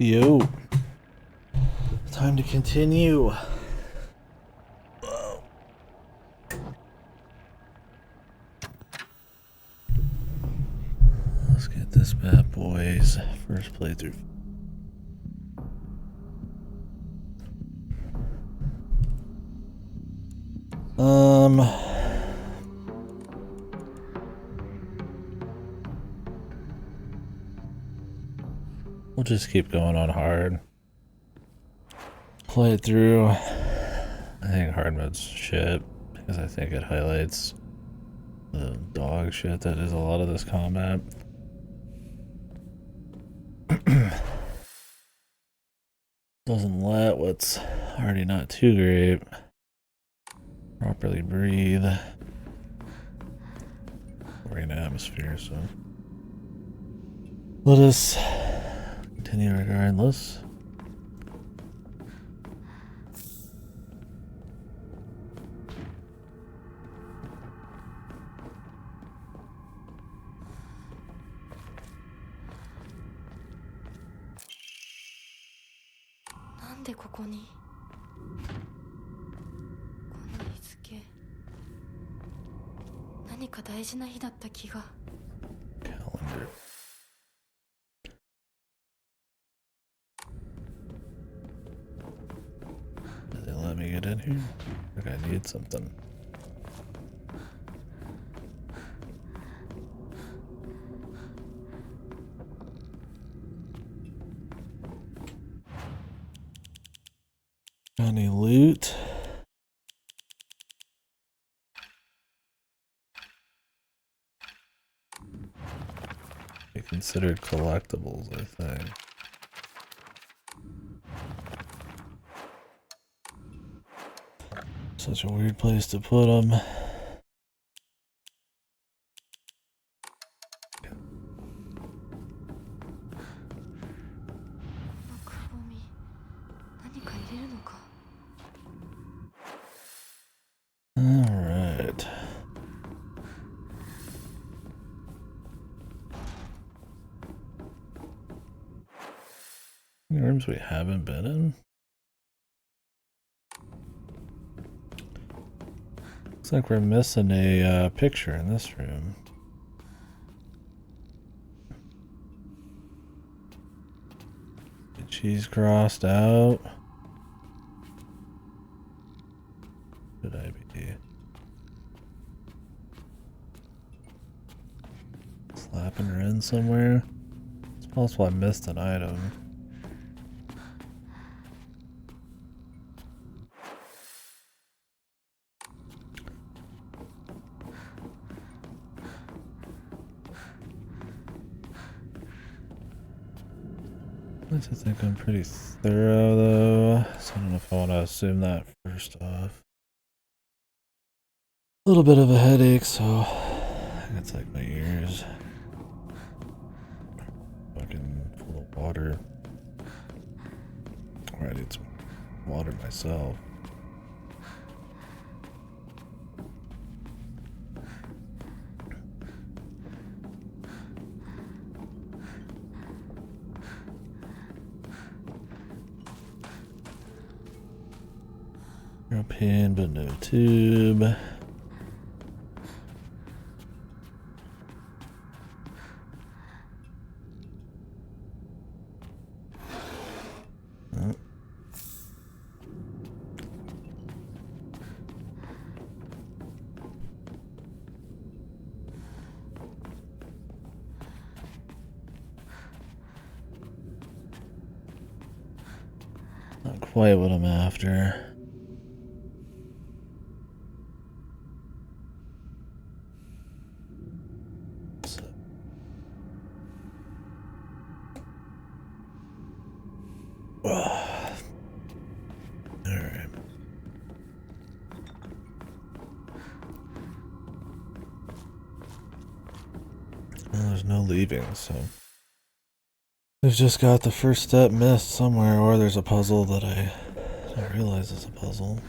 Yo, time to continue. Let's get this bad boy's first playthrough. We'll just keep going on hard. Play it through. I think hard mode's shit because I think it highlights the dog shit that is a lot of this combat. Doesn't let what's already not too great properly breathe. We're in atmosphere, so let us continue regardless. Calendar. Did they let me get in here? I think I need something. Any loot? Be considered collectibles, I think. Such a weird place to put them. Alright. Any rooms we haven't been in? Looks like we're missing a picture in this room. She's crossed out. Should I be slapping her in somewhere? It's possible I missed an item. I like to think I'm pretty thorough though, so I don't know if I want to assume that first off. A little bit of a headache, so I think it's like my ears. Fucking full of water. Or I need some water myself. No pin, but no tube. Oh. Not quite what I'm after. Alright. Well, there's no leaving, so we've just got the first step missed somewhere, or there's a puzzle that I don't realize is a puzzle.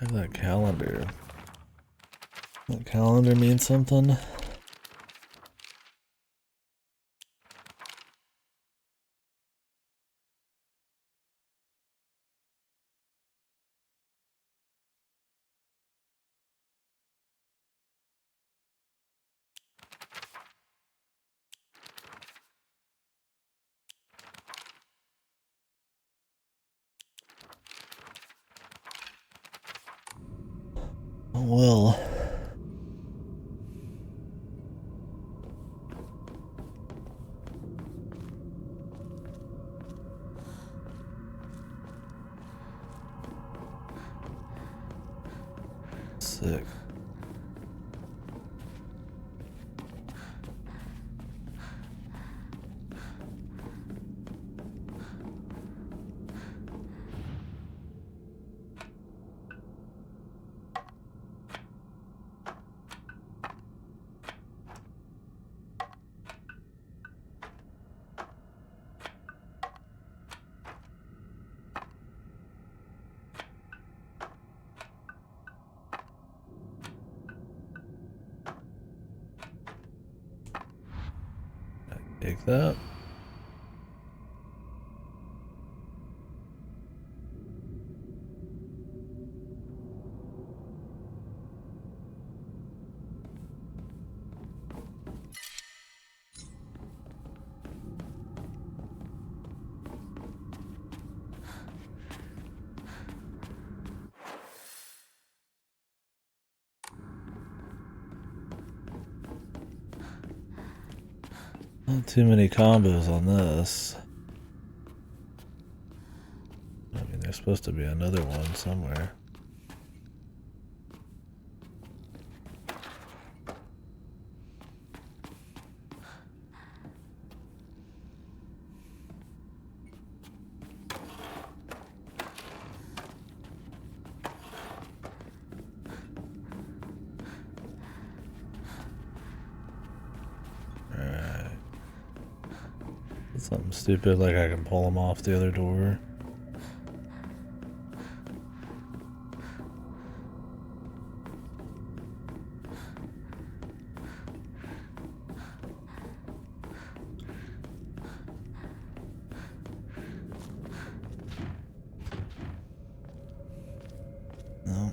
I have that calendar. That calendar means something? Oh well. Sick. Take that. Not too many combos on this. I mean, there's supposed to be another one somewhere. Alright. Something stupid like I can pull them off the other door. No.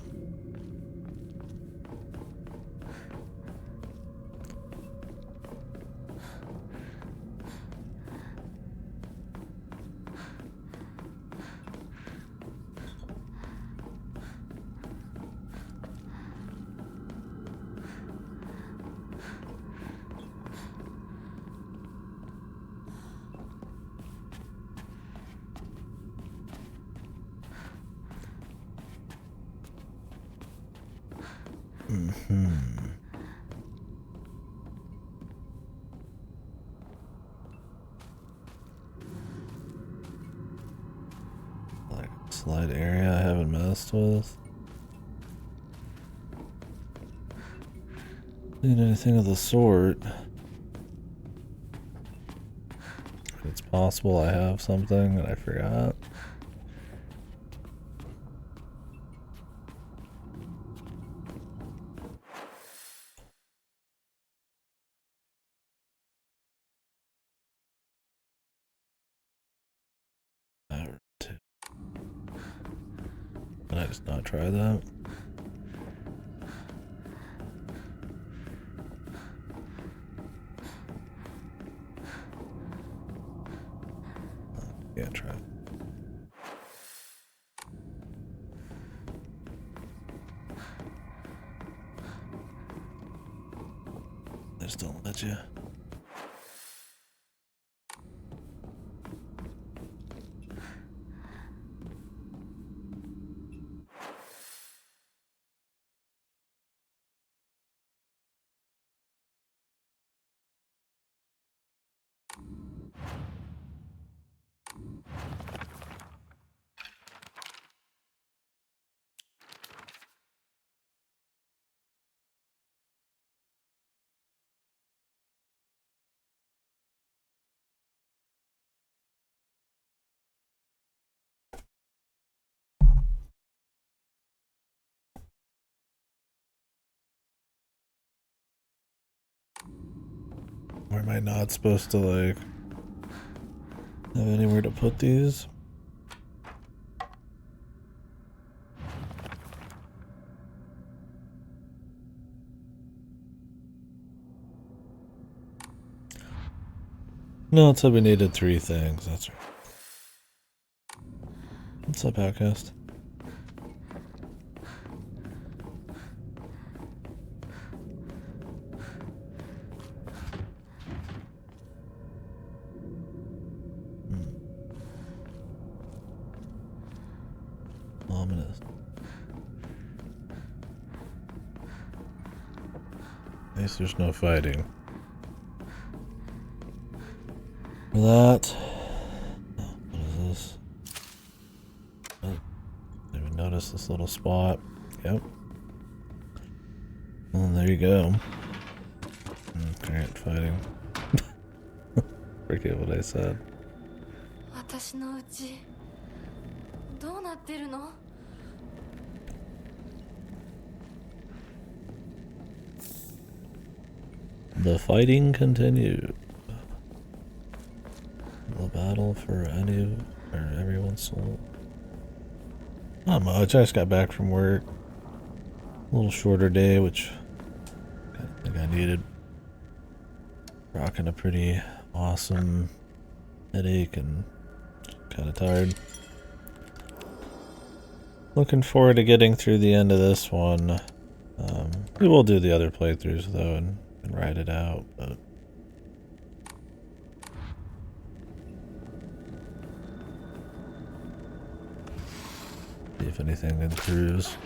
Like a slide area I haven't messed with. Need anything of the sort. It's possible I have something that I forgot. Can I just not try that? Can't try. They just don't let you. Or am I not supposed to, like, have anywhere to put these? No, it said we needed 3 things. That's right. What's up, Outcast? Ominous. At least there's no fighting. For that. Oh, what is this? Oh, didn't even notice this little spot. Yep. Well, there you go. Current fighting. Forget what I said. The fighting continued. The battle for everyone's soul. Not much. I just got back from work. A little shorter day, which I think I needed. Rocking a pretty awesome headache and kind of tired. Looking forward to getting through the end of this one. We will do the other playthroughs though and ride it out, but see if anything improves.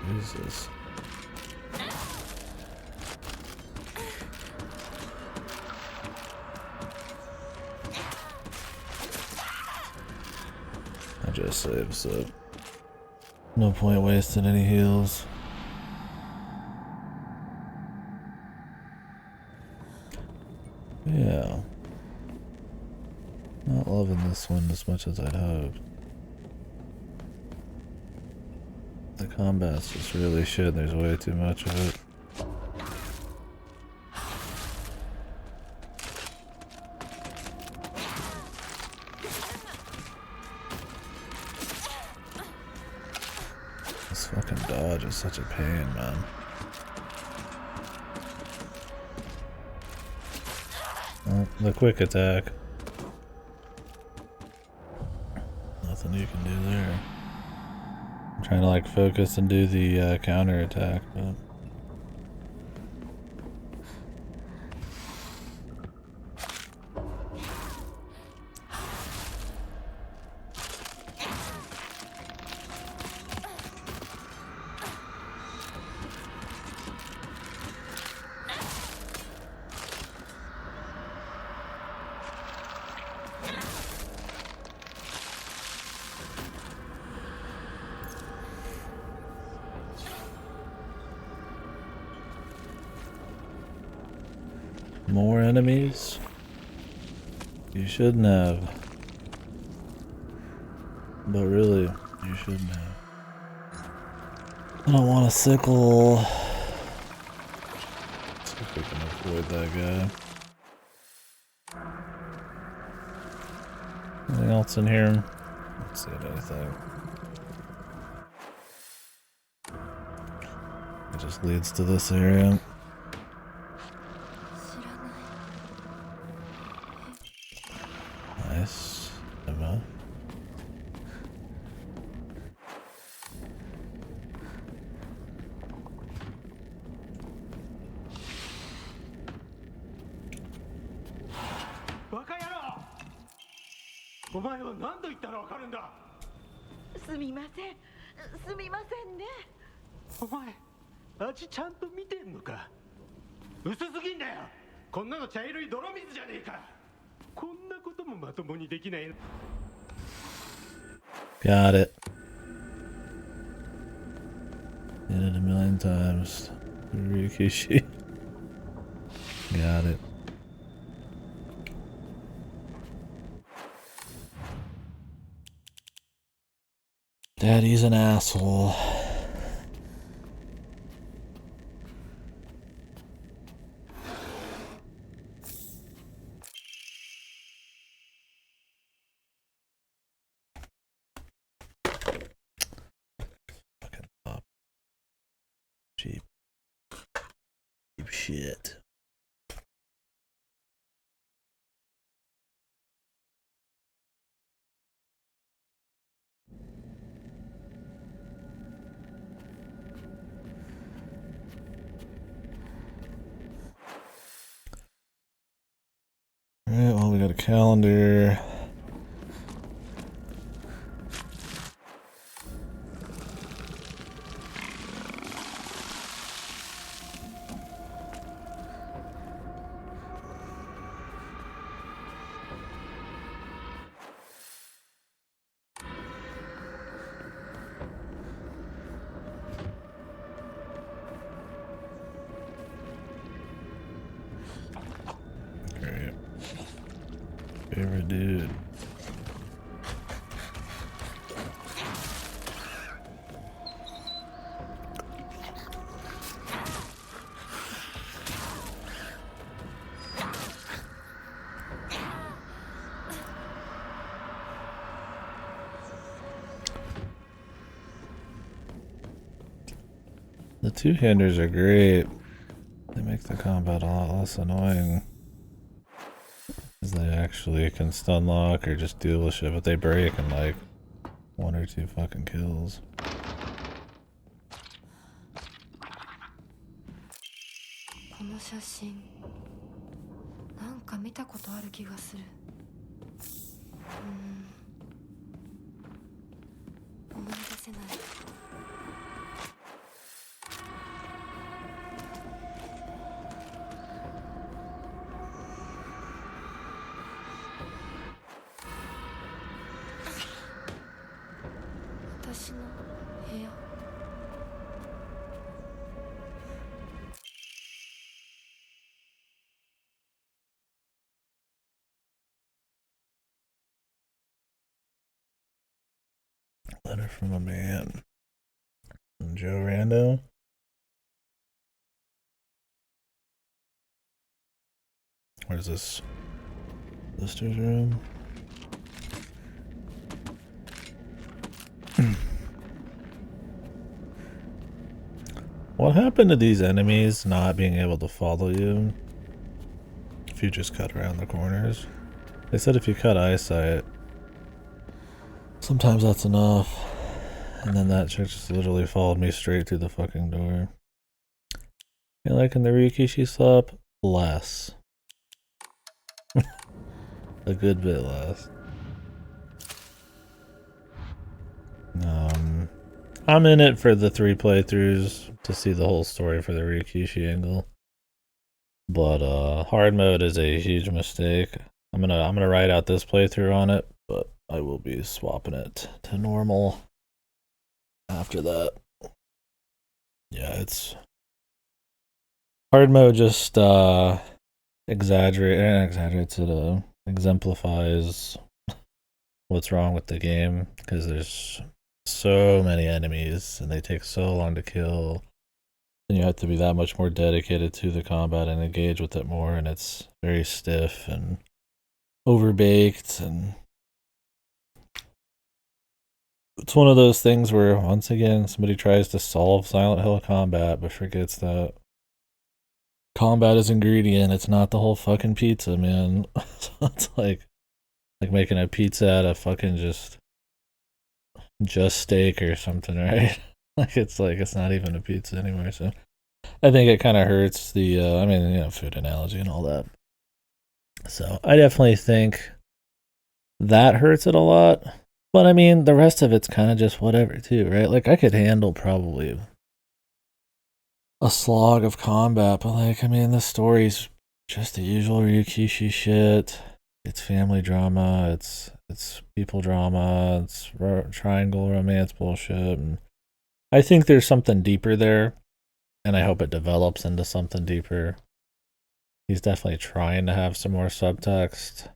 Jesus. I just saved, so no point wasting any heals. Yeah. Not loving this one as much as I'd hoped. The combat's just really shit. There's way too much of it. This fucking dodge is such a pain, man. Oh, the quick attack. Nothing you can do there. I'm trying to like focus and do the counter attack, but more enemies? You shouldn't have. But really, you shouldn't have. I don't want a sickle. Let's see if we can avoid that guy. Anything else in here? Let's see anything. It just leads to this area. Nice. Emma. Got it. Did it a million times. Rikishi. Got it. Daddy's an asshole. Fucking up. Cheap. Cheap shit. Alright, well, we got a calendar. Great. Favorite dude. The two-handers are great. They make the combat a lot less annoying. Because they actually can stun lock or just deal with shit, but they break in like 1 or 2 fucking kills. Letter from a man. From Joe Rando. Where's this? Sister's room. What happened to these enemies not being able to follow you if you just cut around the corners? They said if you cut eyesight, sometimes that's enough. And then that chick just literally followed me straight through the fucking door. You liking the Ryukishi slap? Less. A good bit less. I'm in it for the 3 playthroughs to see the whole story for the Ryukishi angle. But hard mode is a huge mistake. I'm gonna write out this playthrough on it, but I will be swapping it to normal after that. Yeah, it's hard mode just exaggerates it, exemplifies what's wrong with the game, because there's so many enemies and they take so long to kill, and you have to be that much more dedicated to the combat and engage with it more, and it's very stiff and overbaked, and it's one of those things where once again somebody tries to solve Silent Hill combat but forgets that combat is ingredient, it's not the whole fucking pizza, man. So it's like making a pizza out of fucking just steak or something, right? It's not even a pizza anymore. So I think it kind of hurts the food analogy and all that. So I definitely think that hurts it a lot. But I mean, the rest of it's kind of just whatever too, right? Like I could handle probably a slog of combat, but like, I mean, the story's just the usual Ryukishi shit. It's family drama, it's people drama, it's triangle romance bullshit, and I think there's something deeper there, and I hope it develops into something deeper. He's definitely trying to have some more subtext,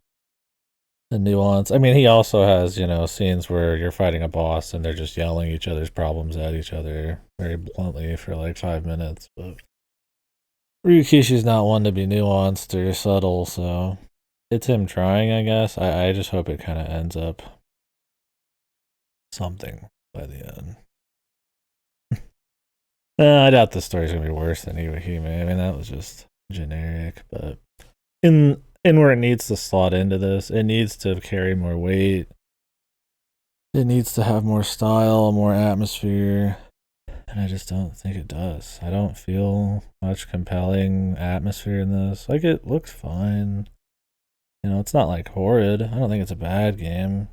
the nuance. I mean, he also has, you know, scenes where you're fighting a boss and they're just yelling each other's problems at each other very bluntly for like 5 minutes. But Ryukishi's not one to be nuanced or subtle, so it's him trying, I guess. I just hope it kind of ends up something by the end. I doubt the story's gonna be worse than Iwahime. I mean, that was just generic, but in where it needs to slot into this, it needs to carry more weight. It needs to have more style, more atmosphere, and I just don't think it does. I don't feel much compelling atmosphere in this. Like, it looks fine. You know, it's not like horrid. I don't think it's a bad game.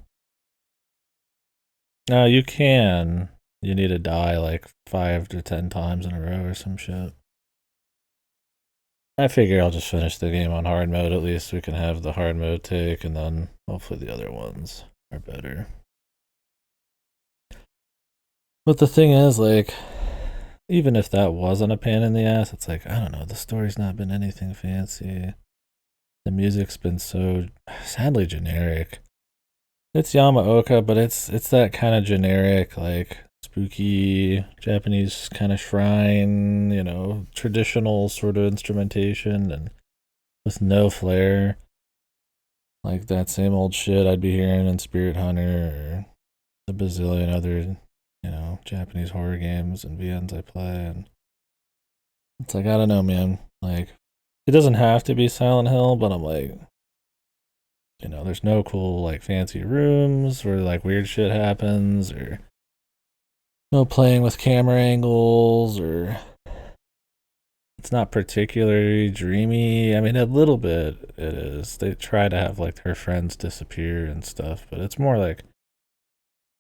No, you can. You need to die like 5 to 10 times in a row or some shit. I figure I'll just finish the game on hard mode. At least we can have the hard mode take, and then hopefully the other ones are better. But the thing is, like, even if that wasn't a pain in the ass, it's like, I don't know, the story's not been anything fancy. The music's been so sadly generic. It's Yamaoka, but it's that kind of generic, like spooky Japanese kind of shrine, you know, traditional sort of instrumentation and with no flair. Like that same old shit I'd be hearing in Spirit Hunter or the bazillion other, you know, Japanese horror games and VNs I play. And it's like, I don't know, man. Like, it doesn't have to be Silent Hill, but I'm like, you know, there's no cool, like, fancy rooms where, like, weird shit happens, or no playing with camera angles, or it's not particularly dreamy. I mean, a little bit it is. They try to have, like, her friends disappear and stuff, but it's more like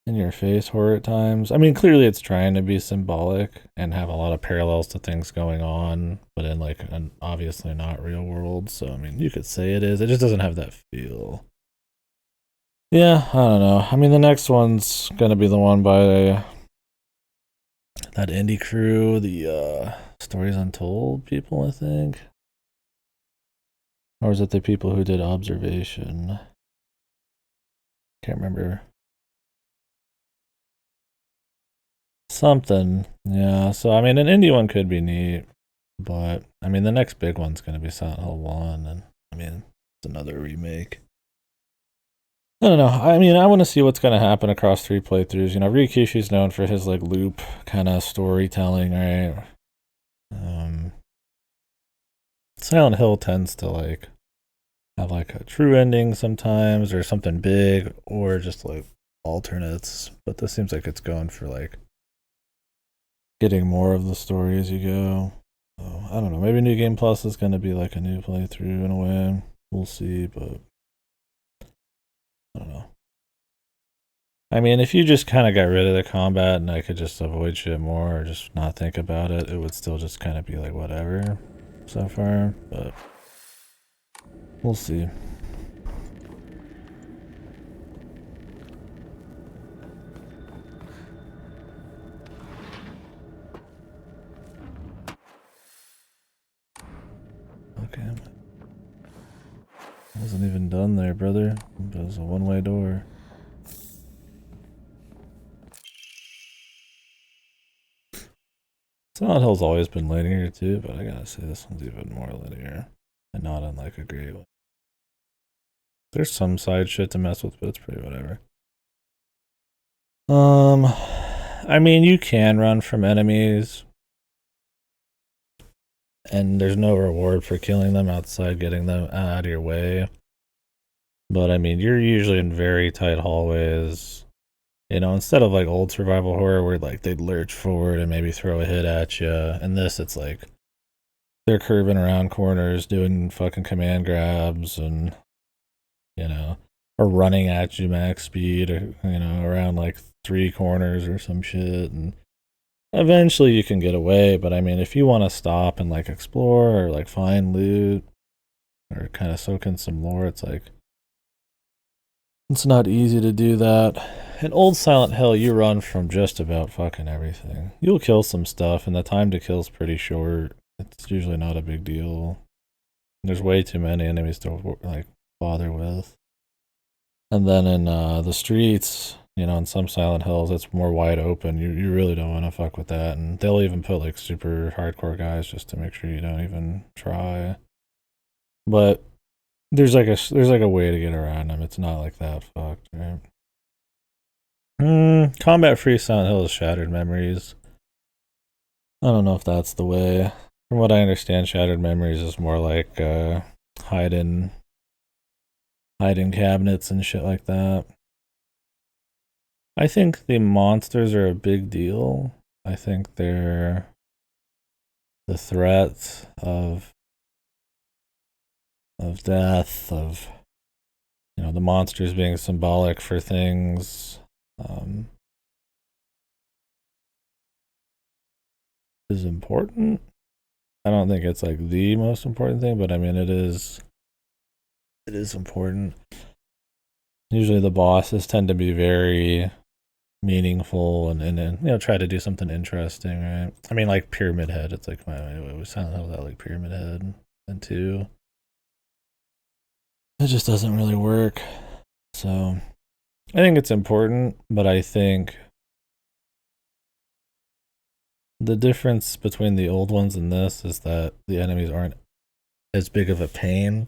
in your face horror at times. I mean, clearly it's trying to be symbolic and have a lot of parallels to things going on, but in like an obviously not real world. So I mean, you could say it is. It just doesn't have that feel. Yeah, I don't know. I mean, the next one's gonna be the one by that indie crew, the Stories Untold people, I think. Or is it the people who did Observation? Can't remember. Something. Yeah. So I mean, an indie one could be neat, but I mean, the next big one's gonna be Silent Hill 1, and I mean, it's another remake. I don't know. I mean, I want to see what's gonna happen across 3 playthroughs. You know, Rikishi's known for his like loop kind of storytelling, right? Um, Silent Hill tends to like have like a true ending sometimes, or something big, or just like alternates. But this seems like it's going for like getting more of the story as you go. So, I don't know. Maybe New Game Plus is going to be like a new playthrough in a way. We'll see, but I don't know. I mean, if you just kind of got rid of the combat and I could just avoid shit more or just not think about it, it would still just kind of be like whatever so far, but we'll see. Okay. Wasn't even done there, brother. It was a one-way door. Silent Hill's always been linear too, but I gotta say this one's even more linear. And not in like a great way. There's some side shit to mess with, but it's pretty whatever. I mean, you can run from enemies, and there's no reward for killing them outside getting them out of your way. But I mean, you're usually in very tight hallways. You know, instead of like old survival horror where like they'd lurch forward and maybe throw a hit at you, in this it's like they're curving around corners, doing fucking command grabs, and you know, or running at you max speed, or you know, around like 3 corners or some shit, and eventually you can get away. But I mean, if you want to stop and like explore or like find loot or kind of soak in some lore, it's like it's not easy to do that. In old Silent Hill, you run from just about fucking everything. You'll kill some stuff, and the time to kill is pretty short. It's usually not a big deal. There's way too many enemies to like bother with. And then in the streets, you know, in some Silent Hills, it's more wide open. You really don't want to fuck with that. And they'll even put like super hardcore guys just to make sure you don't even try. But there's like a way to get around them. It's not like that fucked, right? Combat free Silent Hill is Shattered Memories. I don't know if that's the way. From what I understand, Shattered Memories is more like hiding cabinets and shit like that. I think the monsters are a big deal. I think they're the threat of death, of, you know, the monsters being symbolic for things. Is important. I don't think it's like the most important thing, but I mean it is important. Usually the bosses tend to be very meaningful and you know, try to do something interesting, right? I mean, like Pyramid Head, it's like, it was Silent Hill that like Pyramid Head and 2. It just doesn't really work. So I think it's important, but I think the difference between the old ones and this is that the enemies aren't as big of a pain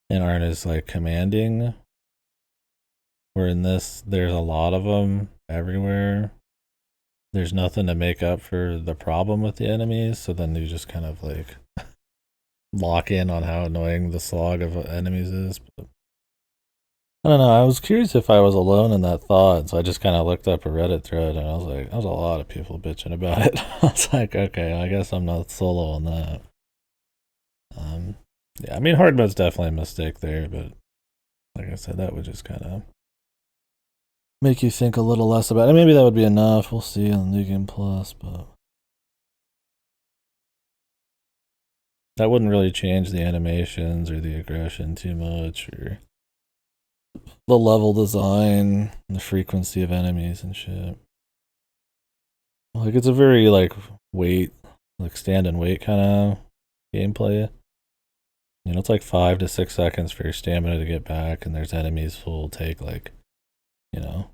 and aren't as like commanding. Where in this, there's a lot of them everywhere. There's nothing to make up for the problem with the enemies, so then you just kind of like lock in on how annoying the slog of enemies is. But I don't know. I was curious if I was alone in that thought, so I just kind of looked up a Reddit thread, and I was like, "There's a lot of people bitching about it." I was like, "Okay, I guess I'm not solo on that." Yeah, I mean, hard mode's definitely a mistake there, but like I said, that would just kind of make you think a little less about it. Maybe that would be enough. We'll see on New Game Plus, but that wouldn't really change the animations or the aggression too much, or the level design, the frequency of enemies and shit. Like it's a very like stand and wait kind of gameplay. You know, it's like 5 to 6 seconds for your stamina to get back, and there's enemies who will take like, you know,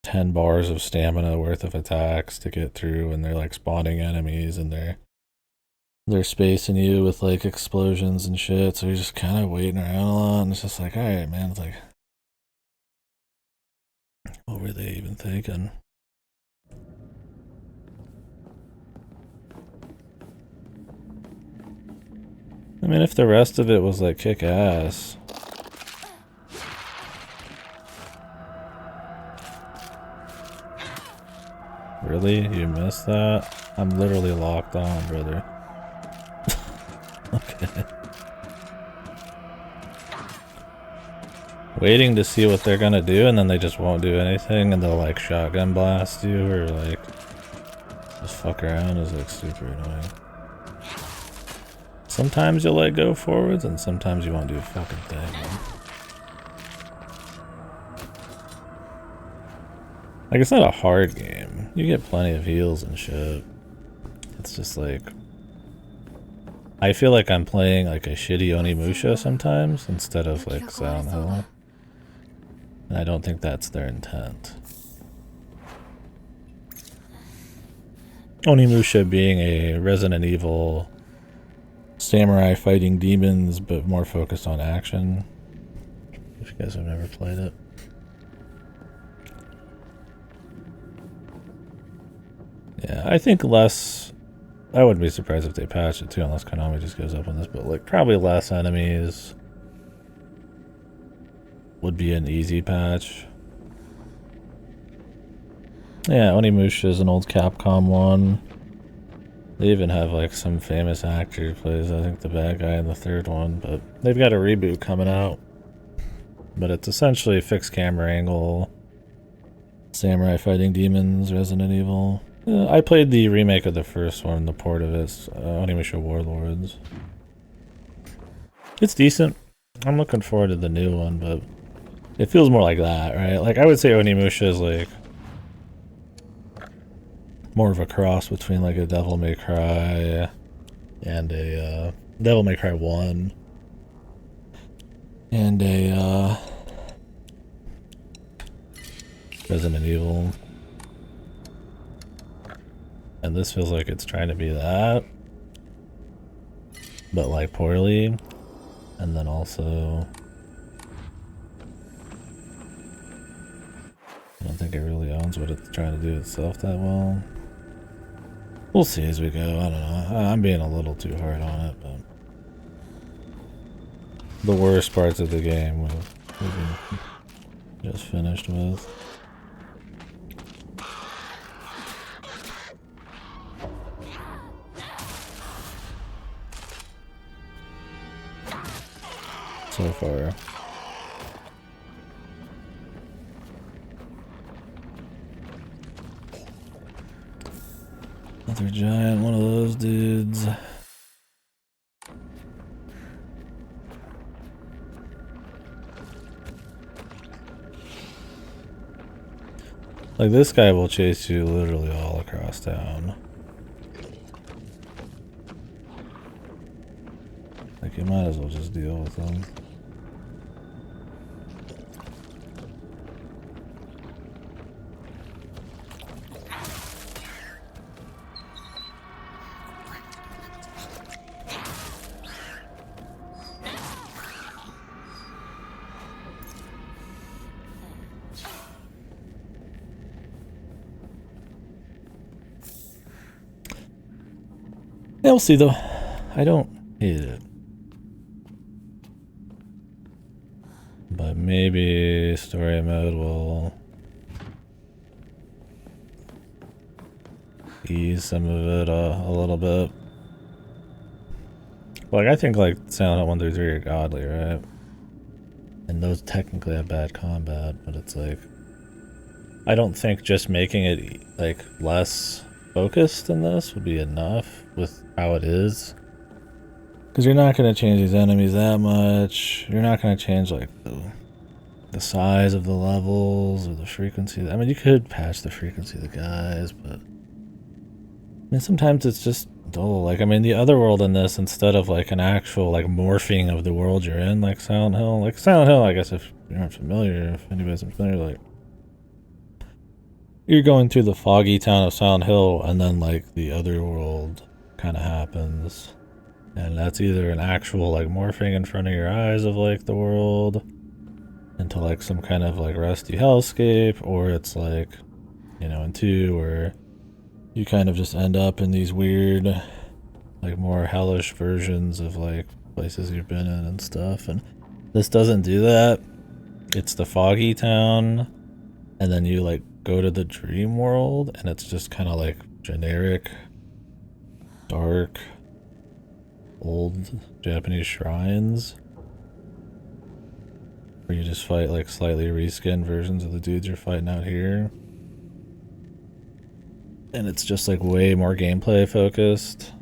10 bars of stamina worth of attacks to get through, and they're like spawning enemies, and they're spacing you with like explosions and shit, so you're just kind of waiting around a lot, and it's just like, all right, man, it's like, what were they even thinking? I mean, if the rest of it was like kick ass. Really? You missed that? I'm literally locked on, brother. Okay. Waiting to see what they're gonna do, and then they just won't do anything, and they'll like shotgun blast you, or like just fuck around is like super annoying. Sometimes you'll like go forwards, and sometimes you won't do a fucking thing, man. Like, it's not a hard game. You get plenty of heals and shit. It's just like, I feel like I'm playing like a shitty Onimusha sometimes instead of like Silent Hill. And I don't think that's their intent. Onimusha being a Resident Evil samurai fighting demons, but more focused on action. If you guys have never played it. Yeah, I think less. I wouldn't be surprised if they patch it too, unless Konami just goes up on this, but like probably less enemies would be an easy patch. Yeah, Onimusha is an old Capcom one. They even have like some famous actor who plays, I think, the bad guy in the third one, but they've got a reboot coming out. But it's essentially fixed camera angle, samurai fighting demons, Resident Evil. I played the remake of the first one, the port of it, Onimusha Warlords. It's decent. I'm looking forward to the new one, but it feels more like that, right? Like, I would say Onimusha is like more of a cross between like a Devil May Cry and a Devil May Cry 1 and a Resident Evil. And this feels like it's trying to be that, but like poorly. And then also, I don't think it really owns what it's trying to do itself that well. We'll see as we go. I don't know. I'm being a little too hard on it, but the worst parts of the game we've been just finished with. So far. Another giant one of those dudes. Like, this guy will chase you literally all across town. Like, you might as well just deal with him. Yeah, we'll see though. I don't hate it. But maybe story mode will ease some of it a little bit. Like, I think like Silent Hill 1 through 3 are godly, right? And those technically have bad combat, but it's like, I don't think just making it like less focused than this would be enough with how it is. Because you're not going to change these enemies that much. You're not going to change like the size of the levels or the frequency. I mean, you could patch the frequency of the guys, but I mean, sometimes it's just dull. Like, I mean, the other world in this, instead of like an actual like morphing of the world you're in, like Silent Hill, I guess if you're not familiar, if anybody's familiar, like, you're going through the foggy town of Silent Hill, and then like the other world kind of happens, and that's either an actual like morphing in front of your eyes of like the world into like some kind of like rusty hellscape, or it's like, you know, in 2 where you kind of just end up in these weird like more hellish versions of like places you've been in and stuff. And this doesn't do that. It's the foggy town, and then you like go to the dream world, and it's just kind of like generic dark old Japanese shrines where you just fight like slightly reskinned versions of the dudes you're fighting out here. And it's just like way more gameplay focused.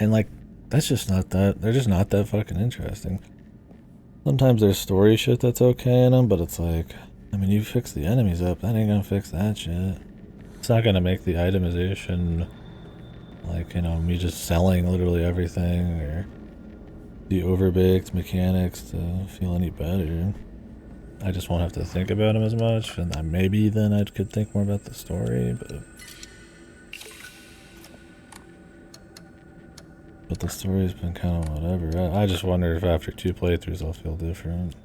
And like, that's just not that, they're just not that fucking interesting. Sometimes there's story shit that's okay in them, but it's like, I mean, you fix the enemies up, that ain't gonna fix that shit. It's not gonna make the itemization, like, you know, me just selling literally everything, or the overbaked mechanics to feel any better. I just won't have to think about them as much, and maybe then I could think more about the story, but the story's been kind of whatever. I just wonder if after 2 playthroughs I'll feel different.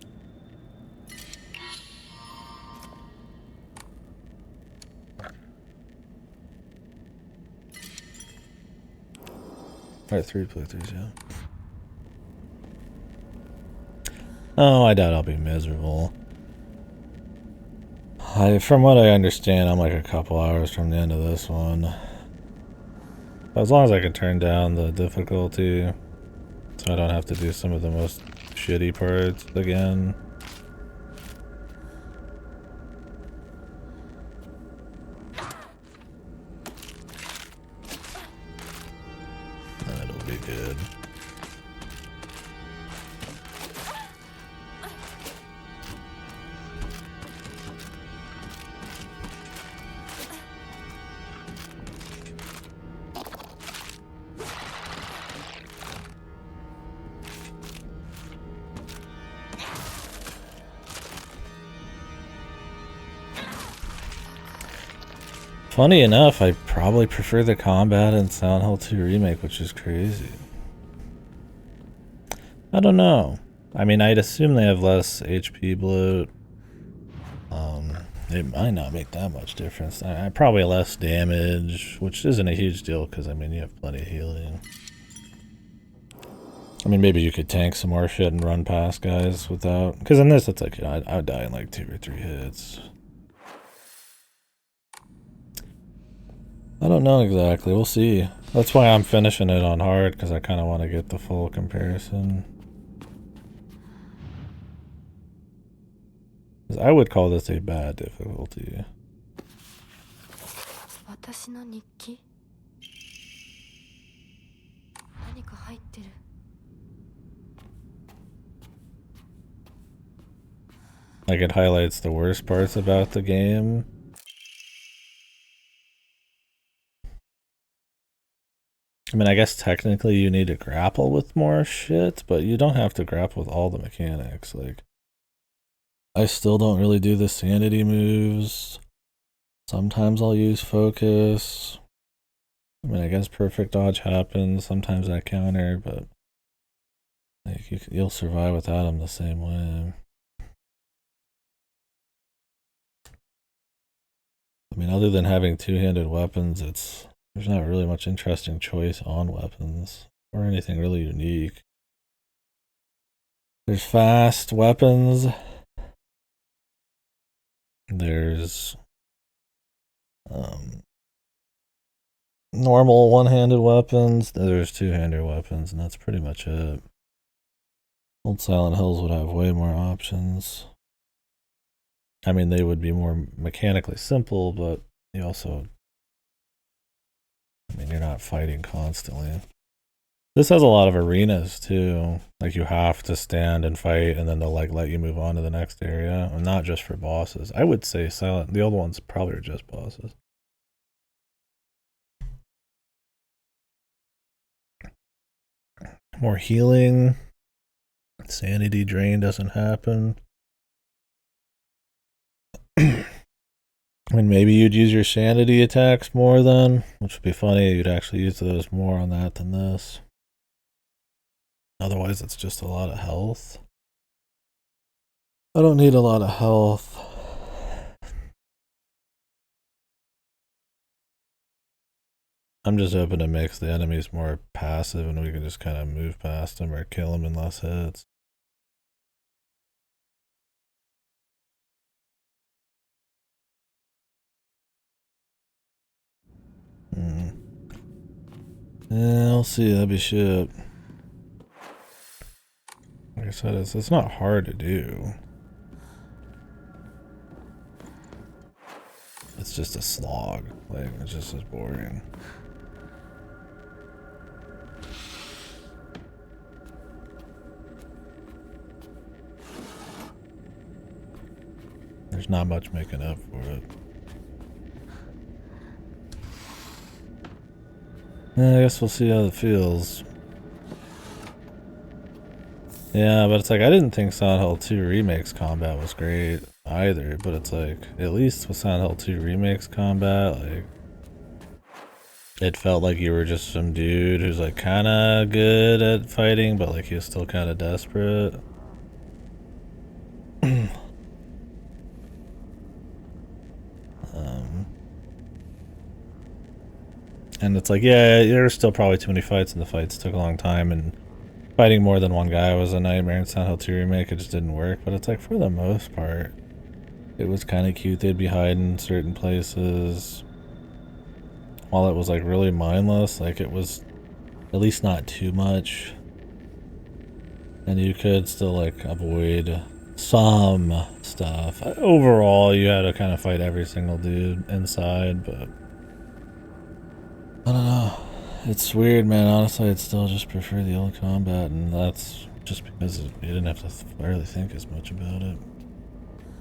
Alright, 3 playthroughs, yeah. Oh, I doubt I'll be miserable. From what I understand, I'm like a couple hours from the end of this one. As long as I can turn down the difficulty, so I don't have to do some of the most shitty parts again. That'll be good. Funny enough, I probably prefer the combat in Silent Hill 2 Remake, which is crazy. I don't know. I mean, I'd assume they have less HP bloat. It might not make that much difference. I probably less damage, which isn't a huge deal because, I mean, you have plenty of healing. I mean, maybe you could tank some more shit and run past guys without... Because in this, it's like, you know, I would die in like 2 or 3 hits. I don't know exactly. We'll see. That's why I'm finishing it on hard, because I kind of want to get the full comparison. I would call this a bad difficulty. Like, it highlights the worst parts about the game. I mean, I guess technically you need to grapple with more shit, but you don't have to grapple with all the mechanics. Like, I still don't really do the sanity moves. Sometimes I'll use focus. I mean, I guess perfect dodge happens. Sometimes I counter, but like you'll survive without them the same way. I mean, other than having two-handed weapons, there's not really much interesting choice on weapons or anything really unique. There's fast weapons. There's normal one-handed weapons. There's two-handed weapons, and that's pretty much it. Old Silent Hills would have way more options. I mean, they would be more mechanically simple, but you also... I mean, you're not fighting constantly. This has a lot of arenas, too. Like, you have to stand and fight, and then they'll, like, let you move on to the next area. And not just for bosses. I would say the old ones probably are just bosses. More healing. Sanity drain doesn't happen. I mean, maybe you'd use your sanity attacks more then, which would be funny. You'd actually use those more on that than this. Otherwise, it's just a lot of health. I don't need a lot of health. I'm just hoping to make the enemies more passive and we can just kind of move past them or kill them in less hits. Yeah, I'll see. That'd be shit. Like I said, it's not hard to do. It's just a slog. Like, it's just as boring. There's not much making up for it. Yeah, I guess we'll see how it feels. Yeah, but it's like, I didn't think Silent Hill 2 Remake's combat was great either, but it's like, at least with Silent Hill 2 Remake's combat, like, it felt like you were just some dude who's like kinda good at fighting, but like he was still kinda desperate. And it's like, yeah, there were still probably too many fights, and the fights took a long time, and fighting more than one guy was a nightmare in Silent Hill 2 Remake. It just didn't work, but it's like, for the most part, it was kind of cute. They'd be hiding certain places. While it was like really mindless, like it was at least not too much. And you could still like avoid some stuff. Overall, you had to kind of fight every single dude inside, but I don't know. It's weird, man. Honestly, I'd still just prefer the old combat, and that's just because you didn't have to really think as much about it.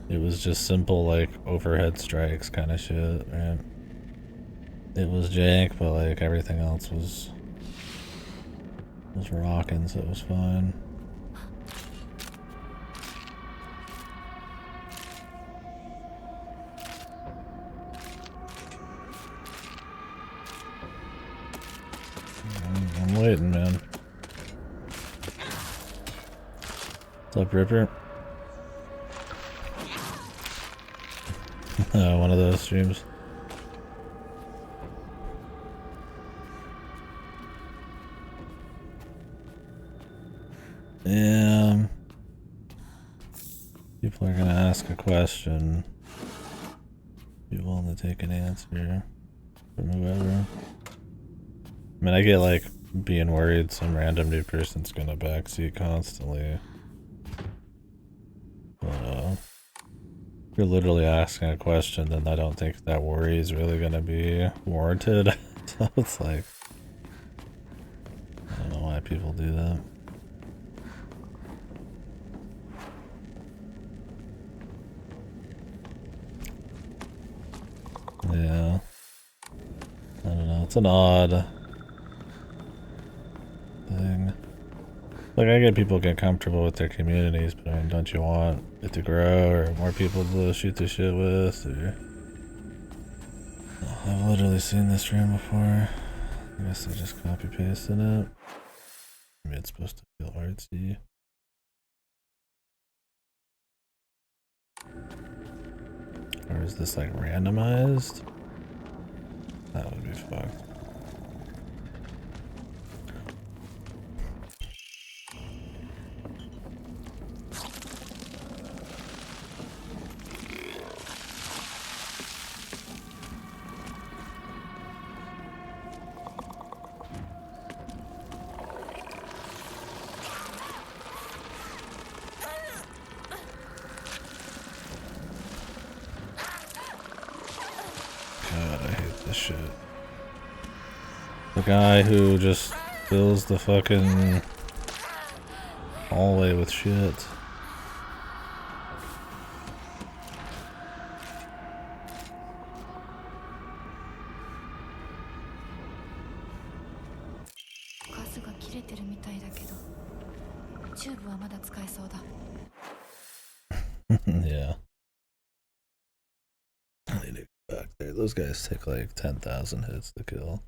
It was just simple, like, overhead strikes kind of shit, right? It was jank, but, like, everything else was rocking, so it was fine. I'm waiting, man. What's up, Ripper? One of those streams. Yeah. People are gonna ask a question. Be willing to take an answer from whoever. I mean, I get like being worried some random new person's gonna backseat constantly. But if you're literally asking a question, then I don't think that worry is really gonna be warranted. So it's like, I don't know why people do that. Yeah. I don't know, it's an odd thing. Like, I get people get comfortable with their communities, but I mean, don't you want it to grow or more people to shoot the shit with? Or... Oh, I've literally seen this room before. I guess I just copy pasted it. Maybe it's supposed to feel artsy. Or is this like randomized? That would be fucked. God, I hate this shit. The guy who just fills the fucking hallway with shit. Yeah. I need to go back there. Those guys take like 10,000 hits to kill.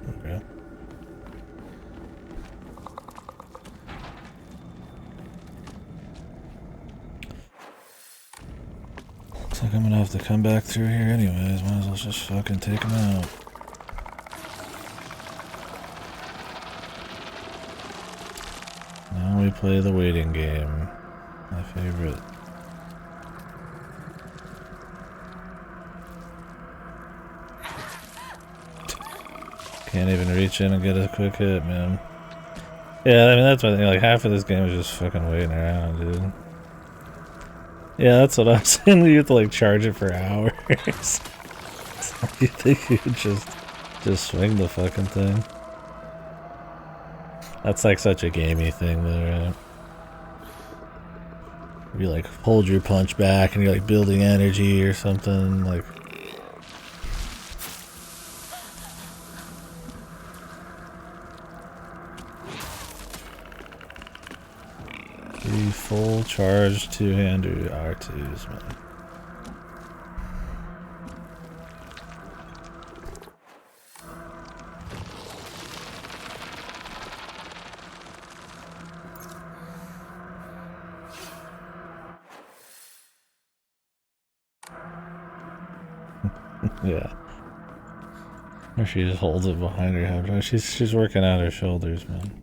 Okay. Looks like I'm gonna have to come back through here anyways. Might as well just fucking take them out. Now we play the waiting game. My favorite. Can't even reach in and get a quick hit, man. Yeah, I mean, that's what I think. Like, half of this game is just fucking waiting around, dude. Yeah, that's what I'm saying. You have to, like, charge it for hours. You think you could just swing the fucking thing? That's, like, such a gamey thing, though, right? You, like, hold your punch back and you're, like, building energy or something, like... The full charge two-hander R2s, man. Yeah. Or she just holds it behind her head. She's working out her shoulders, man.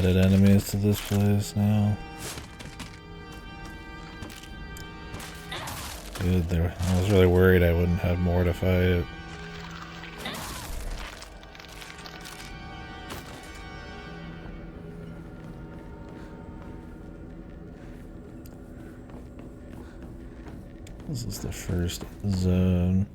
added enemies to this place now. Good, there. I was really worried I wouldn't have more to fight. This is the first zone.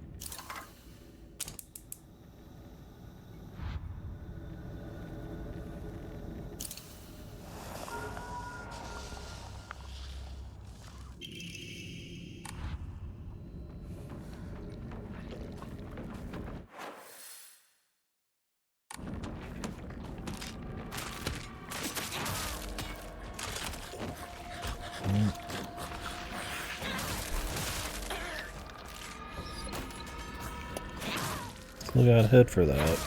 Still got hit for that.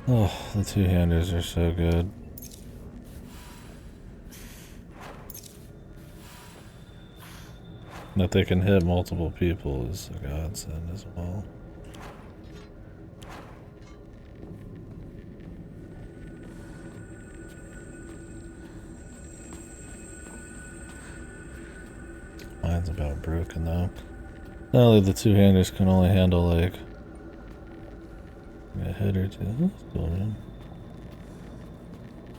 Oh, the two-handers are so good. That they can hit multiple people is a godsend as well. Mine's about broken though. Now the two-handers can only handle like a hit or two. Still in.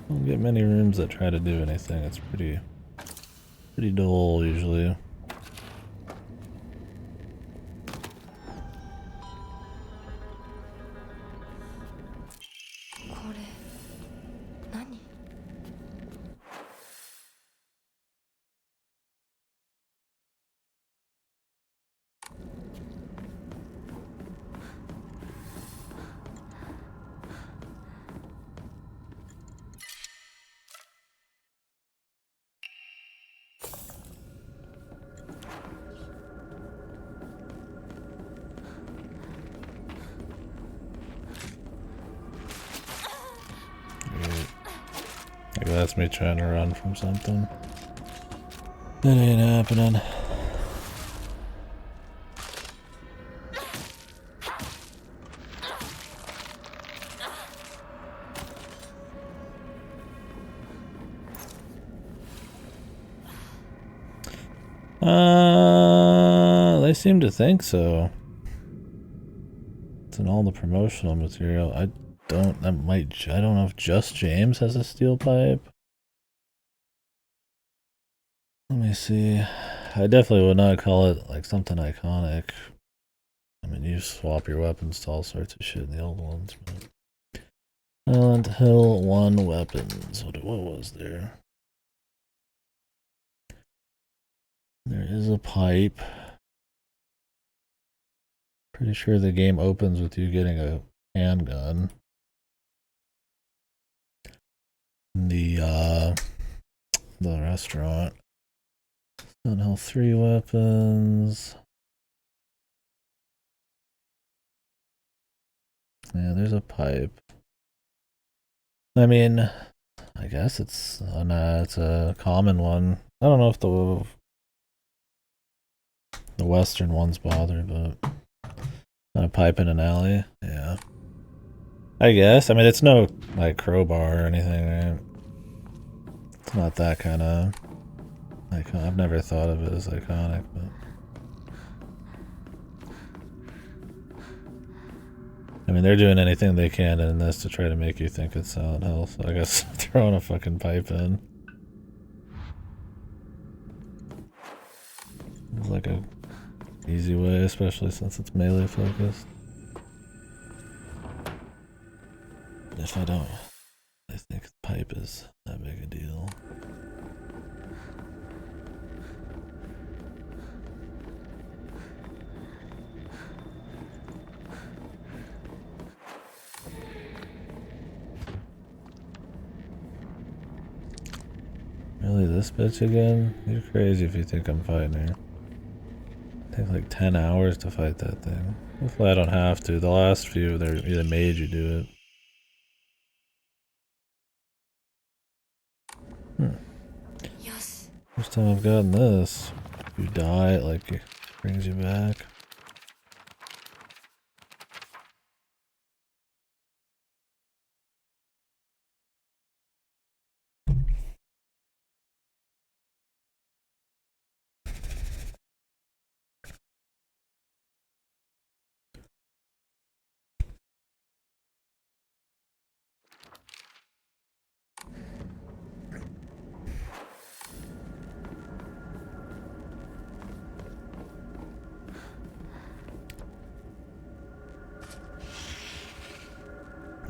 Don't get many rooms that try to do anything. It's pretty dull usually. Like that's me trying to run from something. That ain't happening. They seem to think so. It's in all the promotional material. I don't know if just James has a steel pipe. Let me see. I definitely would not call it like something iconic. I mean, you swap your weapons to all sorts of shit in the old ones. But Silent Hill 1 weapons. What was there? There is a pipe. Pretty sure the game opens with you getting a handgun. The restaurant. Silent Hill 3 weapons. Yeah, there's a pipe. I mean, I guess it's a common one. I don't know if the Western ones bother, but a pipe in an alley, yeah. I guess. I mean, it's no like crowbar or anything, right? It's not that kind of. I've never thought of it as iconic, but. I mean, they're doing anything they can in this to try to make you think it's Silent Hill, so I guess throwing a fucking pipe in. It's like a easy way, especially since it's melee focused. If I don't, I think the pipe is that big a deal. Really, this bitch again? You're crazy if you think I'm fighting her. Take like 10 hours to fight that thing. Hopefully I don't have to. The last few, they either made you do it. Yes. First time I've gotten this. If you die, it like brings you back.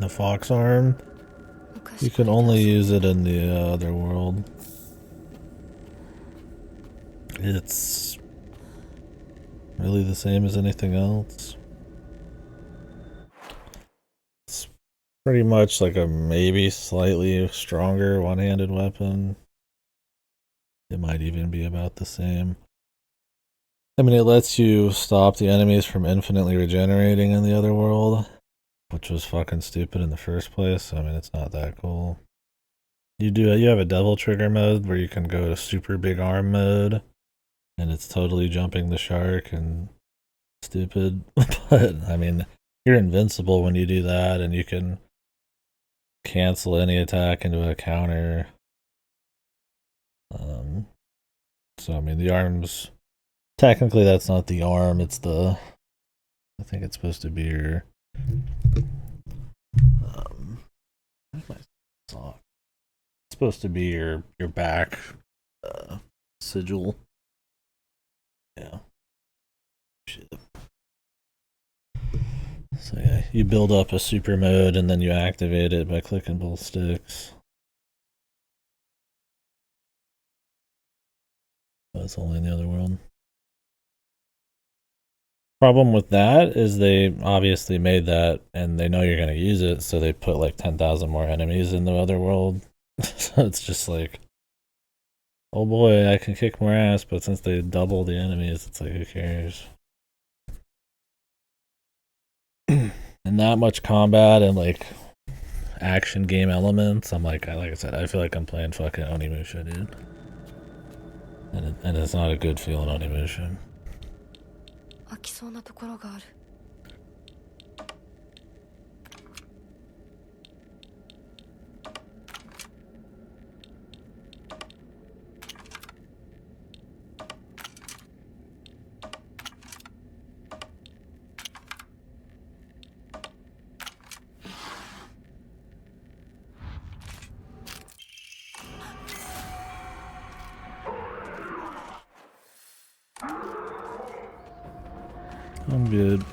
a fox arm. You can only use it in the other world. It's really the same as anything else. It's pretty much like a maybe slightly stronger one-handed weapon. It might even be about the same. I mean, it lets you stop the enemies from infinitely regenerating in the other world, which was fucking stupid in the first place. I mean, it's not that cool. You have a double trigger mode where you can go to super big arm mode, and it's totally jumping the shark and stupid. But I mean, you're invincible when you do that, and you can cancel any attack into a counter. So I mean, the arms. Technically, that's not the arm. It's the. I think it's supposed to be your. Where's my sock? It's supposed to be your back sigil. Yeah. Shit. So yeah, you build up a super mode and then you activate it by clicking both sticks. Oh, it's only in the other world. Problem with that is they obviously made that and they know you're going to use it, so they put like 10,000 more enemies in the other world. So it's just like, oh boy, I can kick more ass, but since they double the enemies, it's like, who cares? And that much combat and like action game elements, I'm like I said, I feel like I'm playing fucking Onimusha, dude. And it's not a good feeling Onimusha. I'm good.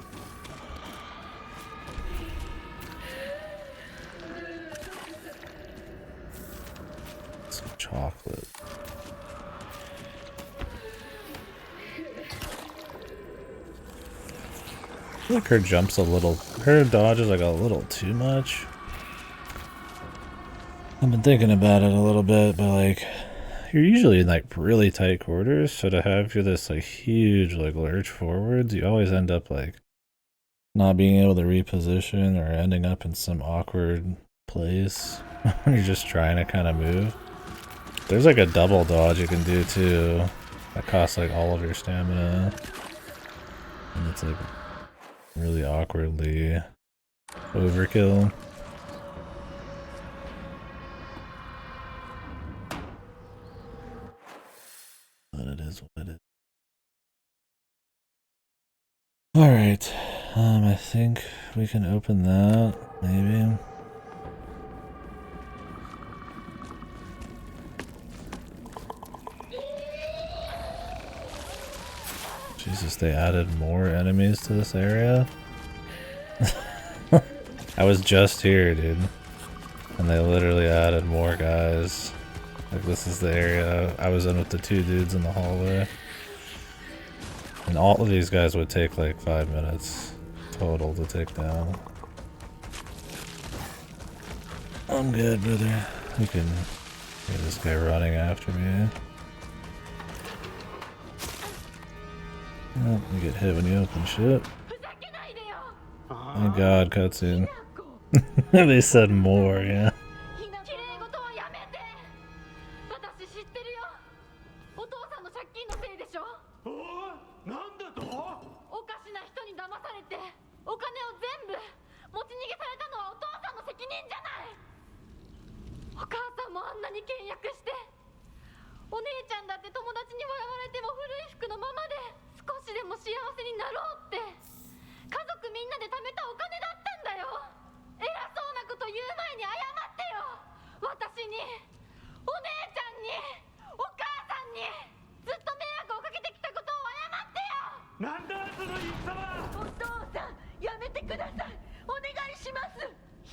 Some chocolate. I feel like her jumps a little. Her dodge is like a little too much. I've been thinking about it a little bit, but like, you're usually in like really tight quarters, so to have this like huge like lurch forwards, you always end up like not being able to reposition or ending up in some awkward place when you're just trying to kind of move. There's like a double dodge you can do too that costs like all of your stamina, and it's like really awkwardly overkill. But it is what it is. Alright, I think we can open that, maybe. Jesus, they added more enemies to this area? I was just here, dude. And they literally added more guys. Like, this is the area I was in with the two dudes in the hallway. And all of these guys would take like 5 minutes total to take down. I'm good, brother. We can get this guy running after me. Oh, you get hit when you open shit. Thank God, cutscene. They said more, yeah.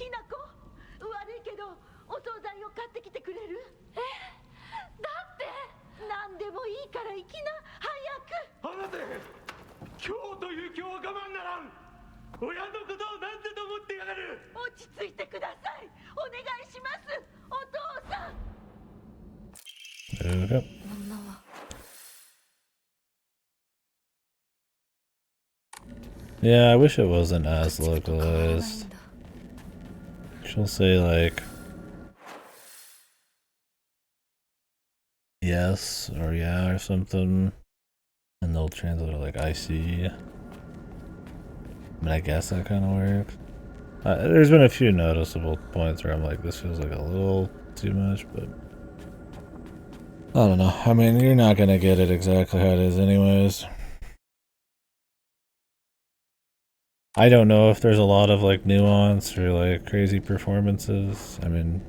きなこ、悪いけどお惣菜を買ってきてくれる？だって何でもいいから行きな、早く。離せ。今日という今日は我慢ならん。親のことを何てと思ってやがる。落ち着いてください、お願いします、お父さん。女は Yeah, I wish it wasn't as localized. She'll say like yes or yeah or something, and they'll translate it like I see. I mean, I guess that kind of works. There's been a few noticeable points where I'm like, this feels like a little too much, but I don't know. I mean, you're not gonna get it exactly how it is anyways. I don't know if there's a lot of like nuance or like crazy performances. I mean,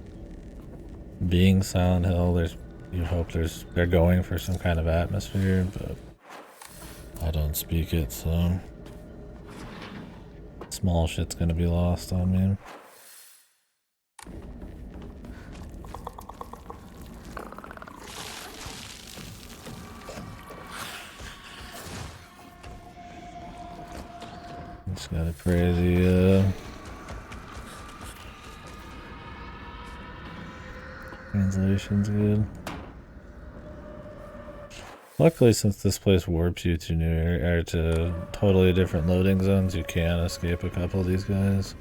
being Silent Hill, you hope they're going for some kind of atmosphere, but I don't speak it, so small shit's gonna be lost on me. It's got a crazy translation's good. Luckily, since this place warps you to to totally different loading zones, you can escape a couple of these guys.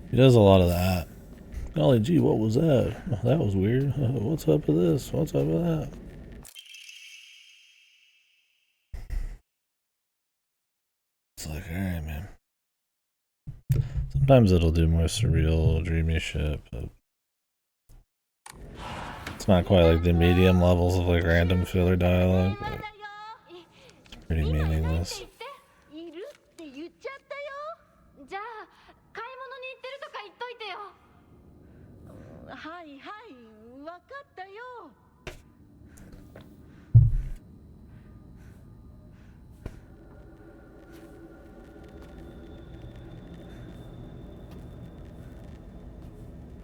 He does a lot of that. Golly gee, what was that? That was weird. What's up with this? What's up with that? It's like, alright, man. Sometimes it'll do more surreal, dreamy shit, but it's not quite like the medium levels of like random filler dialogue, but it's pretty meaningless. はいはい、分かったよ。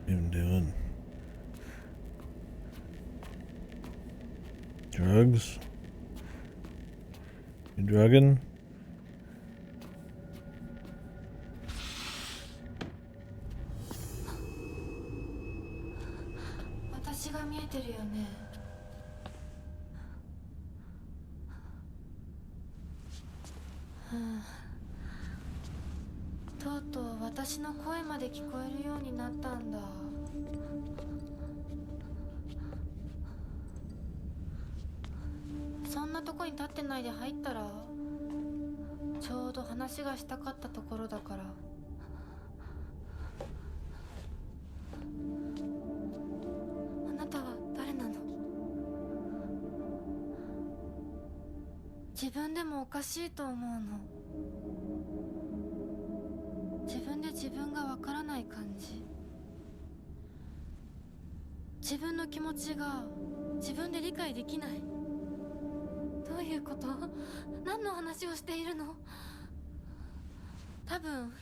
Even doing drugs? You drugging? 分でもおかしいと思うの。自分で自分がわからない感じ。自分の気持ちが自分で理解できない。どういうこと？何の話をしているの？多分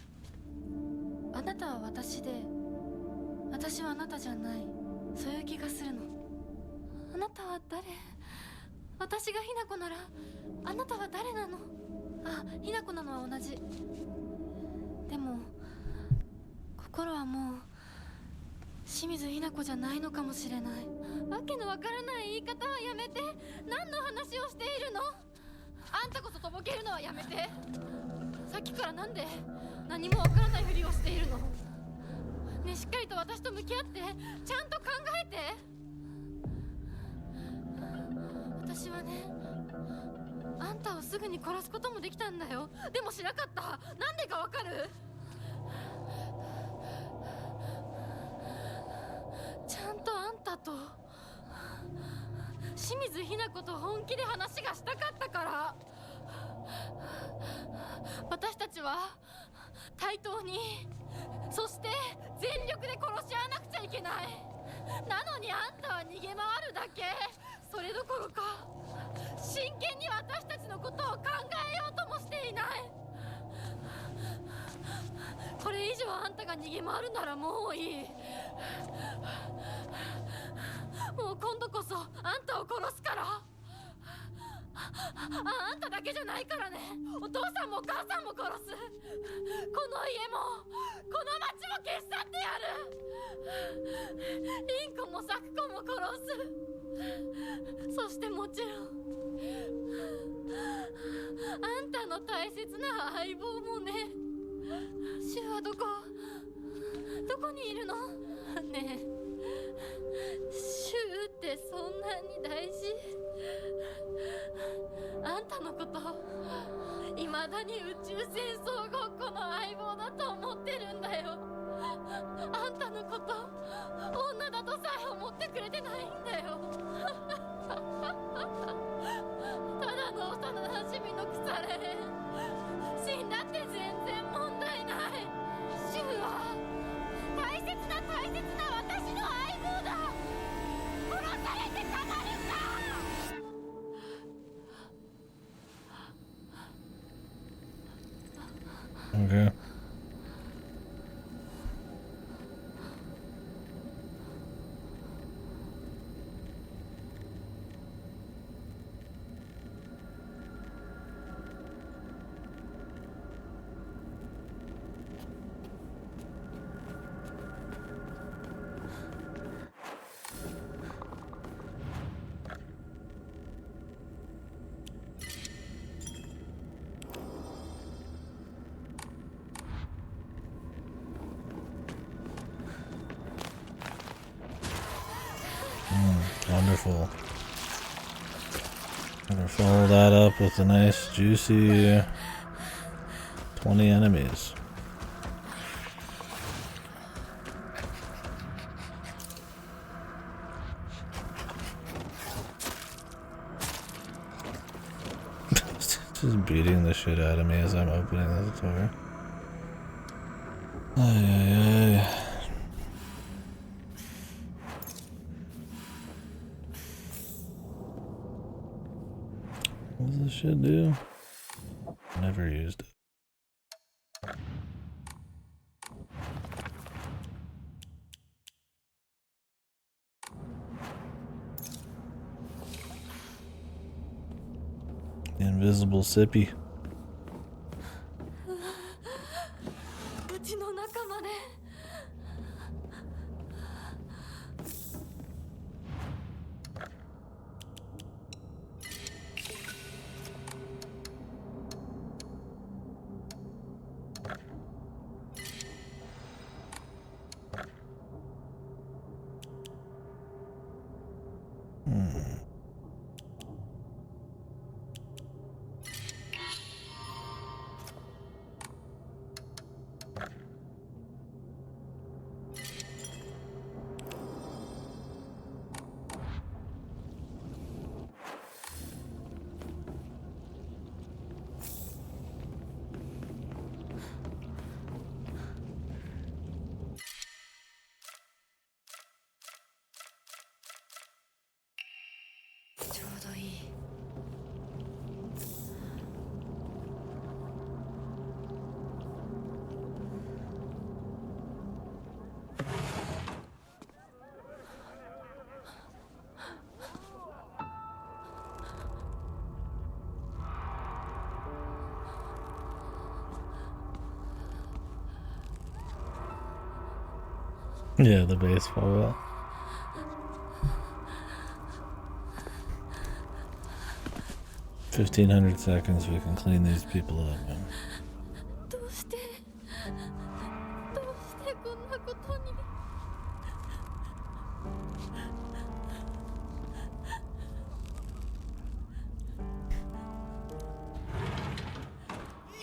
あなたは私で私はあなたじゃない、そういう気がするの。あなたは誰？私がひな子ならあなたは誰なの？あ、ひな子なのは同じ。でも心はもう清水ひな子じゃないのかもしれない。わけのわからない言い方はやめて。何の話をしているの？あんたこそとぼけるのはやめて。さっきからなんで何もわからないふりをしているの？ね、しっかりと私と向き合って、ちゃんと考えて。私はね、あんたをすぐに殺すこともできたんだよ。でもしなかった。なんでかわかる？ちゃんとあんたと清水ひな子と本気で話がしたかったから。私たちは対等に、そして全力で殺し合わなくちゃいけない。なのにあんたは逃げ回るだけ。それどころか真剣に私たちのことを考えようともしていない。これ以上あんたが逃げ回るならもういい。もう今度こそあんたを殺すから。あんただけじゃないからね。お父さんもお母さんも殺す。この家もこの町も消し去ってやる。リンコもサクコも殺す。そしてもちろんあんたの大切な相棒もね。シュはどこにいるの？ねえ、シュってそんなに大事？あんたのこと未だに宇宙戦争ごっこの相棒だと思ってるんだよ。あんたのこと女だとさえ思ってくれてないんだよ。ただの幼馴染の腐れ。死んだって全然問題ない。シュは大切な私の相棒だ。殺されてたまるか。Okay. Wonderful. Gonna follow that up with a nice juicy 20 enemies. Just beating the shit out of me as I'm opening this door. Ay, ay, ay. What does this shit do? Never used it. The invisible sippy. うちの仲間ね。Yeah, the baseball bat. $1,500 we can clean these people up. Man. どうしてこんなことに。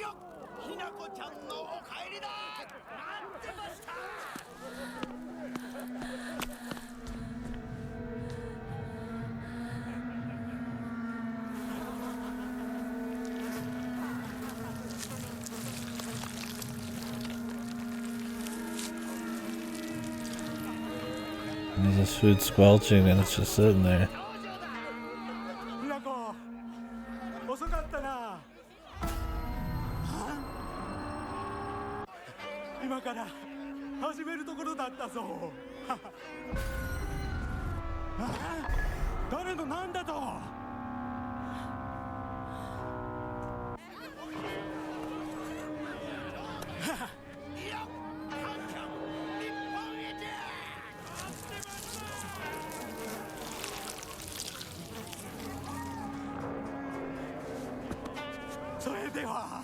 よっ、ひなこちゃんのお帰りだ。待ってました。There's this food squelching and it's just sitting there. ひなこ、遅かったな。今から始めるところだったぞ。誰のなんだと。それでは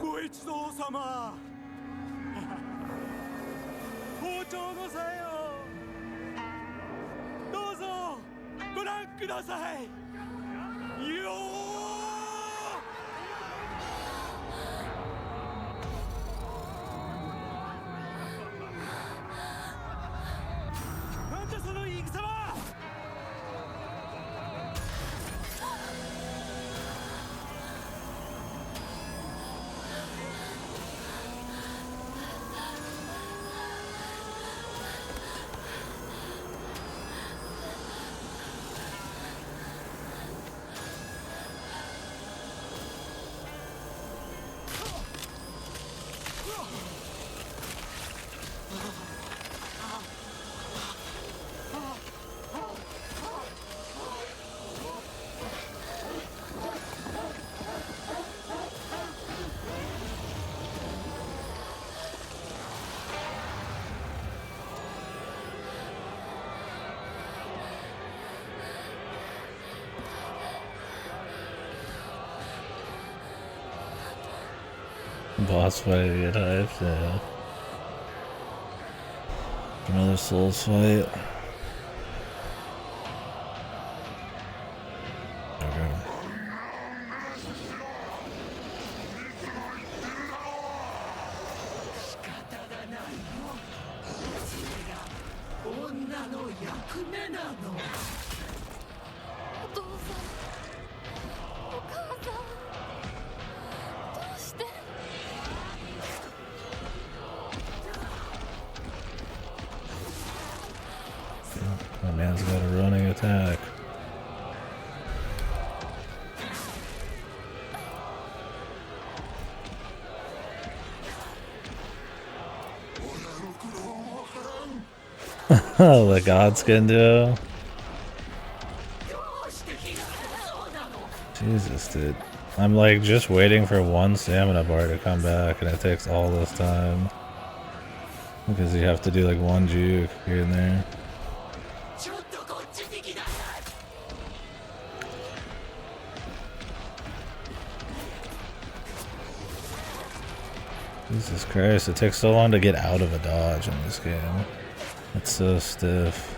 ご一同様、包丁のさえをどうぞご覧くださいよー。なんだその言い草は。Boss fight to get hyped, yeah. Another Souls fight. Okay. My man's got a running attack. The gods can do. Jesus, dude. I'm like just waiting for one stamina bar to come back, and it takes all this time. Because you have to do like one juke here and there. Jesus Christ, it takes so long to get out of a dodge in this game. It's so stiff.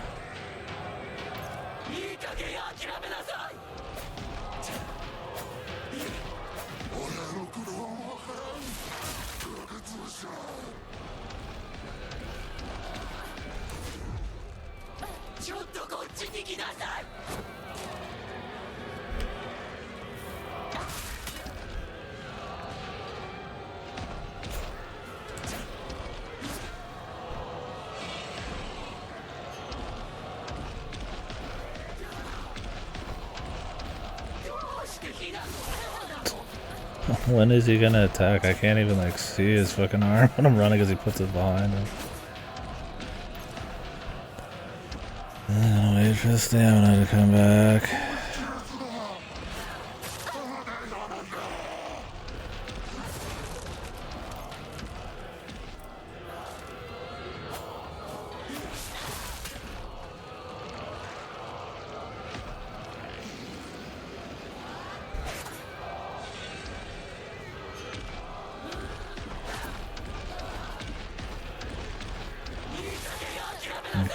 When is he gonna attack? I can't even like see his fucking arm when I'm running because he puts it behind him. Wait for the stamina to come back.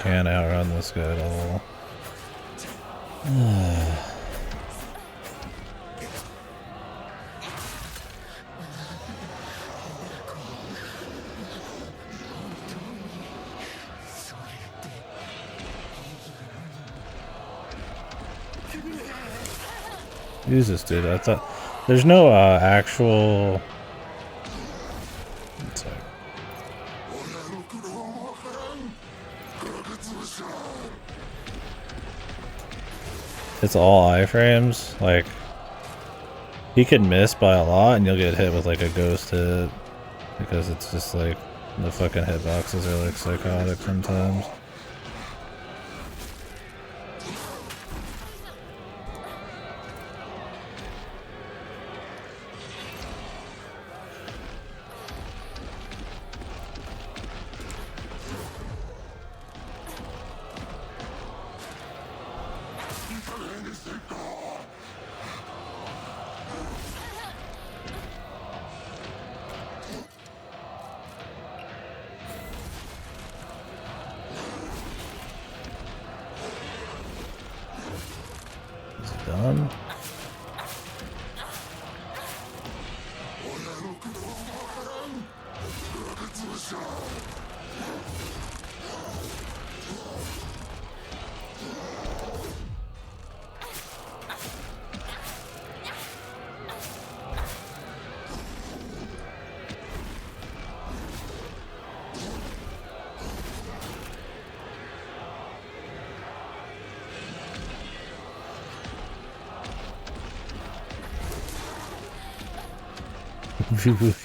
can't outrun this guy at all. Jesus, dude, I thought there's no actual. It's all iframes. Like, he can miss by a lot, and you'll get hit with like a ghost hit because it's just like the fucking hitboxes are like psychotic sometimes. Done.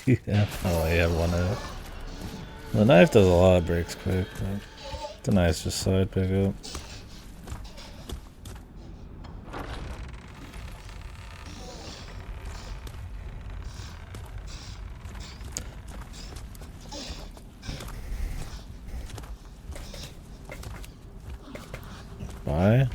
Yeah. Oh, yeah, one out. The knife does a lot of breaks quick, but the knife's just side pickup. Why?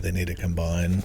They need to combine.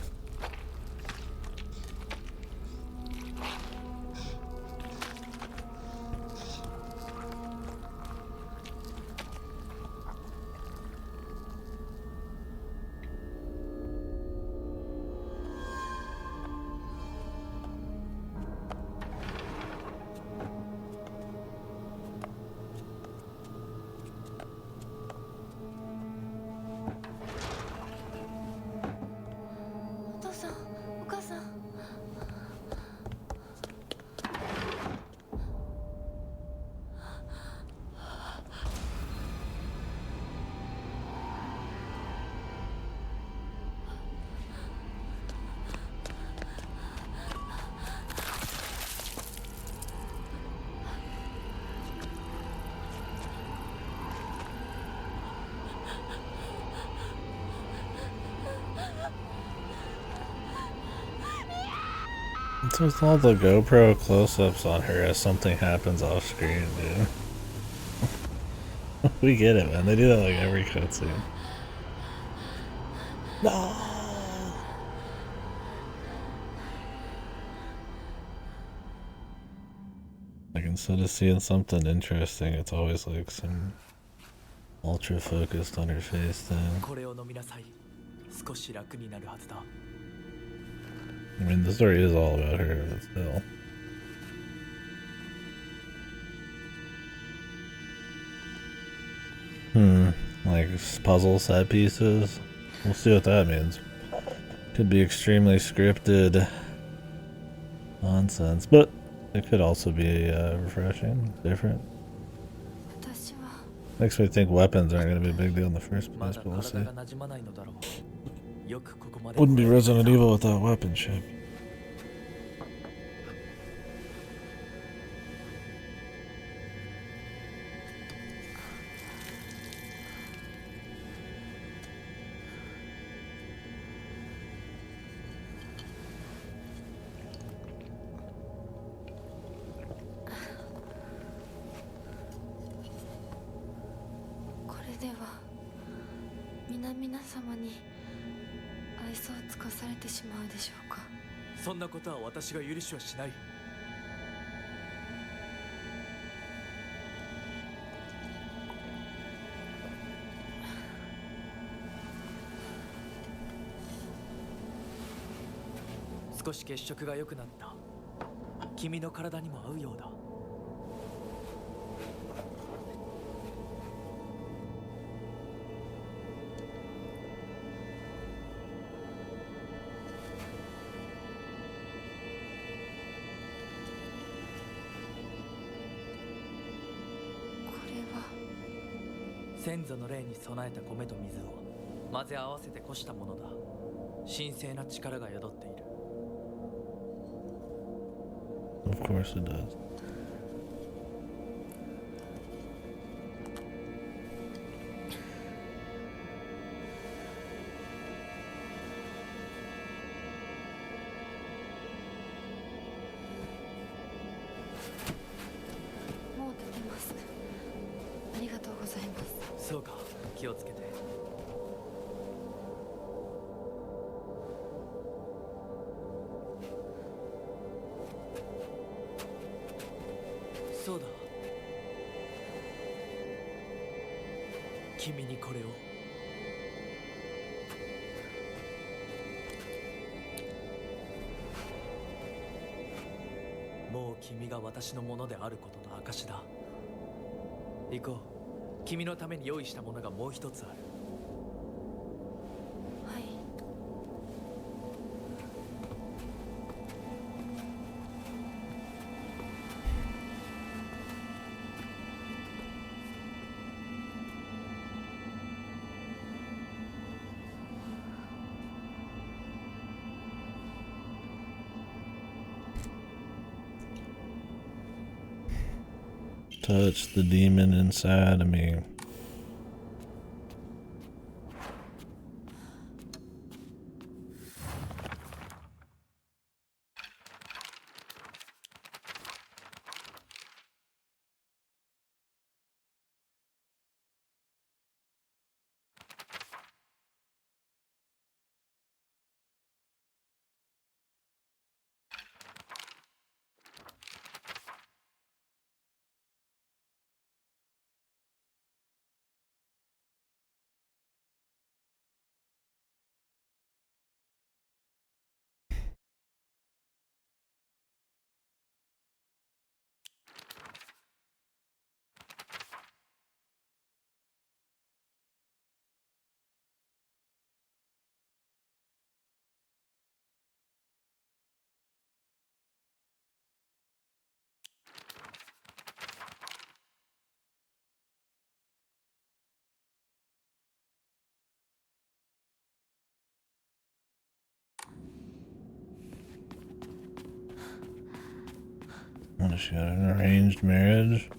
What's with all the GoPro close-ups on her as something happens off screen, dude? We get it, man. They do that like every cutscene. No. Like, instead of seeing something interesting, it's always like some ultra focused on her face thing. I mean, the story is all about her, but still. Like puzzle set pieces. We'll see what that means. Could be extremely scripted nonsense, but it could also be refreshing, different. Makes me think weapons aren't going to be a big deal in the first place, but we'll see. Wouldn't be Resident Evil without weaponship. 少し血色が良くなった。君の体にも合うようだ。先祖の霊に備えた米と水を混ぜ合わせてこしたものだ。神聖な力が宿っている。Of course it does. もう出てます。ありがとうございます。そうか、気をつけて。そうだ、君にこれを。もう君が私のものであることの証だ。行こう。君のために用意したものがもう一つある。はい。Touch the demon inside of me. What is she got, an arranged marriage?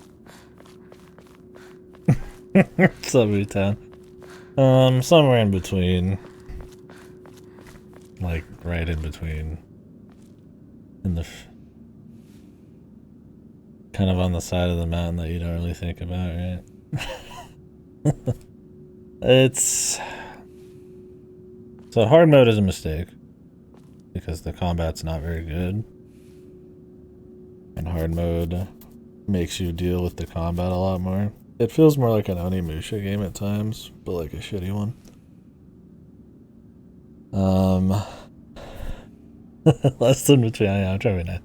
Subway town. Somewhere in between. Like, right in between. In the... kind of on the side of the mountain that you don't really think about, right? It's... So hard mode is a mistake. Because the combat's not very good. And hard mode makes you deal with the combat a lot more. It feels more like an Onimusha game at times, but like a shitty one. Less than between, yeah, I'm trying to be nice.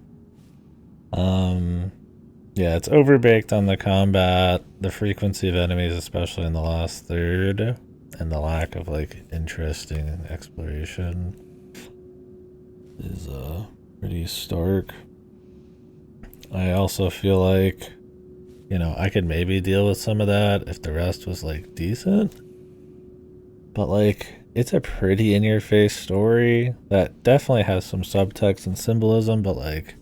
Yeah, it's overbaked on the combat, the frequency of enemies, especially in the last third, and the lack of like interesting exploration is pretty stark. I also feel like, you know, I could maybe deal with some of that if the rest was like decent. But like, it's a pretty in-your-face story that definitely has some subtext and symbolism, but like,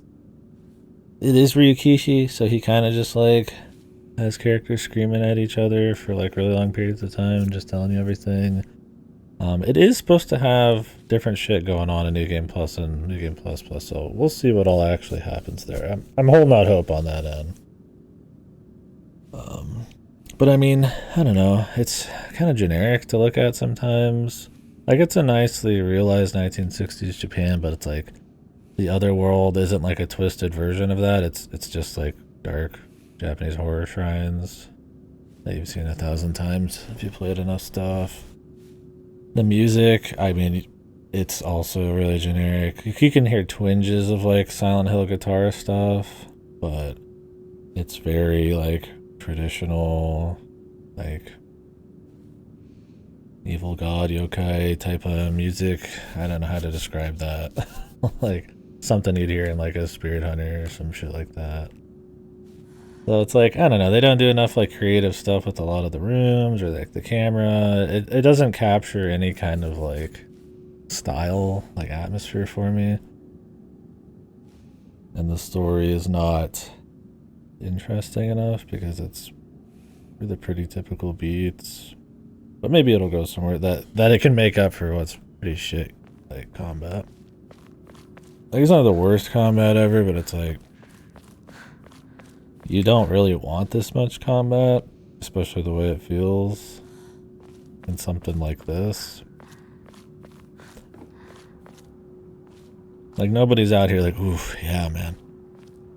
it is Ryukishi, so he kind of just like has characters screaming at each other for like really long periods of time, just telling you everything. It is supposed to have different shit going on in New Game Plus and New Game Plus Plus, so we'll see what all actually happens there. I'm holding out hope on that end. But I mean, I don't know. It's kind of generic to look at sometimes. Like, it's a nicely realized 1960s Japan, but it's like the other world isn't like a twisted version of that. It's just like dark Japanese horror shrines that you've seen 1,000 times if you played enough stuff. The music, I mean, it's also really generic. You can hear twinges of like Silent Hill guitar stuff, but it's very like traditional, like evil god yokai type of music. I don't know how to describe that. Like something you'd hear in like a Spirit Hunter or some shit like that. So it's like, I don't know, they don't do enough like creative stuff with a lot of the rooms or like the camera. It doesn't capture any kind of like style, like atmosphere for me. And the story is not interesting enough because it's the pretty typical beats. But maybe it'll go somewhere that it can make up for what's pretty shit like combat. Like it's not the worst combat ever, but it's like you don't really want this much combat, especially the way it feels in something like this. Like nobody's out here like, oof, yeah, man.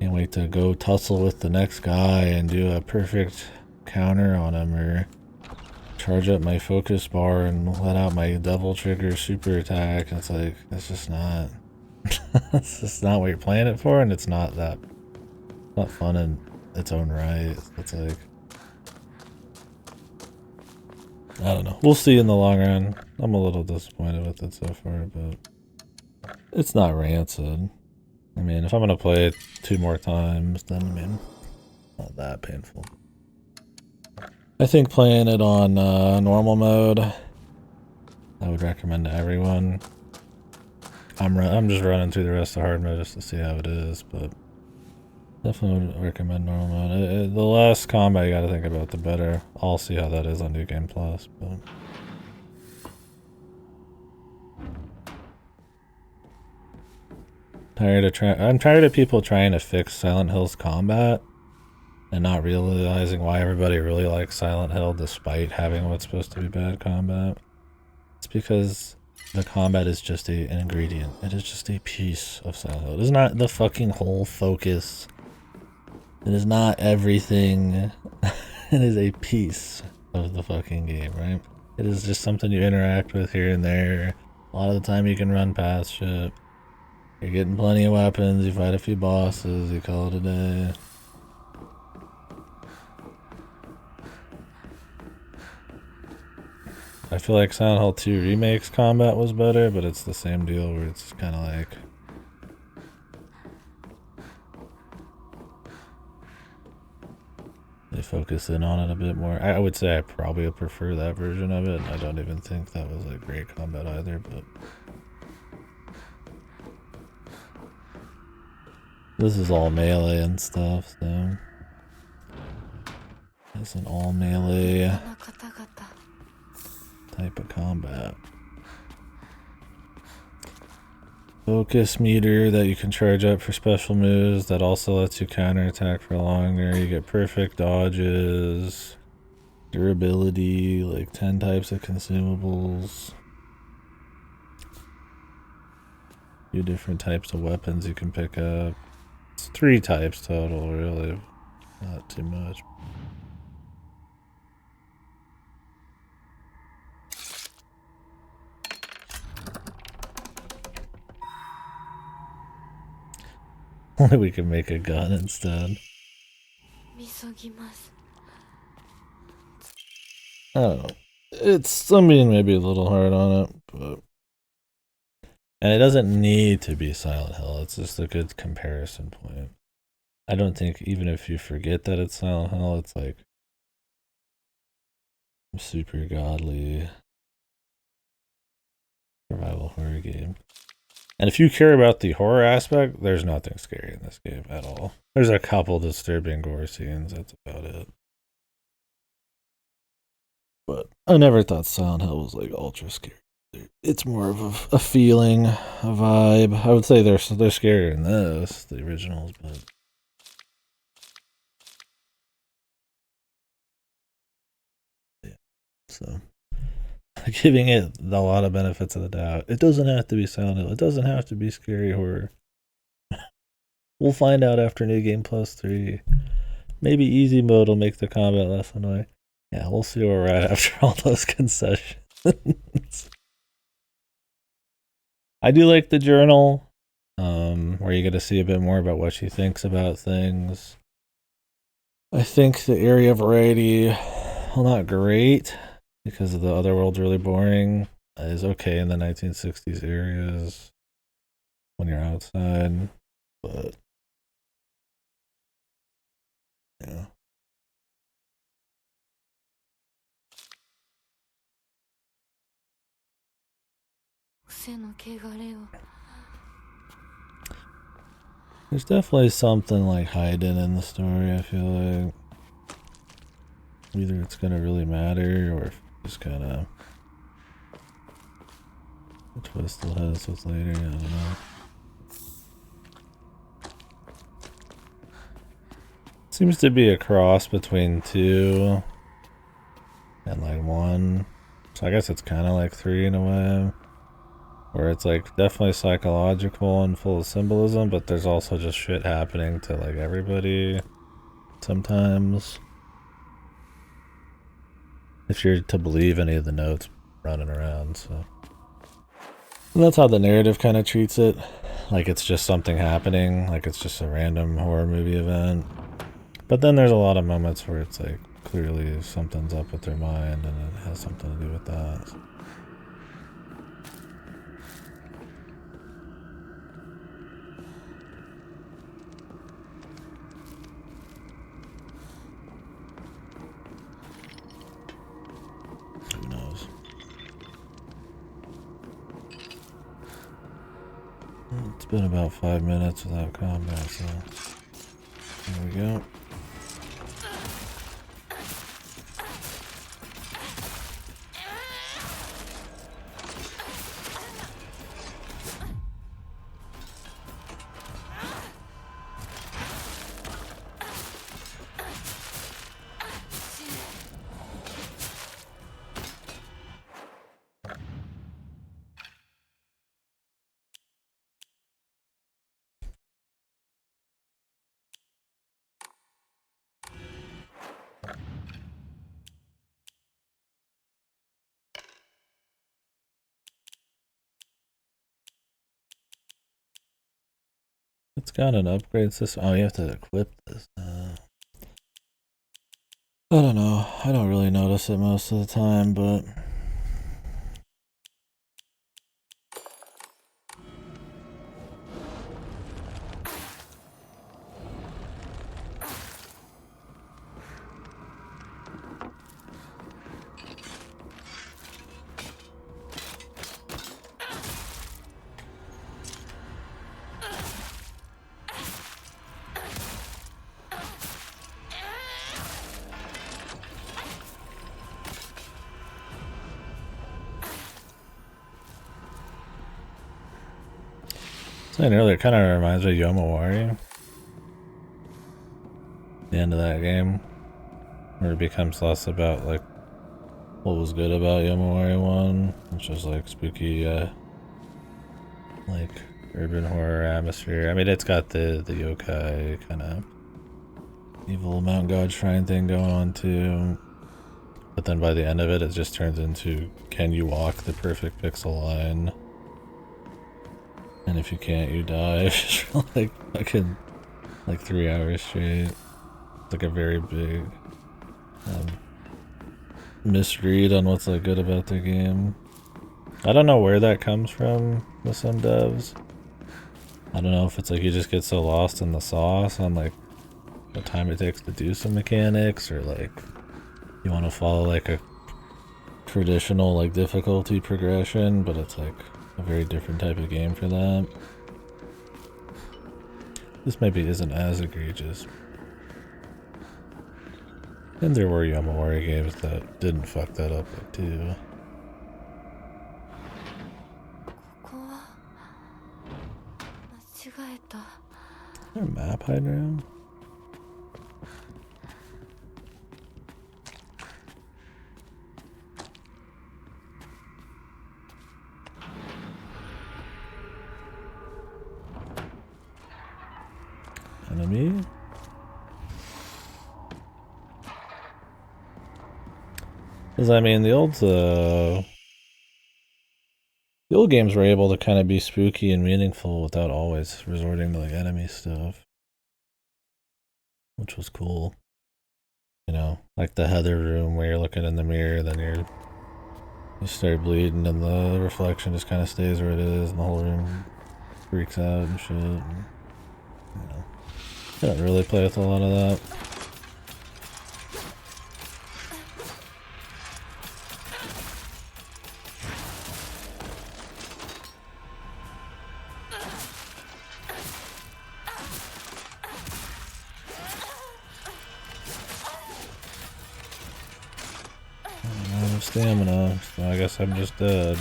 Can't wait to go tussle with the next guy and do a perfect counter on him, or charge up my focus bar and let out my double trigger super attack. It's like, that's just not, it's just not what you're playing it for, and it's not that, not fun in its own right. It's like, I don't know. We'll see in the long run. I'm a little disappointed with it so far, but it's not rancid. I mean, if I'm gonna play it 2 more times, then I mean, not that painful. I think playing it on normal mode, I would recommend to everyone. I'm just running through the rest of hard mode just to see how it is, but definitely would recommend normal mode. The less combat you gotta think about, the better. I'll see how that is on New Game Plus, but I'm tired of people trying to fix Silent Hill's combat and not realizing why everybody really likes Silent Hill despite having what's supposed to be bad combat. It's because the combat is just an ingredient. It is just a piece of Silent Hill. It is not the fucking whole focus. It is not everything. It is a piece of the fucking game, right? It is just something you interact with here and there. A lot of the time you can run past shit. You're getting plenty of weapons, you fight a few bosses, you call it a day. I feel like Silent Hill 2 Remake's combat was better, but it's the same deal where it's kind of like... they focus in on it a bit more. I would say I probably prefer that version of it. I don't even think that was like great combat either, but... this is all melee and stuff, so... it's an all melee type of combat. Focus meter that you can charge up for special moves that also lets you counterattack for longer. You get perfect dodges, durability, like 10 types of consumables. A few different types of weapons you can pick up. It's 3 types total, really. Not too much. Only we can make a gun instead. I don't know. It's, I'm being maybe a little hard on it, but... and it doesn't need to be Silent Hill. It's just a good comparison point. I don't think even if you forget that it's Silent Hill, it's like a super godly survival horror game. And if you care about the horror aspect, there's nothing scary in this game at all. There's a couple disturbing gore scenes, that's about it. But I never thought Silent Hill was like ultra scary. It's more of a feeling, a vibe. I would say they're scarier than this, the originals, but... yeah, so... giving it a lot of benefits of the doubt. It doesn't have to be Silent Hill. It doesn't have to be scary horror. We'll find out after New Game Plus 3. Maybe easy mode will make the combat less annoying. Yeah, we'll see where we're at after all those concessions. I do like the journal, where you get to see a bit more about what she thinks about things. I think the area variety, well, not great because the other world's really boring, is okay in the 1960s areas when you're outside, but yeah. There's definitely something like hiding in the story, I feel like. Either it's gonna really matter or just kind of a twist will have us later, I don't know. Seems to be a cross between 2 and like 1. So I guess it's kind of like 3 in a way. Where it's like definitely psychological and full of symbolism, but there's also just shit happening to like everybody sometimes. If you're to believe any of the notes running around, so. And that's how the narrative kind of treats it. Like it's just something happening, like it's just a random horror movie event. But then there's a lot of moments where it's like clearly something's up with their mind and it has something to do with that. So. Who knows? It's been about 5 minutes without combat, so there we go. It's got an upgrade system. Oh, you have to equip this. I don't know. I don't really notice it most of the time, but saying earlier, it kind of reminds me of Yomawari. The end of that game, where it becomes less about like what was good about Yomawari 1, which was like spooky, like urban horror atmosphere. I mean, it's got the yokai kind of evil Mount God Shrine thing going on too. But then by the end of it, it just turns into, can you walk the perfect pixel line? And if you can't, you die for like fucking like 3 hours straight. It's like a very big misread on what's like good about the game. I don't know where that comes from with some devs. I don't know if it's like you just get so lost in the sauce on like the time it takes to do some mechanics, or like you want to follow like a traditional like difficulty progression, but it's like a very different type of game for that. This maybe isn't as egregious. And there were Yomawari games that didn't fuck that up too. Is there a map hiding around? Enemy? Because I mean, the The old games were able to kind of be spooky and meaningful without always resorting to like enemy stuff, which was cool. You know, like the Heather room where you're looking in the mirror, then you start bleeding, and the reflection just kind of stays where it is, and the whole room freaks out and shit. And, you know, I don't really play with a lot of that. Stamina, so I guess I'm just dead.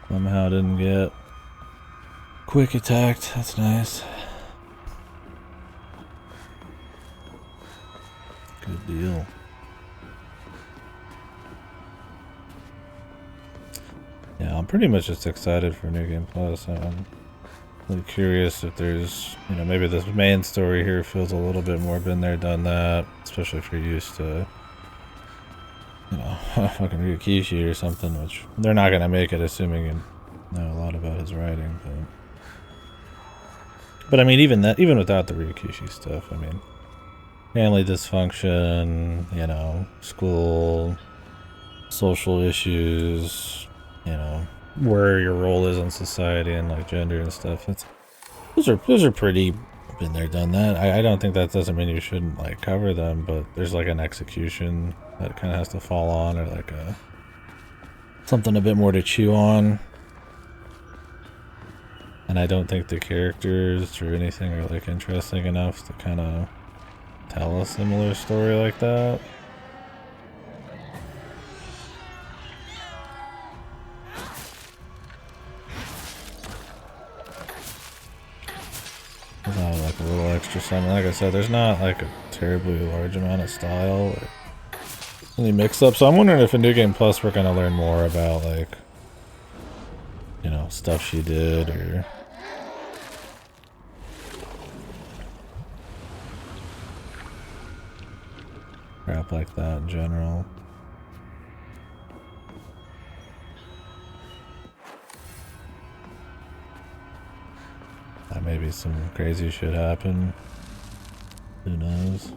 Somehow didn't get quick attacked. That's nice. Good deal. Yeah, I'm pretty much just excited for New Game Plus. I'm really curious if there's, you know, maybe this main story here feels a little bit more been there, done that, especially if you're used to, you know, fucking Ryukishi or something, which they're not gonna make it, assuming you know a lot about his writing. But I mean, even without the Ryukishi stuff, I mean, family dysfunction, you know, school, social issues, you know, where your role is in society and like gender and stuff. Those are pretty been there, done that. I don't think that doesn't mean you shouldn't like cover them, but there's like an execution that kind of has to fall on, or like something a bit more to chew on. And I don't think the characters or anything are like interesting enough to kind of tell a similar story like that. Without like a little extra something. Like I said, there's not like a terribly large amount of style or any mix up. So I'm wondering if in New Game Plus we're gonna learn more about like, you know, stuff she did or crap like that in general. Maybe some crazy shit happen. Who knows?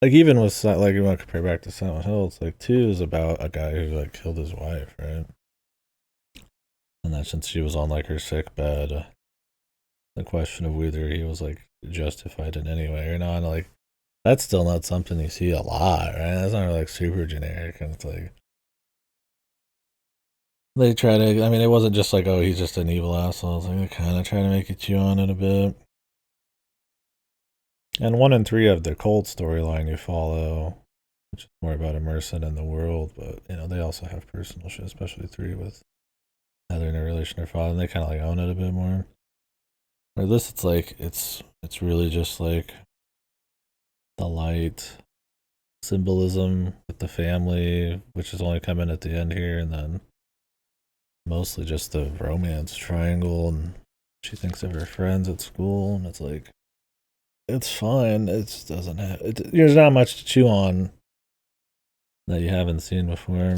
Like even with like you want to compare back to Silent Hill, it's like 2 is about a guy who like killed his wife, right? And that since she was on like her sick bed, the question of whether he was like justified in any way or not, like that's still not something you see a lot, right? That's not like super generic, and it's like they try to. I mean, it wasn't just like, oh, he's just an evil asshole. It's like they kind of try to make you chew on it a bit. And 1 and 3 of the Cold storyline you follow, which is more about immersing in the world, but you know they also have personal shit, especially 3 with Heather in a relation to her father, and they kind of like own it a bit more. Or this, it's like it's really just like the light symbolism with the family, which is only coming at the end here, and then mostly just the romance triangle, and she thinks of her friends at school, and it's like it's fine. It just doesn't have. There's not much to chew on that you haven't seen before.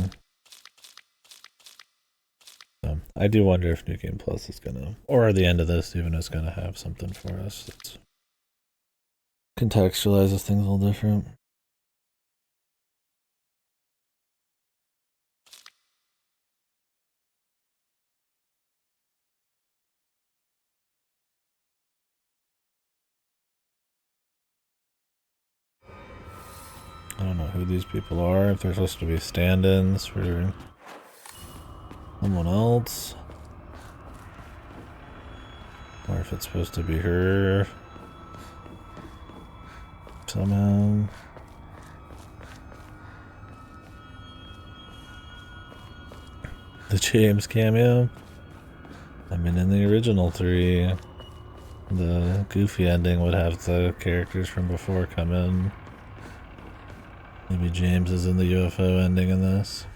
So I do wonder if New Game Plus is gonna, or the end of this even, is gonna have something for us that contextualizes things a little different. I don't know who these people are, if they're supposed to be stand-ins for someone else. Or if it's supposed to be her somehow. The James cameo? I mean, in the original 3, the Goofy ending would have the characters from before come in. Maybe James is in the UFO ending in this.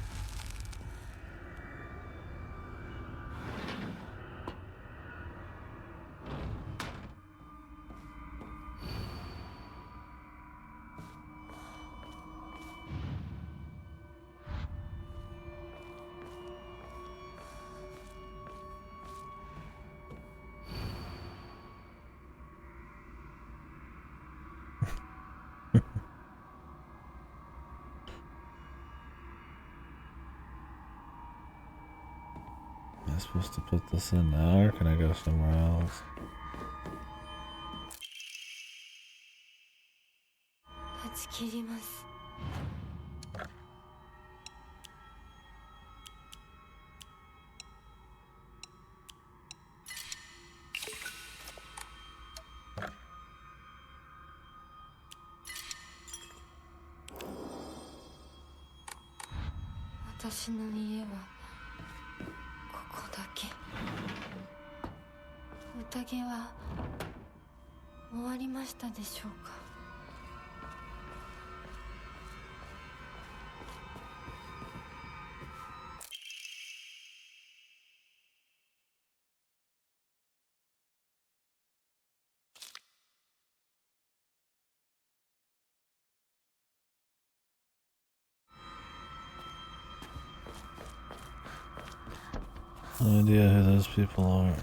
Am I supposed to put this in now, or can I go somewhere else? 断ち切ります。私の家はここだけ。宴は終わりましたでしょうか。No idea who those people are.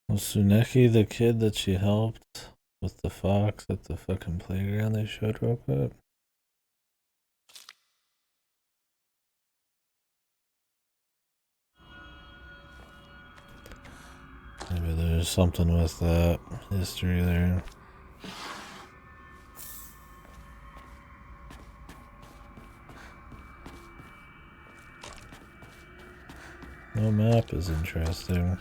Was Tsuneki the kid that she helped with the fox at the fucking playground they showed real quick? Maybe there's something with that history there. The map is interesting.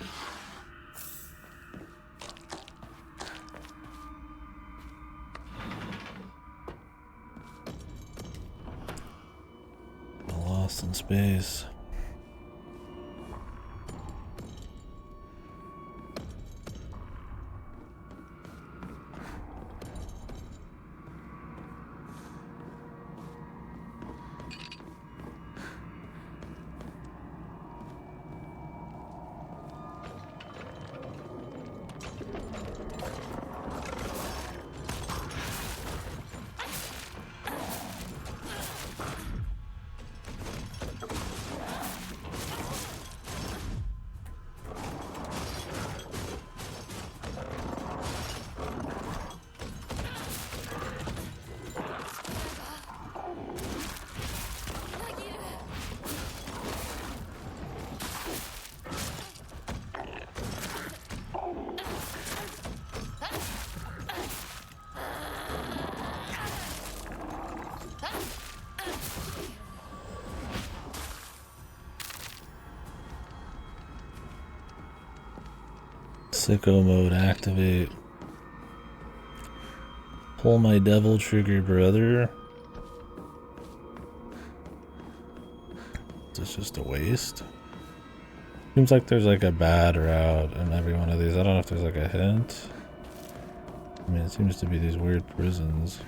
Lost in space. Sicko mode activate. Pull my devil trigger, brother. Is this just a waste? Seems like there's like a bad route in every one of these. I don't know if there's like a hint. I mean, it seems to be these weird prisons.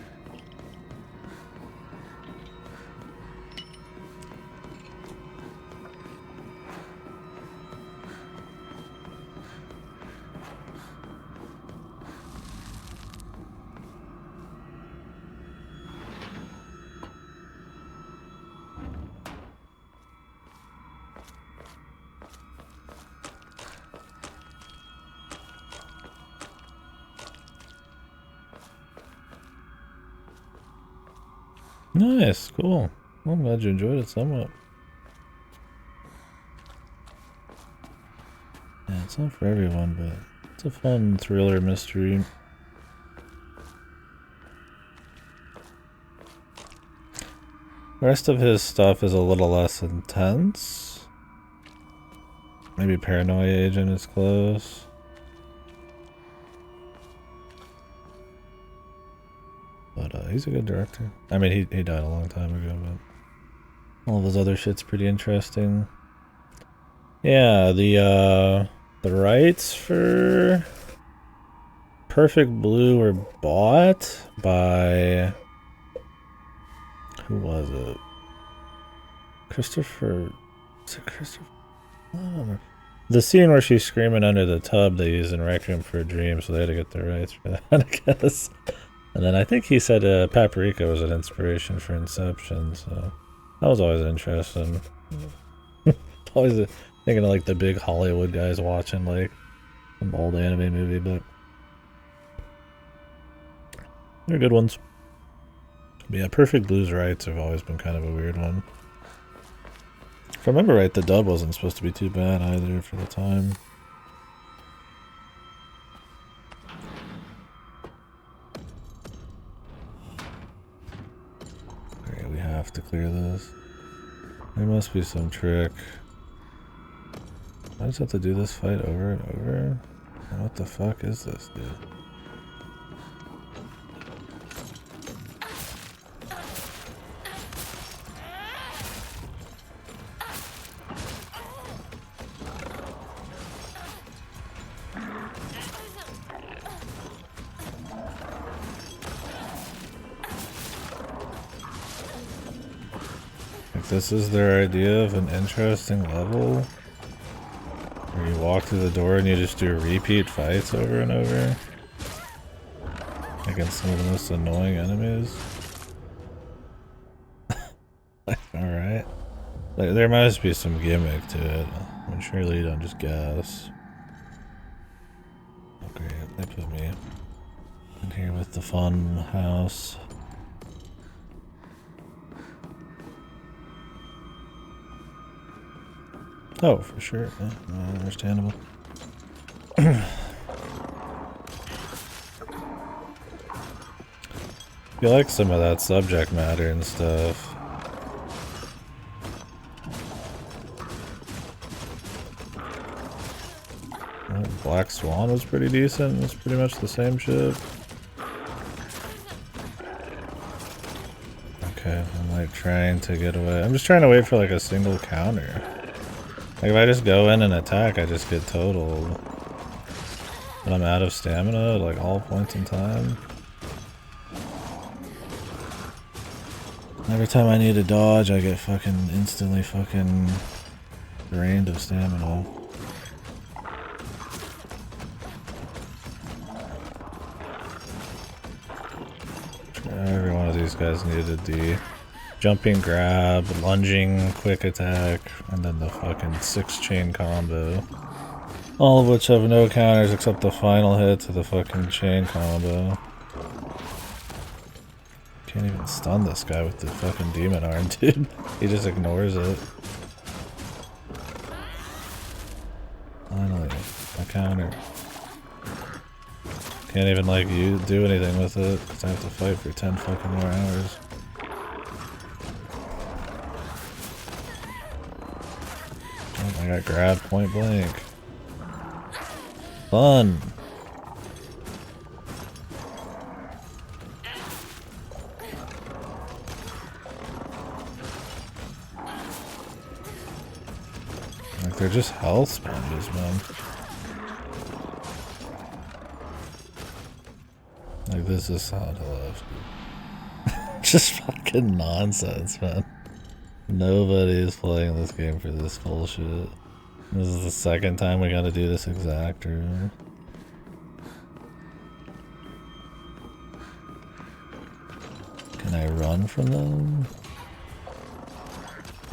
Nice, cool. Well, I'm glad you enjoyed it somewhat. Yeah, it's not for everyone, but it's a fun thriller mystery. The rest of his stuff is a little less intense. Maybe Paranoia Agent is close. But he's a good director. I mean, he died a long time ago, but all of his other shit's pretty interesting. Yeah, the rights for Perfect Blue were bought by, who was it? Christopher. Is it Christopher? I don't remember. The scene where she's screaming under the tub they use in Requiem for a Dream, so they had to get the rights for that, I guess. And then I think he said Paprika was an inspiration for Inception, so that was always interesting. Always thinking of like the big Hollywood guys watching like some old anime movie, but they're good ones. But yeah, Perfect Blue's rights have always been kind of a weird one. If I remember right, the dub wasn't supposed to be too bad either for the time. Okay, we have to clear this. There must be some trick. I just have to do this fight over and over? What the fuck is this, dude? Like, this is their idea of an interesting level? Where you walk through the door and you just do repeat fights over and over? Against some of the most annoying enemies? Alright. There must be some gimmick to it. I mean, surely you don't just guess. Okay, they put me in here with the fun house. Oh, for sure. Yeah, understandable. You like some of that subject matter and stuff. Black Swan was pretty decent. It's pretty much the same shit. Okay, I'm like trying to get away. I'm just trying to wait for like a single counter. Like if I just go in and attack, I just get totaled. But I'm out of stamina at like all points in time. Every time I need to dodge, I get fucking instantly fucking drained of stamina. Every one of these guys needed the jumping grab, lunging, quick attack, and then the fucking 6-chain combo. All of which have no counters except the final hit to the fucking chain combo. Can't even stun this guy with the fucking demon arm, dude. He just ignores it. Finally, a counter. Can't even like you do anything with it, because I have to fight for 10 fucking more hours. Oh, I got grabbed point blank. Fun! Like they're just health sponges, man. Like this is sound to love. Just fucking nonsense, man. Nobody is playing this game for this bullshit. This is the second time we gotta do this exact room. Can I run from them?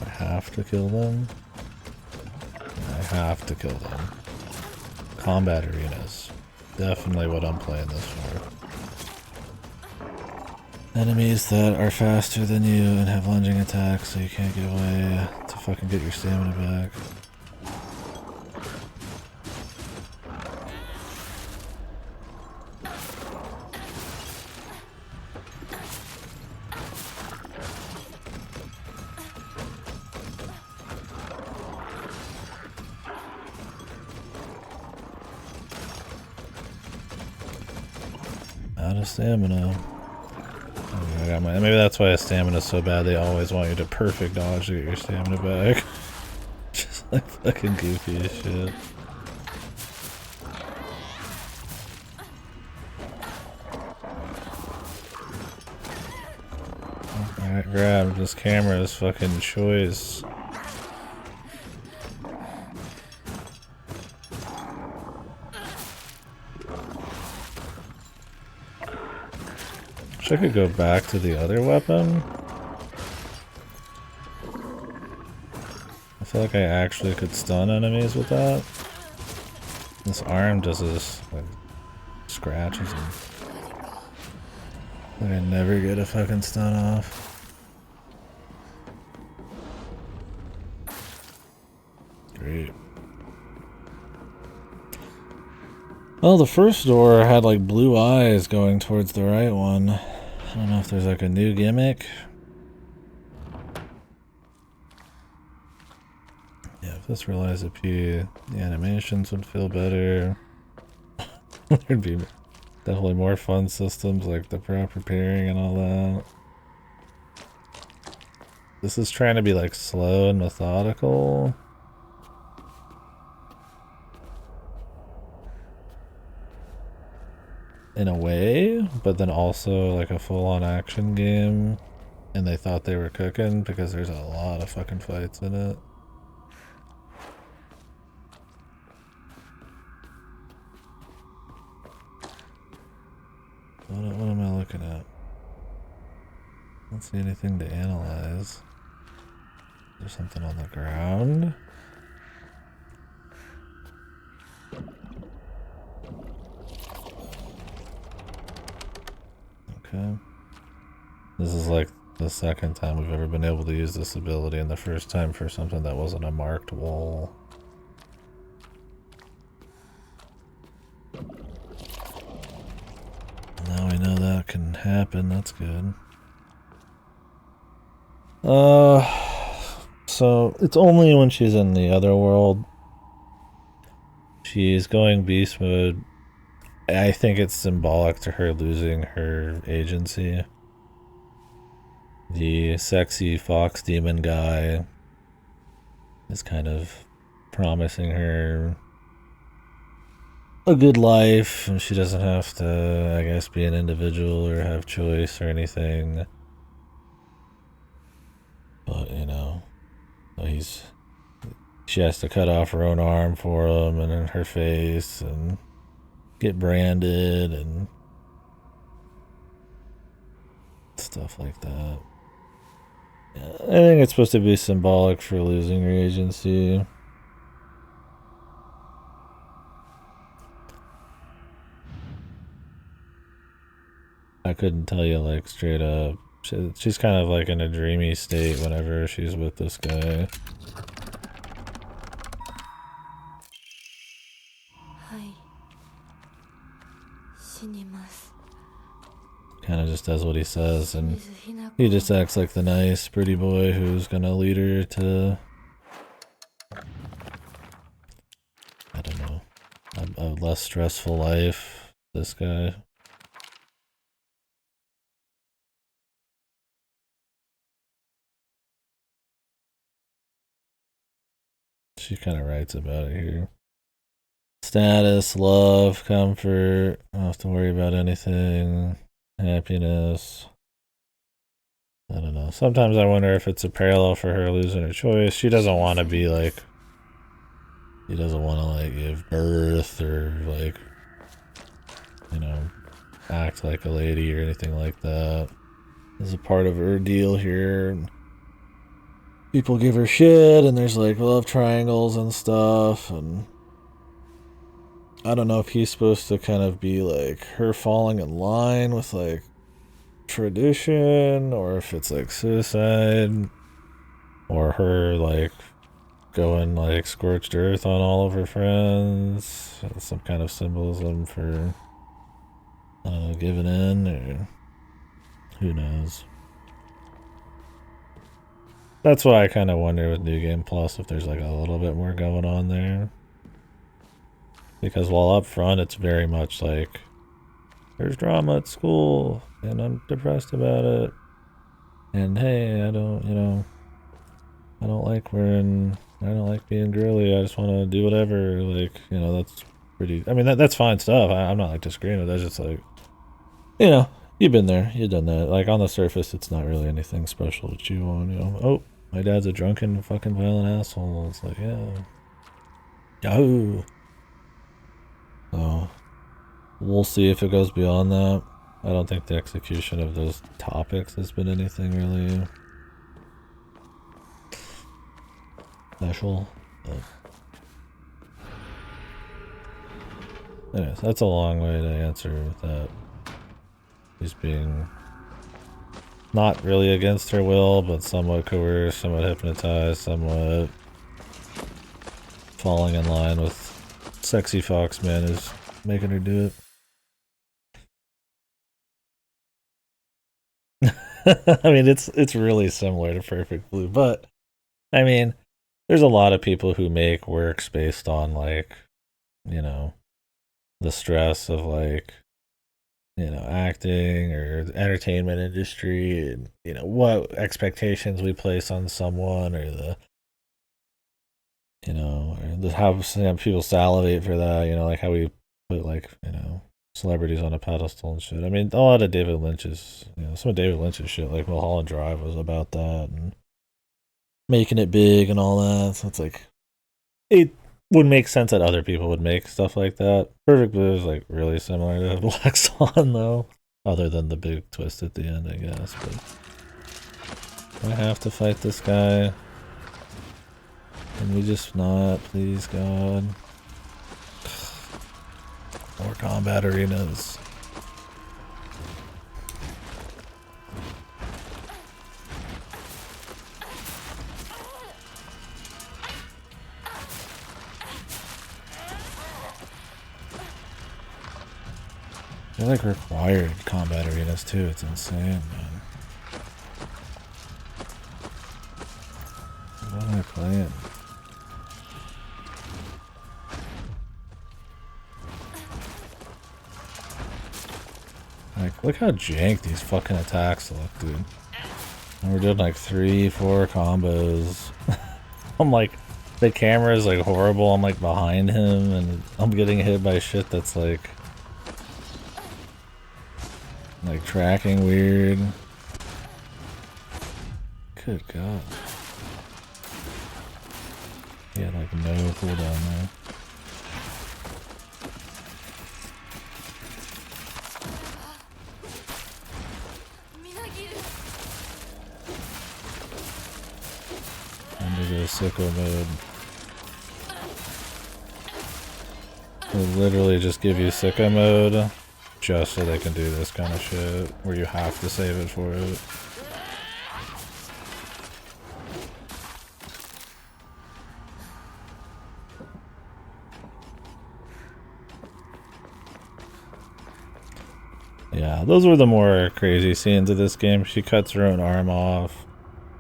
I have to kill them? I have to kill them. Combat arenas. Definitely what I'm playing this for. Enemies that are faster than you and have lunging attacks, so you can't get away to fucking get your stamina back. Out of stamina. Oh, I got my, maybe that's why stamina's so bad. They always want you to perfect dodge to get your stamina back. Just like fucking goofy as shit. Alright, grab this camera's fucking choice. Wish I could go back to the other weapon. I feel like I actually could stun enemies with that. This arm does this, like, scratches and... Like I never get a fucking stun off. Great. Well, the first door had like blue eyes going towards the right one. I don't know if there's like a new gimmick. Yeah, if this relies a P, the animations would feel better. There'd be definitely more fun systems like the proper pairing and all that. This is trying to be like slow and methodical. In a way, but then also like a full-on action game, and they thought they were cooking because there's a lot of fucking fights in it. What am I looking at? I don't see anything to analyze. There's something on the ground. Okay. This is like the second time we've ever been able to use this ability, and the first time for something that wasn't a marked wall. Now we know that can happen, that's good. So it's only when she's in the other world. She's going beast mode. I think it's symbolic to her losing her agency. The sexy fox demon guy is kind of promising her a good life, and she doesn't have to, I guess, be an individual or have choice or anything. But, you know, she has to cut off her own arm for him and in her face and get branded and stuff like that. Yeah, I think it's supposed to be symbolic for losing your agency. I couldn't tell you like straight up. She's kind of like in a dreamy state whenever she's with this guy. Kind of just does what he says, and he just acts like the nice, pretty boy who's gonna lead her to, I don't know, a less stressful life. This guy. She kind of writes about it here. Status, love, comfort, don't have to worry about anything, happiness. I don't know. Sometimes I wonder if it's a parallel for her losing her choice. She doesn't want to be like, she doesn't want to like give birth or like, you know, act like a lady or anything like that. This is a part of her deal here. People give her shit, and there's like love triangles and stuff, and I don't know if he's supposed to kind of be like her falling in line with like tradition or if it's like suicide or her like going like scorched earth on all of her friends. Some kind of symbolism for giving in, or who knows. That's why I kind of wonder with New Game Plus if there's like a little bit more going on there. Because while up front it's very much like there's drama at school and I'm depressed about it. And hey, I don't like I don't like being girly. I just want to do whatever. Like, that's pretty. I mean, that's fine stuff. I'm not like disagreeing with that. It's just like, you've been there, you've done that. Like on the surface, it's not really anything special to chew on. Oh, my dad's a drunken, fucking violent asshole. It's like, yeah, yahoo. So we'll see if it goes beyond that. I don't think the execution of those topics has been anything really special. But anyways, that's a long way to answer with that. He's being not really against her will, but somewhat coerced, somewhat hypnotized, somewhat falling in line with sexy Foxman is making her do it. I mean, it's really similar to Perfect Blue, but I mean, there's a lot of people who make works based on like, the stress of like, acting or the entertainment industry and, what expectations we place on someone or how people salivate for that, like how we put like, celebrities on a pedestal and shit. I mean, a lot of David Lynch's, some of David Lynch's shit, like Mulholland Drive was about that and making it big and all that. So it's like, it would make sense that other people would make stuff like that. Perfect Blue is like really similar to Black Swan though, other than the big twist at the end, I guess. But I have to fight this guy. Can we just not, please, God? More combat arenas. They're like required combat arenas too. It's insane, man. What am I playing? Like, look how jank these fucking attacks look, dude. And we're doing like 3-4 combos. I'm like, the camera is like horrible. I'm like behind him and I'm getting hit by shit that's like tracking weird. Good God. He had like no cooldown there. Undergo sicko mode. They literally just give you sicko mode just so they can do this kind of shit where you have to save it for it. Yeah, those were the more crazy scenes of this game. She cuts her own arm off.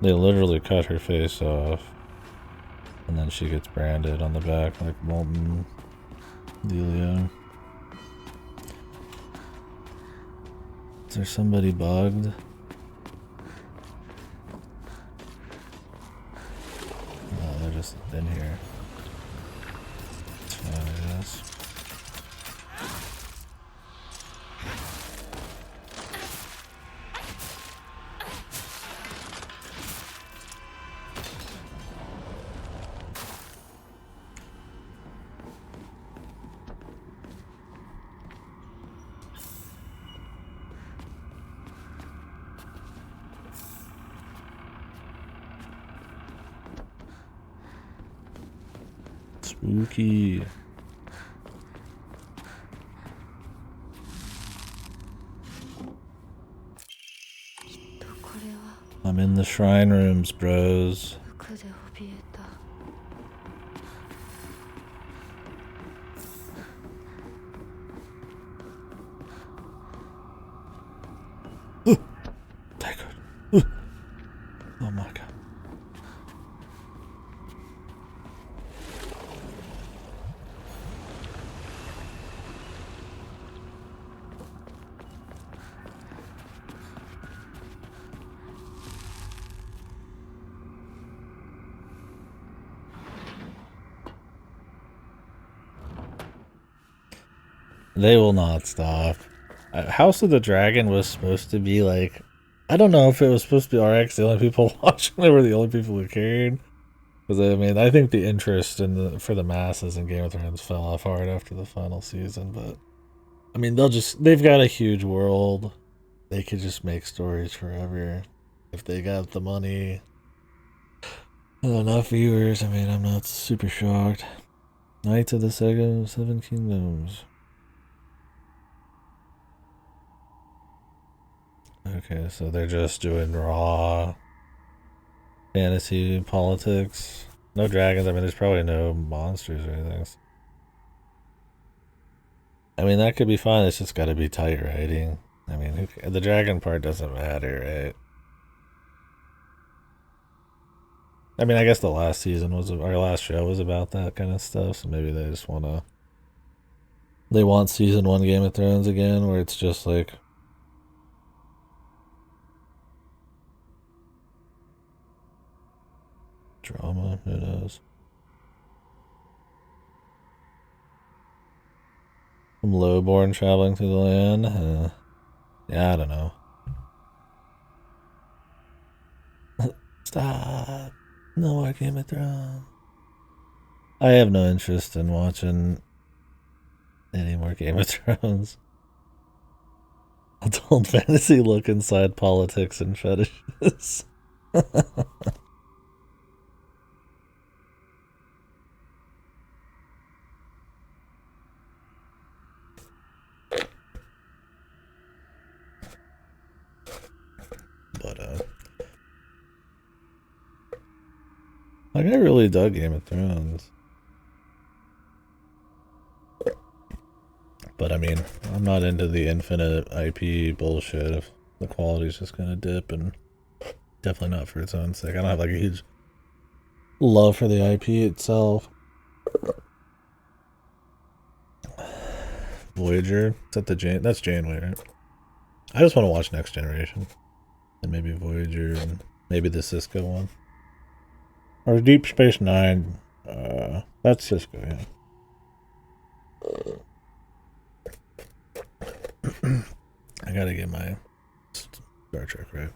They literally cut her face off. And then she gets branded on the back like molten dealio. Is there somebody bugged? No, they're just in here. It's fine, I guess. Spooky. I'm in the shrine rooms, bros. 服で怯えた。Tiger. Oh my god. They will not stop. House of the Dragon was supposed to be like, I don't know if it was supposed to be RX, the only people watching they were the only people who cared. Because I mean, I think the interest for the masses in Game of Thrones fell off hard after the final season. But I mean, they've got a huge world. They could just make stories forever if they got the money and enough viewers. I mean, I'm not super shocked. Knights of the Seven Kingdoms. Okay, so they're just doing raw fantasy politics. No dragons. I mean, there's probably no monsters or anything. I mean, that could be fine. It's just got to be tight writing. I mean, the dragon part doesn't matter, right? I mean, I guess the last season our last show was about that kind of stuff. So maybe they just they want season 1 Game of Thrones again, where it's just like drama. Who knows? Some lowborn traveling through the land. Yeah, I don't know. Stop. No more Game of Thrones. I have no interest in watching any more Game of Thrones. Adult fantasy look inside politics and fetishes. But like I really dug Game of Thrones. But I mean, I'm not into the infinite IP bullshit if the quality's just gonna dip, and definitely not for its own sake. I don't have like a huge love for the IP itself. Voyager. Is that that's Janeway, right? I just want to watch Next Generation. And maybe Voyager and maybe the Cisco one. Or Deep Space Nine. That's Cisco, yeah. I gotta get my Star Trek right.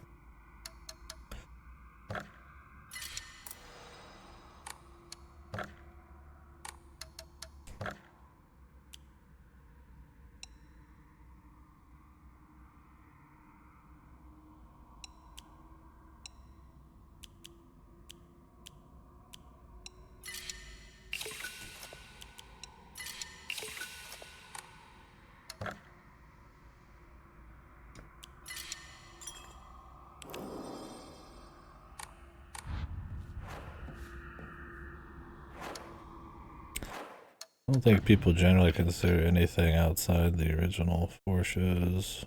I don't think people generally consider anything outside the original 4 shows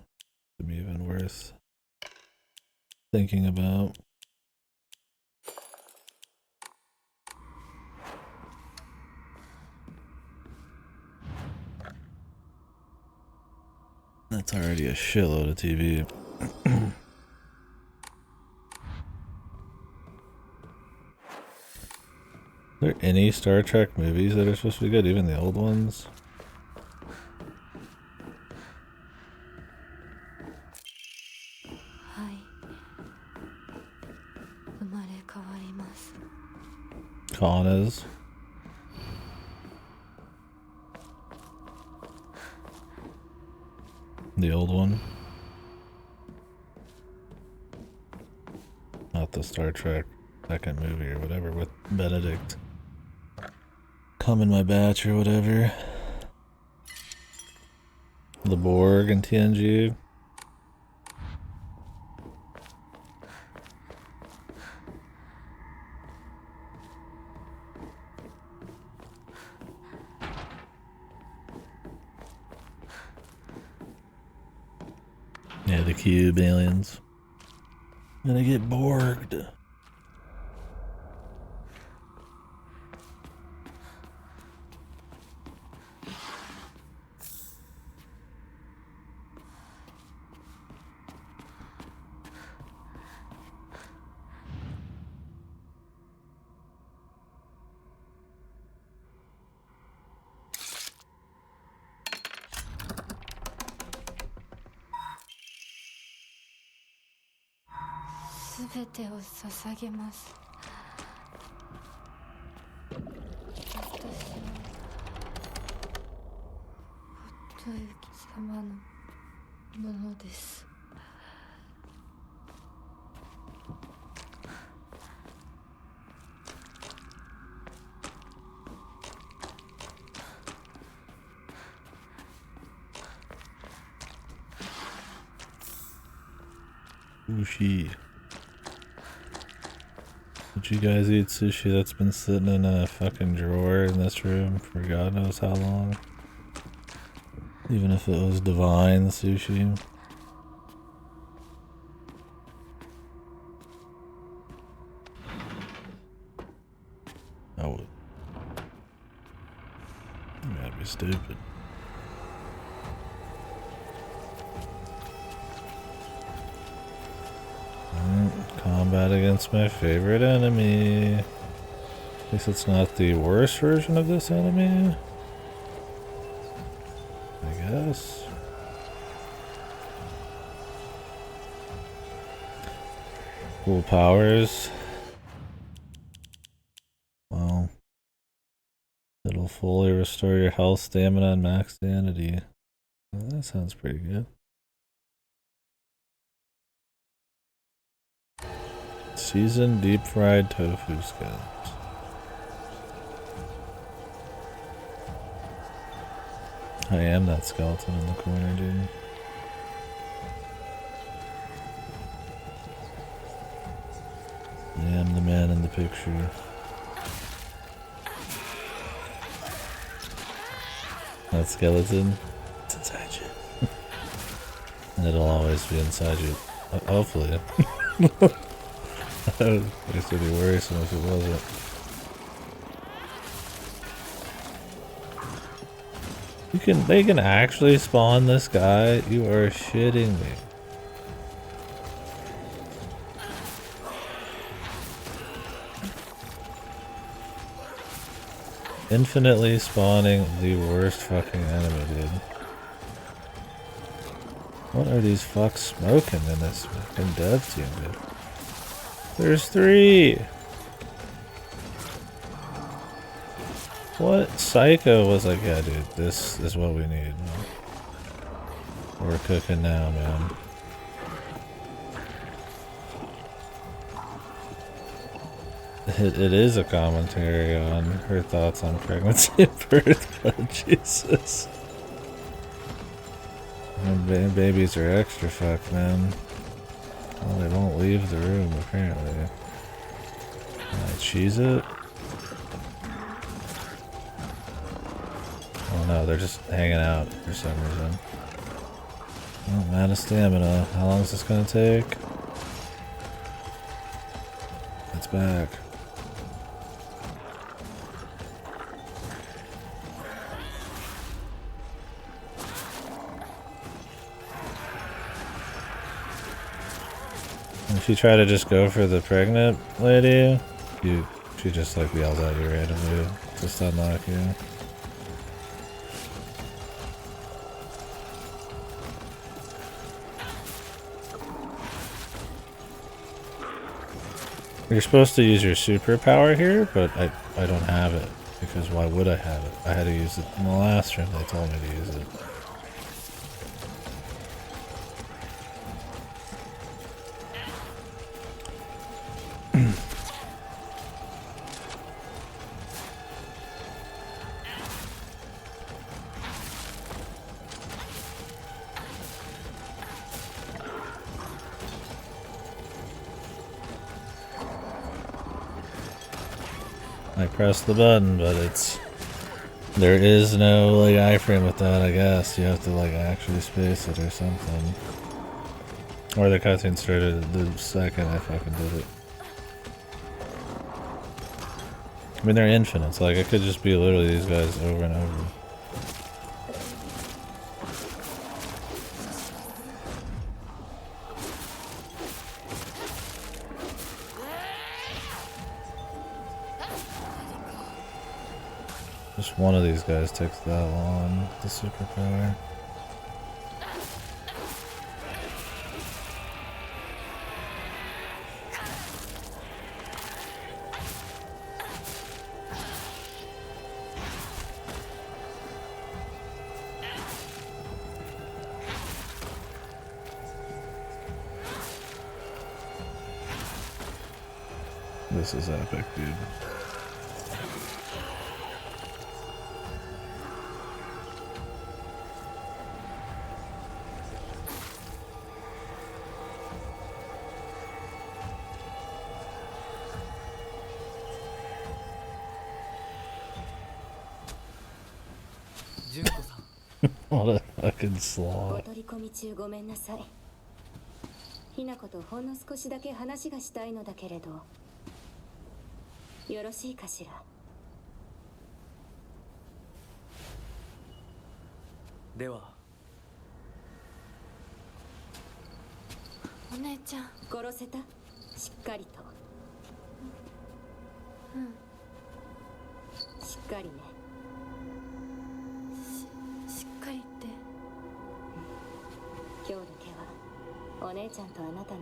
to be even worth thinking about. That's already a shitload of TV. Are there any Star Trek movies that are supposed to be good, even the old ones? Khan is. The old one. Not the Star Trek second movie or whatever with Benedict. Come in my batch or whatever. The Borg and TNG. Yeah, the cube aliens. Gonna get borged.すべてを捧げます。私は夫行様のものです。Sushi. Did you guys eat sushi that's been sitting in a fucking drawer in this room for God knows how long? Even if it was divine sushi. I would. You gotta be stupid. Combat against my favorite enemy. At least it's not the worst version of this enemy, I guess. Cool powers. Well, it'll fully restore your health, stamina, and max sanity. Well, that sounds pretty good. Seasoned deep fried tofu scallops. I am that skeleton in the corner, dude. I am the man in the picture. That skeleton, it's inside you. And it'll always be inside you. Hopefully. That would be worrisome if it wasn't. They can actually spawn this guy? You are shitting me. Infinitely spawning the worst fucking enemy, dude. What are these fucks smoking in this fucking dev team, dude? There's 3! What psycho was like, yeah dude, this is what we need. We're cooking now, man. It is a commentary on her thoughts on pregnancy and birth, but Jesus. And babies are extra fucked, man. Well, they won't leave the room, apparently. Can I cheese it? Oh no, they're just hanging out for some reason. Oh, man of stamina. How long is this gonna take? It's back. If you try to just go for the pregnant lady, she just like yells at you randomly to stun lock you. You're supposed to use your superpower here, but I don't have it, because why would I have it? I had to use it in the last room, they told me to use it. I pressed the button, but there is no like iframe with that, I guess. You have to like actually space it or something. Or the cutscene started the second I fucking did it. I mean, they're infinite, so like it could just be literally these guys over and over. Just one of these guys takes that long, the superpower. This is epic, dude. What a fucking お slog. 取り込み中ごめんなさい。ひなことほんの少しだけ話がしたいのだけれど、よろしいかしら。ではお姉ちゃん。殺せた？しっかりと。うん。しっかりね。しっかりって。今日だけはお姉ちゃんとあなたの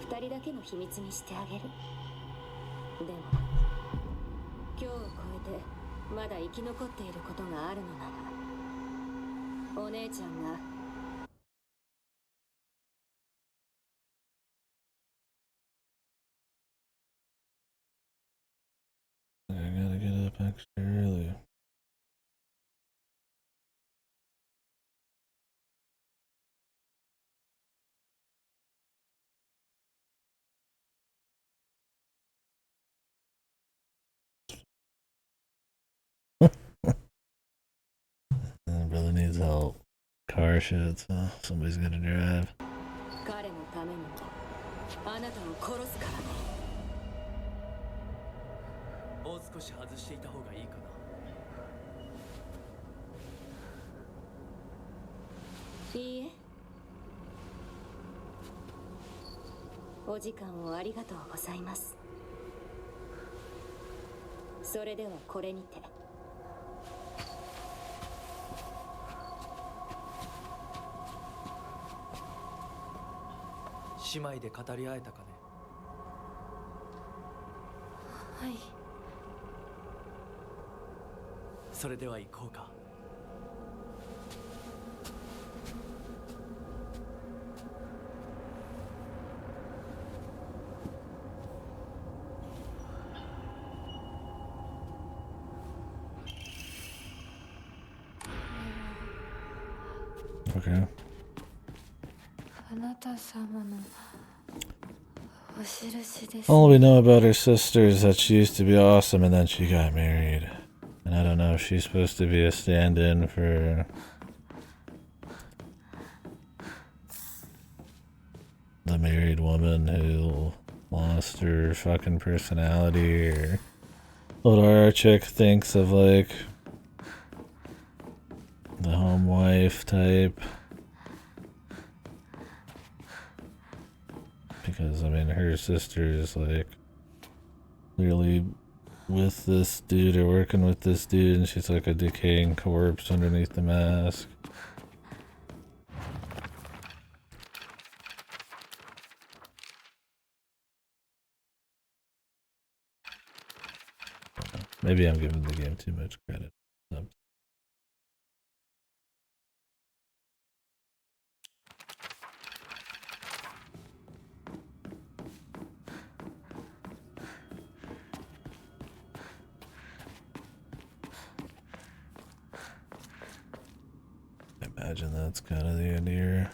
二人だけの秘密にしてあげる。でも今日を超えてまだ生き残っていることがあるのなら、お姉ちゃんがI gotta get up extra early. Brother needs help. Car shit, so somebody's gonna drive. 彼のためにもあなたを殺すからね。もう少し外していた方がいいかな。いいえ。お時間をありがとうございます。それではこれにて。姉妹で語り合えたかね。はい。それでは行こうか。Okay. あなた様のお印です。 All we know about her sister is that she used to be awesome and then she got married. And I don't know if she's supposed to be a stand-in for the married woman who lost her fucking personality, or what our chick thinks of like the home wife type. Because I mean her sister is like clearly with this dude or working with this dude, and she's like a decaying corpse underneath the mask. Maybe I'm giving the game too much credit. I imagine that's kind of the end here.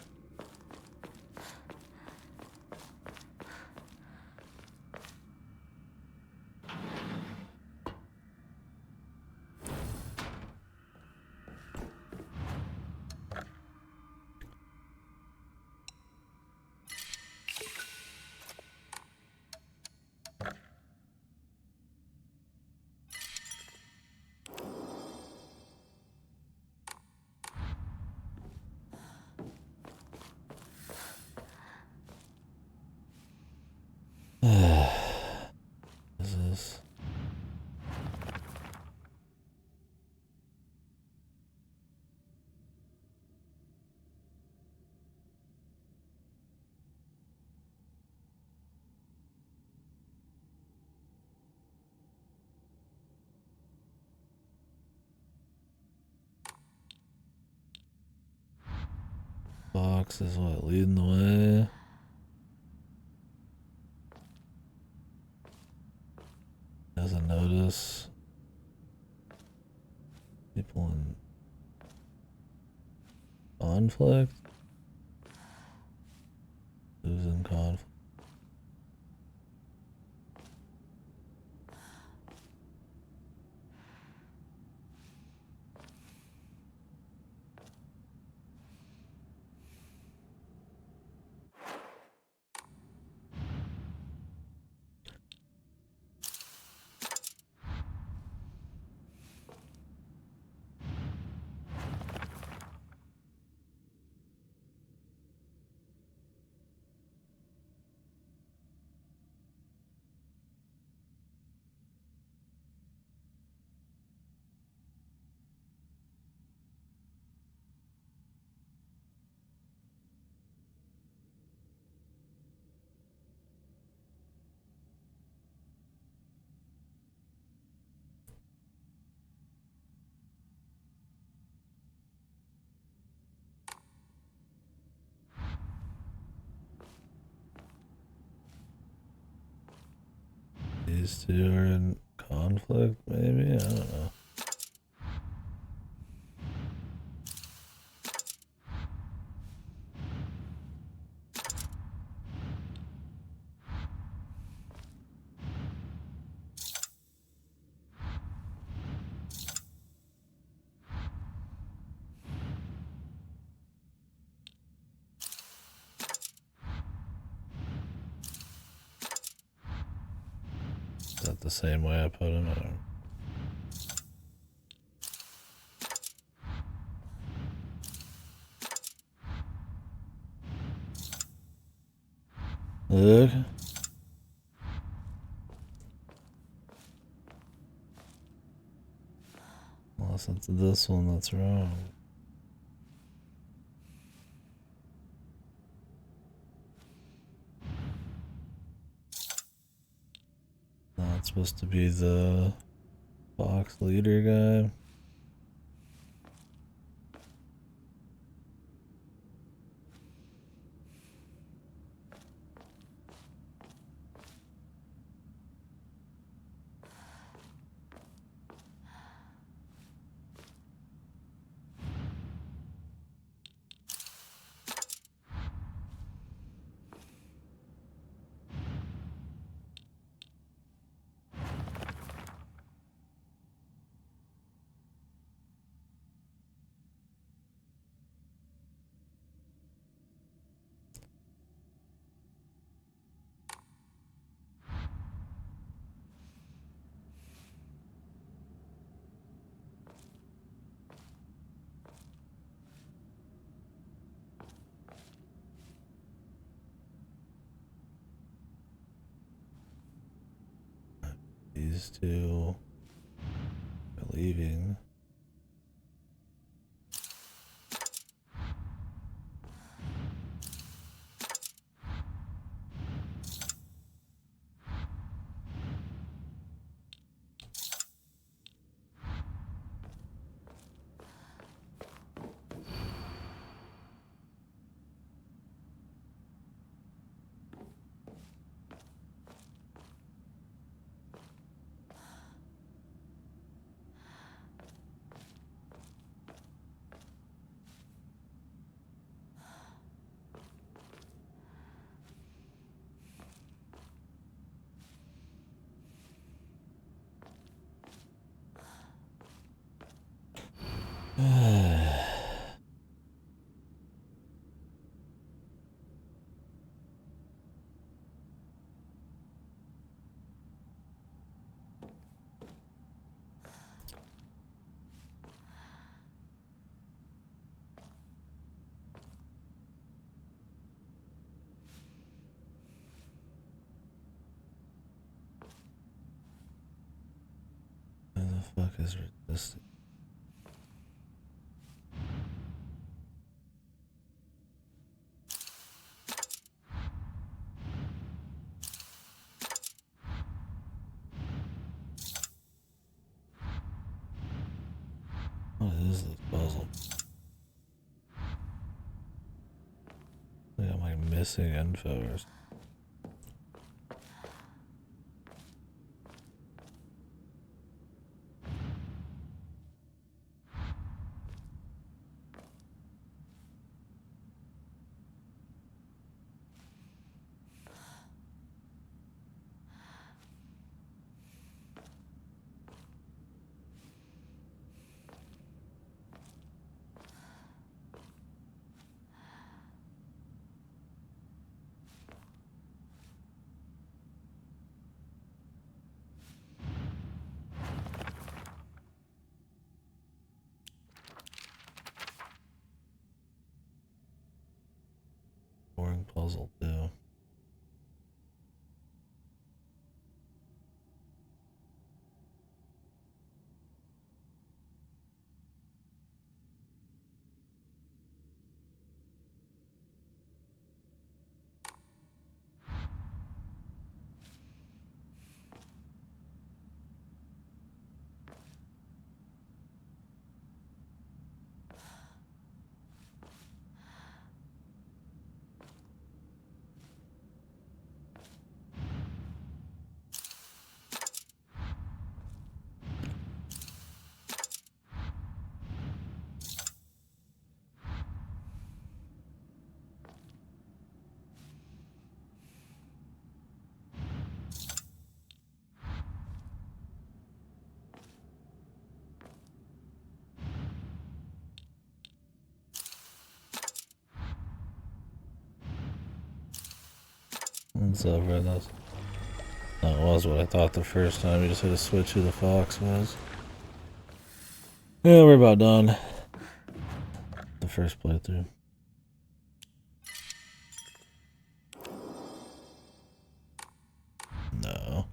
Fox is what, leading the way? Doesn't notice people in conflict? Who's in conflict? These two are in conflict, maybe? I don't know. Is that the same way I put him? I don't know. Look. Unless it's this one that's wrong. Not supposed to be the Fox leader guy. These two are leaving. Who the fuck is resisting? What is this puzzle? missing info or boring puzzle too. What's up, Red? That was what I thought the first time. You just had to switch who the fox was. Yeah, we're about done. The first playthrough. No.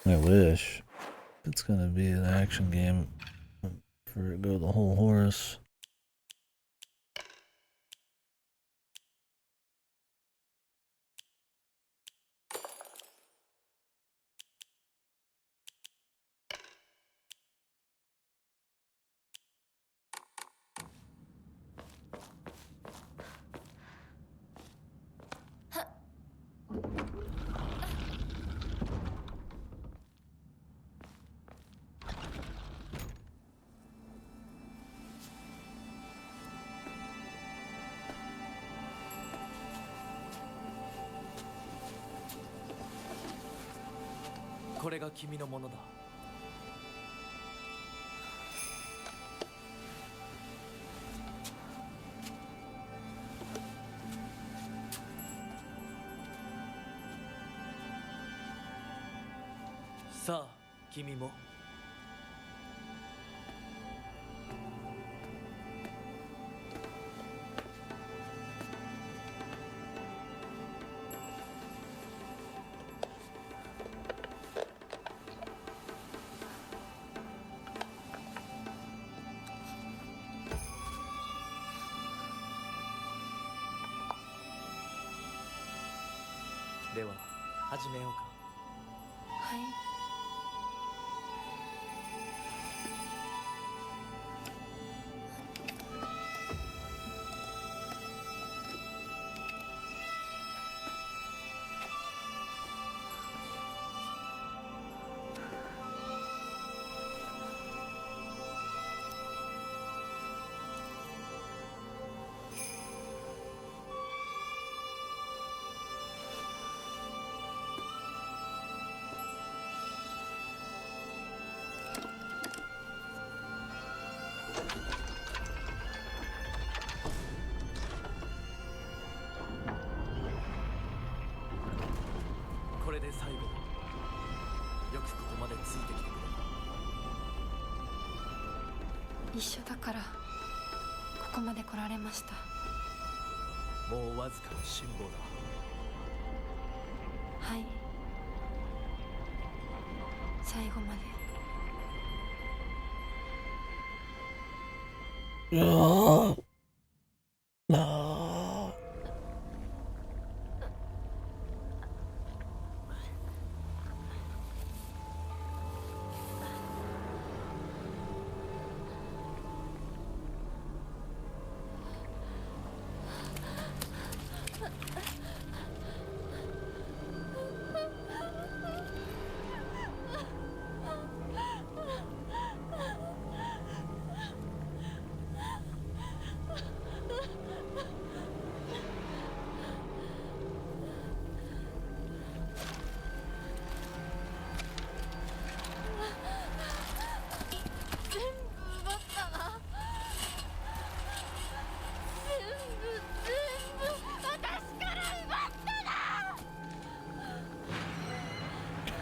I wish. It's gonna be an action game for it go the whole horse.これが君のものだ。さあ、君も。では始めようか。はい。これで最後だ。よくここまでついてきてくれた。一緒だからここまで来られました。もうわずかの辛抱だ。はい。最後まで。No. あ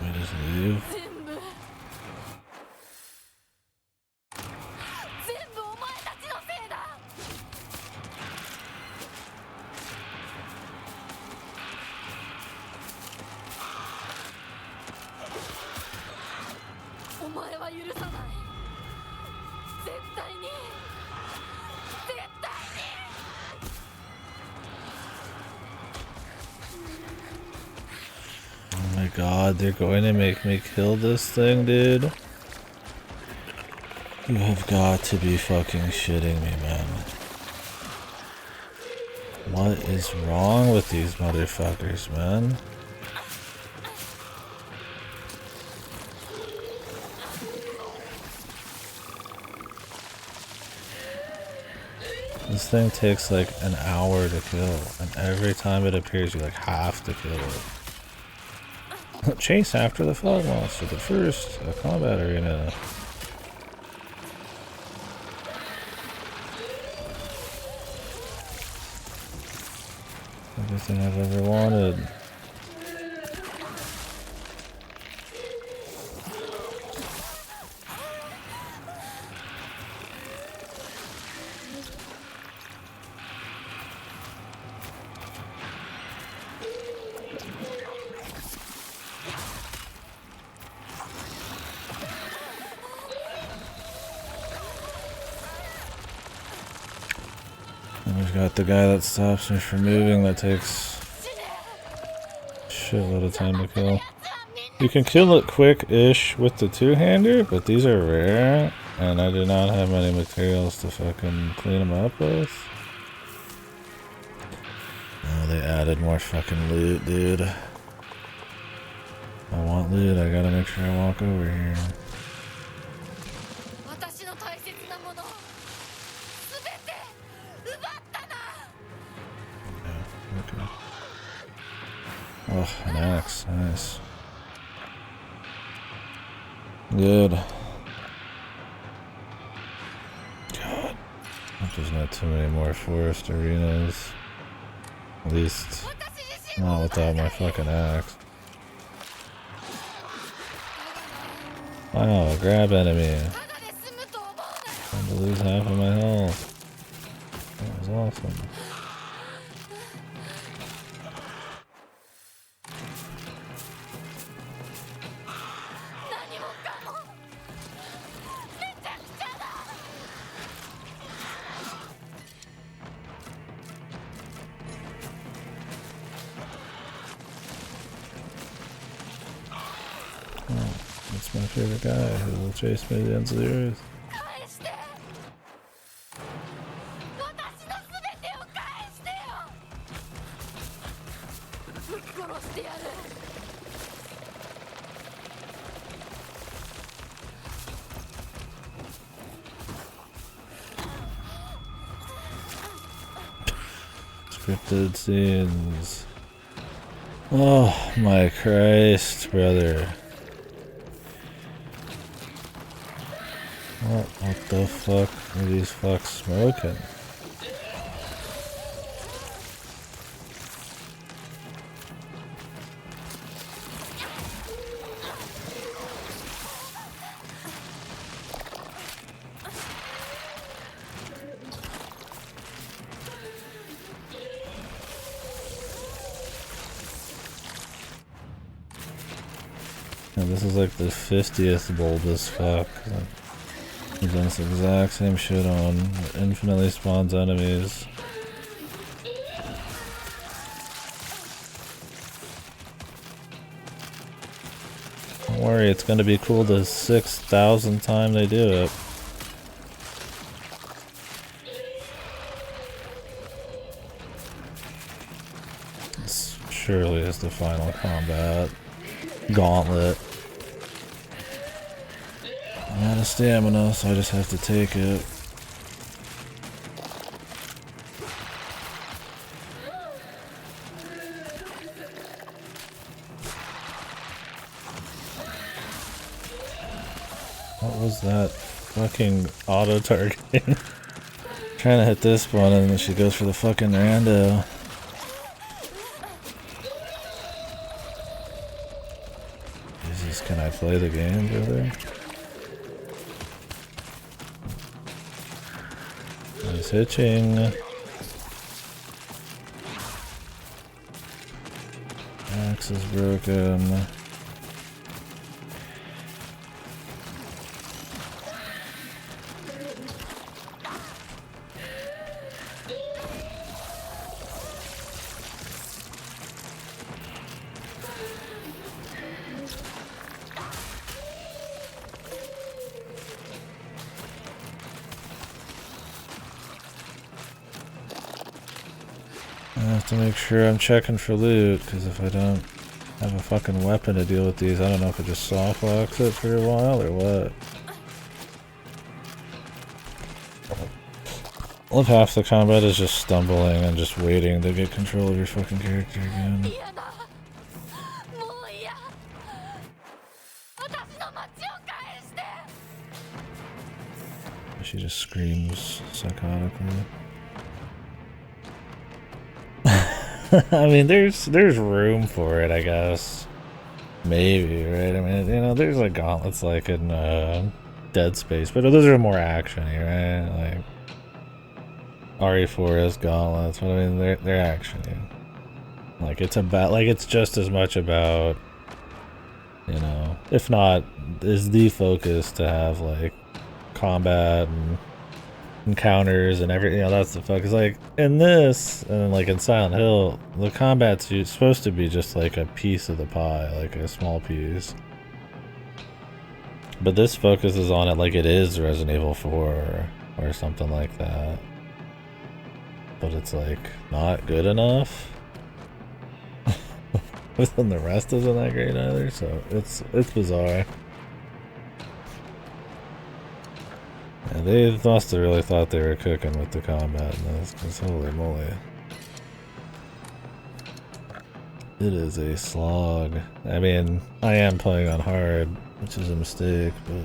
We just leave. 全部お前たちのせいだ。お前は許さない。絶対に。絶対に。Oh my god, they're going to make me kill this thing, dude. You have got to be fucking shitting me, man. What is wrong with these motherfuckers, man? This thing takes like an hour to kill, and every time it appears you like have to kill it. Chase after the fog monster, the first combat arena. Everything I've ever wanted. And we've got the guy that stops me from moving that takes a shitload of time to kill. You can kill it quick-ish with the two-hander, but these are rare, and I do not have many materials to fucking clean them up with. Oh, they added more fucking loot, dude. I want loot, I gotta make sure I walk over here. 私の大切なものを全て奪ったな。 Yeah, okay. Oh, an axe, nice. Good. God. Hope there's not too many more forest arenas. At least not without my fucking axe. Wow, grab enemy. Time to lose half of my health. That was awesome. That's my favorite guy who will chase me to the ends of the earth. 返して私の全てを返してよぶっ殺してやる Scripted scenes. Oh my Christ, brother. What the fuck are these fucks smoking? And this is like the 50th bulbous fuck. I've done this exact same shit on. It infinitely spawns enemies. Don't worry, it's gonna be cool the 6,000th time they do it. This surely is the final combat. Gauntlet. I'm out of stamina, so I just have to take it. What was that fucking auto-targeting? Trying to hit this one and then she goes for the fucking rando. Jesus, can I play the game, brother? Nice hitching. Axe is broken. I have to make sure I'm checking for loot, because if I don't have a fucking weapon to deal with these, I don't know if it just soft locks it for a while or what. Well, if half the combat is just stumbling and just waiting to get control of your fucking character again. She just screams psychotically. I mean, there's room for it, I guess. Maybe, right? I mean, you know, there's like gauntlets like in Dead Space, but those are more action-y, right? Like RE4 is gauntlets, but I mean, they're action-y. Like it's just as much about, you know, if not, is the focus to have like combat and encounters and everything, you know, that's the focus. Like in this and like in Silent Hill, the combat's supposed to be just like a piece of the pie, like a small piece. But this focuses on it like it is Resident Evil 4 or something like that. But it's like not good enough. Then the rest isn't that great either, so it's bizarre. Yeah, they must have really thought they were cooking with the combat in this, because holy moly. It is a slog. I mean, I am playing on hard, which is a mistake, but...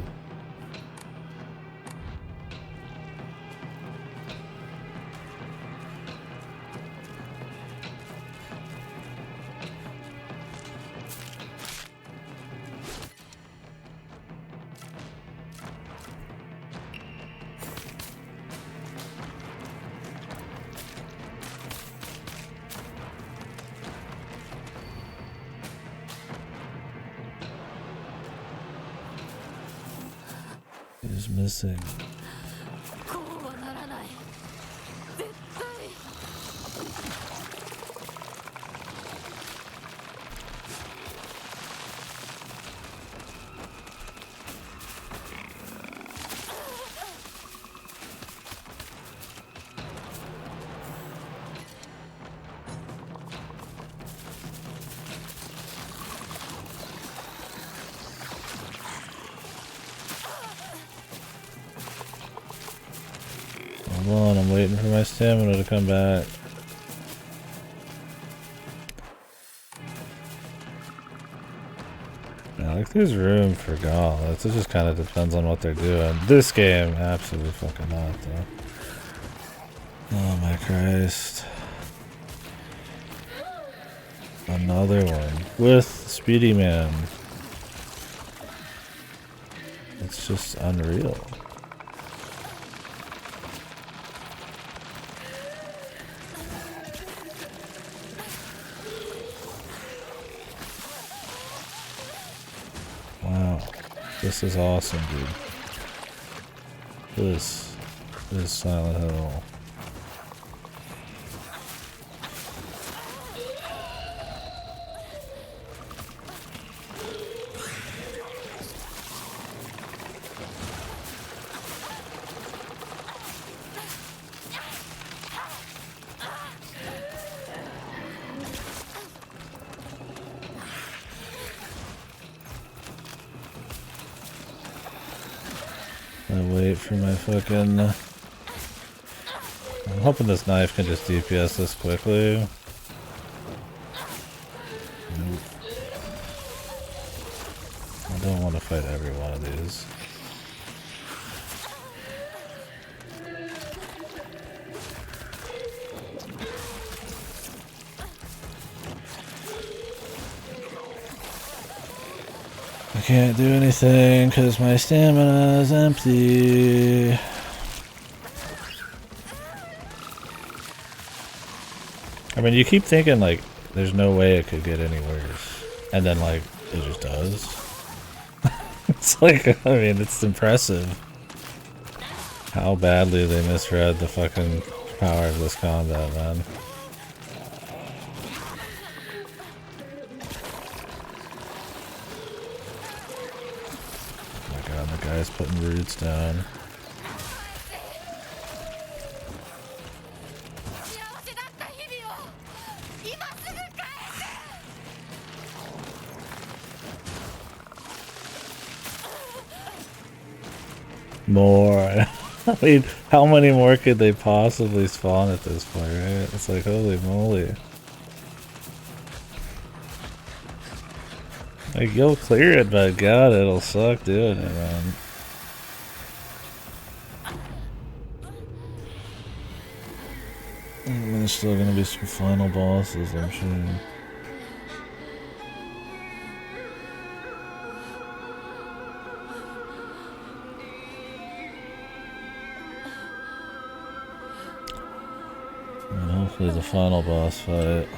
is missing. Hold on, I'm waiting for my stamina to come back. Now, like, there's room for gauntlets. It just kind of depends on what they're doing. This game, absolutely fucking not, though. Oh my Christ. Another one. With Speedy Man. It's just unreal. Wow, this is awesome, dude. This is Silent Hill. I wait for my fucking... I'm hoping this knife can just DPS this quickly. Nope. I don't want to fight every one of these. I can't do anything because my stamina is empty. I mean, you keep thinking, like, there's no way it could get any worse. And then, like, it just does. It's like, I mean, it's impressive how badly they misread the fucking power of this combat, man. Oh my god, the guy's putting roots down. More. I mean, how many more could they possibly spawn at this point, right? It's like, holy moly. Like, you'll clear it, but god, it'll suck doing it, man. I mean, there's still gonna be some final bosses, I'm sure. And hopefully the final boss fight.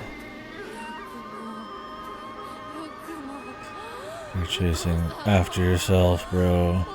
You're chasing after yourself, bro.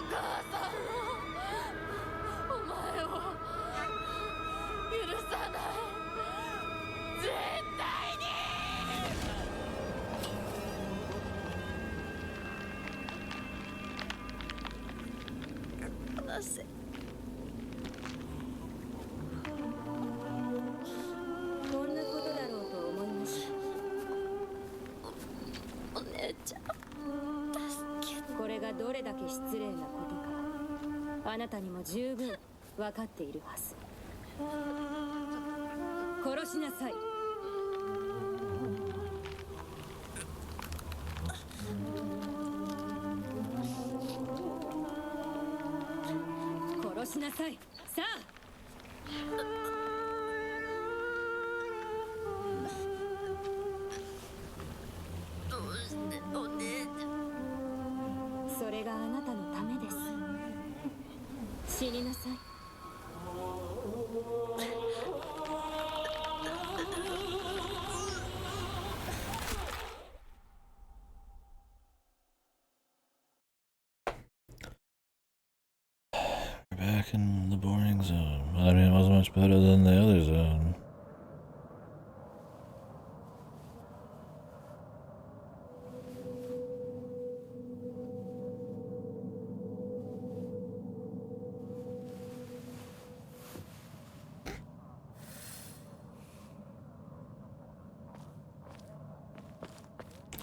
We're back in the boring zone. I mean, it wasn't much better than the other zone.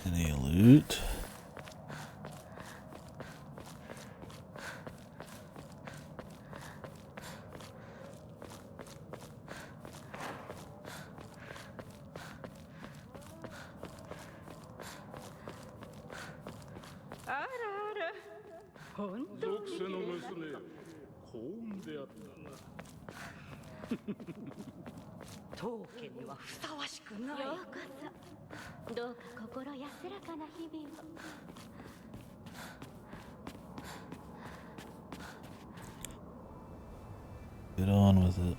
Any loot? Get on with it.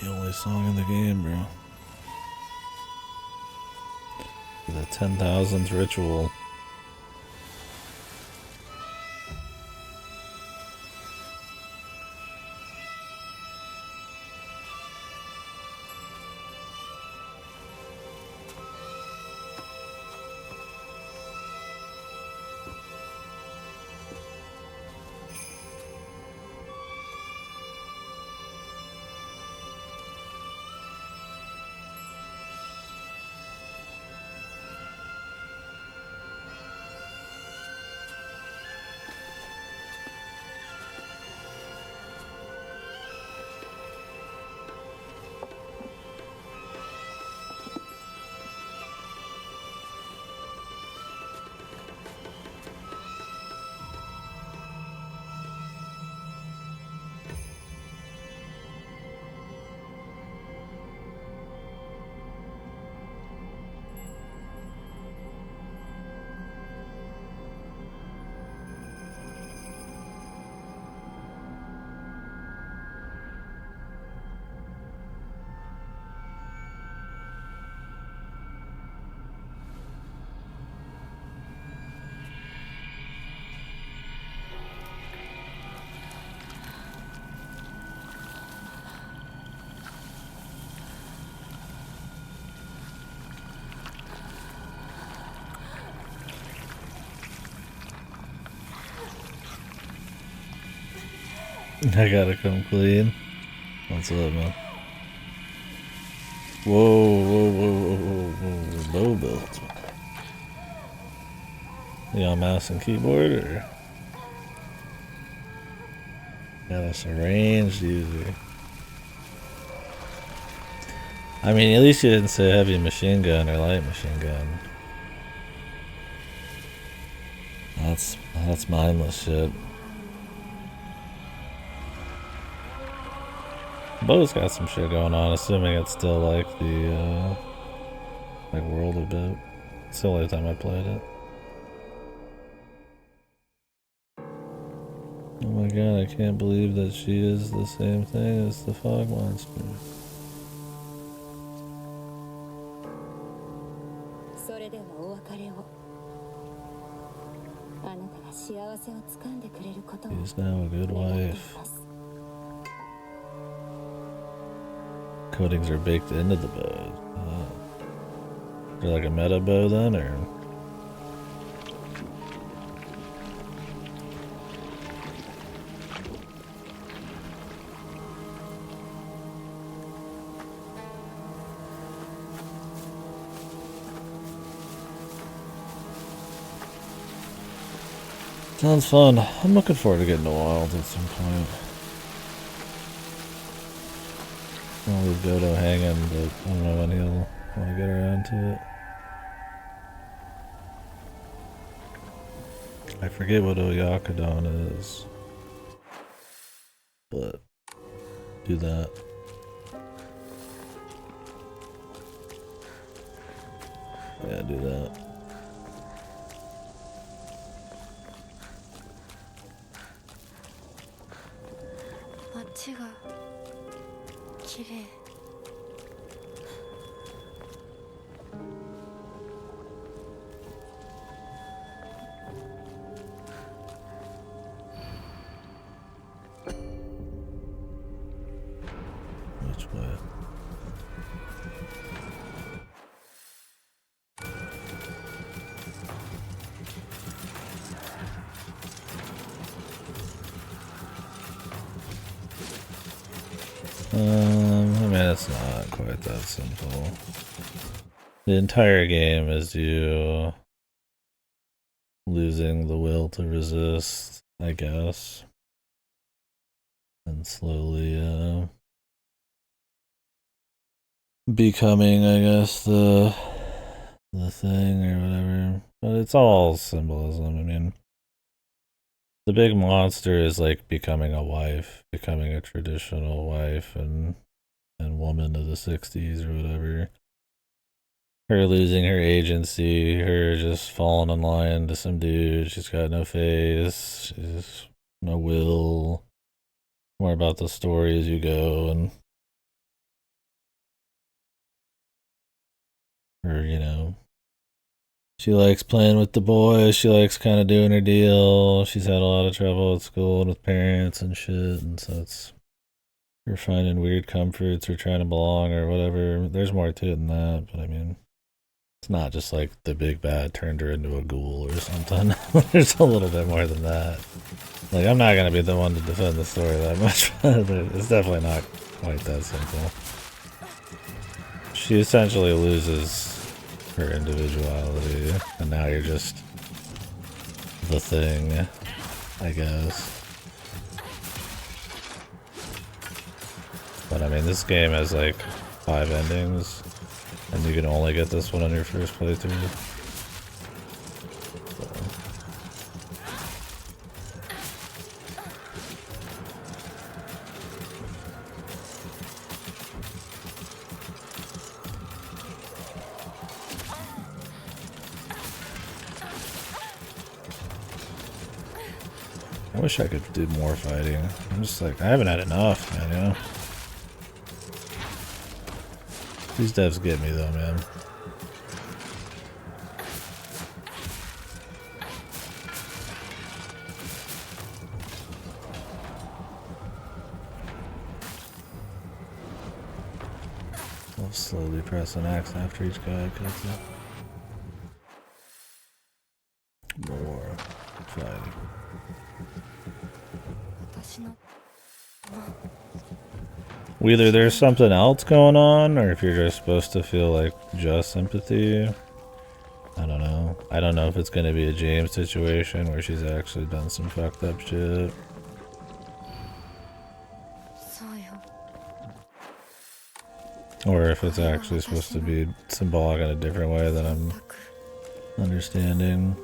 The only song in the game, bro. The 10,000th ritual. I gotta come clean. What's up, man? Whoa, low build. You on mouse and keyboard or got us a ranged user? I mean, at least you didn't say heavy machine gun or light machine gun. That's mindless shit. Bo's got some shit going on, assuming it's still like the like world a bit. It's the only time I played it. Oh my god, I can't believe that she is the same thing as the fog monster. それではお別れを。あなたが幸せをつかんでくれることを She's now a good 願ってい wife. ます。 Coatings are baked into the bow. Is there like a meta bow then, or? Sounds fun. I'm looking forward to getting to Wild at some point. I'll leave Dodo hanging, but I don't know when he'll want to get around to it. I forget what Oyakadon is, but do that. Yeah, do that. Which way? I mean, it's not quite that simple. The entire game is you losing the will to resist, I guess, and slowly becoming, I guess, the thing or whatever. But it's all symbolism. I mean, the big monster is like becoming a wife, becoming a traditional wife and woman of the 60s or whatever. Her losing her agency, her just falling in line to some dude. She's got no face, she's no will. More about the story as you go, and her, you know, she likes playing with the boys. She likes kind of doing her deal. She's had a lot of trouble at school and with parents and shit, and so it's her finding weird comforts or trying to belong or whatever. There's more to it than that, but I mean, it's not just like the big bad turned her into a ghoul or something. There's a little bit more than that. Like, I'm not gonna be the one to defend the story that much, but it's definitely not quite that simple. She essentially loses her individuality, and now you're just the thing, I guess. But I mean, this game has like 5 endings, and you can only get this one on your first playthrough. So. I wish I could do more fighting. I'm just like, I haven't had enough, man, you know? These devs get me though, man. I'll slowly press an X after each guy cuts it. More fighting. 私の Whether there's something else going on, or if you're just supposed to feel like just sympathy. I don't know. I don't know if it's gonna be a James situation where she's actually done some fucked up shit. そうよ Or if it's actually supposed to be symbolic in a different way than I'm understanding.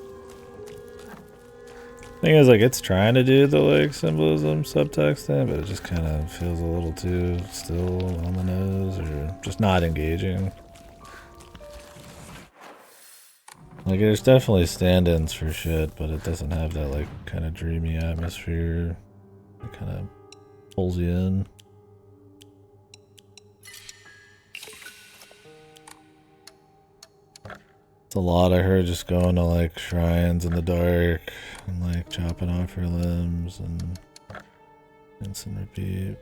Thing is, like, it's trying to do the, like, symbolism subtext thing, but it just kind of feels a little too still on the nose, or just not engaging. Like, there's definitely stand-ins for shit, but it doesn't have that, like, kind of dreamy atmosphere. It kind of pulls you in. It's a lot of her just going to, like, shrines in the dark and, like, chopping off her limbs and rinse and repeat.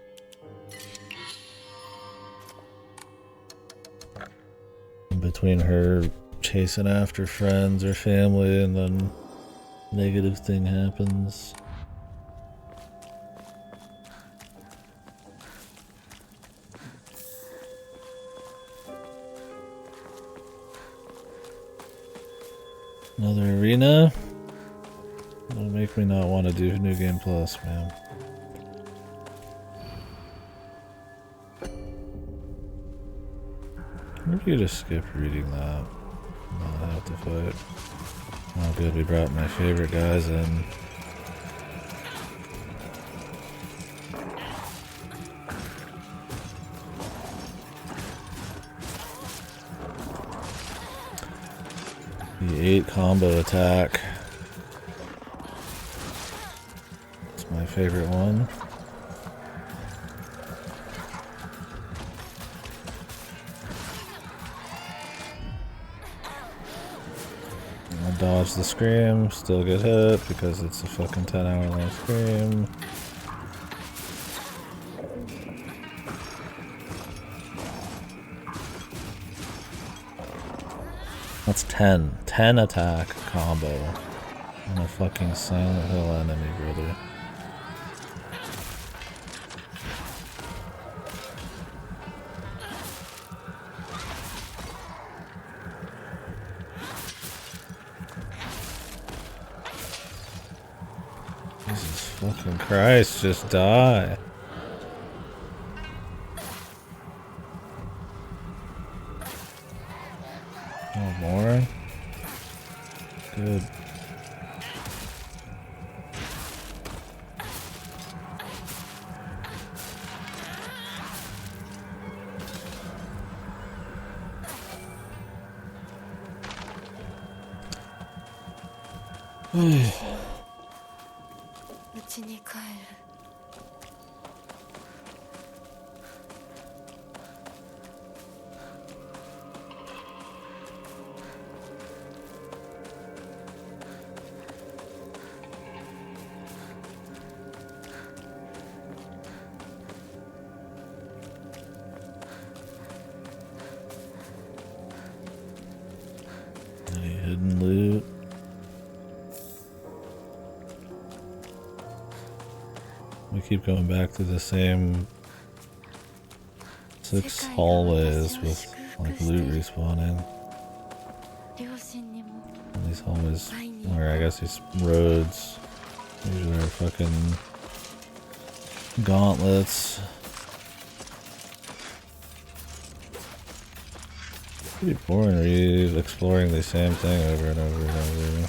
In between her chasing after friends or family and then negative thing happens. Another arena? That'll make me not want to do New Game Plus, man. Maybe you just skip reading that. Not have to fight. Oh good, we brought my favorite guys in. The 8 combo attack. It's my favorite one. I'll dodge the scream, still get hit because it's a fucking 10-hour long scream. That's 10. 10 attack combo on a fucking Silent Hill enemy, brother. Jesus fucking Christ, just die. Oh, more? Good. Hey. 家に帰る Any hidden loot? We keep going back to the same 6 hallways with like loot respawning. 両親にも And these hallways, or I guess these roads, usually are fucking gauntlets. Pretty boring exploring the same thing over and over and over.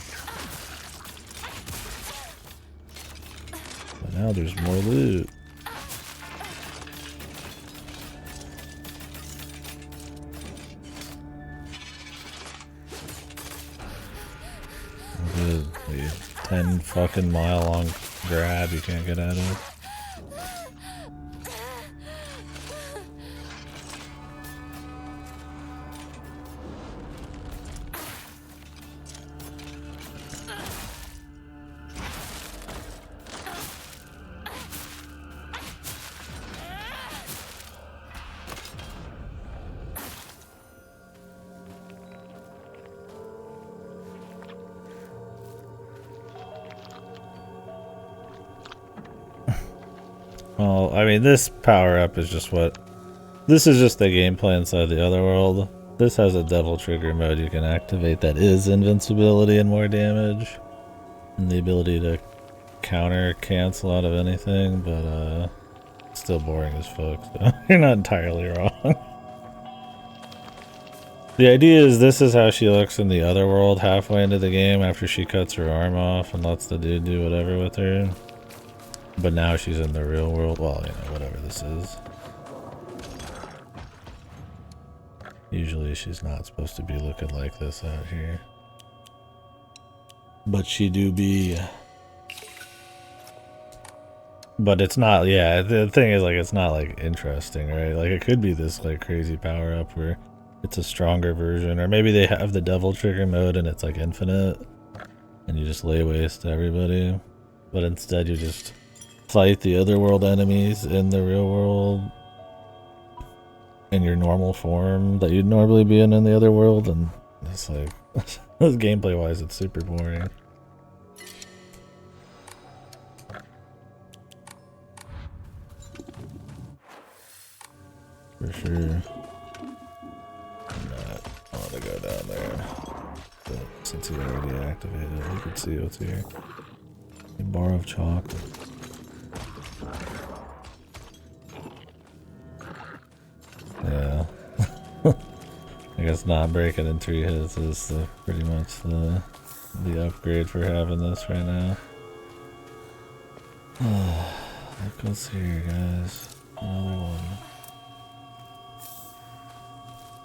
But now there's more loot. Good. The 10 fucking mile long grab you can't get out of. Well, I mean, this power up is just what. This is just the gameplay inside the other world. This has a devil trigger mode you can activate that is invincibility and more damage. And the ability to counter cancel out of anything, but it's still boring as fuck, so you're not entirely wrong. The idea is this is how she looks in the other world halfway into the game after she cuts her arm off and lets the dude do whatever with her. But now she's in the real world. Well, you know, whatever this is. Usually she's not supposed to be looking like this out here. But she do be. But it's not, yeah, the thing is, like, it's not, like, interesting, right? Like, it could be this, like, crazy power-up where it's a stronger version. Or maybe they have the devil trigger mode and it's, like, infinite. And you just lay waste to everybody. But instead you just fight the other world enemies in the real world. In your normal form that you'd normally be in the other world. And it's, like, gameplay-wise, it's super boring. For sure. I want to go down there. But since he already activated, we can see what's here. A bar of chocolate. Yeah. I guess not breaking in 3 hits is pretty much the upgrade for having this right now. What goes here, guys? Another one.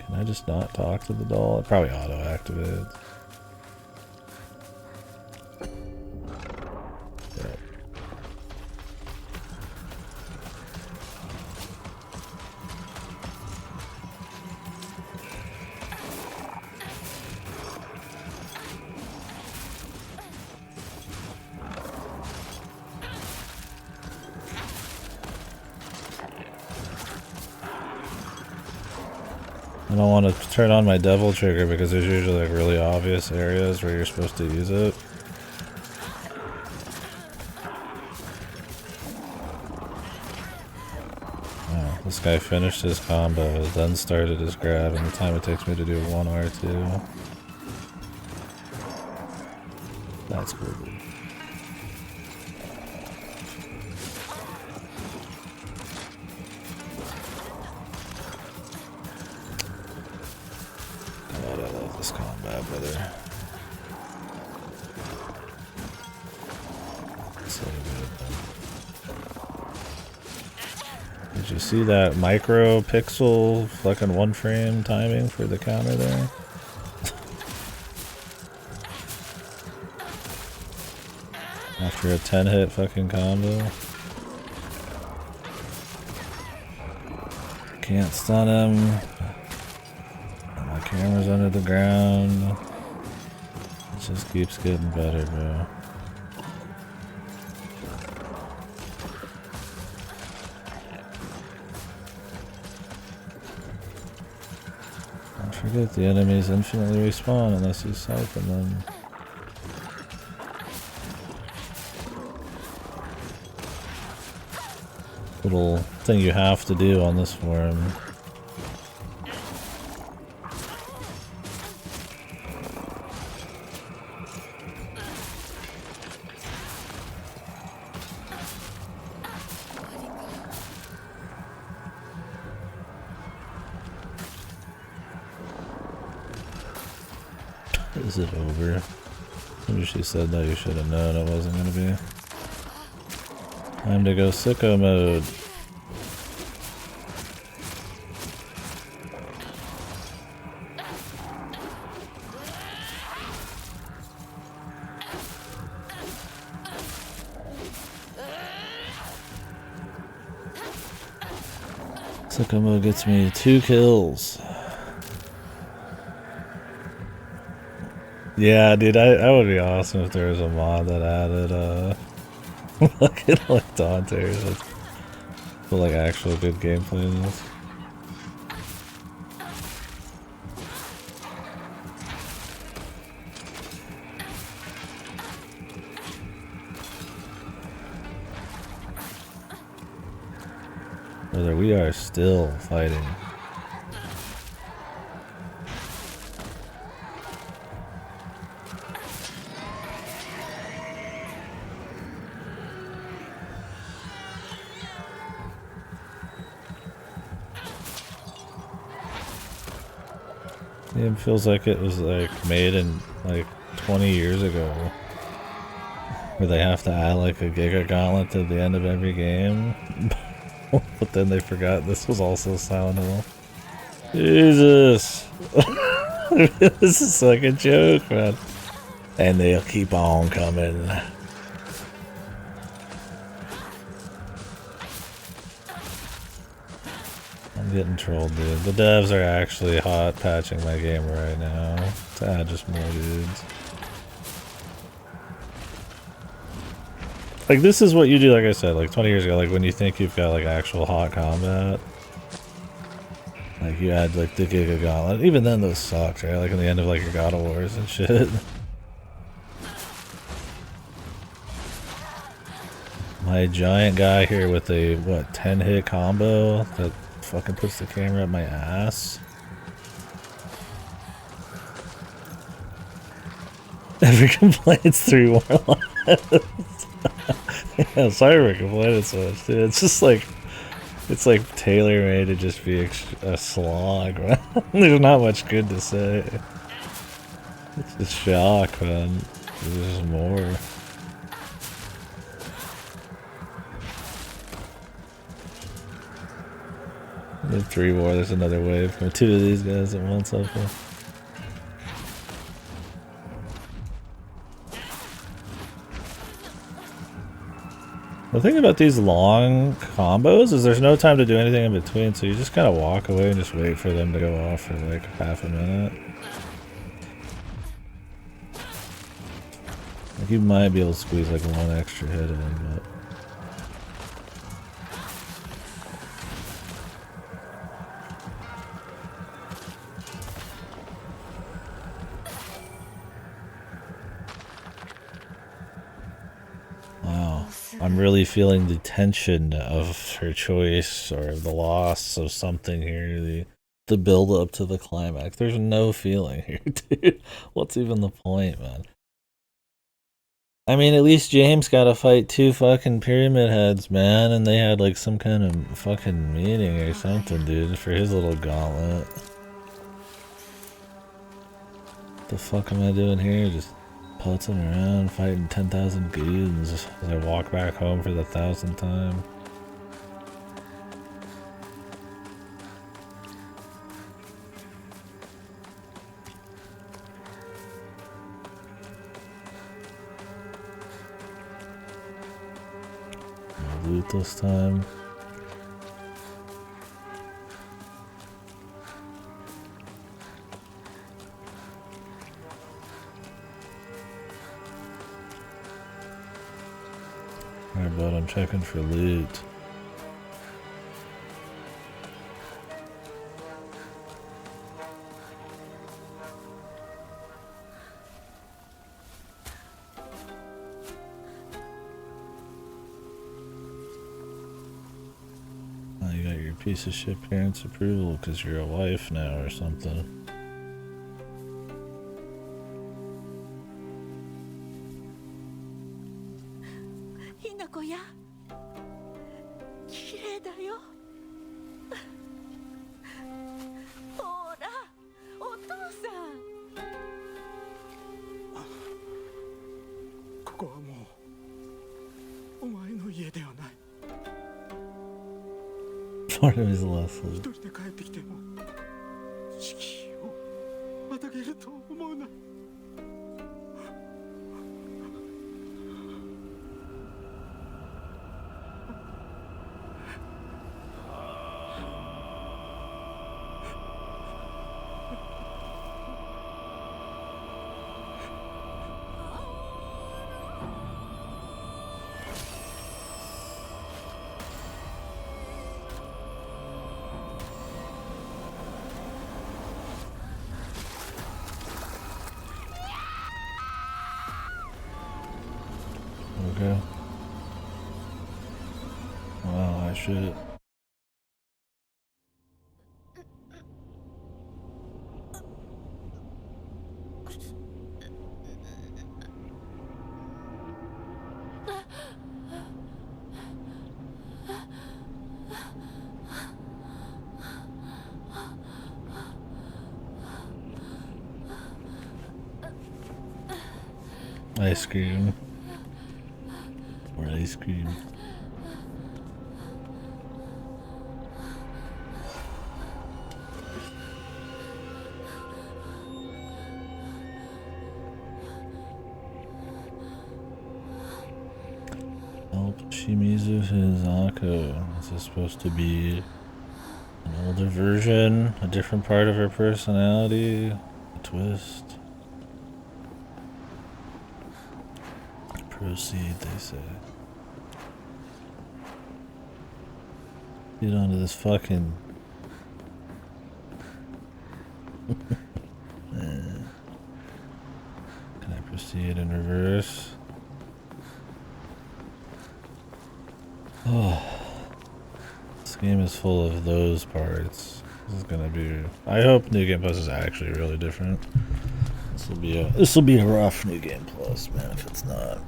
Can I just not talk to the doll? It probably auto-activates. Yep. I don't want to turn on my devil trigger because there's usually like really obvious areas where you're supposed to use it. Oh, this guy finished his combo, then started his grab, and the time it takes me to do 1 R2. That's cool, dude. God, I love this combat, brother. So good, man. Did you see that micro pixel fucking 1 frame timing for the counter there? After a 10 hit fucking combo. Can't stun him. My camera's under the ground. It just keeps getting better, bro. Don't forget the enemies infinitely respawn unless you siphon them. Little thing you have to do on this form. Is it over? Maybe she said that you should have known it wasn't gonna be. Time to go sicko mode. Sicko mode gets me 2 kills. Yeah, dude, I would be awesome if there was a mod that added fucking like Daunters with like actual good gameplay in this. Brother, we are still fighting. It feels like it was like made in like 20 years ago. Where they have to add like a Giga Gauntlet at the end of every game. But then they forgot this was also Silent Hill. Jesus! This is like a joke, man. And they'll keep on coming. I'm getting trolled, dude. The devs are actually hot patching my game right now to add just more dudes. Like, this is what you do, like I said, like 20 years ago, like when you think you've got like actual hot combat. Like you add like the Giga Gauntlet. Even then those sucked, right? Like in the end of like your God of Wars and shit. My giant guy here with a, what, 10 hit combo that fucking puts the camera at my ass. Every complaint's 3 more lives. Yeah, sorry for complaining so much, dude. It's just like, it's like tailor-made to just be a slog, man. There's not much good to say. It's just shock, man. There's just more. There's 3 more, there's another wave. 2 of these guys at once, hopefully. The thing about these long combos is there's no time to do anything in between, so you just kind of walk away and just wait for them to go off for like half a minute. Like you might be able to squeeze like 1 extra hit in, but... Wow. I'm really feeling the tension of her choice or the loss of something here. The build up to the climax. There's no feeling here, dude. What's even the point, man? I mean, at least James got to fight 2 fucking pyramid heads, man, and they had like some kind of fucking meeting or something, dude, for his little gauntlet. What the fuck am I doing here? Just putzing around, fighting 10,000 goons as I walk back home for the 1,000th time. I'll loot this time. Alright, bud, I'm checking for loot. Oh, you got your piece of shit parents' approval because you're a wife now or something. Part of his last loot. Okay. Wow, I should. Ice cream. Or ice cream. Help Shimizu Hizako. Is this supposed to be an older version? A different part of her personality? A twist? Proceed, they say. Get onto this fucking... Can I proceed in reverse? Oh, this game is full of those parts. This is gonna be. I hope New Game Plus is actually really different. This will be a rough New Game Plus, man. If it's not.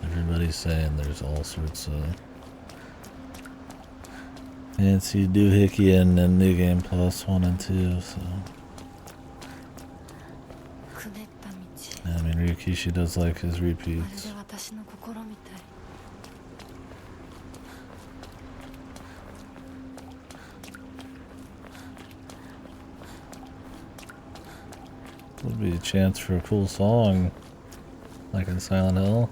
Everybody's saying there's all sorts of fancy doohickey in New Game Plus 1 and 2, so. I mean, Ryukishi does like his repeats. Would be a chance for a cool song, like in Silent Hill.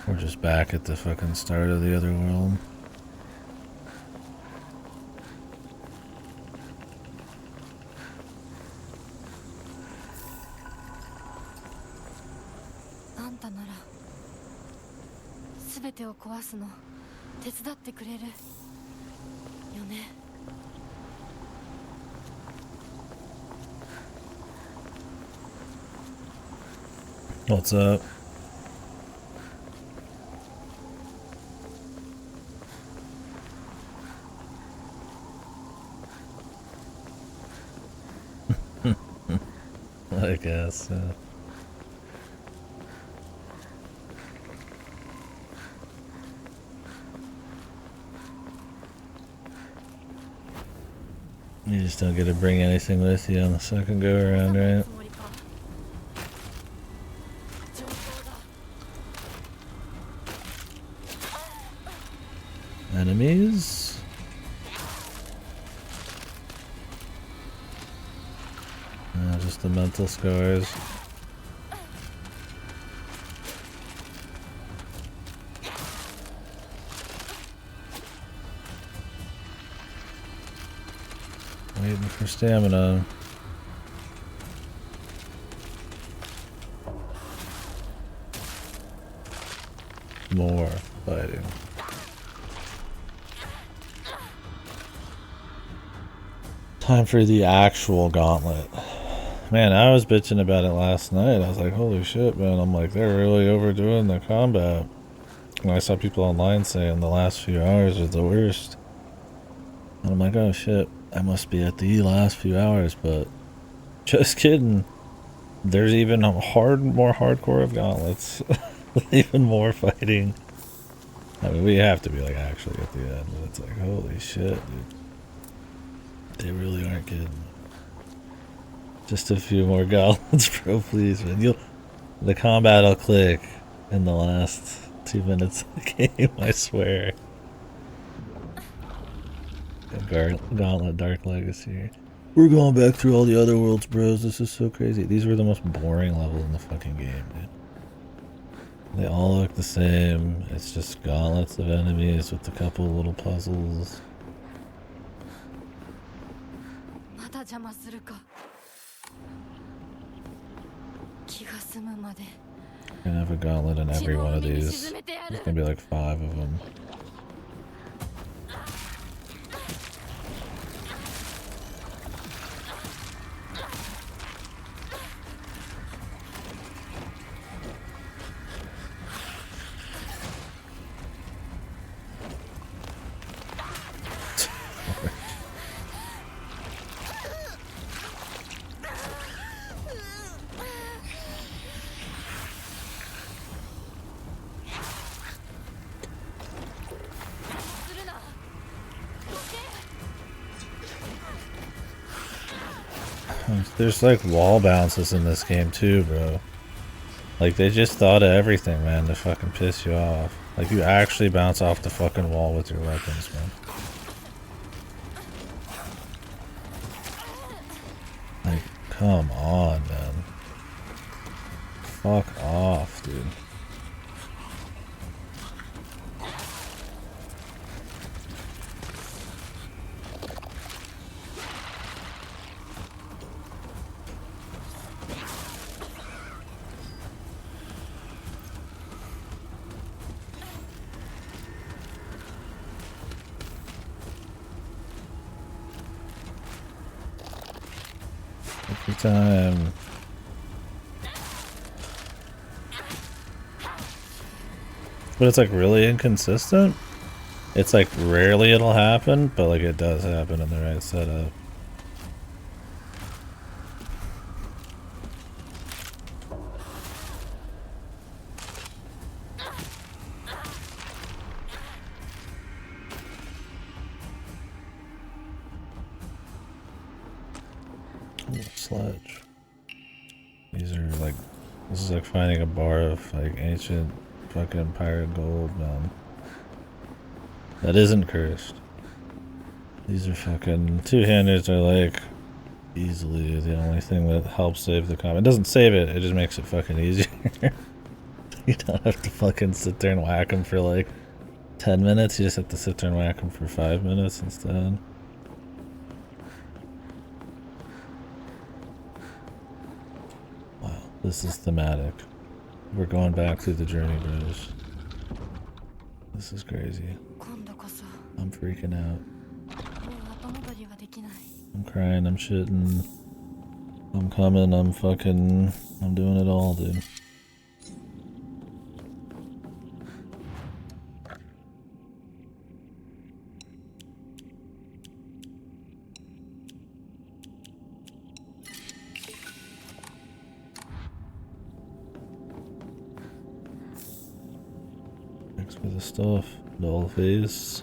We're just back at the fucking start of the other world. What's up? I guess. You just don't get to bring anything with you on the second go around, right? Enemies? No, just the mental scars. Waiting for stamina. More fighting. Time for the actual gauntlet. Man, I was bitching about it last night. I was like, holy shit, man. I'm like, they're really overdoing the combat. And I saw people online saying the last few hours are the worst. And I'm like, oh shit, I must be at the last few hours, but just kidding. There's even more hardcore of gauntlets. Even more fighting. I mean, we have to be like actually at the end, but it's like, holy shit, dude. They really aren't kidding. Just a few more gauntlets, bro, please, man. The combat will click in the last 2 minutes of the game, I swear. Gauntlet Dark Legacy. We're going back through all the other worlds, bros. This is so crazy. These were the most boring levels in the fucking game, dude. They all look the same. It's just gauntlets of enemies with a couple little puzzles. We're gonna have a gauntlet in every one of these. There's gonna be like 5 of them. There's like wall bounces in this game too, bro. Like they just thought of everything, man, to fucking piss you off. Like you actually bounce off the fucking wall with your weapons, man. Like, come on, man. Fuck off, dude. Every time. But it's like really inconsistent. It's like rarely it'll happen, but like it does happen in the right setup. Ooh, sledge. These are like, this is like finding a bar of like ancient fucking pirate gold, man. That isn't cursed. These are fucking two-handers are like easily the only thing that helps save the combat. It doesn't save it, it just makes it fucking easier. You don't have to fucking sit there and whack them for like 10 minutes, you just have to sit there and whack them for 5 minutes instead. Wow, this is thematic. We're going back through the journey, bros. This is crazy. I'm freaking out. I'm crying, I'm shitting. I'm coming, I'm fucking... I'm doing it all, dude. Thanks for the stuff, doll face.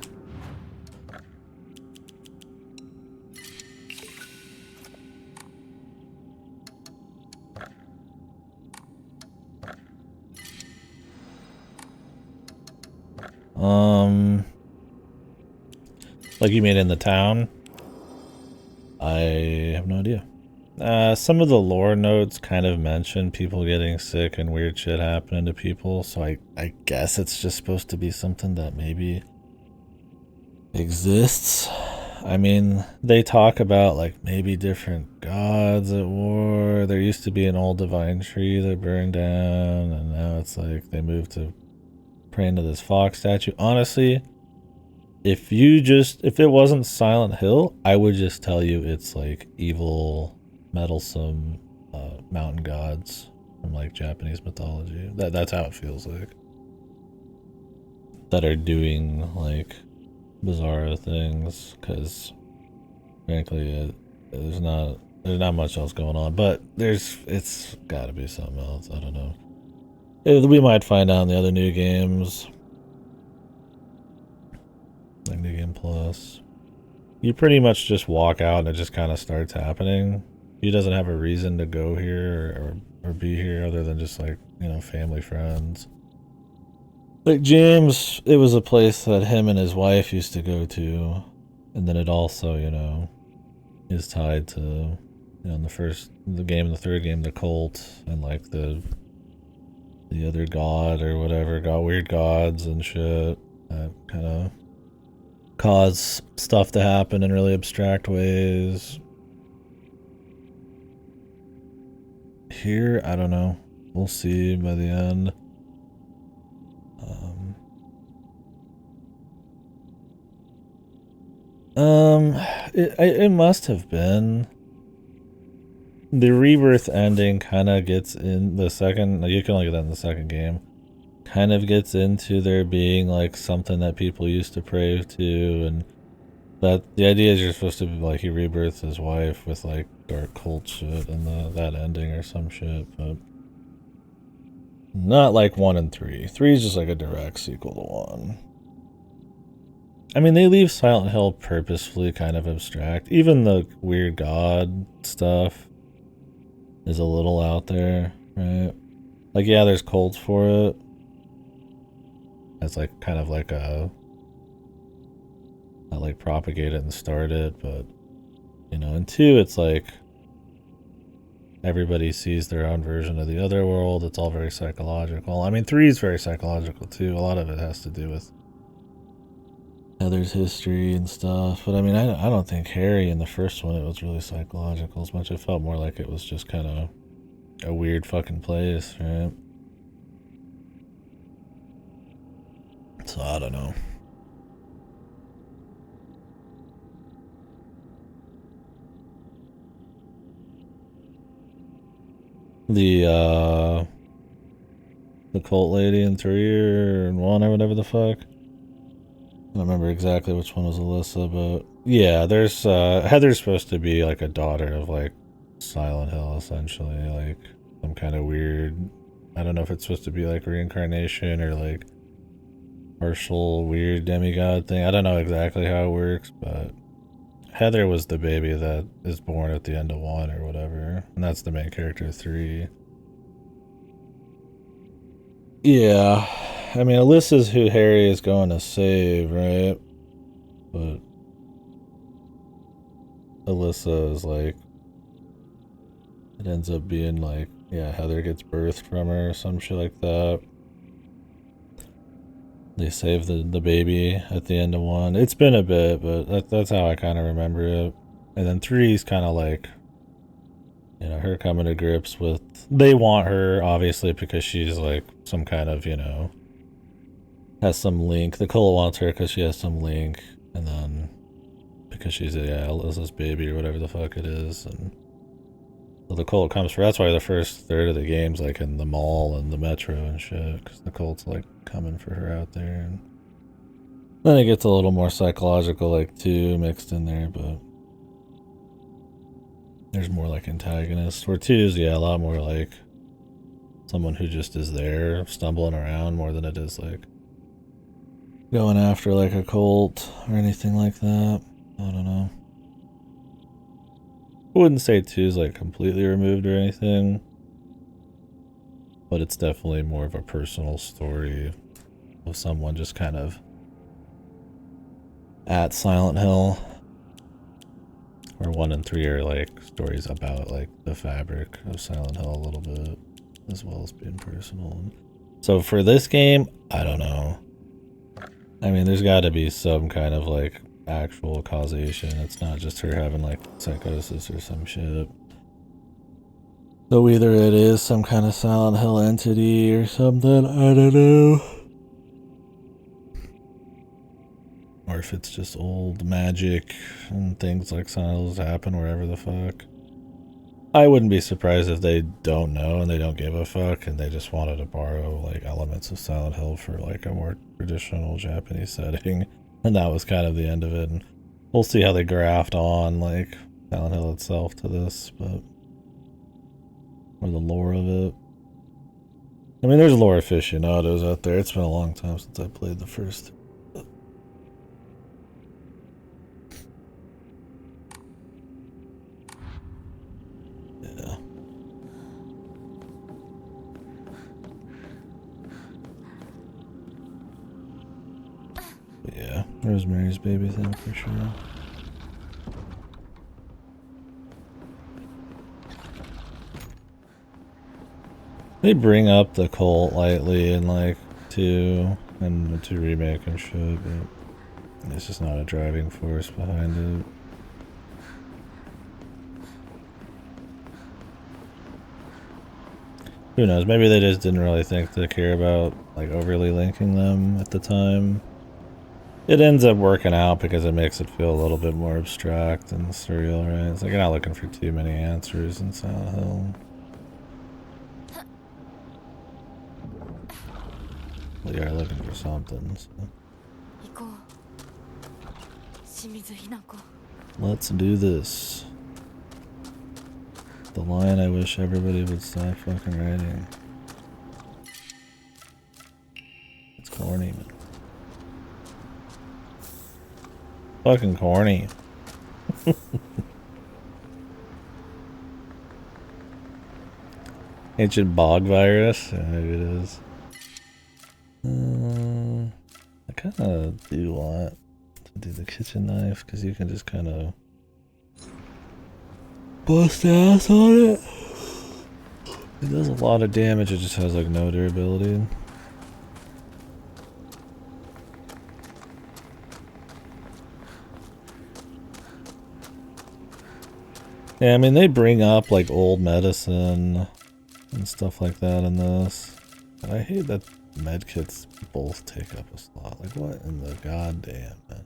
Like you mean in the town? I have no idea. Some of the lore notes kind of mention people getting sick and weird shit happening to people, so I guess it's just supposed to be something that maybe exists. I mean, they talk about like maybe different gods at war. There used to be an old divine tree that burned down, and now it's like they moved to praying to this fox statue. Honestly, if it wasn't Silent Hill, I would just tell you it's like evil, meddlesome mountain gods from like Japanese mythology. That's how it feels like. That are doing like bizarre things, because frankly, there's not much else going on. But it's got to be something else. I don't know. We might find out in the other new games. Like New Game Plus. You pretty much just walk out and it just kind of starts happening. He doesn't have a reason to go here or be here other than just like, you know, family, friends. Like James, it was a place that him and his wife used to go to. And then it also, you know, is tied to, you know, in the third game, the cult and like the other god or whatever, got weird gods and shit that kind of cause stuff to happen in really abstract ways. Here, I don't know. We'll see by the end. It must have been. The rebirth ending kind of gets in the second. You can only get that in the second game. Kind of gets into there being like something that people used to pray to, and that the idea is you're supposed to be like he rebirths his wife with like dark cult shit and that ending or some shit, but not like 1 and 3. 3 is just like a direct sequel to 1. I mean, they leave Silent Hill purposefully kind of abstract. Even the weird god stuff, is a little out there, right? Like, yeah, there's cults for it. It's like kind of like a not like propagate it and start it, but you know, in 2 it's like everybody sees their own version of the other world. It's all very psychological. I mean, 3 is very psychological too. A lot of it has to do with Heather's history and stuff. But I mean, I don't think Harry in the first one, it was really psychological as much. It felt more like it was just kind of a weird fucking place, right? So I don't know. The cult lady in 3 or 1 or whatever the fuck. I don't remember exactly which one was Alyssa, but yeah, there's Heather's supposed to be like a daughter of like Silent Hill, essentially, like some kind of weird. I don't know if it's supposed to be like reincarnation or like partial weird demigod thing. I don't know exactly how it works, but Heather was the baby that is born at the end of 1 or whatever, and that's the main character of 3. Yeah, I mean, Alyssa's who Harry is going to save, right? But Alyssa is like, it ends up being like, yeah, Heather gets birthed from her or some shit like that. They save the baby at the end of 1. It's been a bit, but that's how I kind of remember it. And then 3 is kind of like, you know, her coming to grips with, they want her, obviously, because she's like some kind of, you know, has some link. The cult wants her because she has some link, and then because she's Alyssa's baby or whatever the fuck it is, and so the cult comes for. That's why the first third of the game's like in the mall and the metro and shit, because the cult's like coming for her out there, and then it gets a little more psychological, like 2 mixed in there, but there's more like antagonists. Where 2 is, yeah, a lot more like someone who just is there stumbling around more than it is like going after like a cult or anything like that. I don't know. I wouldn't say 2 is like completely removed or anything, but it's definitely more of a personal story of someone just kind of at Silent Hill. Where 1 and 3 are like stories about like the fabric of Silent Hill a little bit, as well as being personal. So for this game, I don't know. I mean, there's got to be some kind of like actual causation. It's not just her having like psychosis or some shit. So either it is some kind of Silent Hill entity or something, I don't know. Or if it's just old magic and things like Silent Hills happen wherever the fuck. I wouldn't be surprised if they don't know and they don't give a fuck and they just wanted to borrow like elements of Silent Hill for like a more traditional Japanese setting. And that was kind of the end of it. And we'll see how they graft on like Silent Hill itself to this, but or the lore of it. I mean, there's lore aficionados out there. It's been a long time since I played the first. Yeah. But yeah, Rosemary's Baby thing for sure. They bring up the cult lightly in like 2 and the 2 remake and shit, but it's just not a driving force behind it. Who knows? Maybe they just didn't really think to care about like overly linking them at the time. It ends up working out because it makes it feel a little bit more abstract and surreal, right? It's like you're not looking for too many answers in Silent Hill. Well, you are looking for something. So. Let's do this. The line I wish everybody would stop fucking writing. It's corny, man. Fucking corny. Ancient bog virus? Yeah, maybe it is. I kind of do want to do the kitchen knife because you can just kind of bust ass on it. It does a lot of damage, it just has like no durability. Yeah, I mean, they bring up like old medicine and stuff like that in this. But I hate that medkits both take up a slot. Like, what in the goddamn, man?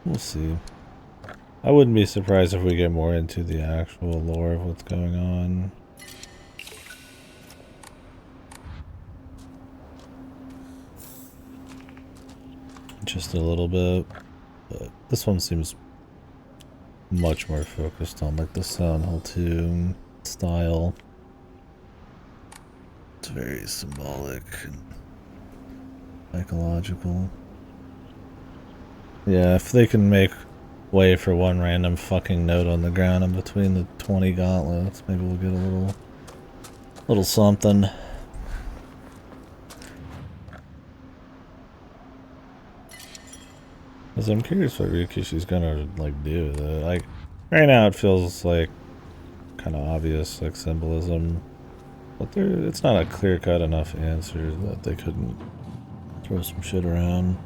We'll see. I wouldn't be surprised if we get more into the actual lore of what's going on. Just a little bit. But this one seems much more focused on like the Silent Hill 2 style. It's very symbolic and psychological. Yeah, if they can make way for one random fucking note on the ground in between the 20 gauntlets, maybe we'll get a little something. Cause I'm curious what Ryukishi's gonna like do with it. Like right now it feels like kind of obvious like symbolism, but it's not a clear-cut enough answer that they couldn't throw some shit around.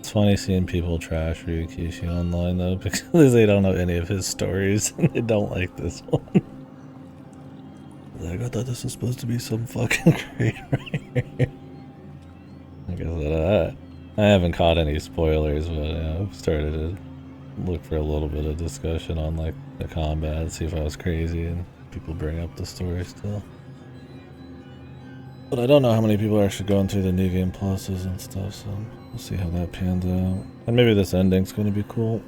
It's funny seeing people trash Ryukishi online though, because they don't know any of his stories and they don't like this one. Like, I thought this was supposed to be some fucking great writer. I guess I haven't caught any spoilers, but yeah, I've started to look for a little bit of discussion on like the combat, see if I was crazy, and people bring up the story still. But I don't know how many people are actually going through the new game pluses and stuff, so we'll see how that pans out. And maybe this ending's gonna be cool.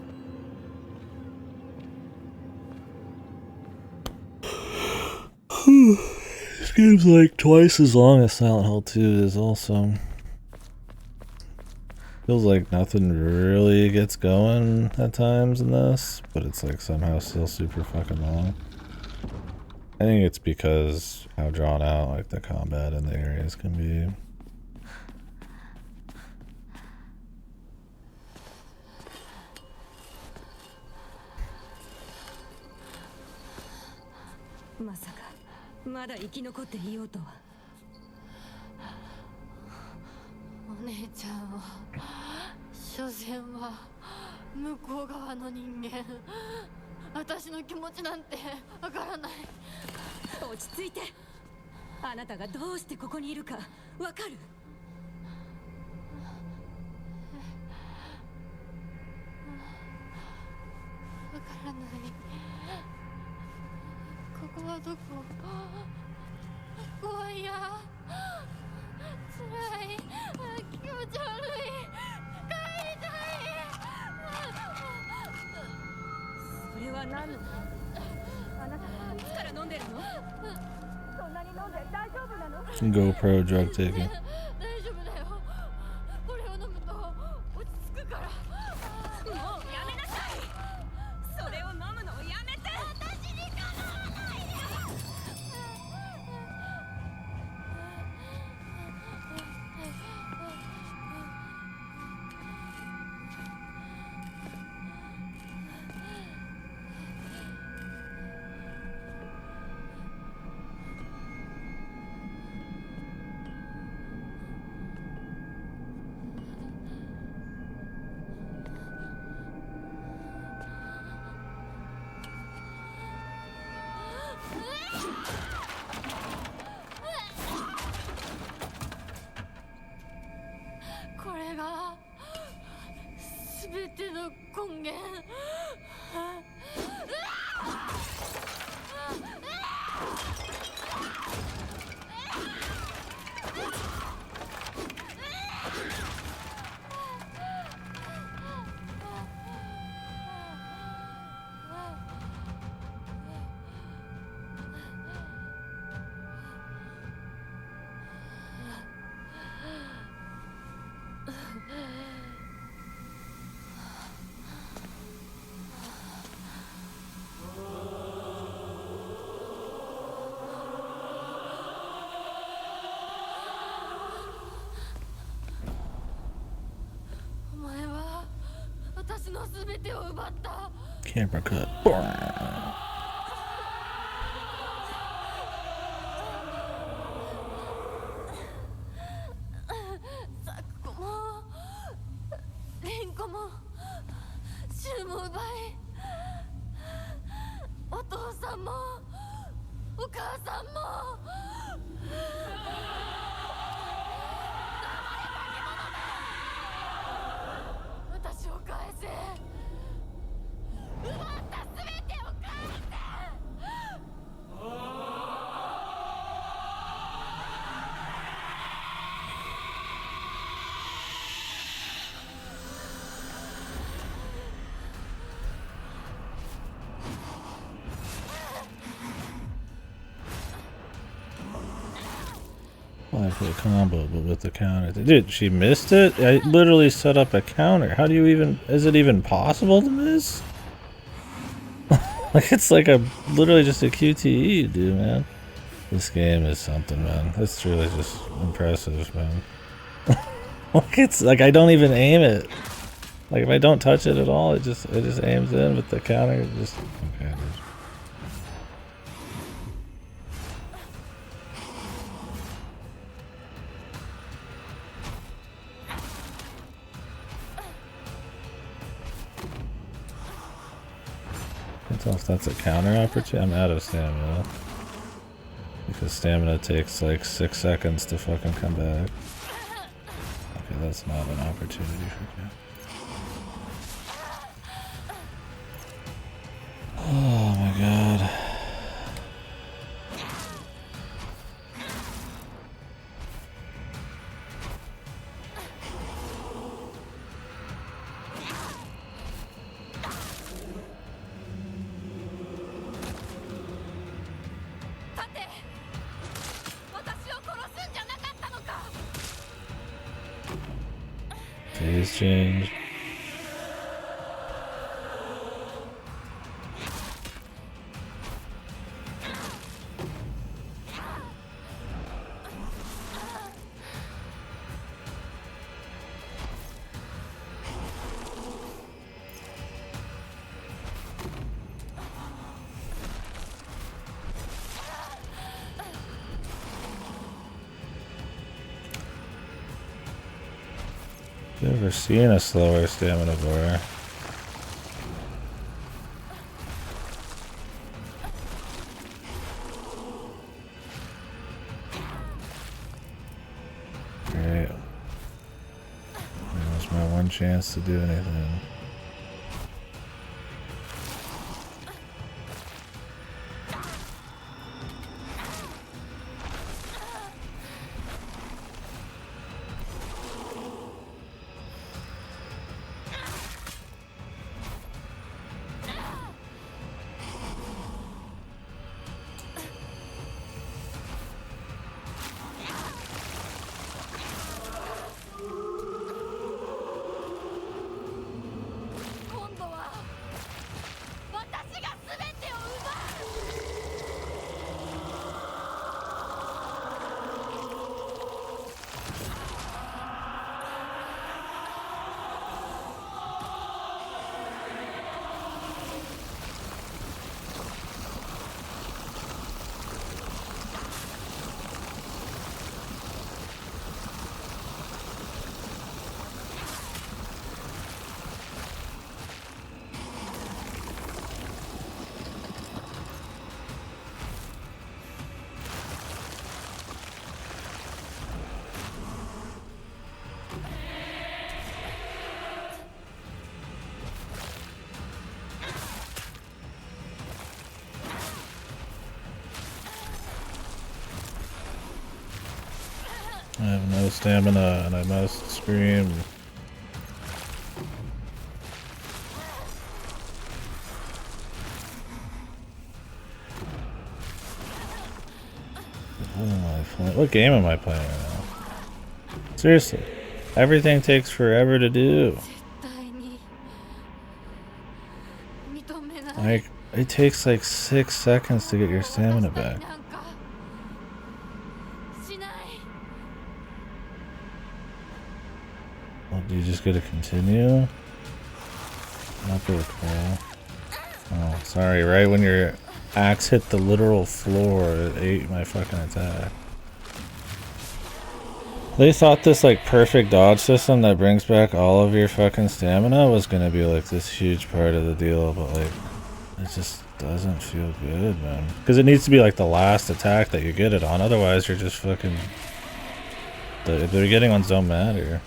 This game's like twice as long as Silent Hill 2 is also. Feels like nothing really gets going at times in this, but it's like somehow still super fucking long. I think it's because how drawn out like the combat in the areas can be.お姉ちゃんは所詮は向こう側の人間。私の気持ちなんてわからない。落ち着いて。あなたがどうしてここにいるかわかる？わからない。ここはどこ？怖いや。辛い。気持ち悪い。帰りたい。それは何の？あなたいつから飲んでるの？そんなに飲んで大丈夫なの？ GoPro drug taking. 大丈夫だよ。これを飲むと落ち着くから。もうやめなさい。それを飲むのをやめて。私に構わないで。人間。お前は私のすべてを奪った。 Camera cut. サクコもリンコもシュウも奪い、お父さんもお母さんも。私を返せ。奪ったすべてを返せ。Fly for the combo, but with the counter. Dude, she missed it? I literally set up a counter. How do you even... Is it even possible to miss? Like, it's like a... Literally just a QTE, dude, man. This game is something, man. It's really just impressive, man. Like, it's... Like, I don't even aim it. Like, if I don't touch it at all, it just aims in with the counter. Just... Okay, dude. Can't tell if that's a counter opportunity. I'm out of stamina. Because stamina takes like 6 seconds to fucking come back. Okay, that's not an opportunity for you. Oh my god. Phase change. You ever seen a slower stamina bar? Great. That was my one chance to do anything. I have no stamina and I must scream. What am I playing? What game am I playing right now? Seriously, everything takes forever to do. 絶対に認めない。 Like, it takes like 6 seconds to get your stamina 私た back. ちなんかしない。 Well, do you just get to continue? Not really cool. Oh, sorry, right when your axe hit the literal floor, it ate my fucking attack. They thought this like perfect dodge system that brings back all of your fucking stamina was gonna be like this huge part of the deal, but like it just doesn't feel good, man. Because it needs to be like the last attack that you get it on, otherwise you're just fucking... The beginning ones don't matter.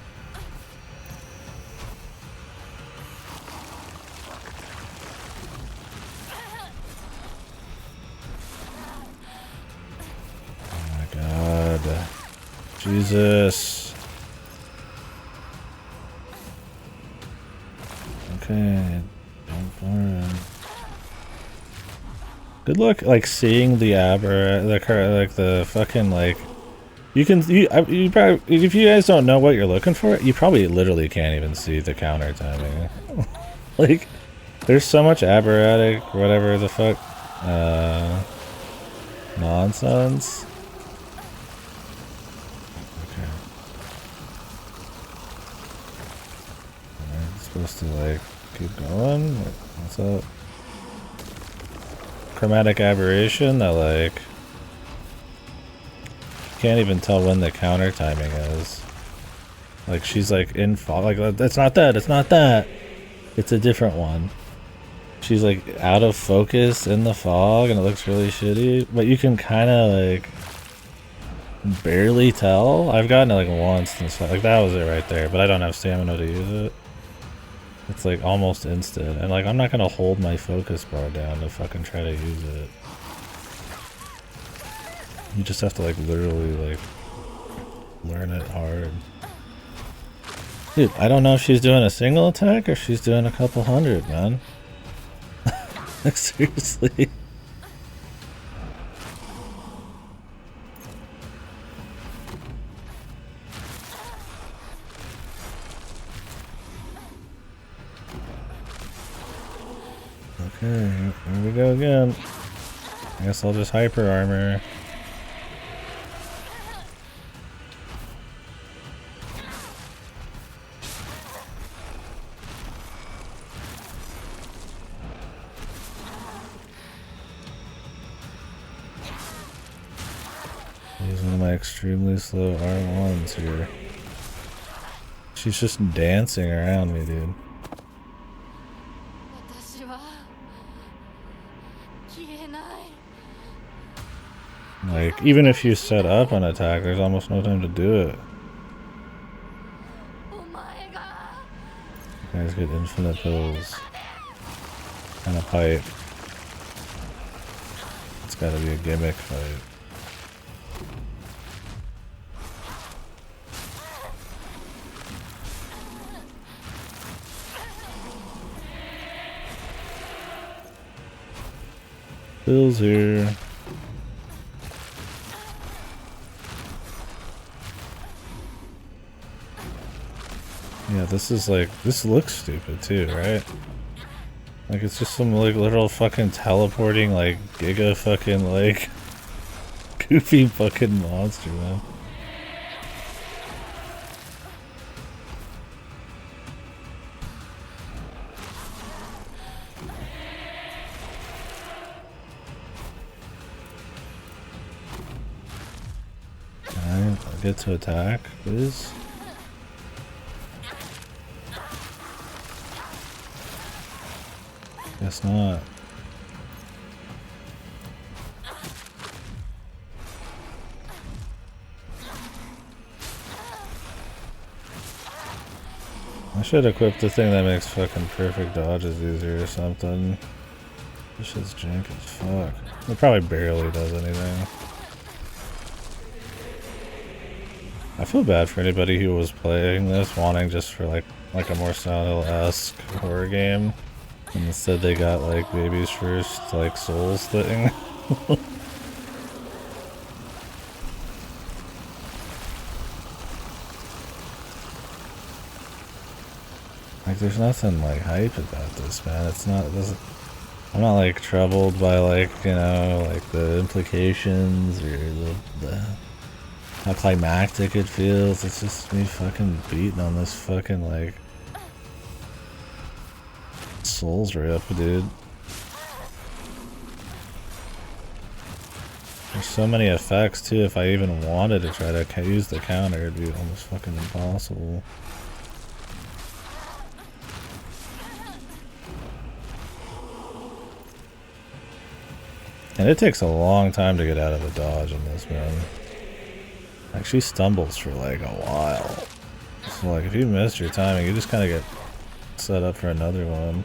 Oh my god. Jesus. Okay, don't burn. Good luck, like seeing the the fucking like. You probably, if you guys don't know what you're looking for, you probably literally can't even see the counter timing. Like, there's so much aberratic, whatever the fuck, nonsense. Supposed to like keep going? What's up? Chromatic aberration that like can't even tell when the counter timing is. Like she's like in fog. Like that's not that. It's not that. It's a different one. She's like out of focus in the fog and it looks really shitty. But you can kind of like barely tell. I've gotten it like once and stuff. Like that was it right there. But I don't have stamina to use it. It's like almost instant, and like I'm not gonna hold my focus bar down to fucking try to use it. You just have to like literally like learn it hard. Dude, I don't know if she's doing a single attack or she's doing a couple hundred, man. Like seriously. Okay, here we go again. I guess I'll just hyper armor. Using my extremely slow R1s here. She's just dancing around me, dude. 私は消えない。 Like, even if you set up an attack, there's almost no time to do it. お前が You guys get infinite pills. And a pipe. It's gotta be a gimmick fight. Pills here. Yeah, this is like, this looks stupid too, right? Like it's just some like little fucking teleporting like giga fucking like goofy fucking monster, man. Can I get to attack, please? Guess not. I should equip the thing that makes fucking perfect dodges easier or something. This shit's jank as fuck. It probably barely does anything. I feel bad for anybody who was playing this wanting just for like a more Silent-esque horror game, and instead they got like baby's first like Souls thing. Like there's nothing like hype about this, man. It's not. It doesn't. I'm not like troubled by like, you know, like the implications or the how climactic it feels. It's just me fucking beating on this fucking like Souls rip, dude. There's so many effects too. If I even wanted to try to use the counter, it'd be almost fucking impossible. And it takes a long time to get out of the dodge in this, man. Like, she stumbles for like a while. So like, if you missed your timing, you just kind of get set up for another one.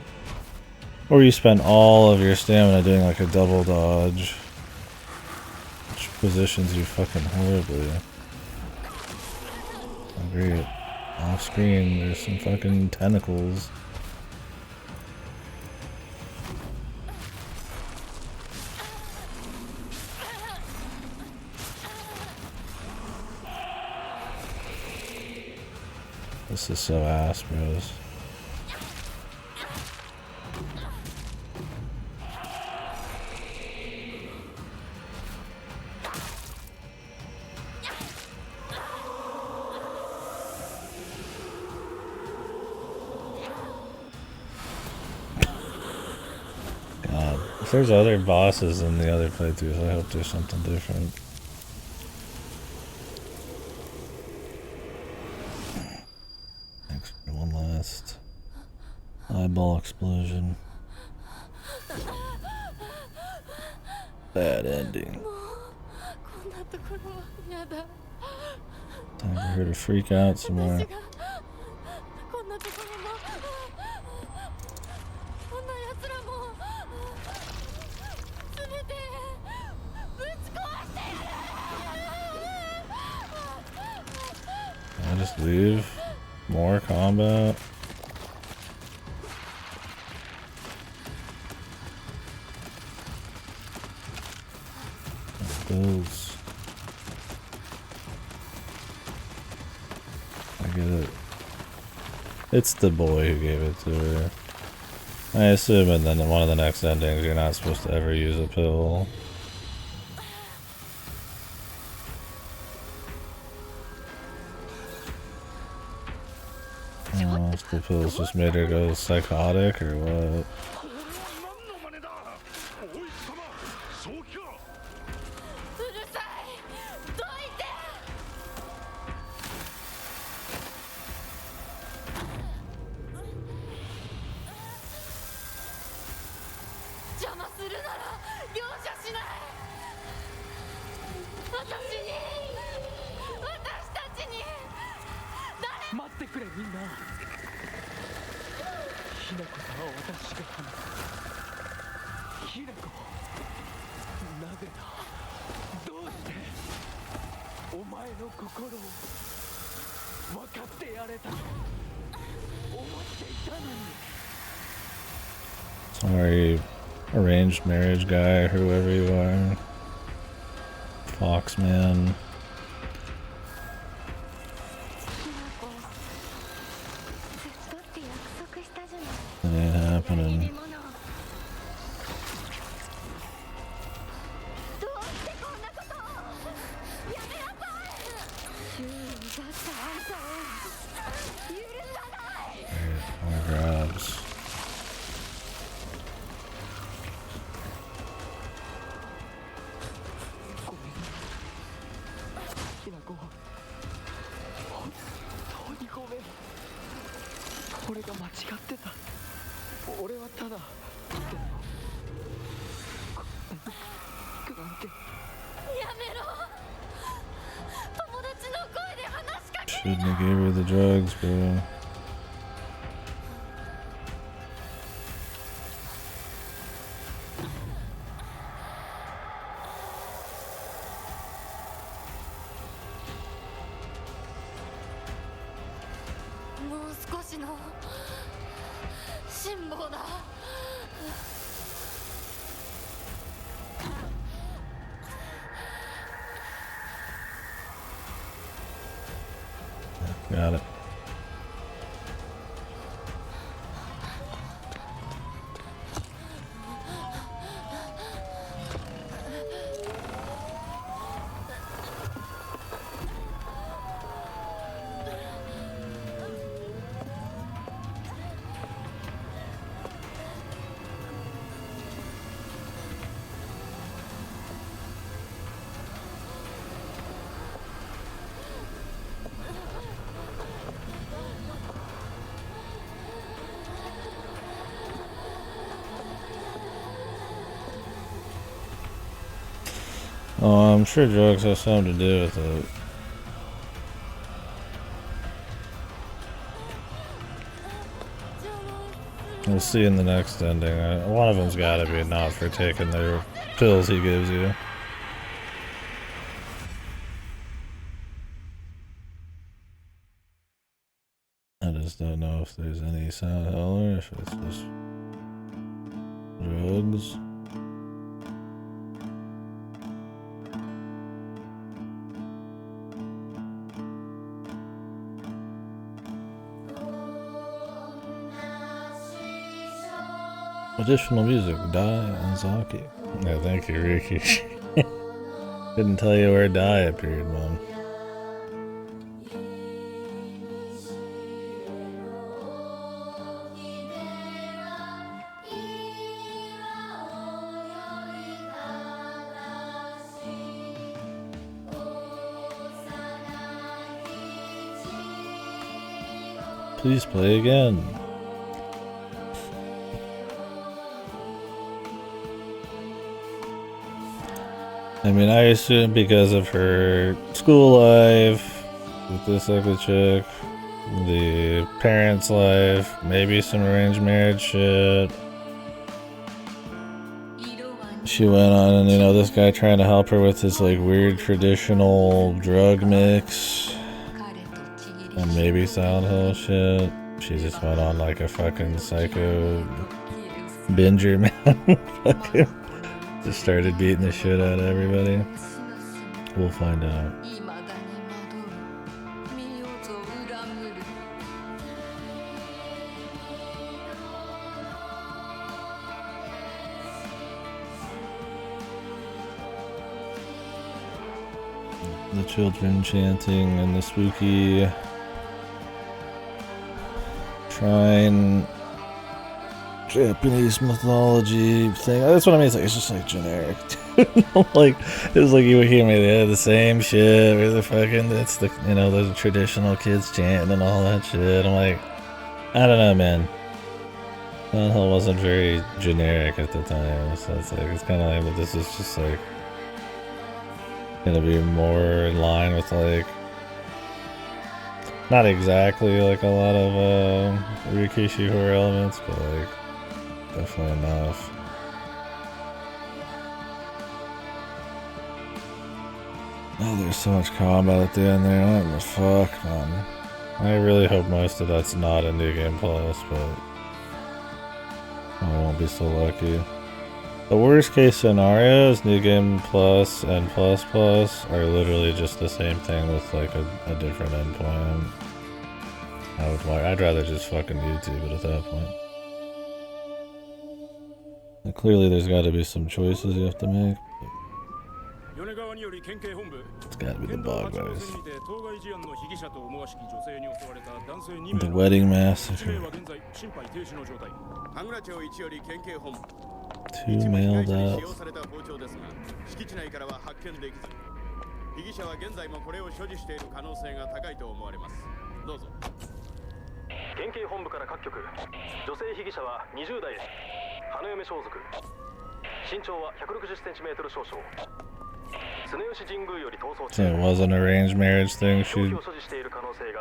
Or you spend all of your stamina doing like a double dodge, which positions you fucking horribly. Great. Off screen, there's some fucking tentacles. This is so ass, bros. God, if there's other bosses in the other playthroughs, I hope there's something different. Thanks for one last eyeball explosion. Bad ending. Time for her to freak out some more. Can I just leave? More combat? Bills. I get it. It's the boy who gave it to her. I assume in then one of the next endings you're not supposed to ever use a pill. Oh, if the pills just made her go psychotic or what? Sorry, arranged marriage guy, or whoever you are. Foxman. That ain't happening. More grabs. Shouldn't have gave her the drugs, bro. ちの辛抱だ。Got it. Oh, I'm sure drugs have something to do with it. We'll see in the next ending. One of them's got to be not for taking their pills he gives you. I just don't know if there's any sound hell or if it's just drugs. Additional music, Dai Anzaki. Yeah, thank you, Ricky. Didn't tell you where Dai appeared, man. Please play again. I mean, I assume because of her school life with this ugly chick, the parents' life, maybe some arranged marriage shit. She went on and, you know, this guy trying to help her with his, like, weird traditional drug mix. And maybe sound hell shit. She just went on like a fucking psycho binger, man. Fucking just started beating the shit out of everybody. We'll find out. The children chanting and the spooky shrine Japanese mythology thing. That's what I mean. It's like, it's just like generic. Like, it was like you hear me, they had the same shit where the fucking, it's the, you know, the traditional kids chanting and all that shit. I'm like, I don't know, man. Silent Hill wasn't very generic at the time, so it's like, it's kind of like, but this is just like gonna be more in line with like, not exactly like a lot of Rikishi horror elements, but like definitely enough. Oh, there's so much combat at the end there. What the fuck, man? I really hope most of that's not a New Game Plus, but I won't be so lucky. The worst case scenario is New Game Plus and Plus Plus are literally just the same thing with like a different endpoint. I'd rather just fucking YouTube it at that point. And clearly there's got to be some choices you have to make. It's got to be the bog boys. The wedding massacre. 2 male deaths. 被疑者は現在もこれを所持している可能性が高いと思われます。どうぞ。県警本部から各局。女性被疑者は20代です。花嫁装束。身長は160センチメートル少々。常吉神宮より逃走中。So it was an arranged marriage thing she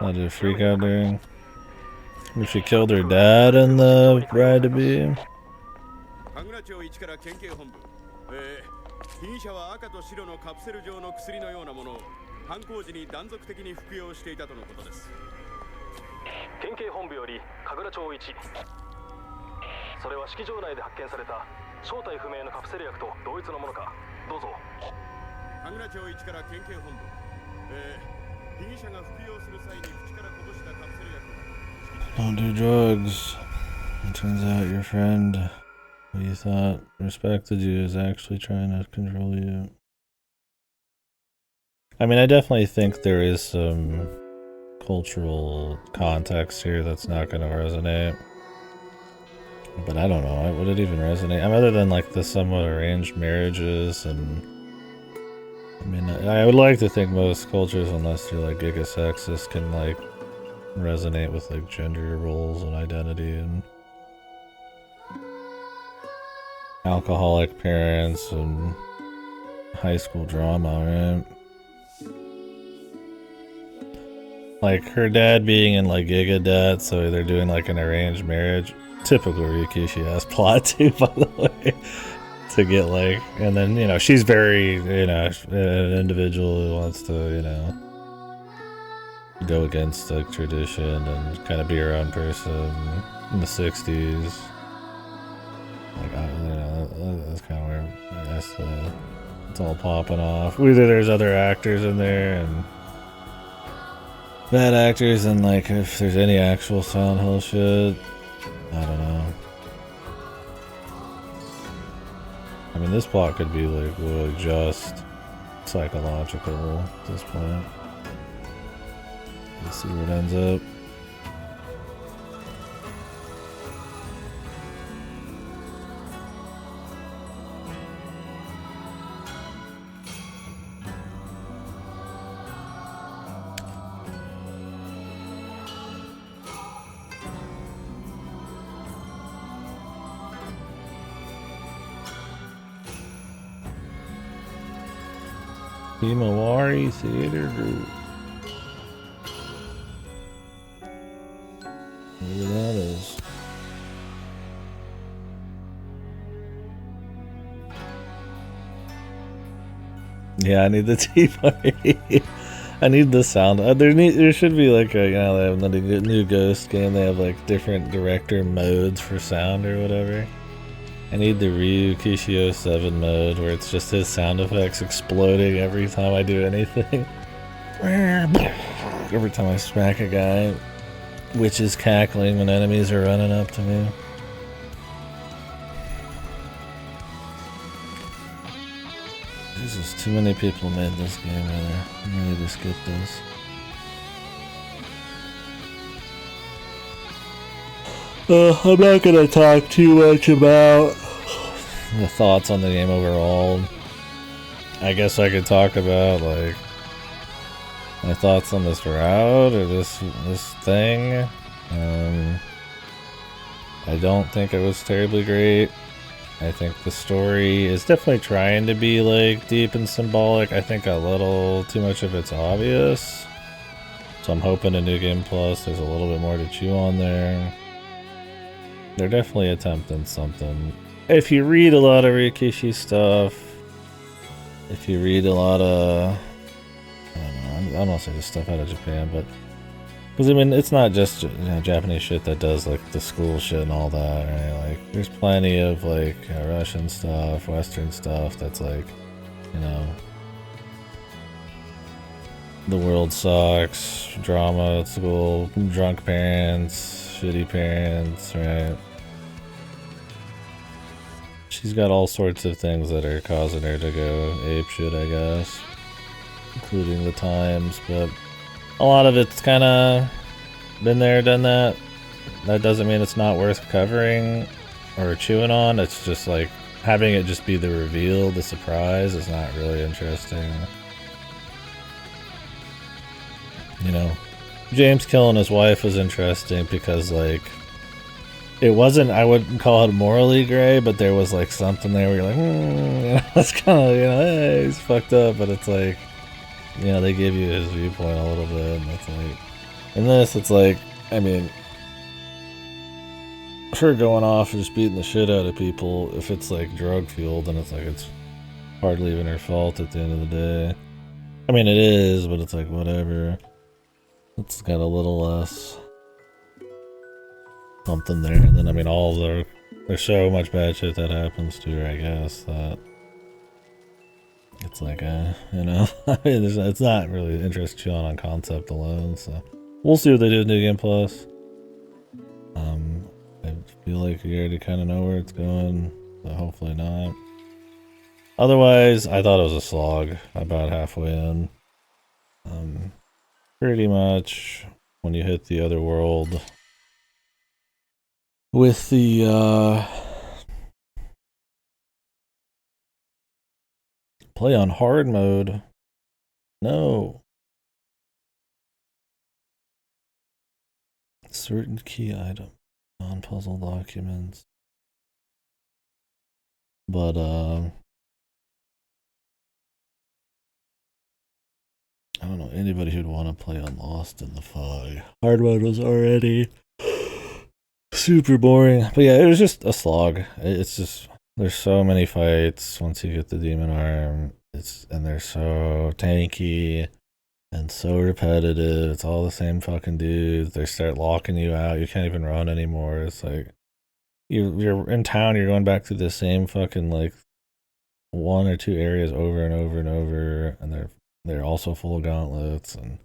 let her freak out during. If she killed her dad and the bride to be. 神楽町1から県警本部。被疑者は赤と白のカプセル状の薬のようなものを犯行時に断続的に服用していたとのことです。県警本部より神楽町1。それは式場内で発見された正体不明のカプセル薬と同一のものか。どうぞ。神楽町1から県警本部。被疑者が服用する際に口からこぼしたカプセル薬が。Don't do drugs. It turns out your friend, who you thought respected you, is actually trying to control you. I mean, I definitely think there is some cultural context here that's not going to resonate. But I don't know, would it even resonate? I mean, other than like the somewhat arranged marriages and... I mean, I would like to think most cultures, unless you're like gigasexist, can like resonate with like gender roles and identity and alcoholic parents and high school drama, right? Like her dad being in like giga debt, so they're doing like an arranged marriage. Typical Rikishi ass plot too, by the way. To get like, and then, you know, she's very, you know, an individual who wants to, you know, go against like tradition and kind of be her own person in the 60s. Like, you know, that's kind of weird. I guess it's all popping off. Either there's other actors in there and bad actors, and like if there's any actual Silent Hill shit, I don't know. I mean, this plot could be like really just psychological at this point. Let's see where it ends up. Himawari Theater Group. Whatever that is. Yeah, I need the tea party. I need the sound. There should be like a, you know, they have the new Ghost game. They have like different director modes for sound or whatever. I need the Ryu Kishio 7 mode where it's just his sound effects exploding every time I do anything. Every time I smack a guy. Witches cackling when enemies are running up to me. Jesus, too many people made this game rather. I'm ready to skip this. I'm not gonna talk too much about the thoughts on the game overall. I guess I could talk about like my thoughts on this route or this thing. I don't think it was terribly great. I think the story is definitely trying to be like deep and symbolic. I think a little too much of it's obvious. So I'm hoping in New Game Plus there's a little bit more to chew on there. They're definitely attempting something. If you read a lot of Rikishi stuff, if you read a lot of, I don't want to say just stuff out of Japan, but because I mean it's not just, you know, Japanese shit that does like the school shit and all that, right? Like there's plenty of like Russian stuff, Western stuff that's like, you know, the world sucks, drama at school, drunk parents, shitty parents, right? She's got all sorts of things that are causing her to go apeshit, I guess, including the times, but a lot of it's kind of been there, done that. That doesn't mean it's not worth covering or chewing on. It's just like having it just be the reveal, the surprise is not really interesting. You know, James killing his wife was interesting because like it wasn't, I wouldn't call it morally gray, but there was like something there where you're like, you know, it's kind of, you know, hey, he's fucked up, but it's like, you know, they give you his viewpoint a little bit, and it's like, in this, it's like, I mean, her going off and just beating the shit out of people, if it's like drug fueled, then it's like, it's hardly even her fault at the end of the day. I mean, it is, but it's like, whatever. It's got a little less something there. And then I mean, there's so much bad shit that happens to her, I guess, that it's like, you know, I mean, it's not really interesting on concept alone. So we'll see what they do with New Game Plus. I feel like you already kind of know where it's going, so hopefully not. Otherwise, I thought it was a slog about halfway in. Pretty much when you hit the other world with the play on hard mode. No. Certain key item, non-puzzle documents. But I don't know anybody who'd want to play on Lost in the Fog. Hard mode was already super boring. But yeah, it was just a slog. It's just there's so many fights once you get the demon arm. And they're so tanky and so repetitive. It's all the same fucking dudes. They start locking you out. You can't even run anymore. It's like you're in town. You're going back through the same fucking like 1 or 2 areas over and over and over, and they're also full of gauntlets, and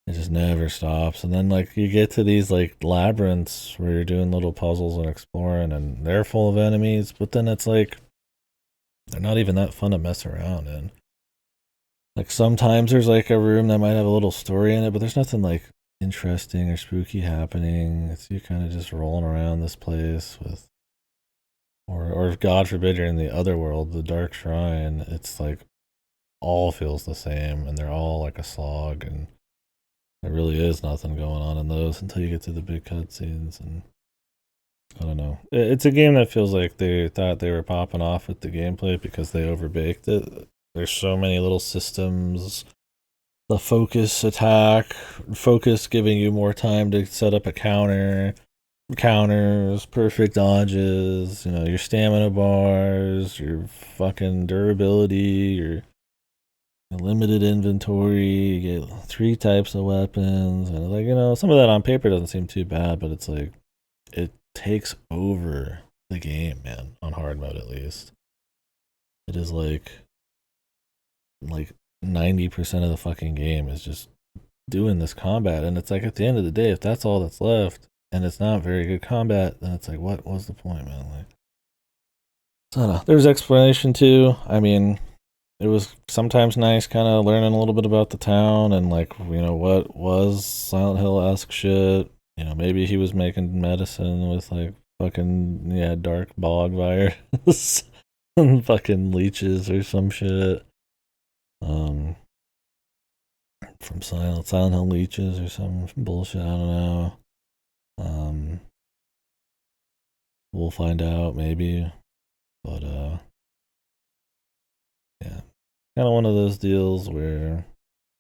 it just never stops. And then like you get to these like labyrinths where you're doing little puzzles and exploring, and they're full of enemies. But then it's like they're not even that fun to mess around in. Like sometimes there's like a room that might have a little story in it, but there's nothing like interesting or spooky happening. It's you kind of just rolling around this place with, or if God forbid you're in the other world, the Dark Shrine. It's like all feels the same, and they're all like a slog, and there really is nothing going on in those until you get to the big cutscenes. And I don't know. It's a game that feels like they thought they were popping off with the gameplay because they overbaked it. There's so many little systems. The focus attack, focus giving you more time to set up a counters, perfect dodges, you know, your stamina bars, your fucking durability, your limited inventory, you get 3 types of weapons, and like, you know, some of that on paper doesn't seem too bad, but it's like, it takes over the game, man, on hard mode at least. It is like 90% of the fucking game is just doing this combat, and it's like at the end of the day, if that's all that's left and it's not very good combat, then it's like, what was the point, man? Like, I don't know. There's explanation too. I mean, it was sometimes nice kind of learning a little bit about the town and like, you know, what was Silent Hill-esque shit. You know, maybe he was making medicine with like fucking dark bog virus and fucking leeches or some shit. From Silent Hill leeches or some bullshit, I don't know. We'll find out maybe. But yeah. Kind of one of those deals where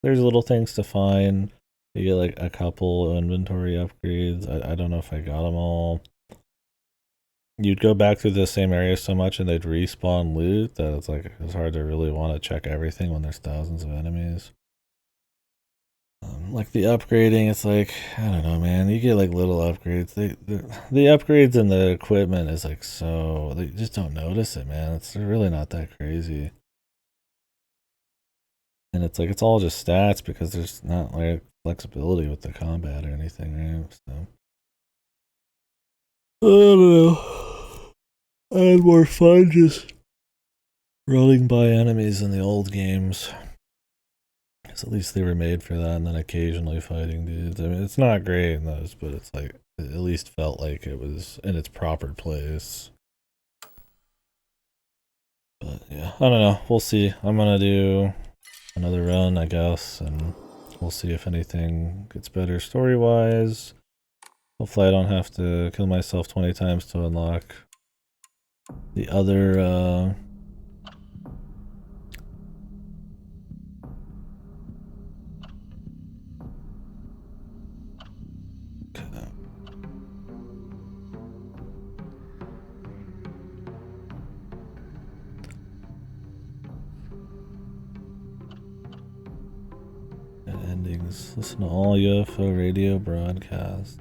there's little things to find. You get like a couple inventory upgrades. I don't know if I got them all. You'd go back through the same area so much and they'd respawn loot that it's like it's hard to really want to check everything when there's thousands of enemies. Like the upgrading, it's like, I don't know, man. You get like little upgrades. The upgrades and the equipment is like so, they just don't notice it, man. It's really not that crazy. And it's like, it's all just stats because there's not like flexibility with the combat or anything, right? So, I don't know. I had more fun just running by enemies in the old games. Because at least they were made for that, and then occasionally fighting dudes. I mean, it's not great in those, but it's like, it at least felt like it was in its proper place. But yeah, I don't know. We'll see. I'm gonna do another run, I guess, and we'll see if anything gets better story-wise. Hopefully I don't have to kill myself 20 times to unlock the other, endings. Listen to all UFO radio broadcasts.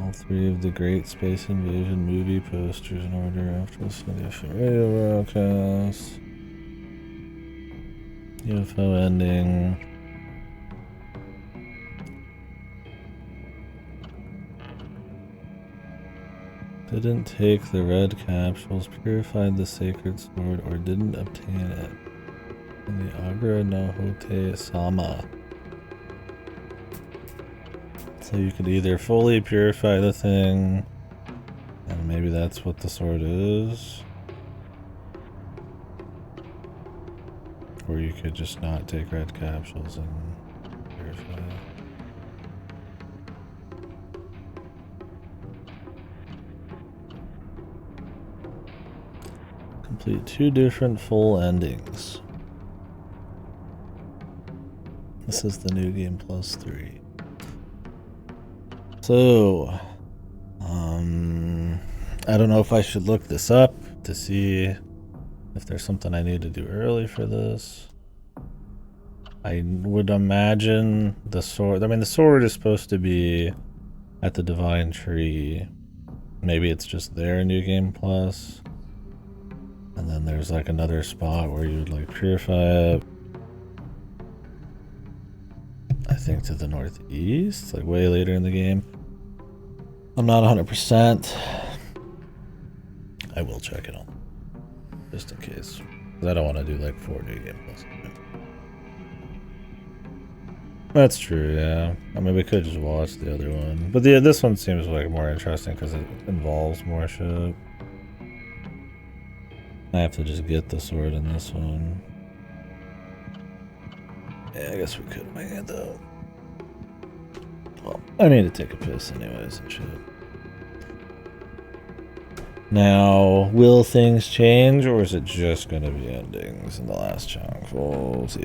All 3 of the Great Space Invasion movie posters in order after listening to the official radio broadcast. UFO ending. Didn't take the red capsules, purified the sacred sword, or didn't obtain it. In the Agra no Hote Sama. So you could either fully purify the thing, and maybe that's what the sword is. Or you could just not take red capsules and purify it. Complete 2 different full endings. This is the new game plus 3. So, I don't know if I should look this up to see if there's something I need to do early for this. I would imagine the sword, I mean the sword is supposed to be at the Divine Tree. Maybe it's just there in New Game Plus. And then there's like another spot where you would like purify it. I think to the northeast, like way later in the game. I'm not 100%. I will check it out. Just in case. Because I don't want to do like 4 New Game Plus. That's true, yeah. I mean, we could just watch the other one. But this one seems like more interesting because it involves more shit. I have to just get the sword in this one. Yeah, I guess we could wing it though. Well, I need to take a piss anyways and shit. Now, will things change or is it just gonna be endings in the last chunk? We'll see.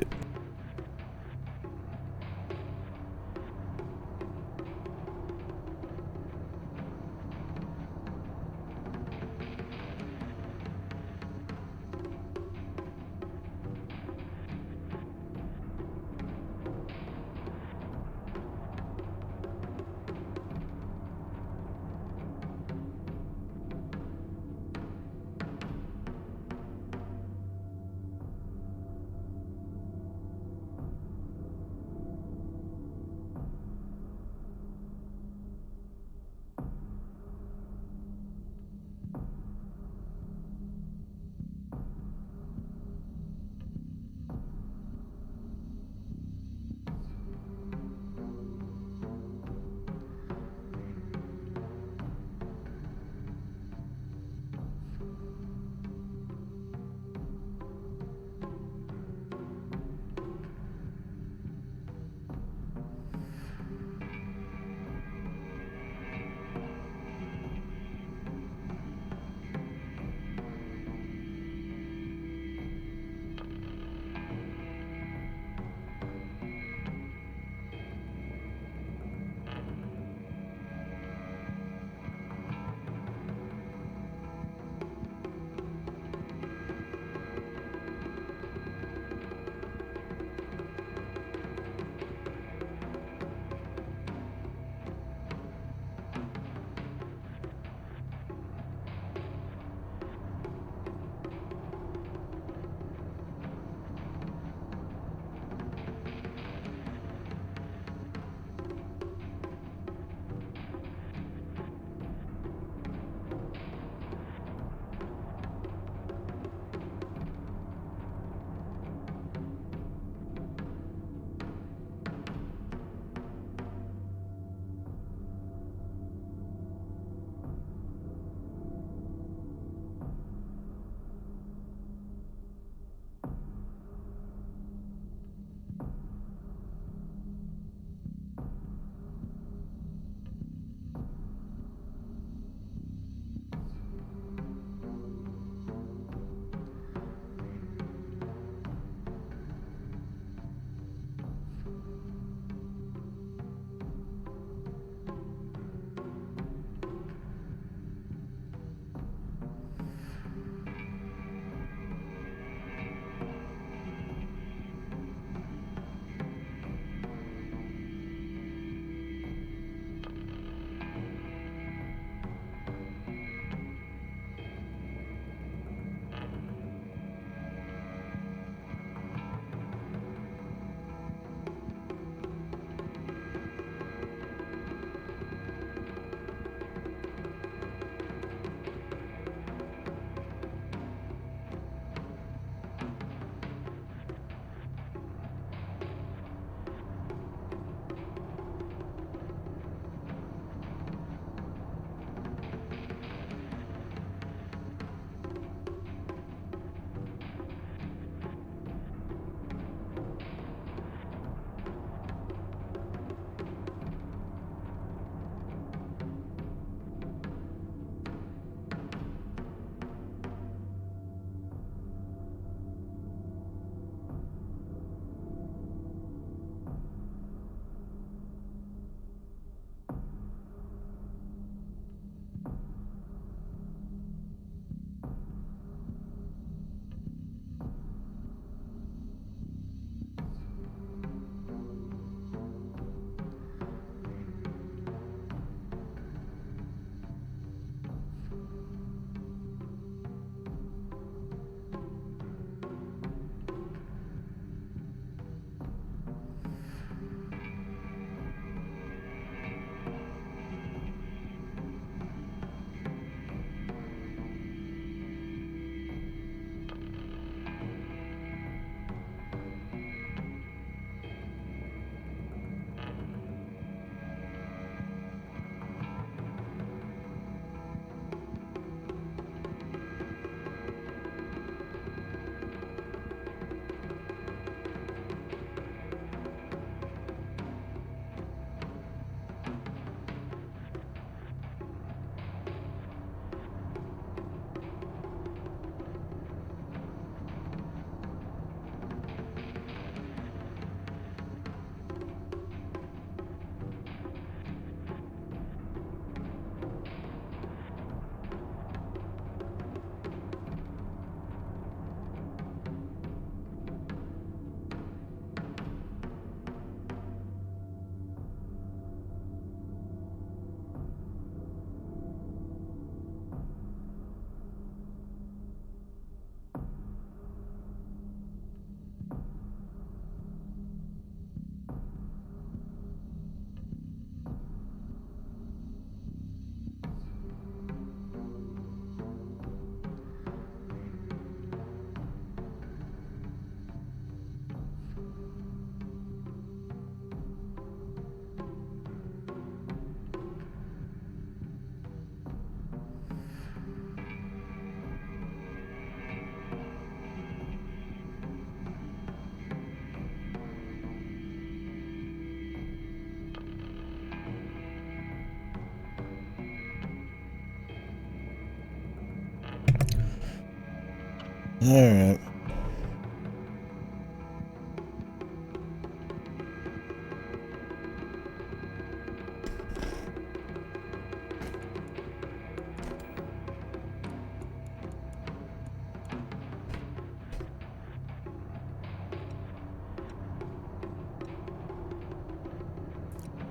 Alright.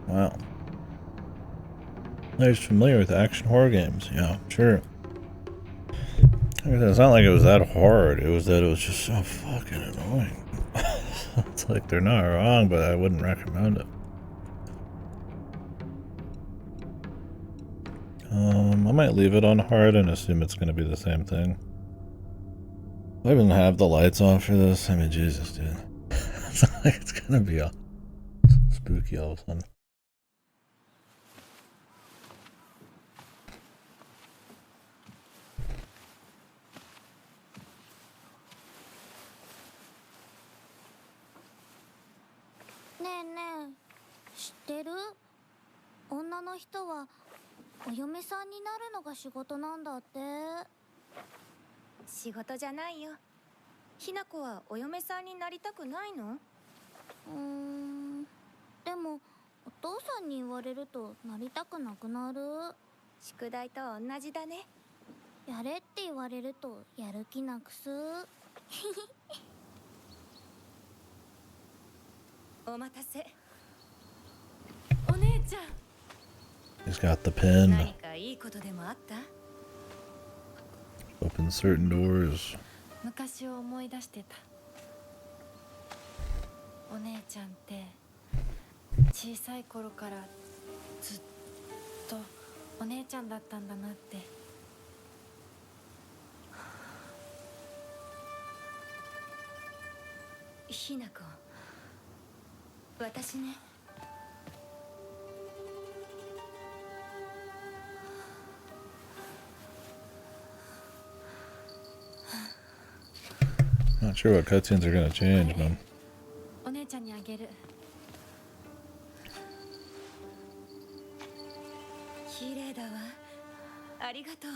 Wow. He's familiar with action horror games. Yeah, sure. It's not like it was that hard. It was that it was just so fucking annoying. It's like they're not wrong, but I wouldn't recommend it. I might leave it on hard and assume it's going to be the same thing. I even have the lights on for this. I mean, Jesus, dude. It's not like it's going to be all spooky all of a sudden.ねえねえ、知ってる？女の人はお嫁さんになるのが仕事なんだって。仕事じゃないよ。ひな子はお嫁さんになりたくないの？でもお父さんに言われるとなりたくなくなる。宿題と同じだね。やれって言われるとやる気なくす。お待たせ。お姉ちゃん。He's got the pen. 何かいいことでもあった？ Open certain doors. 昔を思い出してた。お姉ちゃんって小さい頃からずっとお姉ちゃんだったんだなって。ひな子、私ね。Not sure what cutscenes are gonna change, man. お姉ちゃんにあげる。綺麗だわ。ありがとう。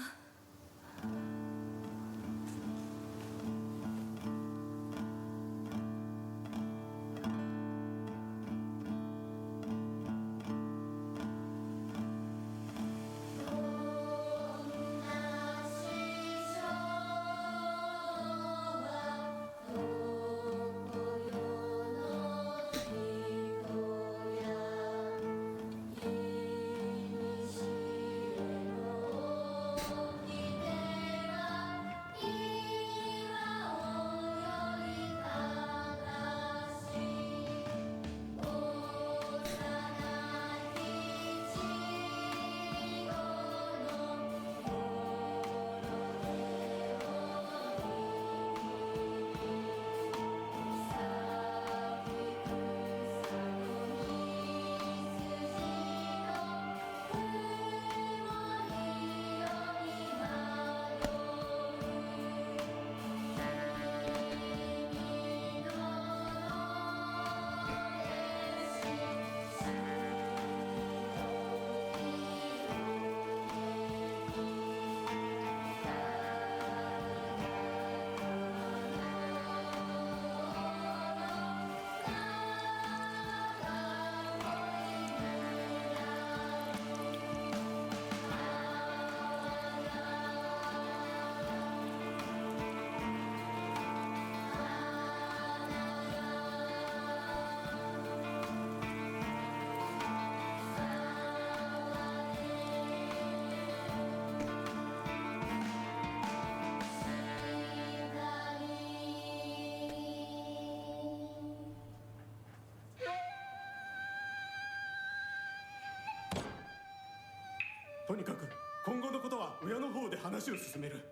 とにかく今後のことは親の方で話を進める。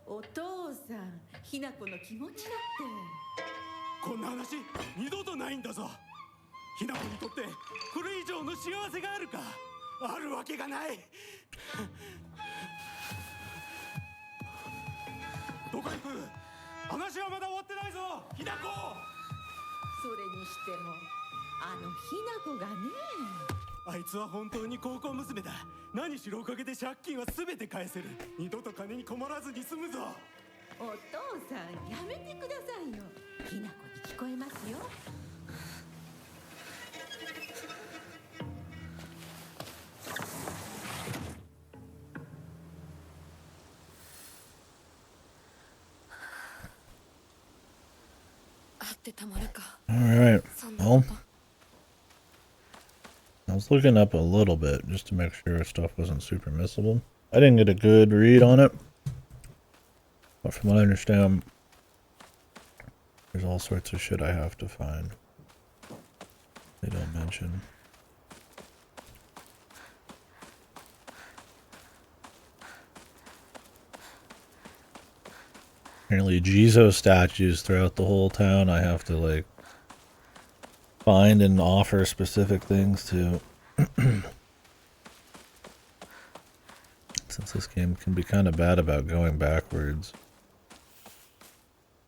お父さん、ひな子の気持ちだって。こんな話二度とないんだぞ。ひな子にとってこれ以上の幸せがあるか？あるわけがない。どこ行く？話はまだ終わってないぞ、ひな子。それにしてもあのひな子がね。あいつは本当に高校娘だ。何しろおかげで借金は全て返せる。二度と金に困らずに済むぞ。お父さんやめてくださいよ。ひなこに聞こえますよ。会ってたまるか。 Alright, そんなこ well, と。 I was looking up a little bit just to make sure stuff wasn't super missable. I didn't get a good read on it, but from what I understand, there's all sorts of shit I have to find. They don't mention. Apparently, Jizo statues throughout the whole town I have to, like, find and offer specific things to. Since this game can be kind of bad about going backwards.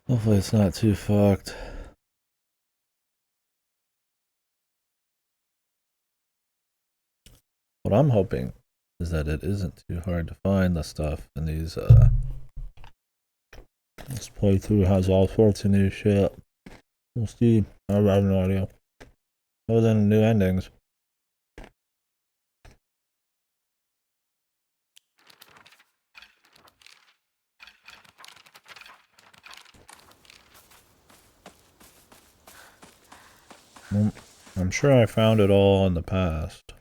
Hopefully it's not too fucked. What I'm hoping is that it isn't too hard to find the stuff in these, this playthrough has all sorts of new shit. We'll see. I have no idea. Other than new endings. Well, I'm sure I found it all in the past.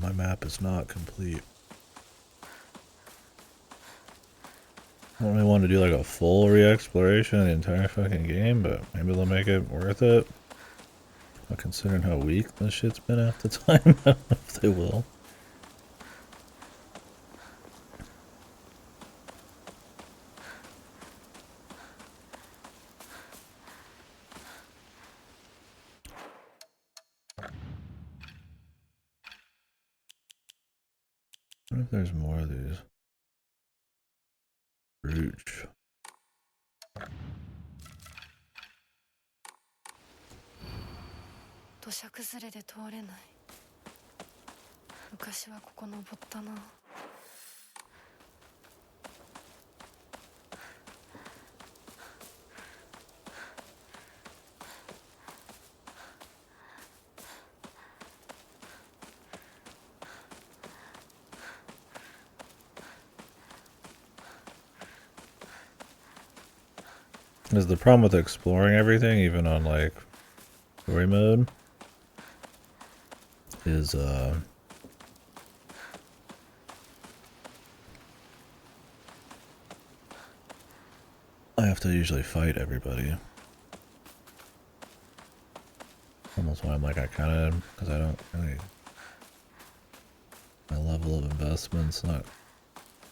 My map is not complete. I don't really want to do like a full re-exploration of the entire fucking game, but maybe they'll make it worth it. But considering how weak this shit's been at the time, I don't know if they will. What if there's more of these? Brooch. 土砂崩れで通れない。昔はここ登ったな。Is the problem with exploring everything, even on like story mode, is I have to usually fight everybody. Almost why I'm like, I kind of, because I don't really, my level of investment's not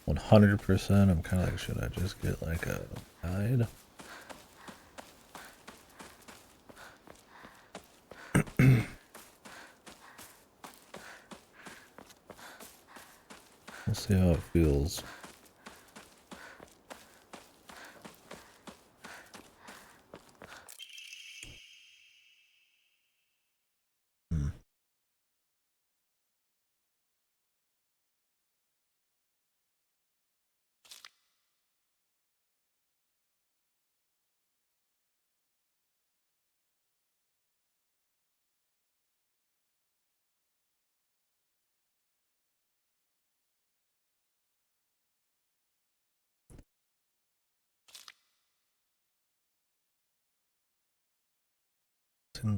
100%. I'm kind of like, should I just get like a guide? We'll see how it feels.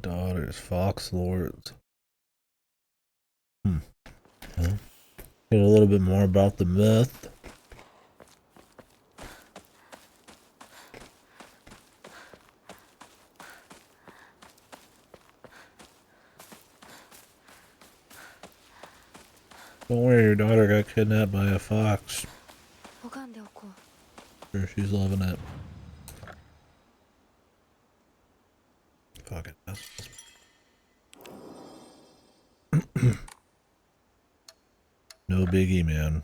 Daughters, Fox Lords. Well, get a little bit more about the myth. Don't worry, your daughter got kidnapped by a fox. 拝んでおこう。 Sure, she's loving it. Fuck it. No biggie, man.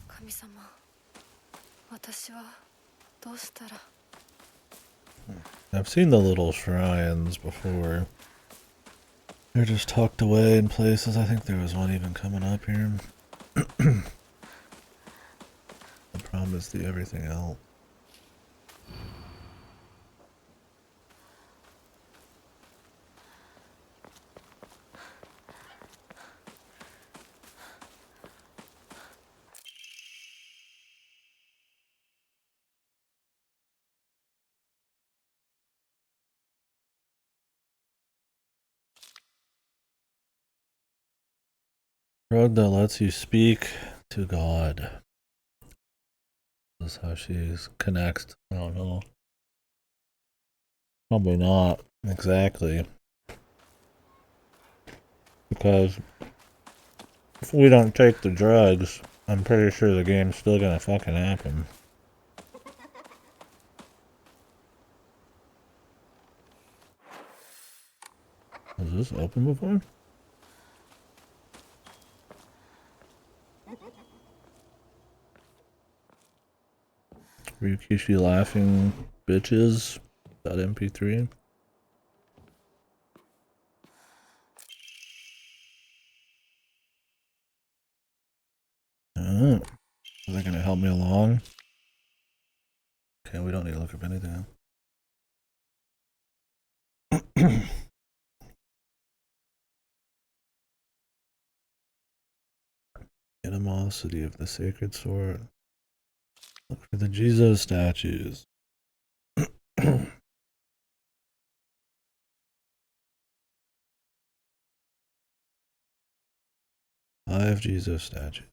神様、私はどうしたら。 I've seen the little shrines before. They're just tucked away in places. I think there was one even coming up here. The problem is everything else. Drug that lets you speak to God. This is how she connects. I don't know. Probably not exactly. Because if we don't take the drugs, I'm pretty sure the game's still gonna fucking happen. Was this open before? Ryukishi laughing bitches. .mp3. Is that gonna help me along? Okay, we don't need to look up anything. Animosity of the sacred sword. Look for the Jesus statues. 5 Jesus statues.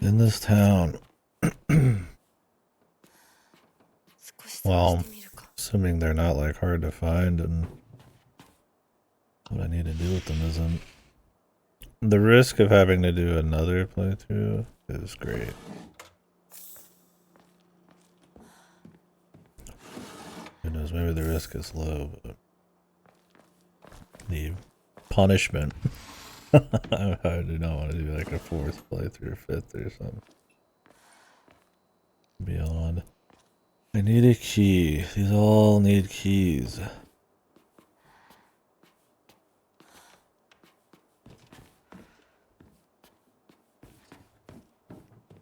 In this town. Well, assuming they're not like hard to find, and what I need to do with them isn't. The risk of having to do another playthrough is great. Who knows, maybe the risk is low, but the punishment. I do not want to do like a 4th playthrough or 5th or something. Beyond. I need a key. These all need keys.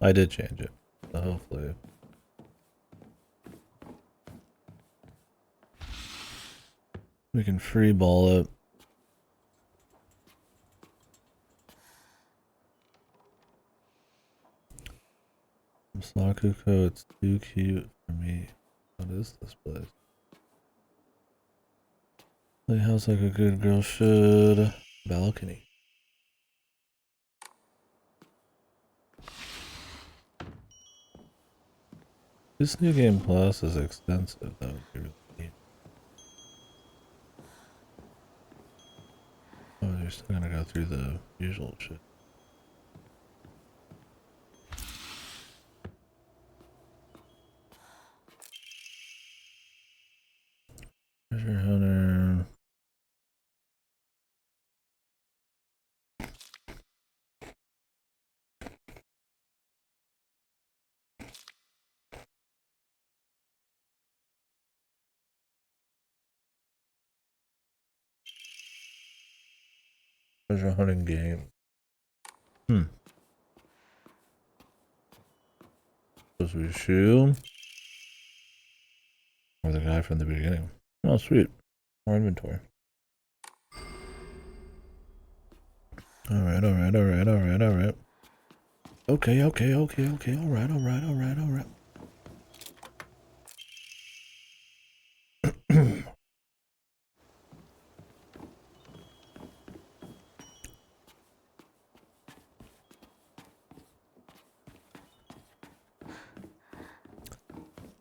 I did change it, so hopefully. We can free ball it. Sakuko, it's too cute for me. What is this place? Playhouse like a good girl should. Balcony. This new game plus is extensive. That would be really neat. Oh, you're still gonna go through the usual shit. Treasure hunter. Treasure hunting game. Supposed to be Shu. Or the guy from the beginning. Oh, sweet. More inventory. Alright. Okay. Alright.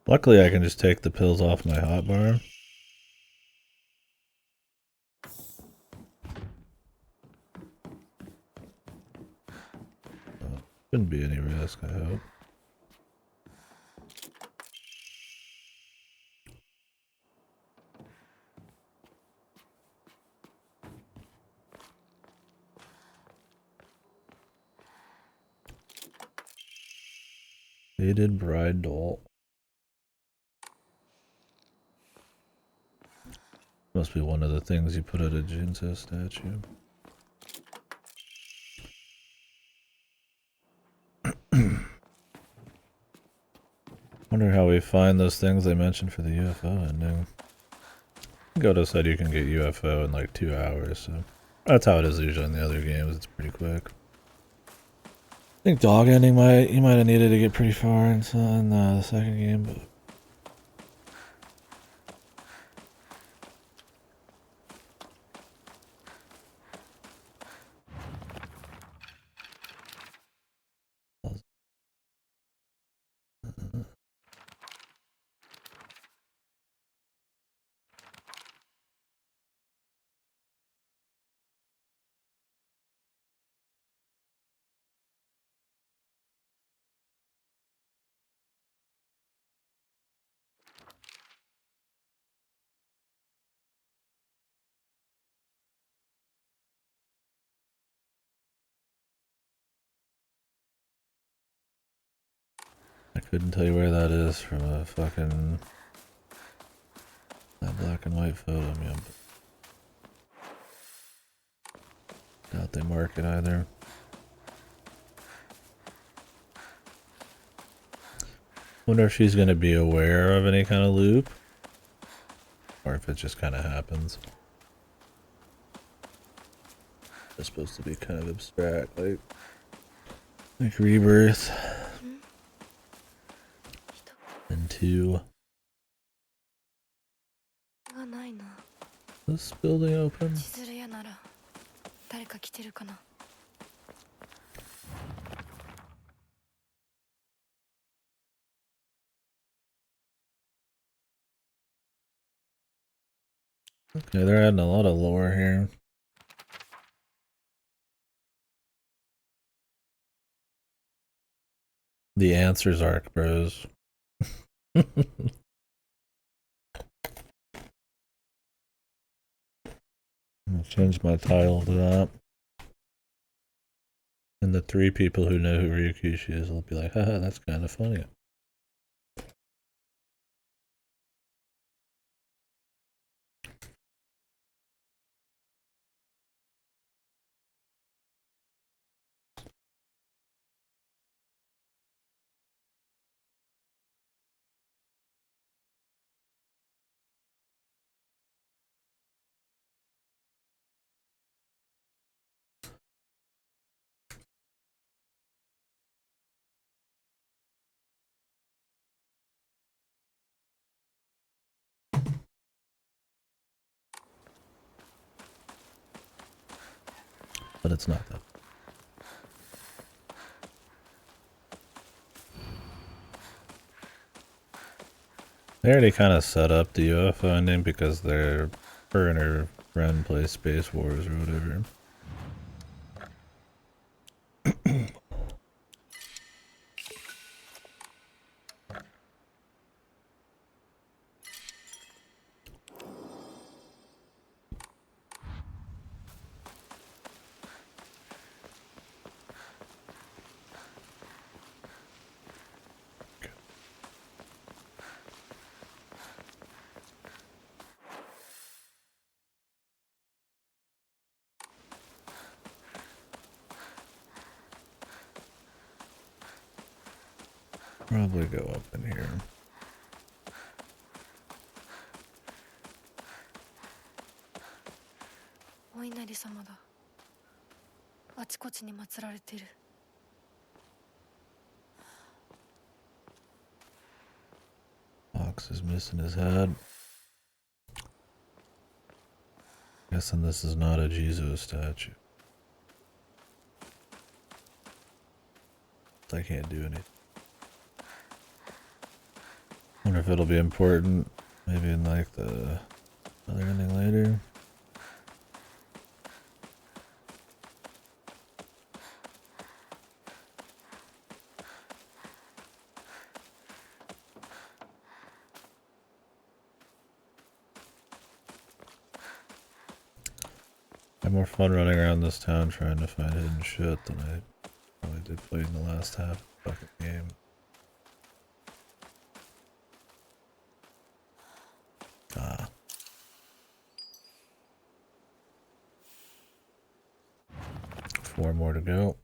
Luckily, I can just take the pills off my hotbar. Shouldn't be any risk, I hope. Faded bride doll. Must be one of the things you put at a Jinzo statue. Wonder how we find those things they mentioned for the UFO ending. Goto said you can get UFO in like 2 hours, so that's how it is usually in the other games. It's pretty quick. I think dog ending you might have needed to get pretty far in the second game, but I couldn't tell you where that is from a fucking that black and white photo, man. Doubt they mark it either. Wonder if she's gonna be aware of any kind of loop, or if it just kind of happens. It's supposed to be kind of abstract, like rebirth. And 2. This building open? Okay, they're adding a lot of lore here. The answers arc, bros. I changed my title to that. And the 3 people who know who Ryukishi is will be like, haha, that's kind of funny. But it's not that. They already kind of set up the UFO ending because her and her friend play Space Wars or whatever. Probably go up in here. Fox is missing his head. Guessing this is not a Jizo statue. I can't do anything. Wonder if it'll be important. Maybe in like the other ending later. I had more fun running around this town trying to find hidden shit than I probably did playing the last half of the fucking game. Ah. 4 more to go.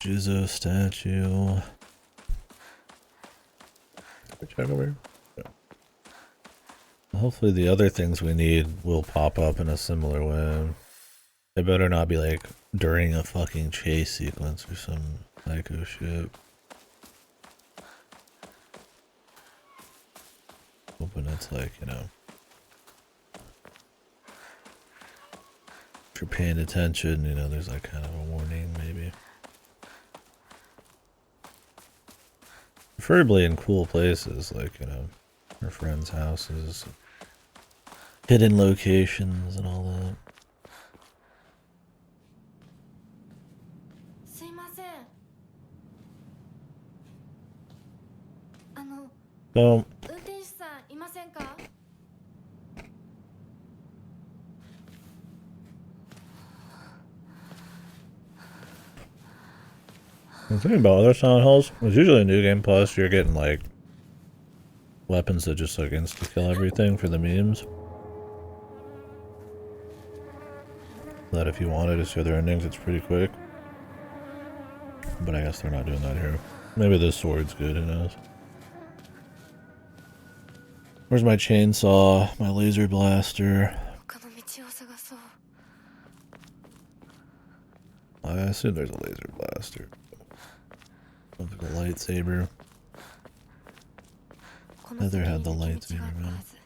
Jizzo statue. Check over here. Yeah. Hopefully the other things we need will pop up in a similar way. They better not be like during a fucking chase sequence or some psycho shit. Hoping it's like, you know, if you're paying attention, you know, there's like kind of a warning maybe. Preferably in cool places, like, you know, our friends' houses, hidden locations and all that. すいません。So, 運転手さんいませんか？ the thing about other silent hills is usually New Game Plus, you're getting like weapons that just like insta kill everything for the memes. That if you wanted to see other endings, it's pretty quick. But I guess they're not doing that here. Maybe this sword's good, who knows? Where's my chainsaw? My laser blaster? 他の道を探そう。 I assume there's a laser blaster. Looks like a lightsaber. この先 Heather に had the 抜け道 lightsaber, があった man. はず。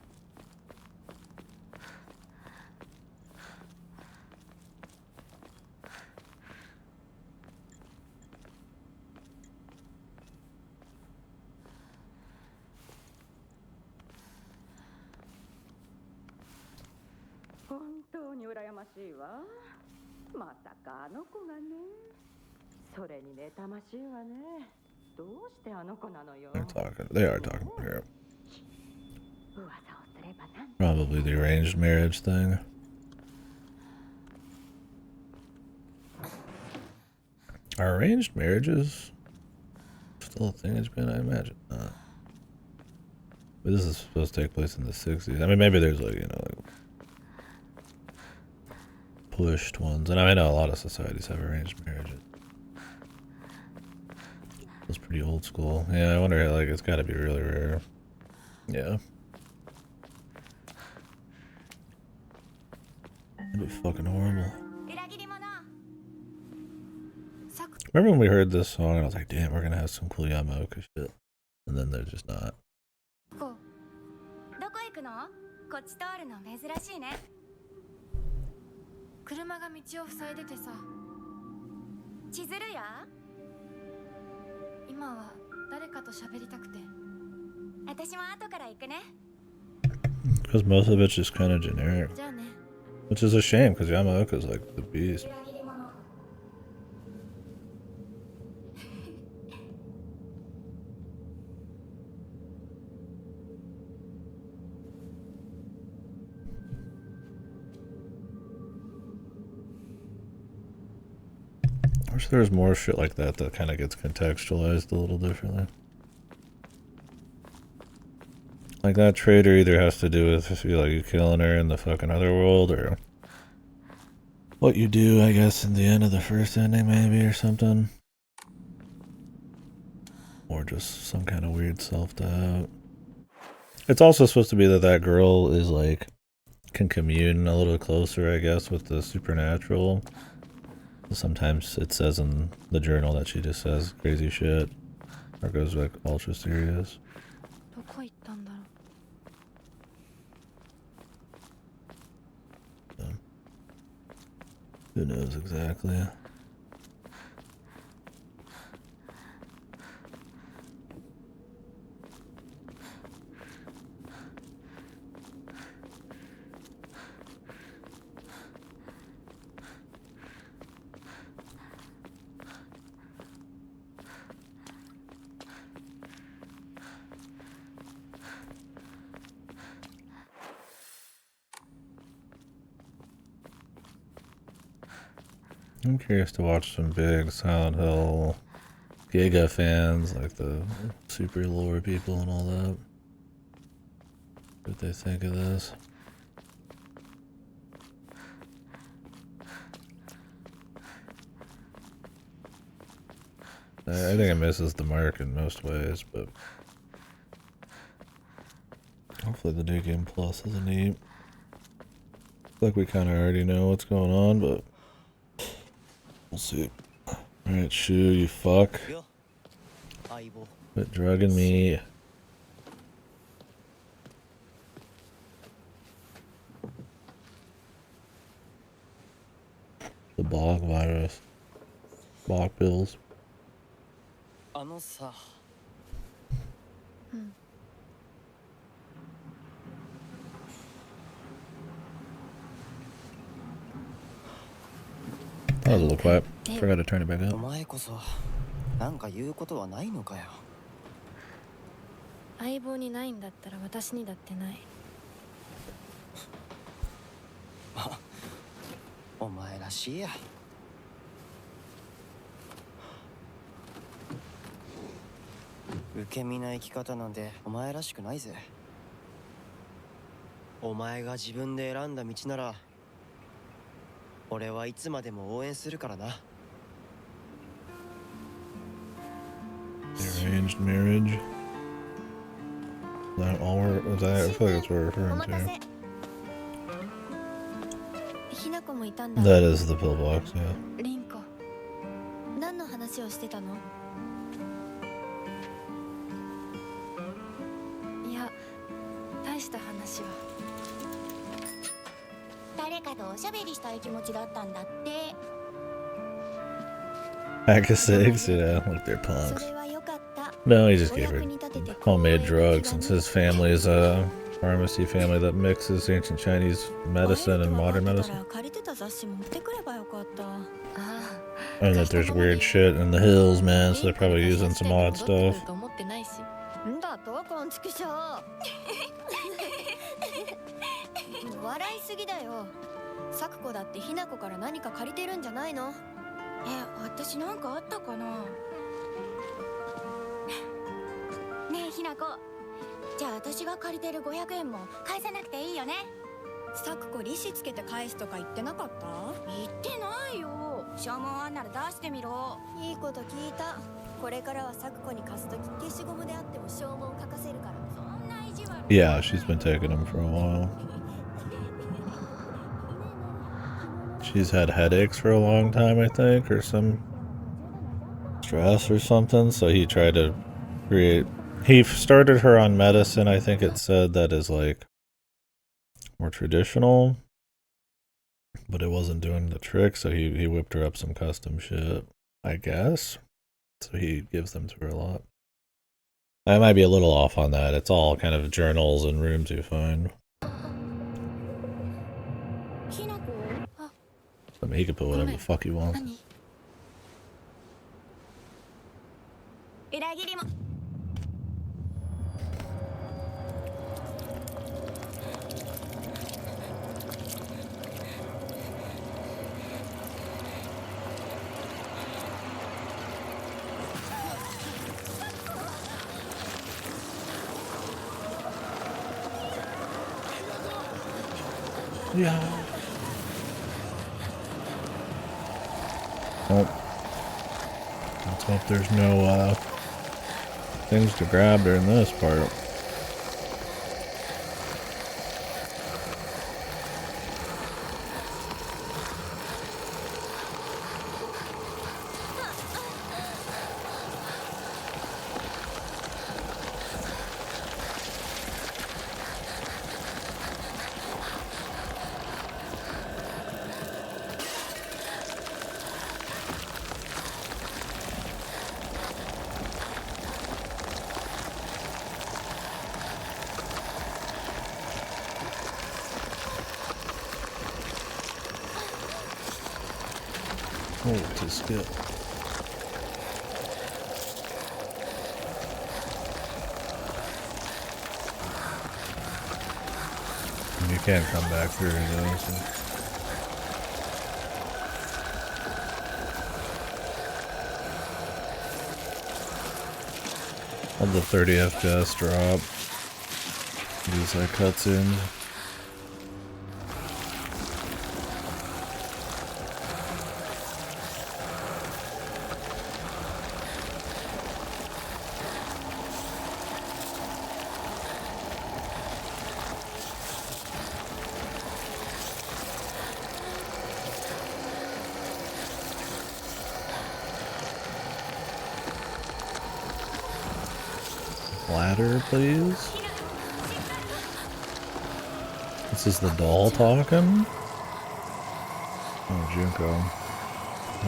本当に羨ましいわ。まさかあの子がね。それに妬ましいわね。どうしてあの子なのよ。 They are talking here. 噂をすればなん Probably the arranged marriage thing. Are arranged marriages still a thing in Japan? I imagine not. But this is supposed to take place in the 60s. I mean, maybe there's like, you know, like pushed ones. And I know a lot of societies have arranged marriages. It's pretty old school. Yeah, I wonder, like, it's gotta be really rare. Yeah. That'd be fucking horrible. Remember when we heard this song and I was like, damn, we're gonna have some cool Yamaoka shit. And then there's just not. どこ行くの？こっち通るの珍しいね。車が道を塞いでてさ。千鶴や？今は誰かと喋りたくて。私も後から行くね。 Because most of it's just kind of generic. じゃあね。 Which is a shame, because Yamaoka's like the beast. I wish there was more shit like that that kind of gets contextualized a little differently. Like that traitor either has to do with like you killing her in the fucking other world or what you do, I guess, in the end of the first ending maybe or something. Or just some kind of weird self-doubt. It's also supposed to be that that girl is like, can commune a little closer, I guess, with the supernatural. Sometimes it says in the journal that she just says crazy shit. Or goes like ultra serious. どこ行ったんだろう。 Who knows exactly? I'm curious to watch some big Silent Hill Giga fans, like the super lore people and all that. What they think of this. I think it misses the mark in most ways, but hopefully the new game plus is neat. Like we kind of already know what's going on, but we'll see. Alright, Shu, you fuck. Quit drugging me. The bog virus. Bog pills. That was a little quiet. Forgot to turn it back up. お前こそなんか言うことはないのかよ。相棒にないんだったら私にだってない。お前らしいや。受け身な生き方なんてお前らしくないぜ。お前が自分で選んだ道なら俺はいつまでも応援するからな。Arranged marriage. That all was that? I feel like that's what we're referring to. ひなこもいたんだ。 That is the pillbox, yeah. リンコ。何の話をしてたの？いや、大した話は。誰かとおしゃべりしたい気持ちだったんだって。 Pack of cigs, yeah, like they're punks. No, he just gave her homemade drugs since his family's a pharmacy family that mixes ancient Chinese medicine and modern medicine. And that there's weird shit in the hills, man, so they're probably using some odd stuff. 笑いすぎだよ。サクコだってひなこから何か借りてるんじゃないの？私なんかあったかな？ねえひなこ、じゃあ私が借りてる500円も返さなくていいよね。サクコ利子つけて返すとか言ってなかった？言ってないよ。消耗あんなら出してみろ。いいこと聞いた。これからはサクコに貸すとき消しゴムであっても消耗書かせるから。そんな意地悪。Yeah, she's been taking them for a while. She's had headaches for a long time, I think, or some stress or something, so he tried to create... He started her on medicine, I think it said, that is, like, more traditional, but it wasn't doing the trick, so he whipped her up some custom shit, I guess. So he gives them to her a lot. I might be a little off on that. It's all kind of journals and rooms you find. I mean, he could put whatever the fuck he wants. Yeah. Oh. Let's hope there's no things to grab during this part. Hold to skill. You can't come back through though, so. Of the 30 FPS drop. These like cutscenes. Ladder, please. This is the doll talking? Oh, Junko.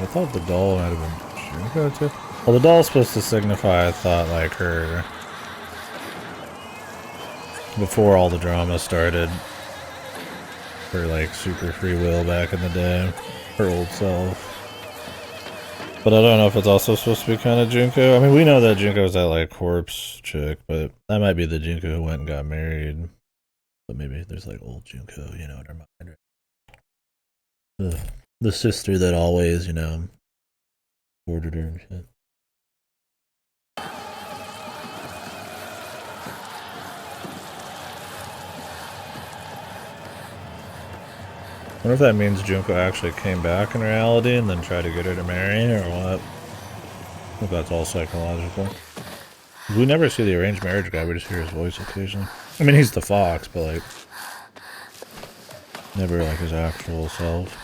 I thought the doll might have been Junko too. Well, the doll's supposed to signify, I thought, like her. Before all the drama started. Her, like, super free will back in the day. Her old self. But I don't know if it's also supposed to be kind of Junko. I mean, we know that Junko's that, like, corpse chick, but that might be the Junko who went and got married. But maybe there's, like, old Junko, you know, in her mind. The sister that always, you know, ordered her and shit. I wonder if that means Junko actually came back in reality and then tried to get her to marry, or what? I think that's all psychological. We never see the arranged marriage guy, we just hear his voice occasionally. I mean, he's the fox, but like, never like his actual self.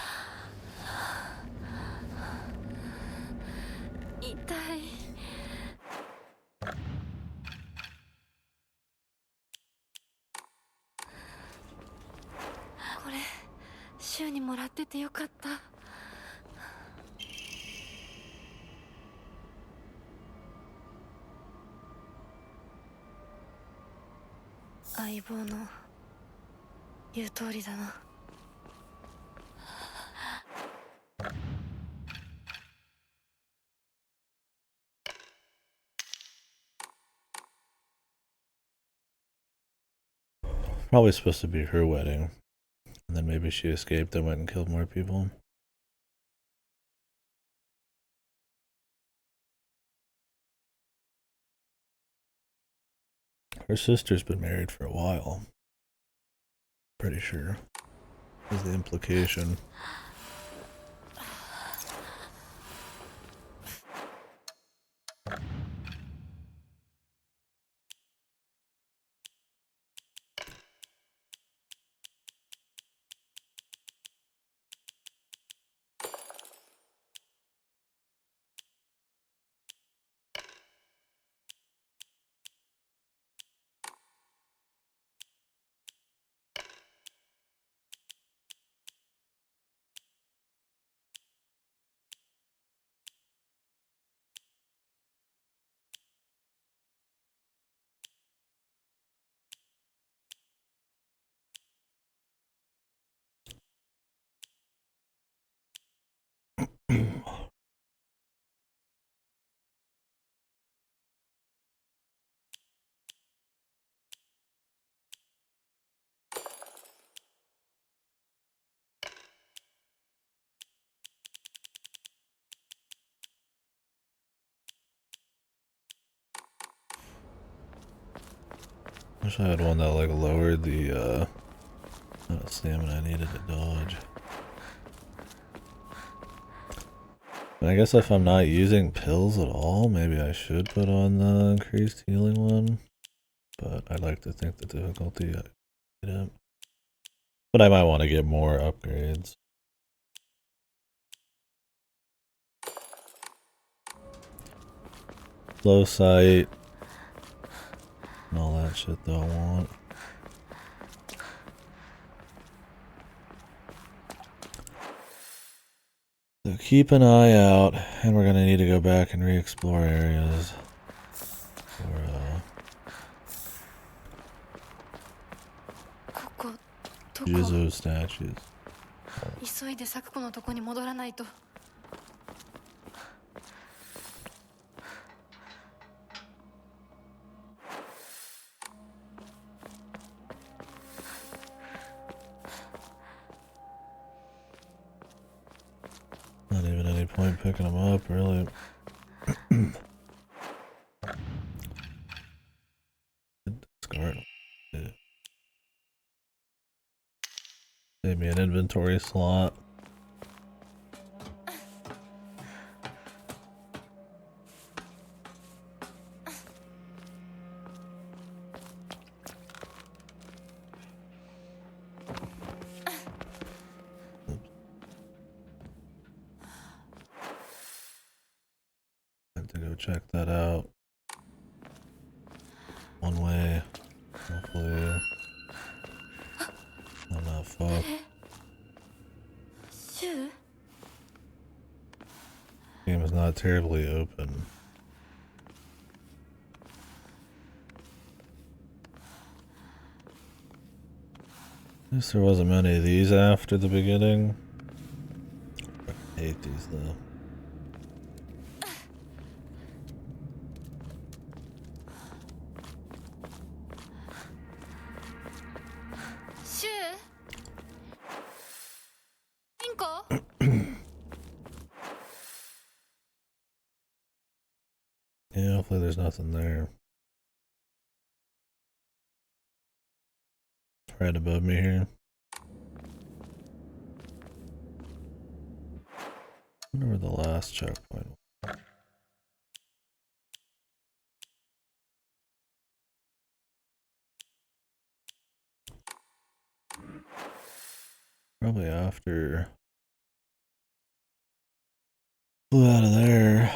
Probably supposed to be her wedding. And then maybe she escaped and went and killed more people. Her sister's been married for a while. Pretty sure. Is the implication. Wish I had one that like lowered the stamina I needed to dodge. But I guess if I'm not using pills at all, maybe I should put on the increased healing one. But I'd like to think the difficulty but I might want to get more upgrades. Low sight. And all that shit that I want. So keep an eye out, and we're gonna need to go back and re-explore areas for Jizo statues. 急いで咲子のとこに戻らないと。 Not even any point picking them up, really. Save me an inventory slot. Have to go check that out. One way, hopefully. Oh no, fuck. Game is not terribly open. At least there wasn't many of these after the beginning. I hate these though. Yeah, hopefully there's nothing there. Right above me here. I wonder where the last checkpoint was. Probably after. Flew out of there.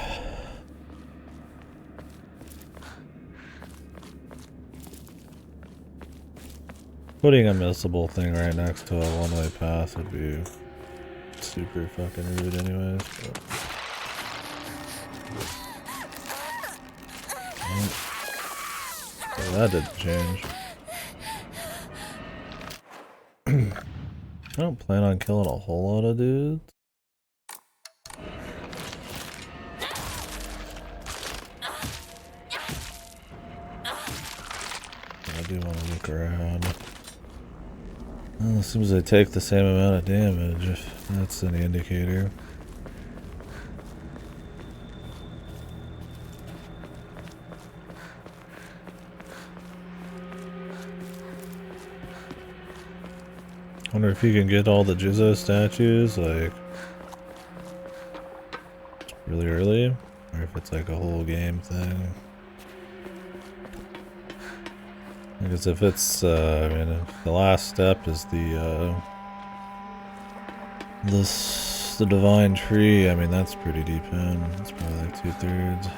Putting a missable thing right next to a one-way path would be super fucking rude anyways. But... well, that didn't change. I don't plan on killing a whole lot of dudes. I do want to look around. Well, as soon as they take the same amount of damage, if that's any indicator. Wonder if you can get all the Jizzo statues, like, really early, or if it's like a whole game thing. Because if it's, I mean, if the last step is the divine tree, I mean, that's pretty deep in. It's probably like 2/3.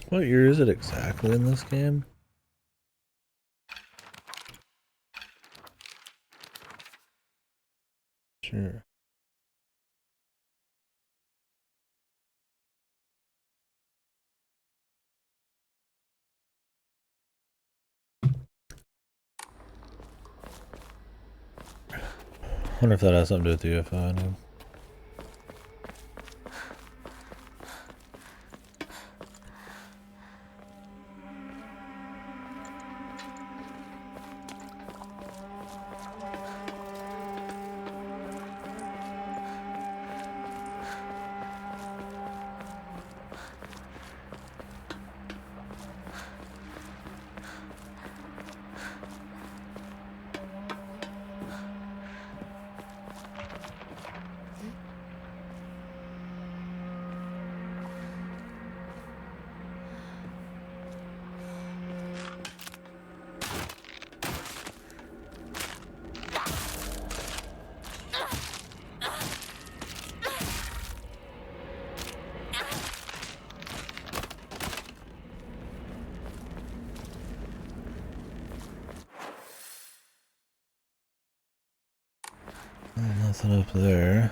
What year is it exactly in this game? Sure. Wonder if that has something to do with the UFO. I know. Nothing up there.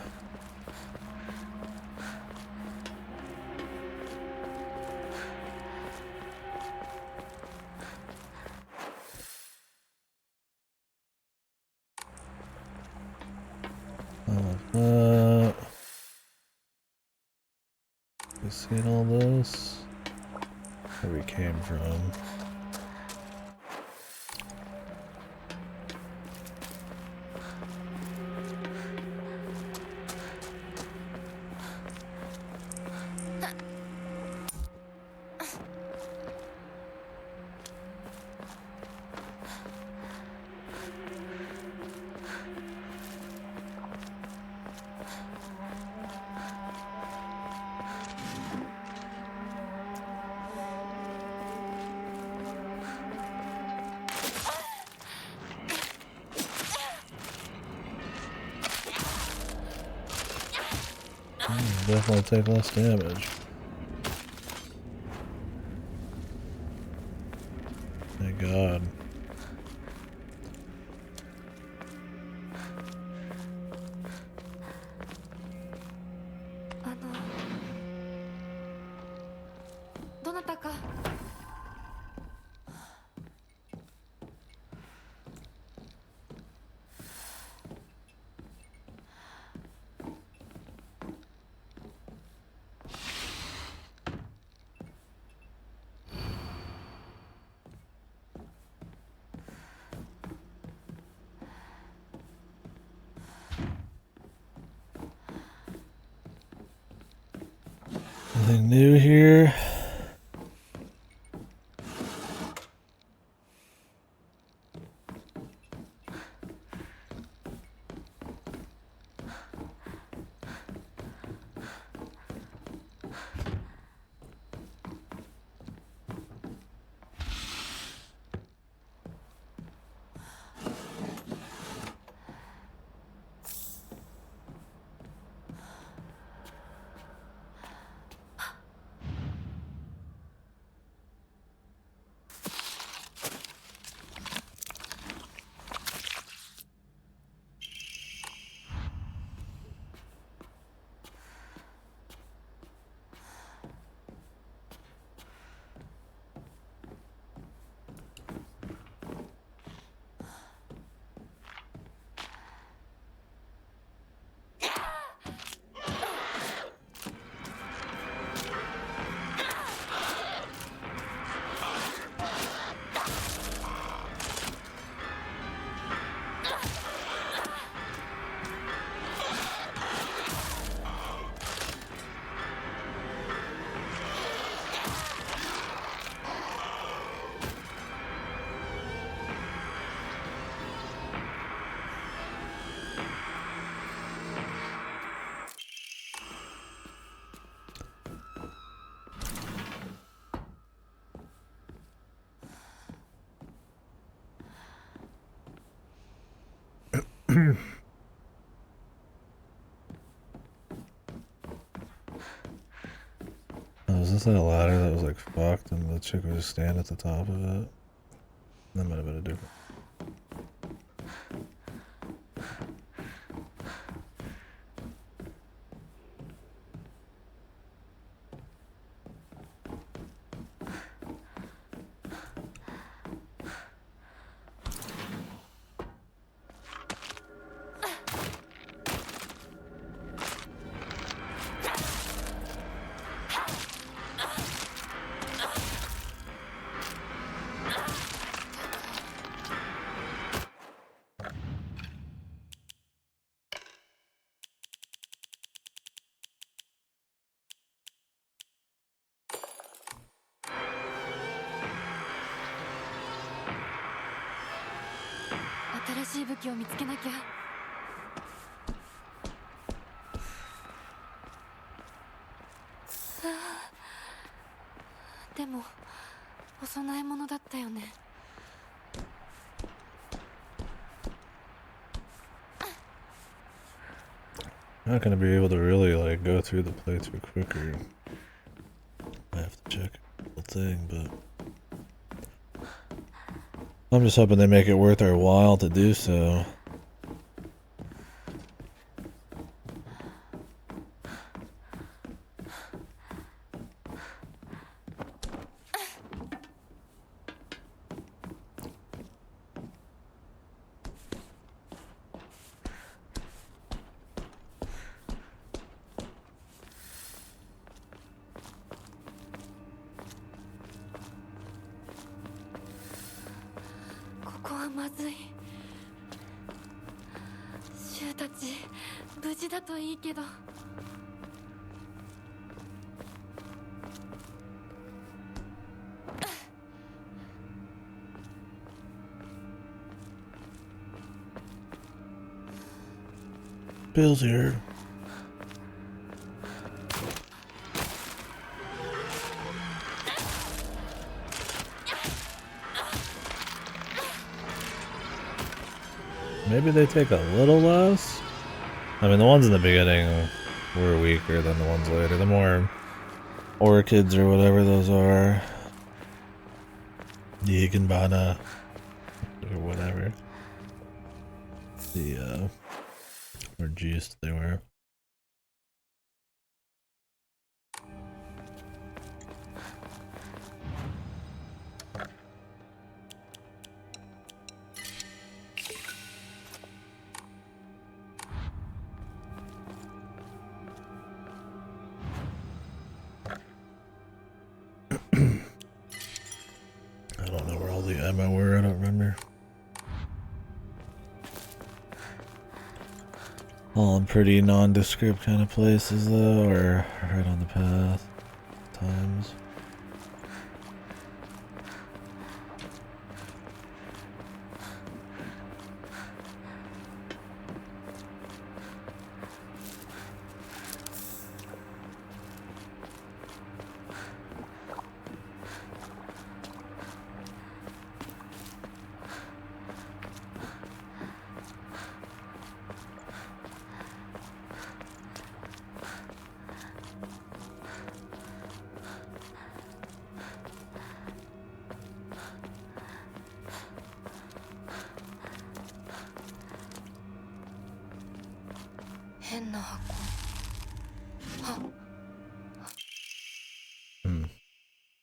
You seen all this? Where we came from? Definitely take less damage. Thank God. Anything new here? Oh, is this that ladder that was like fucked and the chick was just standing at the top of it? That might have been a different. Not gonna be able to really like go through the playthrough quicker. I have to check the whole thing, but I'm just hoping they make it worth our while to do so. まずい。シュウたち無事だといいけど。Bill's here. Maybe they take a little less? I mean, the ones in the beginning were weaker than the ones later. The more orchids or whatever those are. The Igenbana or whatever. The, more juiced they were. I don't know where all the ammo were, I don't remember. All in pretty nondescript kind of places though, or right on the path times.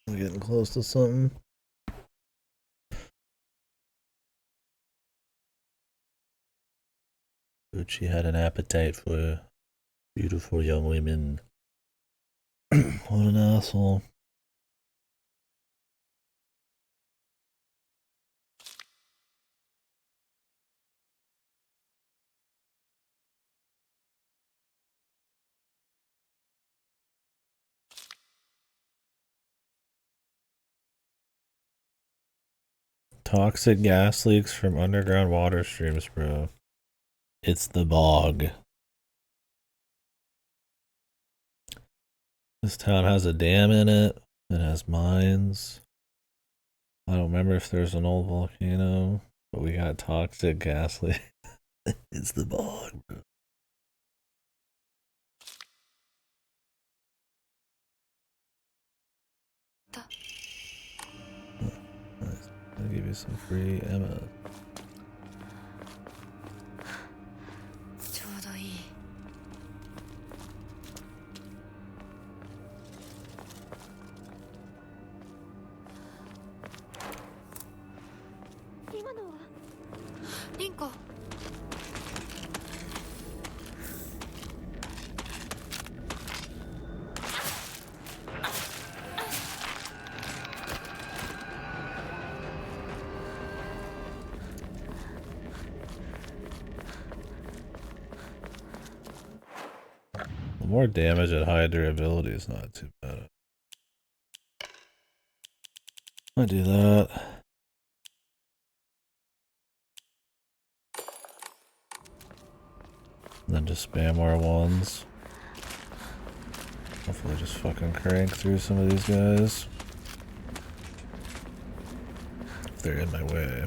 We're getting close to something. But she had an appetite for beautiful young women. What an asshole. Toxic gas leaks from underground water streams, bro. It's the bog. This town has a dam in it. It has mines. I don't remember if there's an old volcano, but we got toxic gas leak. It's the bog, bro. Nice. I'll give you some free ammo. ちょうどいい。今のはリンコ。The more damage at high durability is not too bad. I do that. And then just spam R1s. Hopefully just fucking crank through some of these guys. If they're in my way.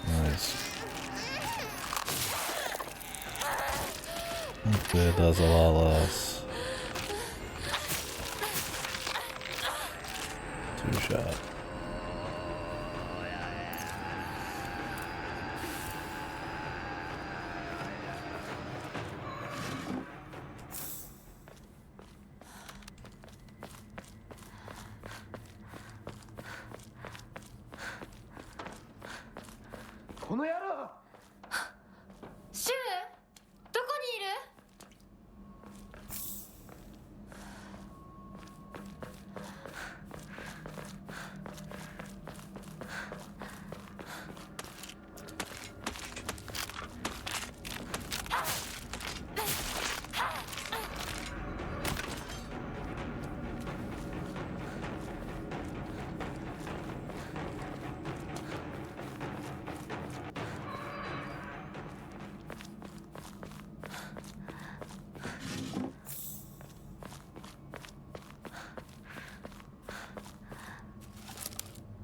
Nice. Okay, it does a lot less. 2-shot. この野郎。シュウ、どこにいる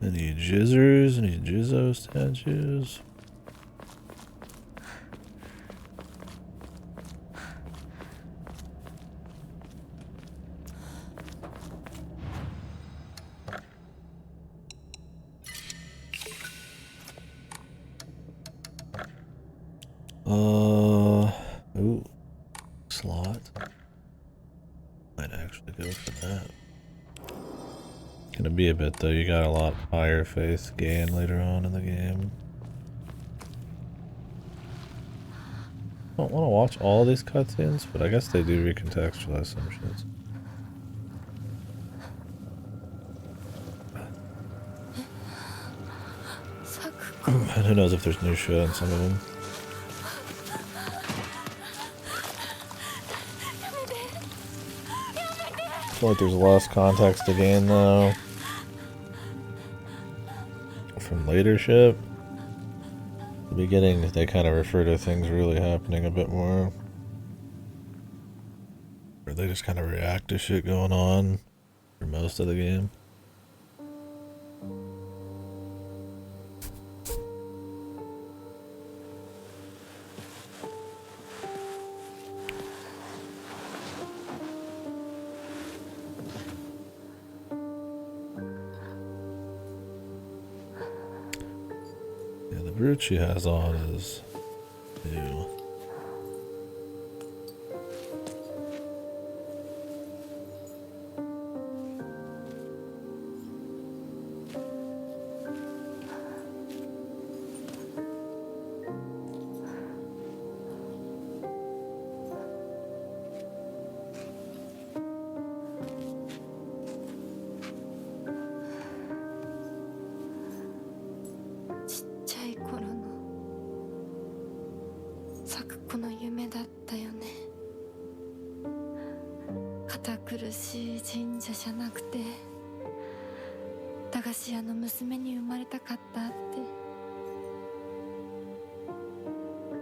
？Any jizzers? Any jizzo statues? Ooh, slot. Might actually go for that. Gonna be a bit though. You got a lot higher faith gain later on in the game. I don't want to watch all these cutscenes, but I guess they do recontextualize some shit. And who knows if there's new shit in some of them. I feel like there's less context to gain though from later shit. The beginning, they kind of refer to things really happening a bit more. Or they just kind of react to shit going on for most of the game. The brute she has on is new.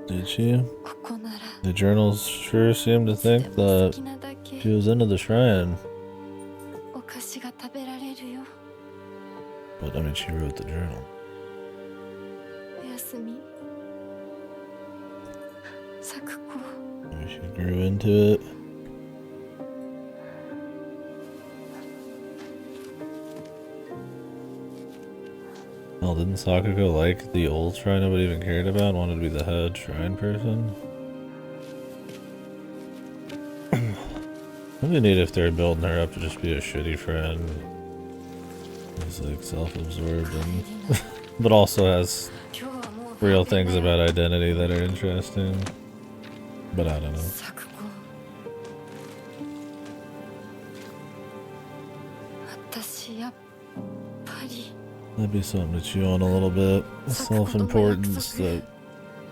Did she? The journals sure seem to think that she was into the shrine. But I mean, she wrote the journal. Maybe she grew into it. Hell, didn't Sakuko like the old shrine nobody even cared about and wanted to be the head shrine person? It'd be neat if they're building her up to just be a shitty friend. Who's like self-absorbed and but also has real things about identity that are interesting. But I don't know. That'd be something to chew on a little bit. Self-importance that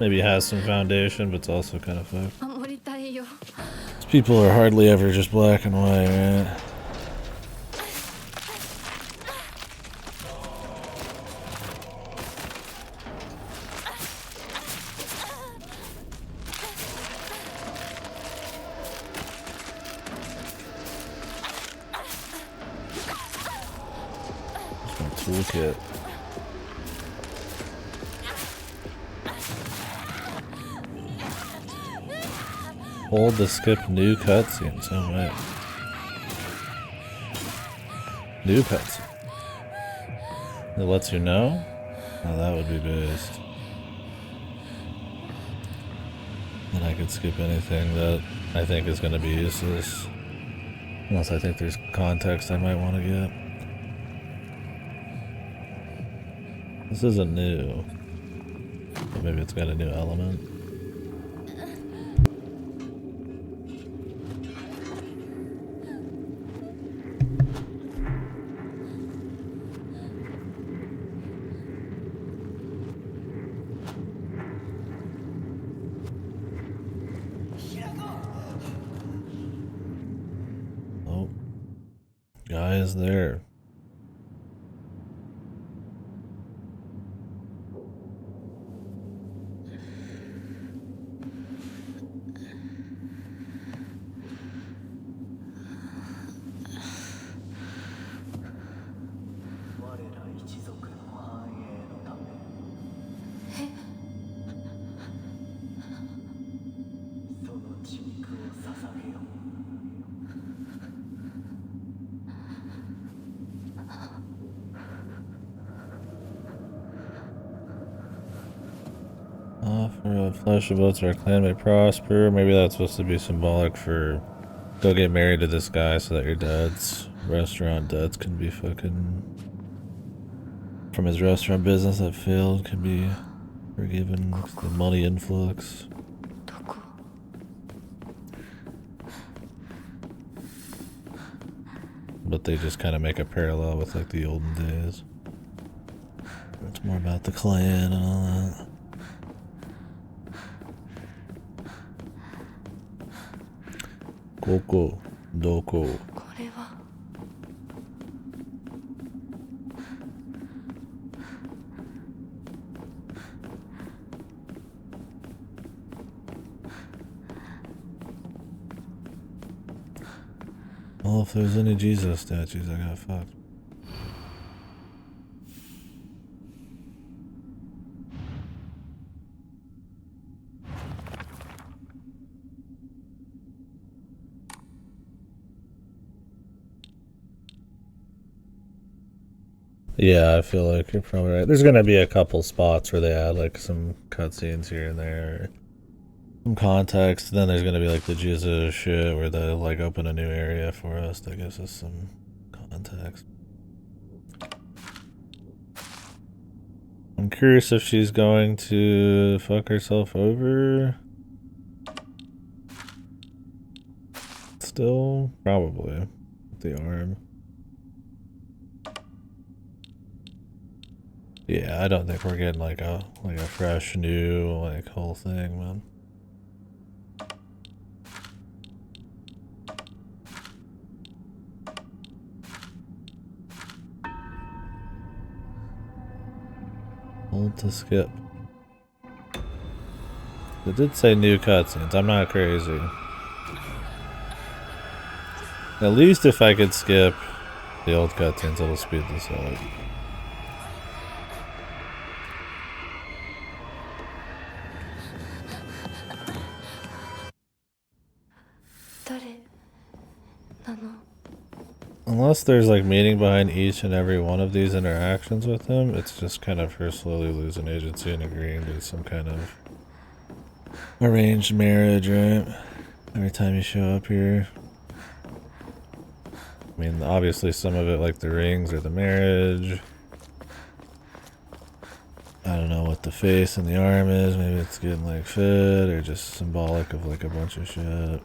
maybe has some foundation, but it's also kind of fucked. These people are hardly ever just black and white, right? Toolkit. Hold to skip new cutscenes. Oh man. New cutscene. It lets you know? Oh, that would be based. Then I could skip anything that I think is going to be useless. Unless I think there's context I might want to get. This isn't new. maybe it's got a new element. Oh, guy is there. Offer of flesh of boats our clan may prosper. Maybe that's supposed to be symbolic for go get married to this guy so that your dad's restaurant debts can be fucking from his restaurant business that failed can be forgiven. The money influx. But they just kind of make a parallel with like the olden days. It's more about the clan and all that. Koko, doko. Well, if there's any Jesus statues, I got fucked. Yeah, I feel like you're probably right. There's gonna be a couple spots where they add like some cutscenes here and there, some context. Then there's gonna be like the Jesus shit where they like open a new area for us that gives us some context. I'm curious if she's going to fuck herself over. Still, probably with the arm. Yeah, I don't think we're getting like a fresh new like whole thing, man. Hold to skip. It did say new cutscenes. I'm not crazy. At least if I could skip the old cutscenes, it'll speed this up. Unless there's like meaning behind each and every one of these interactions with him, it's just kind of her slowly losing agency and agreeing to some kind of arranged marriage, right? Every time you show up here. I mean, obviously some of it like the rings or the marriage. I don't know what the face and the arm is. Maybe it's getting like fit or just symbolic of like a bunch of shit.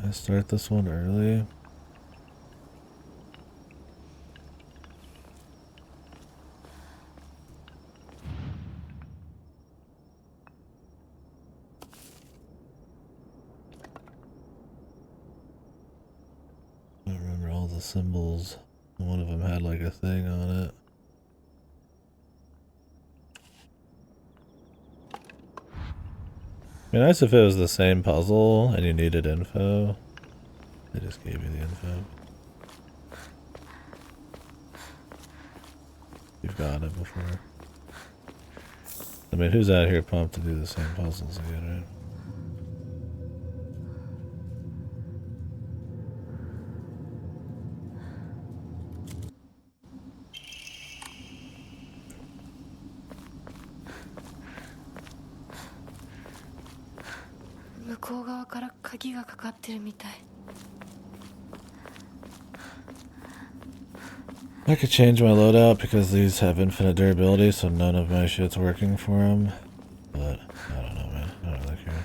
I start this one early. the symbols. One of them had like a thing on it. Be nice if it was the same puzzle and you needed info. They just gave you the info. You've got it before. I mean, who's out here pumped to do the same puzzles again, right? I could change my loadout because these have infinite durability, so none of my shit's working for them. But I don't know, man. I don't really care.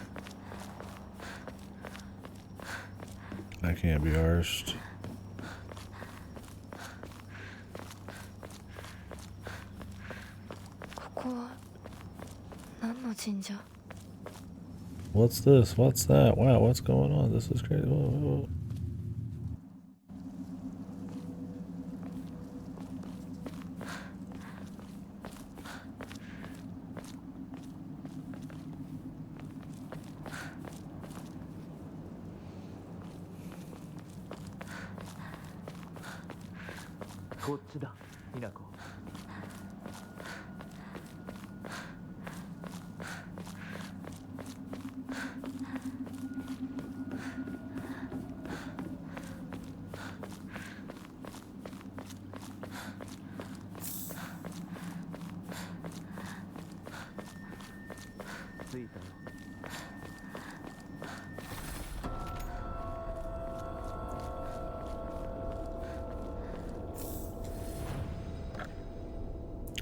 I can't be arsed. What's this? What's that? Wow, what's going on? This is crazy. Whoa, whoa.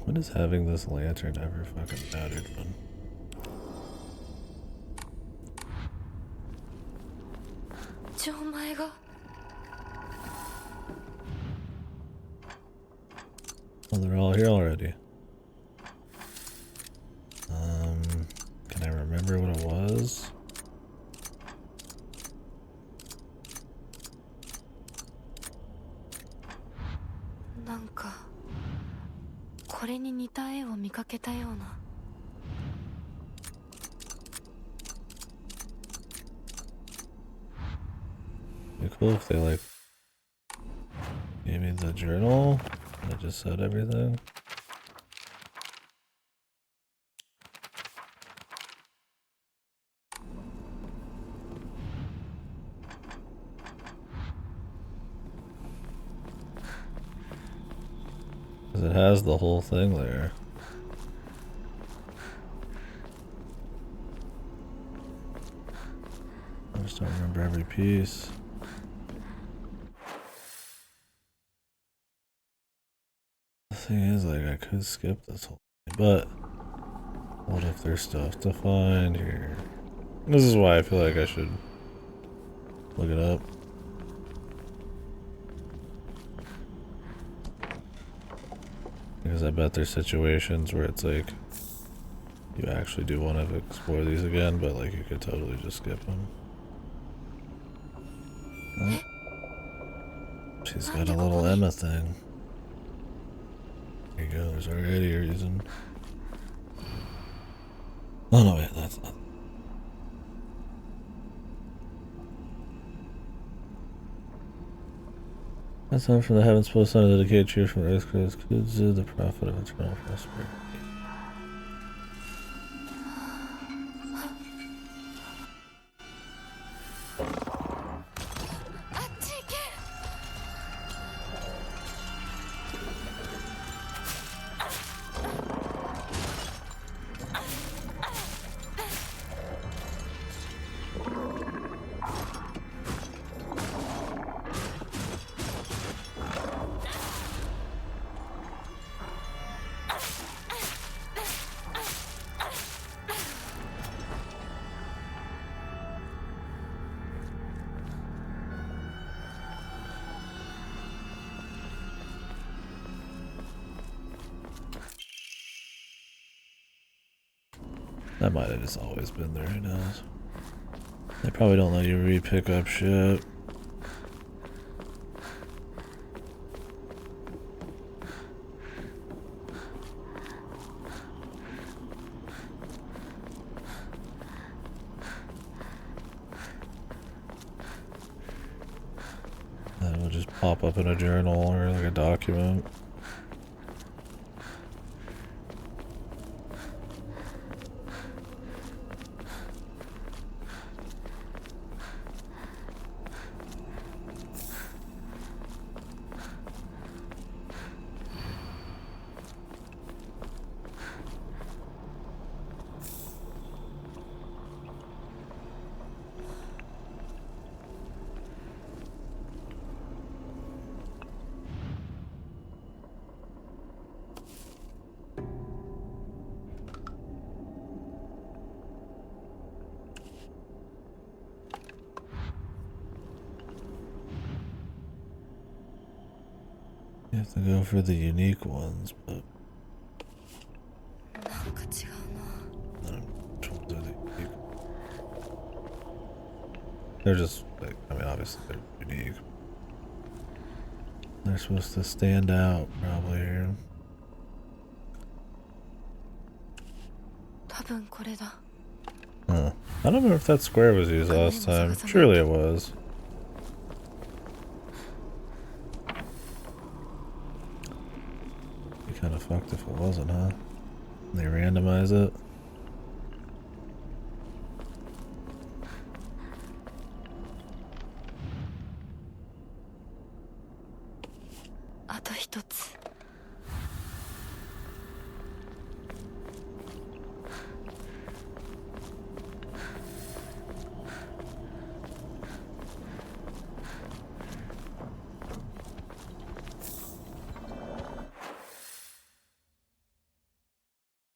When is having this lantern ever fucking mattered, man? Oh, they're all here already. Can I remember what it was? It'd be cool if they like gave me the journal that just said everything. Because it has the whole thing there. I just don't remember every piece. The thing is, like, I could skip this whole thing, but what if there's stuff to find here? This is why I feel like I should look it up. Because I bet there's situations where it's like you actually do want to explore these again, but like you could totally just skip them. Oh. She's got a little Emma thing. There you go, there's already a reason. Oh no, wait, that's not. That's not from the heavens, post on a dedicated cheer from the earth, Kudzu, the prophet of eternal prosperity. That might have just always been there, who knows? They probably don't let you re-pick up shit. just pop up in a journal or like a document. You have to go for the unique ones, but which ones are the unique? They're just like, I mean, obviously they're unique. They're supposed to stand out, probably here. Huh. I don't remember if that square was used last time. Surely it was. Be kind of fucked if it wasn't, huh? They randomize it.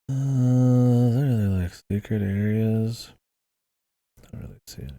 They're like secret areas. I don't really see it.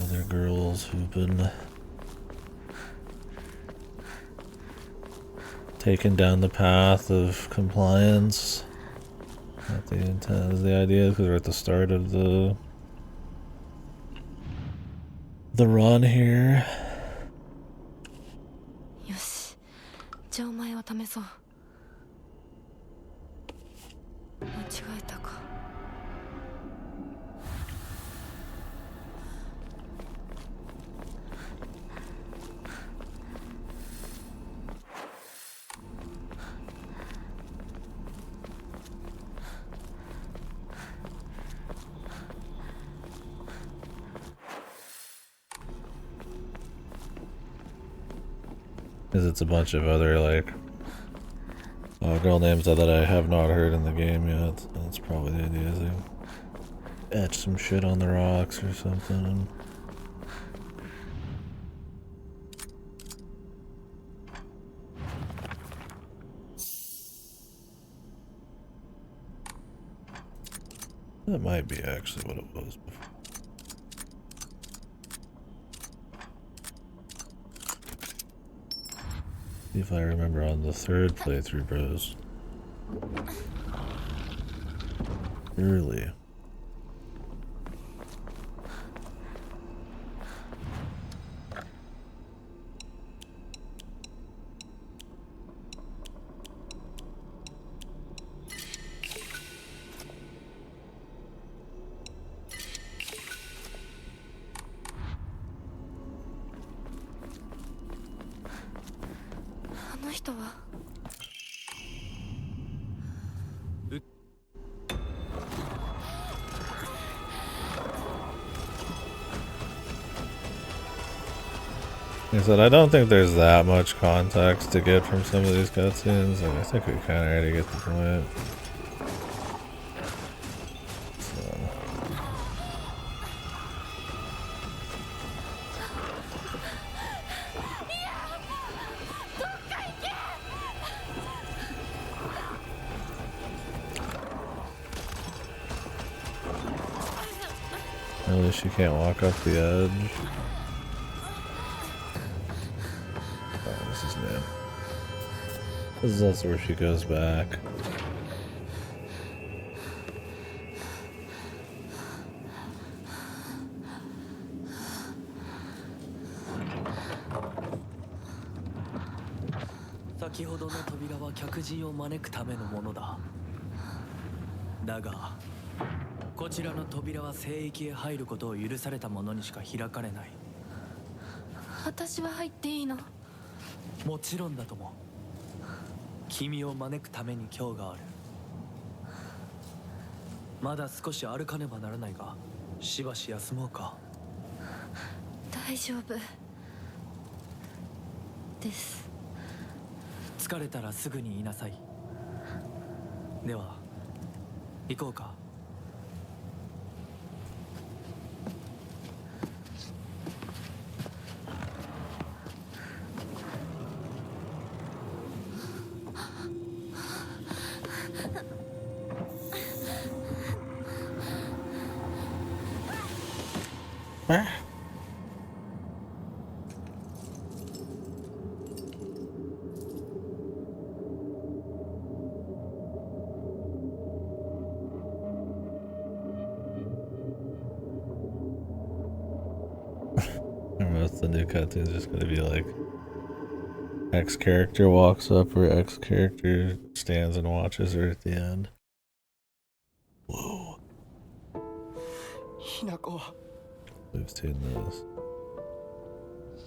Other girls who've been taken down the path of compliance. Not the intent is the idea, because we're at the start of the run here. よし、じゃあお前を試そう。間違えたか。Because it's a bunch of other, like, girl names that I have not heard in the game yet. That's probably the idea, is they etch some shit on the rocks or something. That might be actually what it was before. See if I remember on the third playthrough, bros. Early. Like I said, I don't think there's that much context to get from some of these cutscenes. Like, I think we kind of already get the point. Really, she can't walk up the edge. Oh, this is new. This is also where she goes back.私は入っていいの？もちろんだとも。君を招くために今日がある。まだ少し歩かねばならないが、しばし休もうか。大丈夫です。疲れたらすぐに言いなさい。では行こうか。The new cutscene is just gonna be like X character walks up or X character stands and watches her at the end. Whoa. Hinako. We've seen this.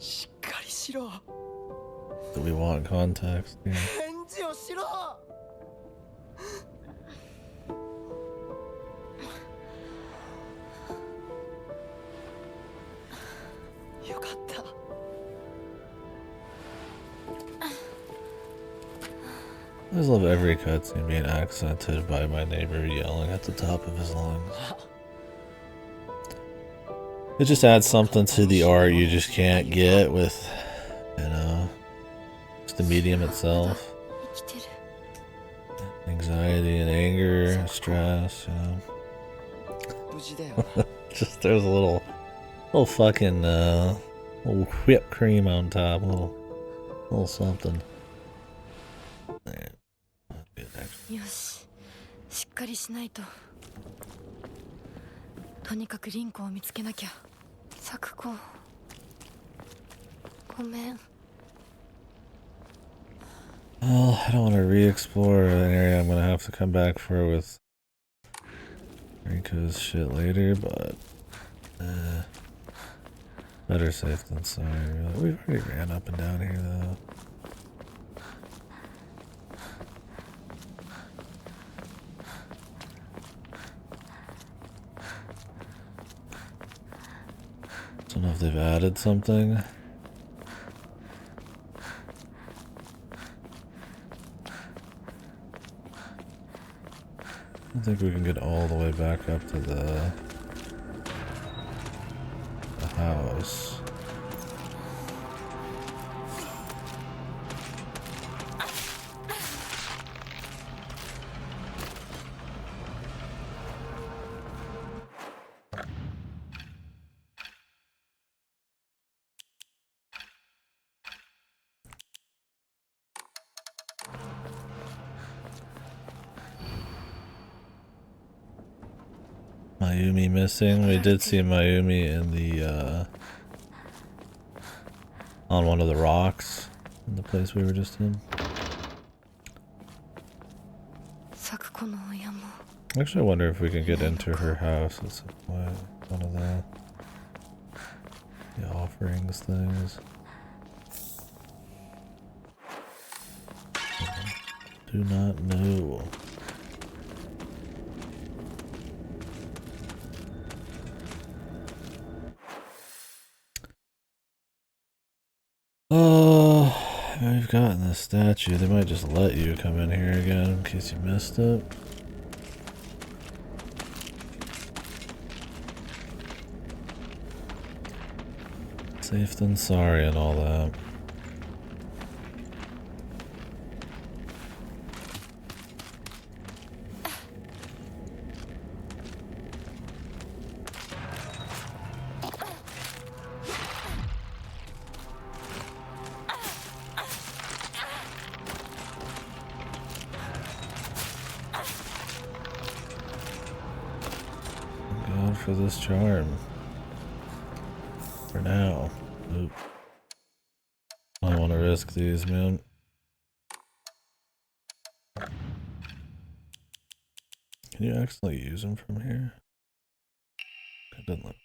しっかりしろ。 Do we want context here? 返事をしろ。よかった。I just love every cutscene being accented by my neighbor yelling at the top of his lungs. It just adds something to the art you just can't get with, you know, just the medium itself. Anxiety and anger, stress, you know. Just there's a little fucking little whipped cream on top, little something. There. よし、しっかりしないと。とにかくリンコを見つけなきゃ。サクコ、ごめん。Well, I don't want to re-explore an area I'm gonna have to come back for with Riko's shit later, but better safe than sorry. We've already ran up and down here though. Don't know if they've added something. I think we can get all the way back up to the house. Mayumi missing. We did see Mayumi in the on one of the rocks in the place we were just in. Actually, I wonder if we can get into her house. It's one of the offerings things. Do not know. We've gotten this statue. They might just let you come in here again in case you missed it. Safe than sorry and all that. for this charm. For now. Oop. I don't want to risk these, man. Can you actually use them from here? It doesn't look.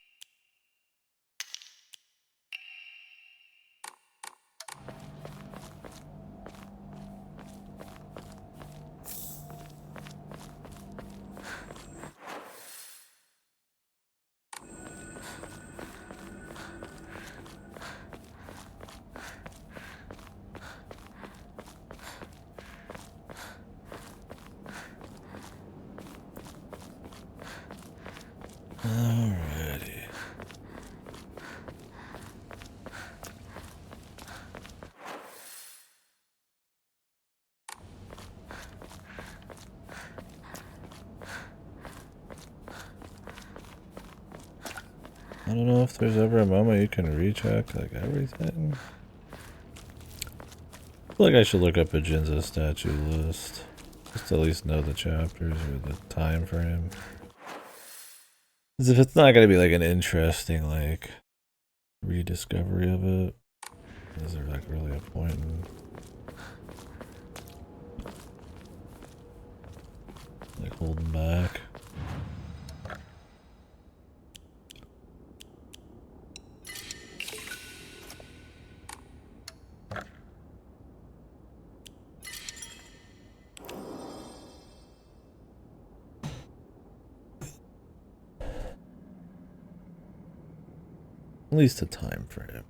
Alrighty. I don't know if there's ever a moment you can recheck like everything. I feel like I should look up a Jinza statue list. Just to at least know the chapters or the time frame. Because if it's not going to be like an interesting like rediscovery of it, is there like really a point in like holding back? At least a time frame.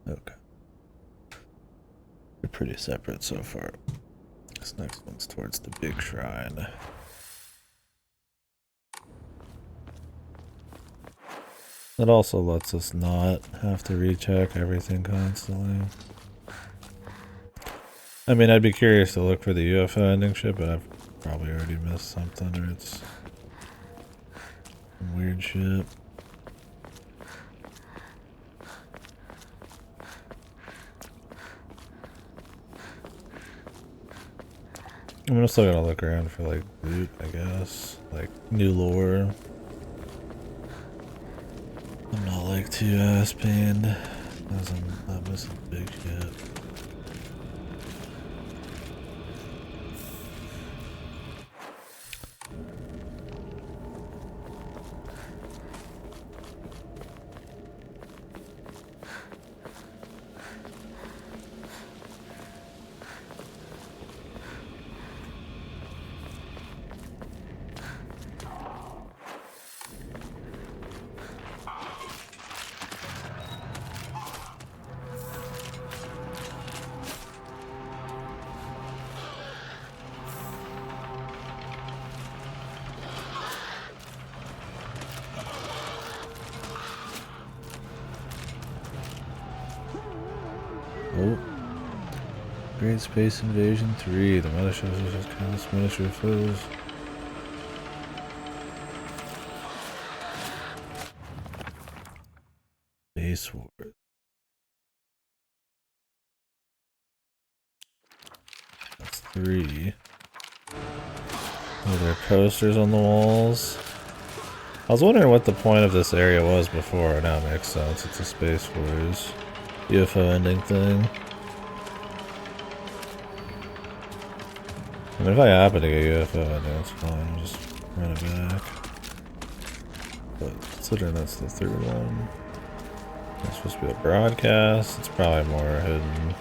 Okay. They're pretty separate so far. This next one's towards the big shrine. That also lets us not have to recheck everything constantly. I mean, I'd be curious to look for the UFO ending shit, but I've probably already missed something or it's some weird shit. I'm still gonna look around for like loot, I guess. Like new lore. I'm not like too ass pained as I'm not missing big shit. Oh. Great Space Invasion 3. The mothership is just countless miniature foes. Base War. That's 3. Are there posters on the walls? I was wondering what the point of this area was before. Now it makes sense. It's a Space Wars UFO ending thing. I mean, if I happen to get UFO ending, it's fine. I'll just run it back. But considering that's the third one, it's supposed to be a broadcast. It's probably more hidden.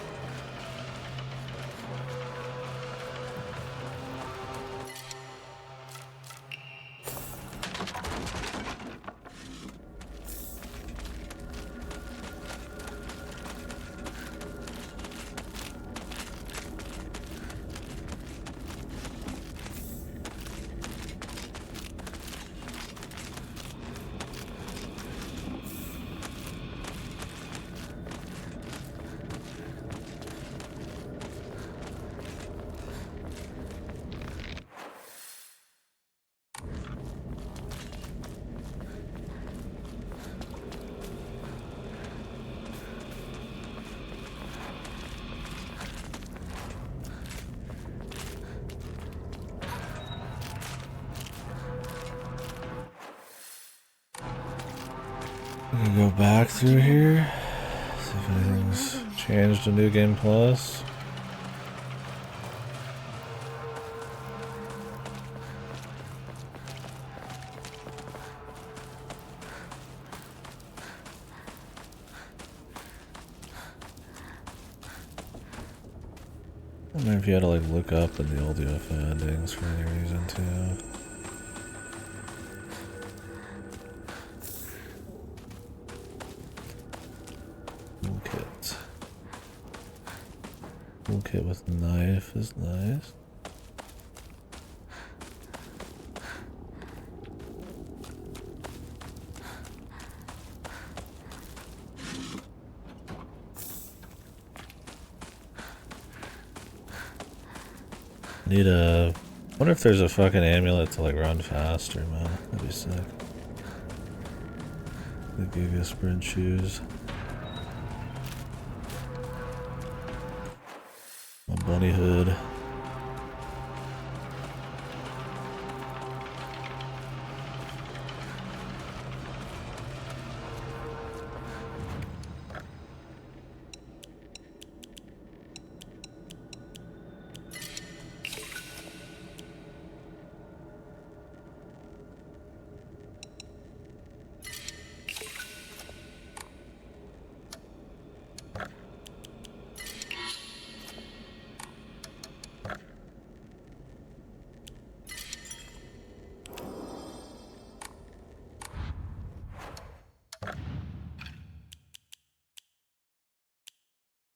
I'm gonna go back through here. See if anything's changed in New Game Plus. I wonder if you had to like look up in the old UFO endings for any reason too. Toolkit. Toolkit with knife is nice. Need a... wonder if there's a fucking amulet to like run faster, man. That'd be sick. They gave you a sprint shoes. A bunny hood.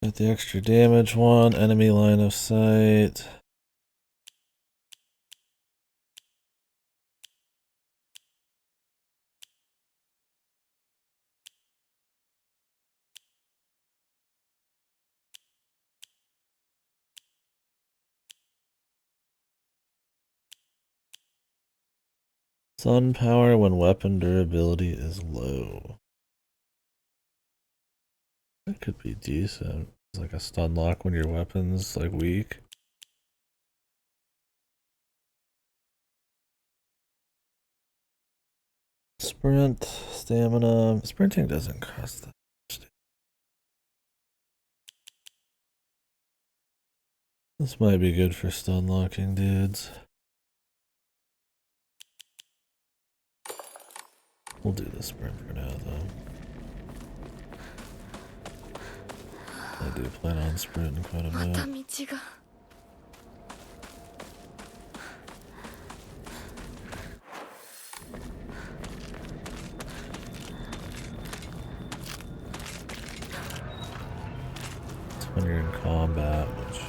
Got the extra damage one, enemy line of sight. Sun power when weapon durability is low. That could be decent. It's like a stun lock when your weapon's like weak. Sprint, stamina. Sprinting doesn't cost that much. This might be good for stun locking dudes. We'll do the sprint for now though. I do plan on sprinting quite a bit. When you're in combat, which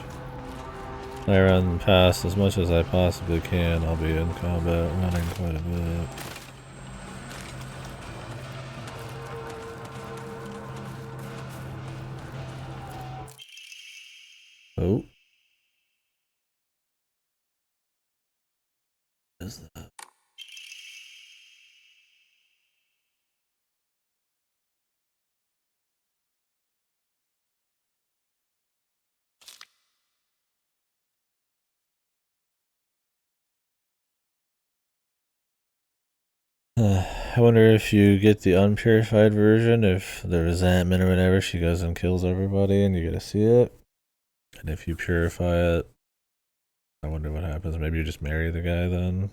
I run past as much as I possibly can. I'll be in combat running quite a bit. Oh. What is that? I wonder if you get the unpurified version, if the resentment or whatever, she goes and kills everybody and you get to see it. And if you purify it, I wonder what happens. Maybe you just marry the guy then.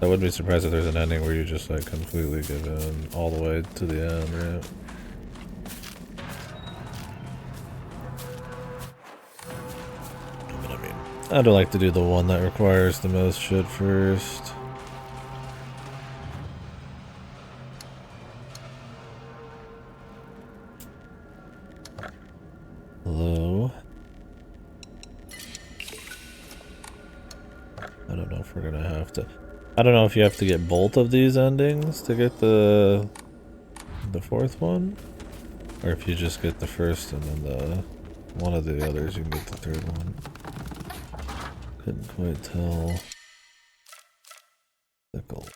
I wouldn't be surprised if there's an ending where you just like completely give in all the way to the end, right? But I mean, I don't like to do the one that requires the most shit first. Hello? I don't know if we're gonna have to... I don't know if you have to get both of these endings to get the fourth one, or if you just get the first and then one of the others you can get the third one. Couldn't quite tell. Sickle.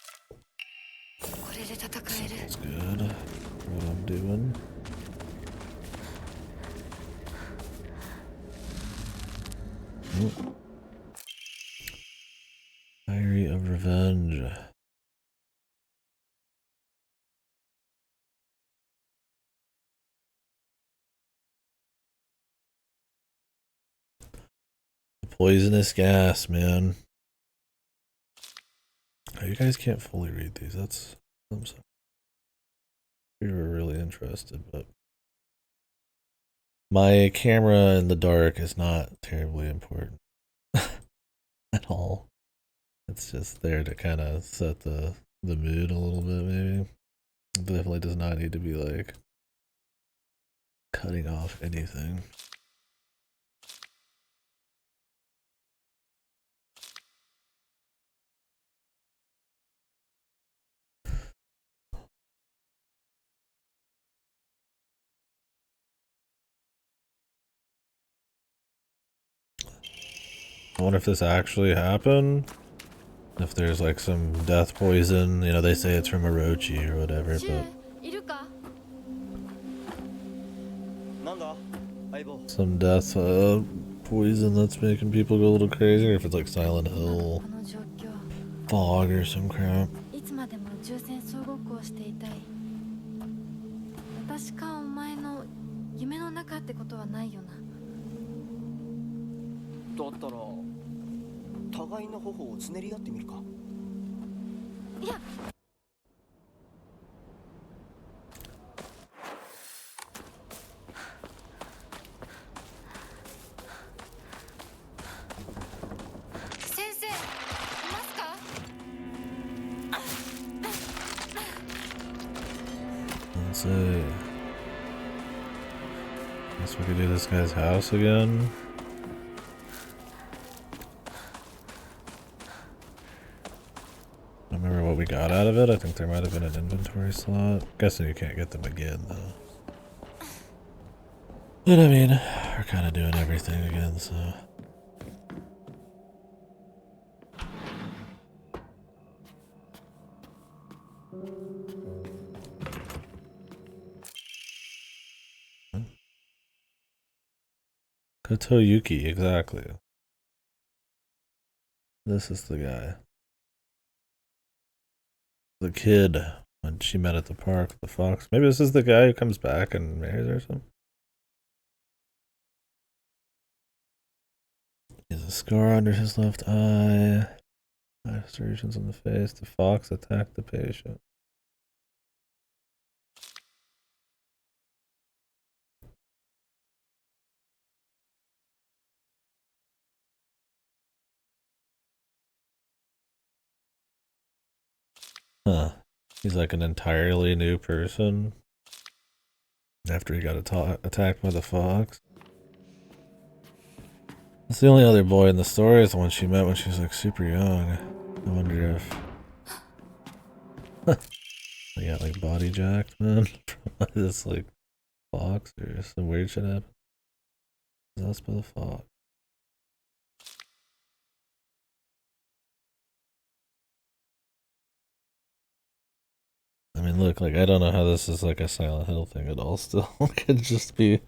Sickle's good for what I'm doing. Diary of Revenge. Poisonous gas, man. Oh, you guys can't fully read these. I'm sorry. We were really interested, but my camera in the dark is not terribly important at all. It's just there to kind of set the mood a little bit, maybe. It definitely does not need to be like cutting off anything. I wonder if this actually happened. If there's like some death poison, you know, they say it's from Orochi or whatever, but some death poison that's making people go a little crazy, or if it's like Silent Hill, fog or some crap. 私かお前の夢の中ってことはないよな。だったら互いの頬をつねり合ってみるか。いや。先生、いますか？Let's see. Guess we could do this guy's house again. I don't remember what we got out of it. I think there might have been an inventory slot. Guessing you can't get them again though. But I mean, we're kind of doing everything again, so. Kotoyuki, exactly. This is the guy. The kid when she met at the park with the fox. Maybe this is the guy who comes back and marries her or something. He has a scar under his left eye. Lacerations on the face. The fox attacked the patient. Huh. He's like an entirely new person after he got attacked by the fox. That's the only other boy in the story is the one she met when she was like super young. I wonder if they got like body jacked, man, from this like fox or some weird shit happened. That's by the fox. I mean, look, like, I don't know how this is like a Silent Hill thing at all still. It could just be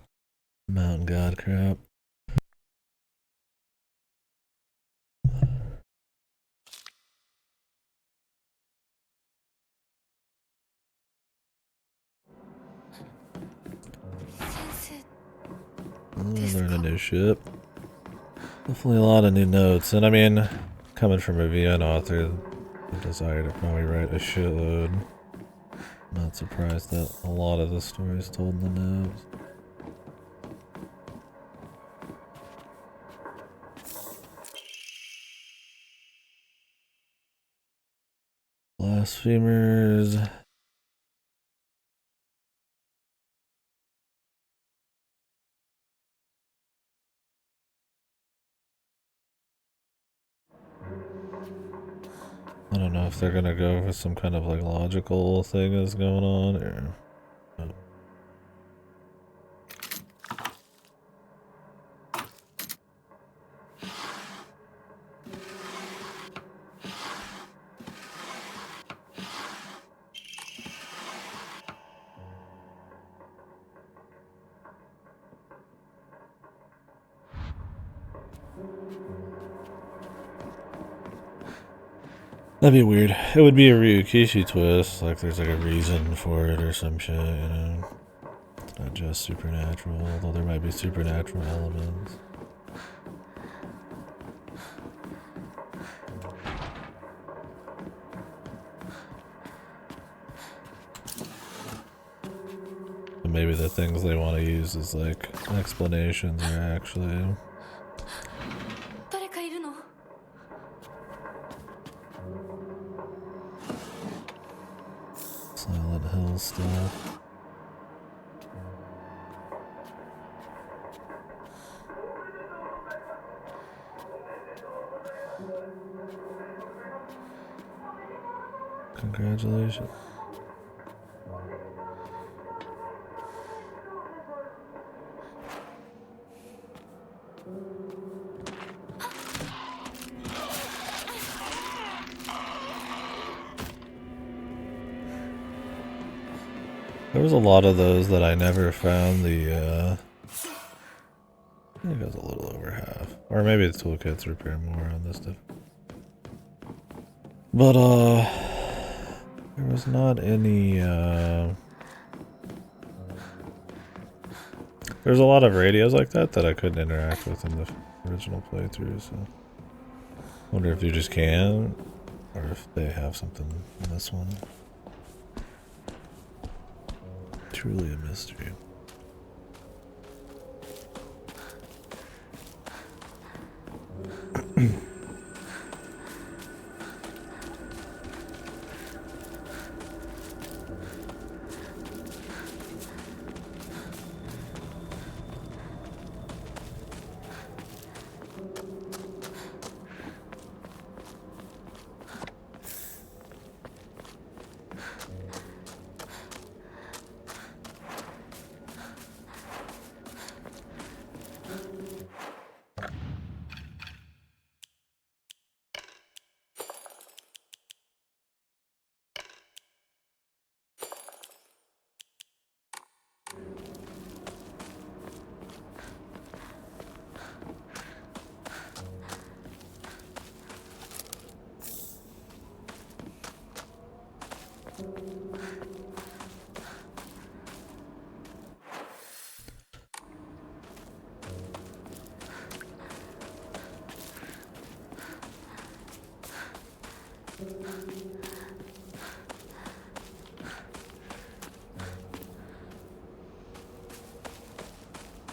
Mountain God crap. Learn a new ship. Definitely a lot of new notes. And I mean, coming from a VN author, the desire to probably write a shitload. Not surprised that a lot of the stories told in the notes. Blasphemers. I don't know if they're gonna go for some kind of like logical thing that's going on or. That'd be weird. It would be a Ryukishi twist, like there's like a reason for it or some shit, you know? It's not just supernatural, although there might be supernatural elements. But maybe the things they want to use as like explanations are actually... Silent Hill stuff. Congratulations. There was a lot of those that I never found the, I think it was a little over half. Or maybe the toolkits repair more on this stuff. But, there was not any, there's a lot of radios like that I couldn't interact with in the original playthrough, so. Wonder if you just can, or if they have something in this one. Truly a mystery.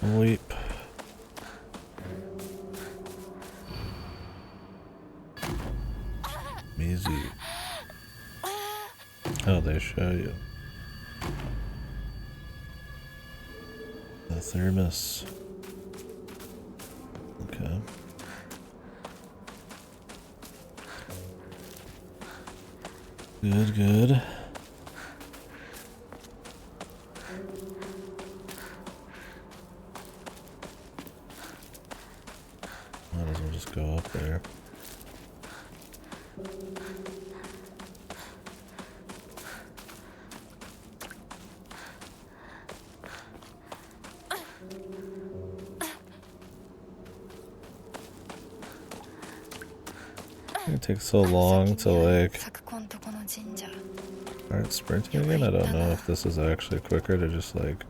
Leap. Easy. Oh, they show you. The thermos. Okay. Good, good. Might as well just go up there. It takes so long to like start sprinting again. I don't know if this is actually quicker to just like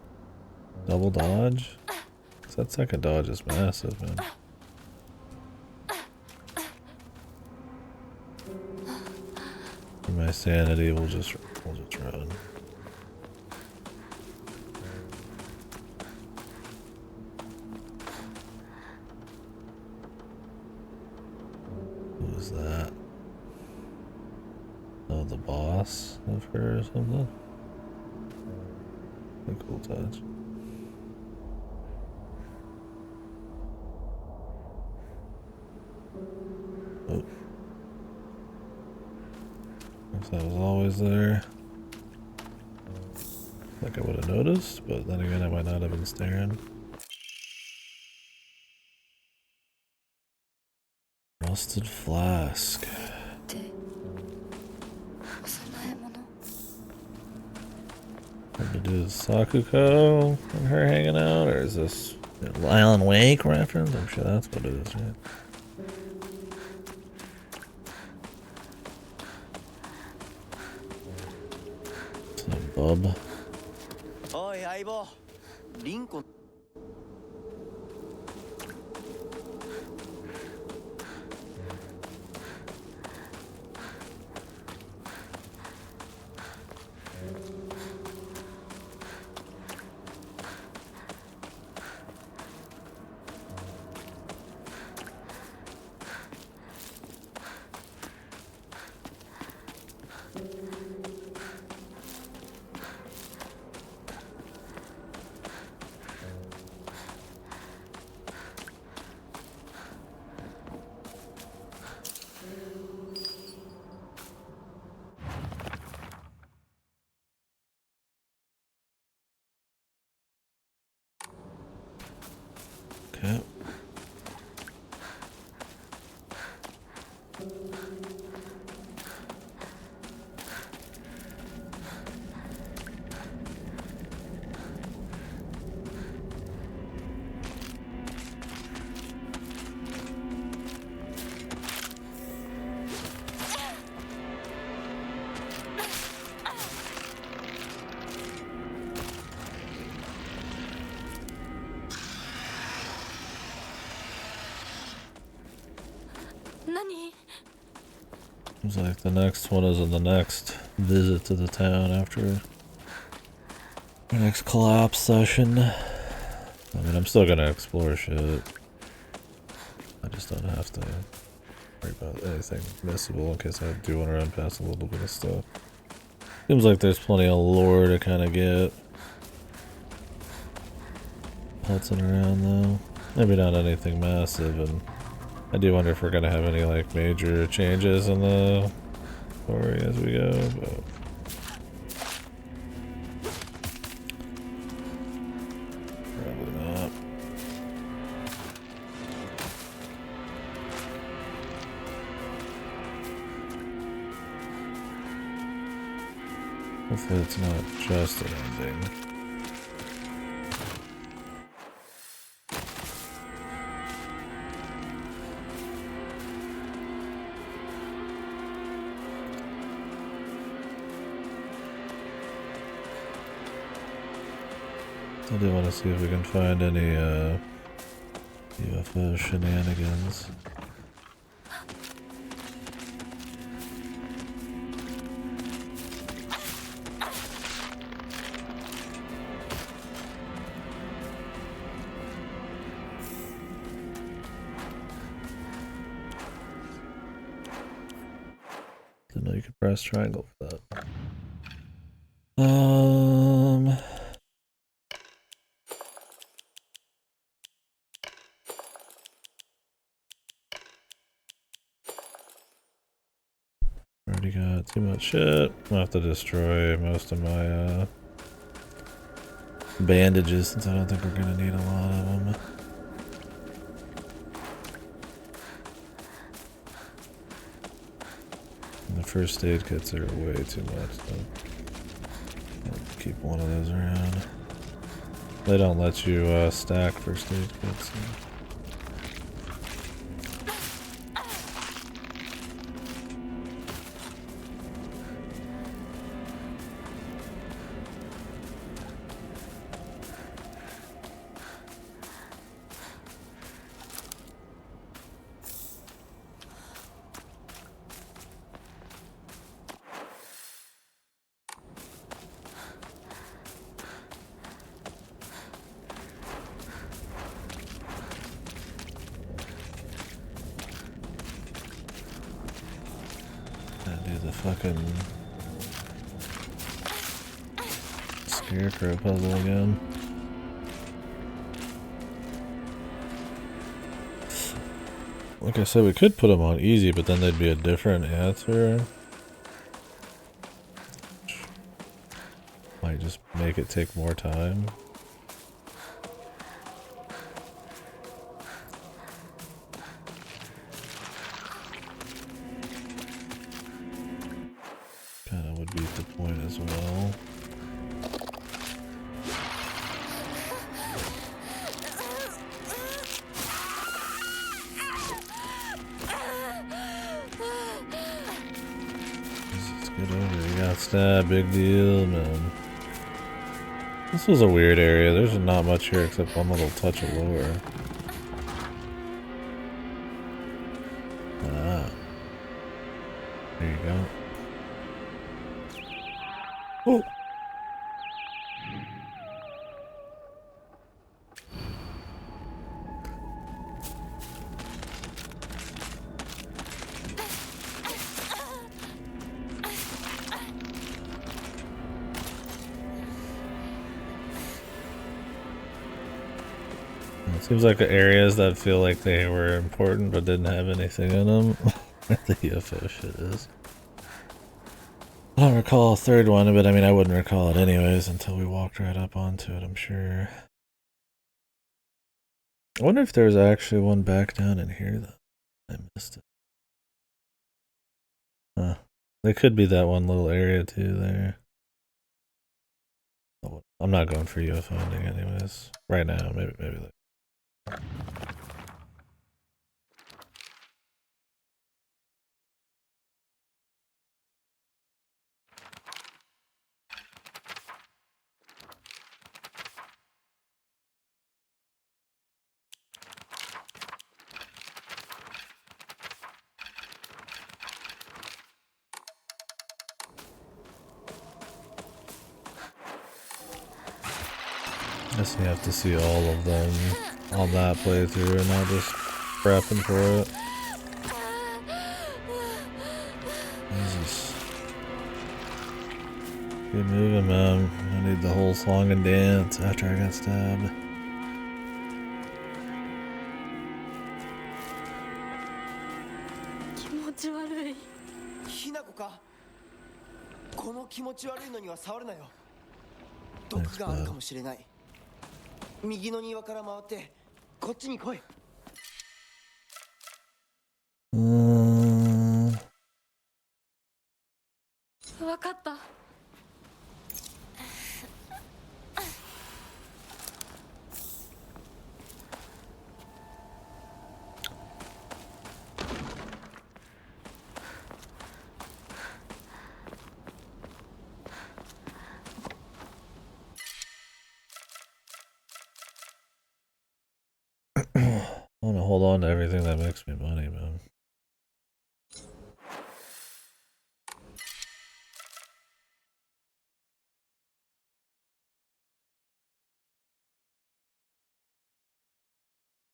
double dodge. 'Cause that second dodge is massive, man. For my sanity, we'll just run. Who is that? Oh, the boss of her or something? A cool touch. Oh. If that was always there. Like I would have noticed, but then again I might not have been staring. Rusted flask. What to do with Sakuko and her hanging out, or is this Alan Wake reference? I'm sure that's what it is, right? It's a bub. Oi, Aibo. Lincoln. Okay. Seems like the next one is in the next visit to the town after our next collapse session. I mean, I'm still gonna explore shit. I just don't have to worry about anything missable in case I do want to run past a little bit of stuff. Seems like there's plenty of lore to kind of get. Putzing around though. Maybe not anything massive, and I do wonder if we're gonna have any like major changes in the story as we go, but probably not. Hopefully it's not just an ending. I do want to see if we can find any UFO shenanigans. Didn't know you could press triangle for that. Already got too much shit. I'll have to destroy most of my bandages since I don't think we're gonna need a lot of them. And the first aid kits are way too much, so I'll keep one of those around. They don't let you stack first aid kits. So. Do the fucking scarecrow puzzle again. Like I said, we could put them on easy, but then they'd be a different answer. Might just make it take more time. Kinda would beat the point as well. Backstab, big deal, man. This was a weird area. There's not much here except one little touch of lore. Ah. There you go. Oh! It seems like areas that feel like they were important but didn't have anything in them. Where the UFO shit is. I don't recall a third one, but I mean I wouldn't recall it anyways until we walked right up onto it, I'm sure. I wonder if there's actually one back down in here though. I missed it. Huh. There could be that one little area too there. I'm not going for UFO ending anyways. Right now, maybe later. Guess you have to see all of them on that playthrough and not just prepping for it. Jesus. Keep moving, man. I need the whole song and dance after I got stabbed. Thanks, bud. 右の庭から回ってこっちに来い。わかった。I want to hold on to everything that makes me money, man.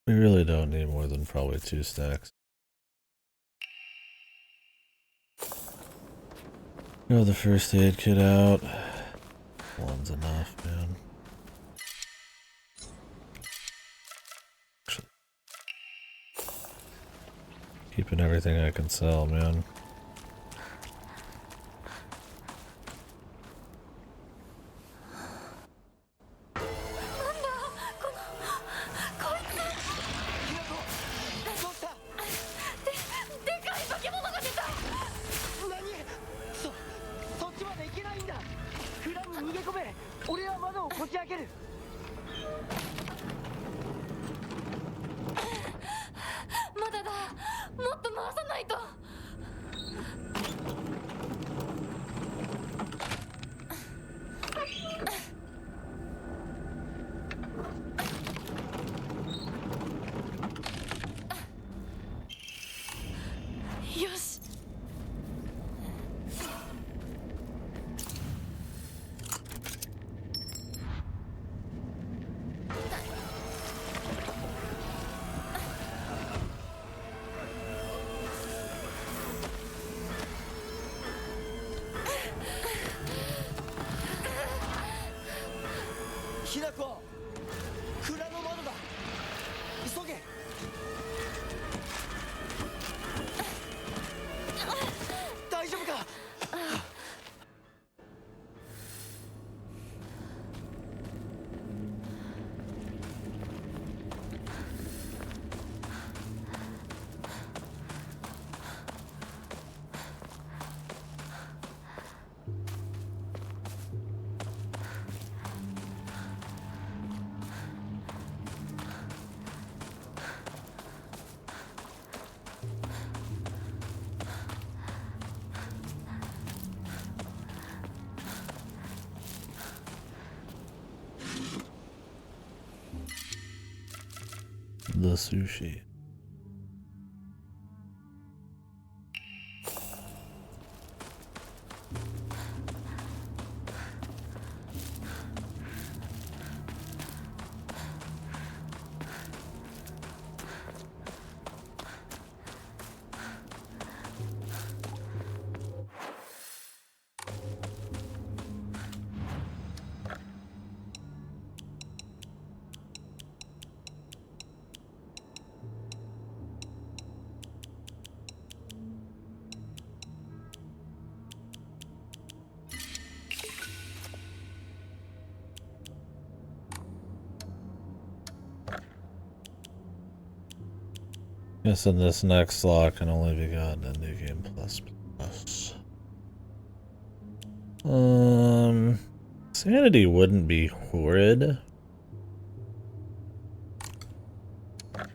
We really don't need more than probably 2 stacks. Throw the first aid kit out. One's enough, man. Keeping everything I can sell, man. the sushi. Guessing this next slot can only be gotten in New Game Plus Plus. Sanity wouldn't be horrid. I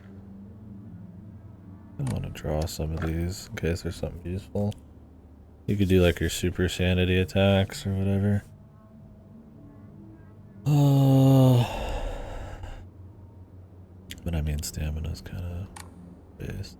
want to draw some of these in case there's something useful. You could do like your super sanity attacks or whatever. But I mean, stamina's kind of based.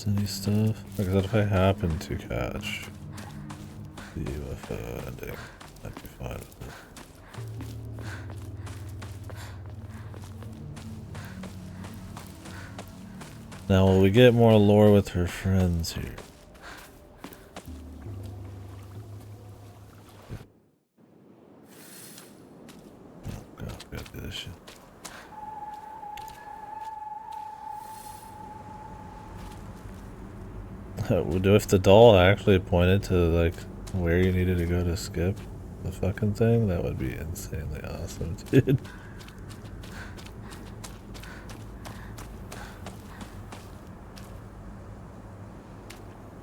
Any stuff? Like that if I happen to catch the UFO ending, I'd be fine with it. Now will we get more lore with her friends here? Oh god, we gotta do this shit. If the doll actually pointed to like where you needed to go to skip the fucking thing, that would be insanely awesome, dude.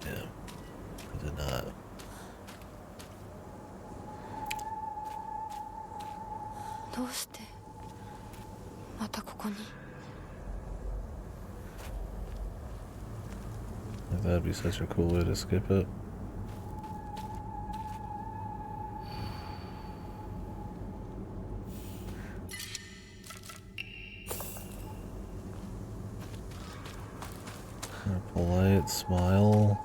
Yeah, I did not. That'd be such a cool way to skip it. A polite smile.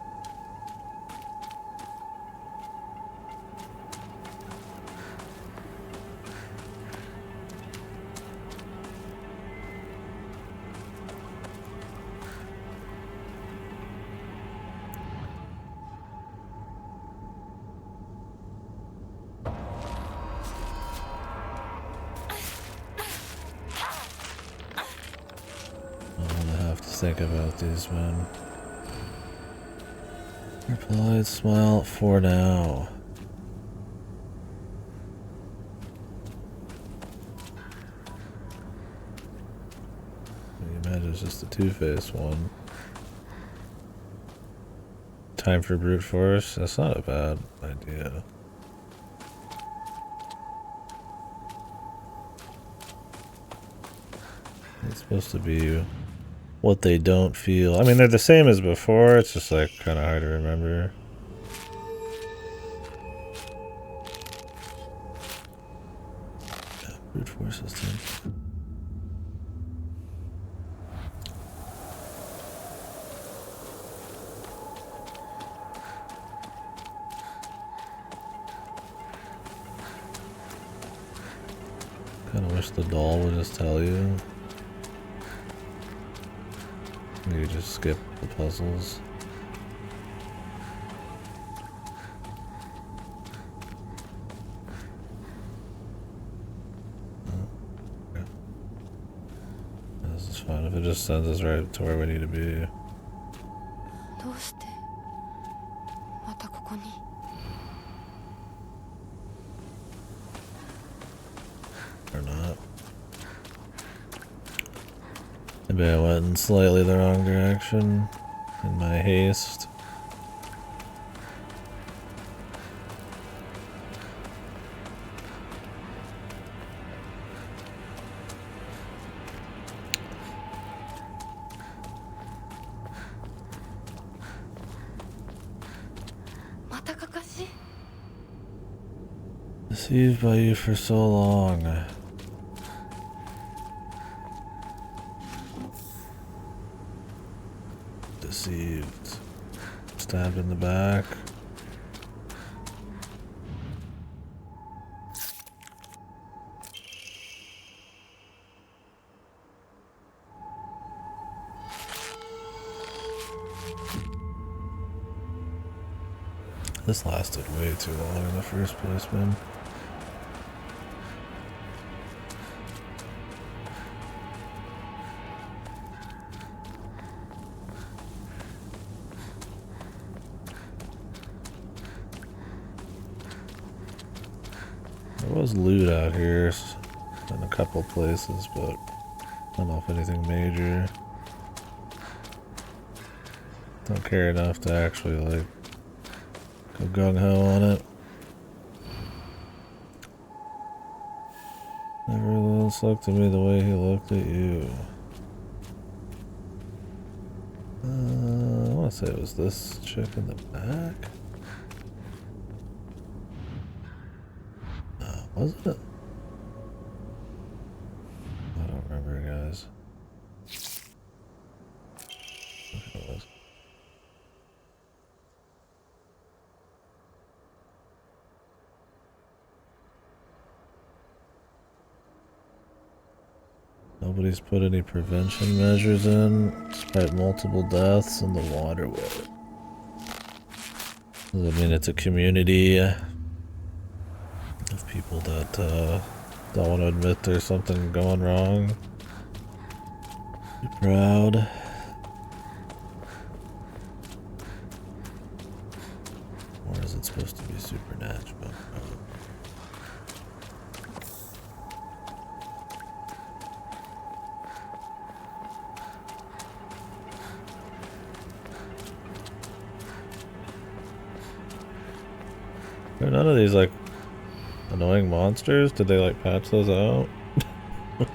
Think about these, man. Replied smile for now. You imagine it's just the two-faced one. Time for brute force? That's not a bad idea. It's supposed to be what they don't feel. I mean, they're the same as before, it's just like kind of hard to remember. Yeah, brute force system. Kind of wish the doll would just tell you. You just skip the puzzles. It's fine if it just sends us right to where we need to be. どうしてまたここに Or not. Maybe I went in slightly the wrong direction in my haste. Deceived by you for so long. Deceived. Stabbed in the back. This lasted way too long in the first place, man. There was loot out here in a couple places, but I don't know if anything major. Don't care enough to actually like go gung-ho on it. Never once looked at me the way he looked at you. I want to say it was this chick in the back. Was it? I don't remember, guys. Okay, it was. Nobody's put any prevention measures in, despite multiple deaths in the waterway. Does that mean it's a community of people that don't want to admit there's something going wrong? Be proud. Or is it supposed to be supernatural? Are none of these like annoying monsters? Did they like patch those out?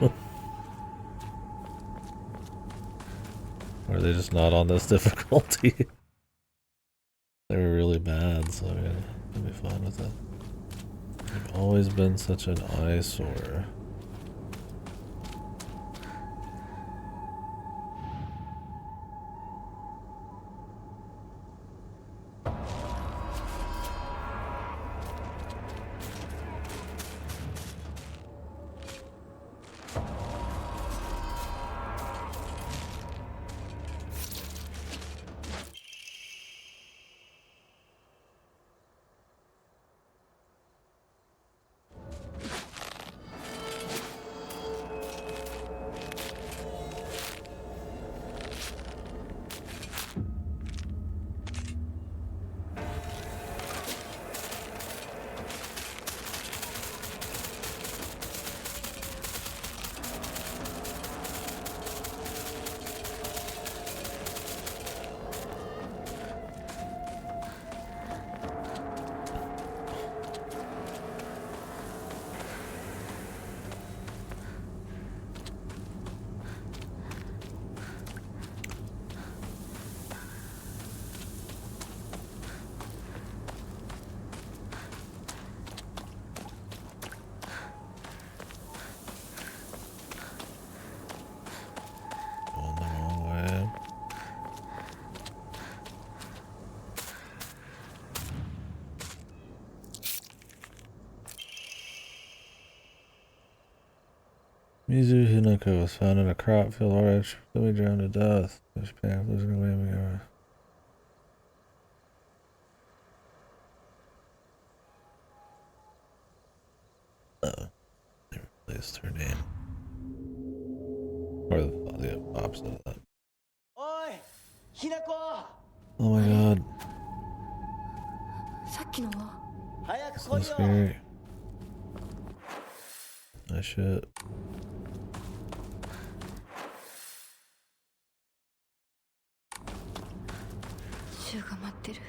Or are they just not on this difficulty? They were really bad, so I mean, I'll be fine with it. They've always been such an eyesore. Going the wrong way. Mizu Hinako was found in a crop field orange, then we drowned to death. There's panthers in the way we are. They replaced her name. Or the the opposite of that. おい、ひなこ。 Oh my god. さっきのは 早く So 来いよ。 scary. I should. シュウが待ってる。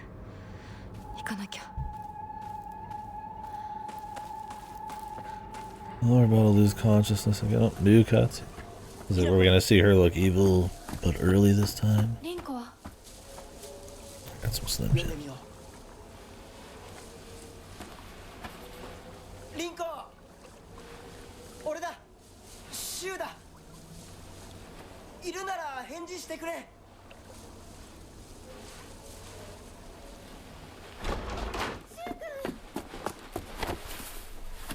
行かなきゃ。 Oh, we're about to lose consciousness again. Oh, new cuts. Is it where we're gonna see her look evil, but early this time? リンコは Got some slim 読ん shit. でみよう。リンコ。俺だ。シュウだ。いるなら返事してくれ。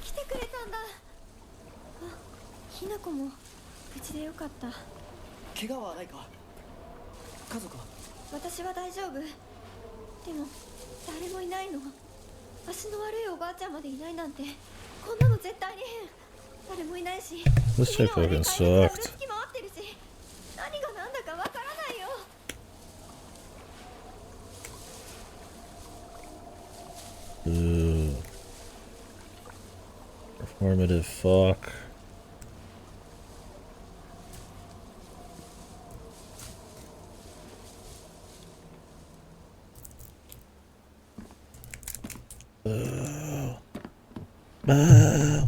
来てくれたんだ。あ、ひなこも無事でよかった。怪我はないか。家族は。私は大丈夫。でも誰もいないの。足の悪いおばあちゃんまでいないなんて、こんなの絶対に変。誰もいないし、 This chick fucking sucked. 隙も合ってるし、何が何だかわからないよ。 Ooh. Performative fuck. Boo. Boo.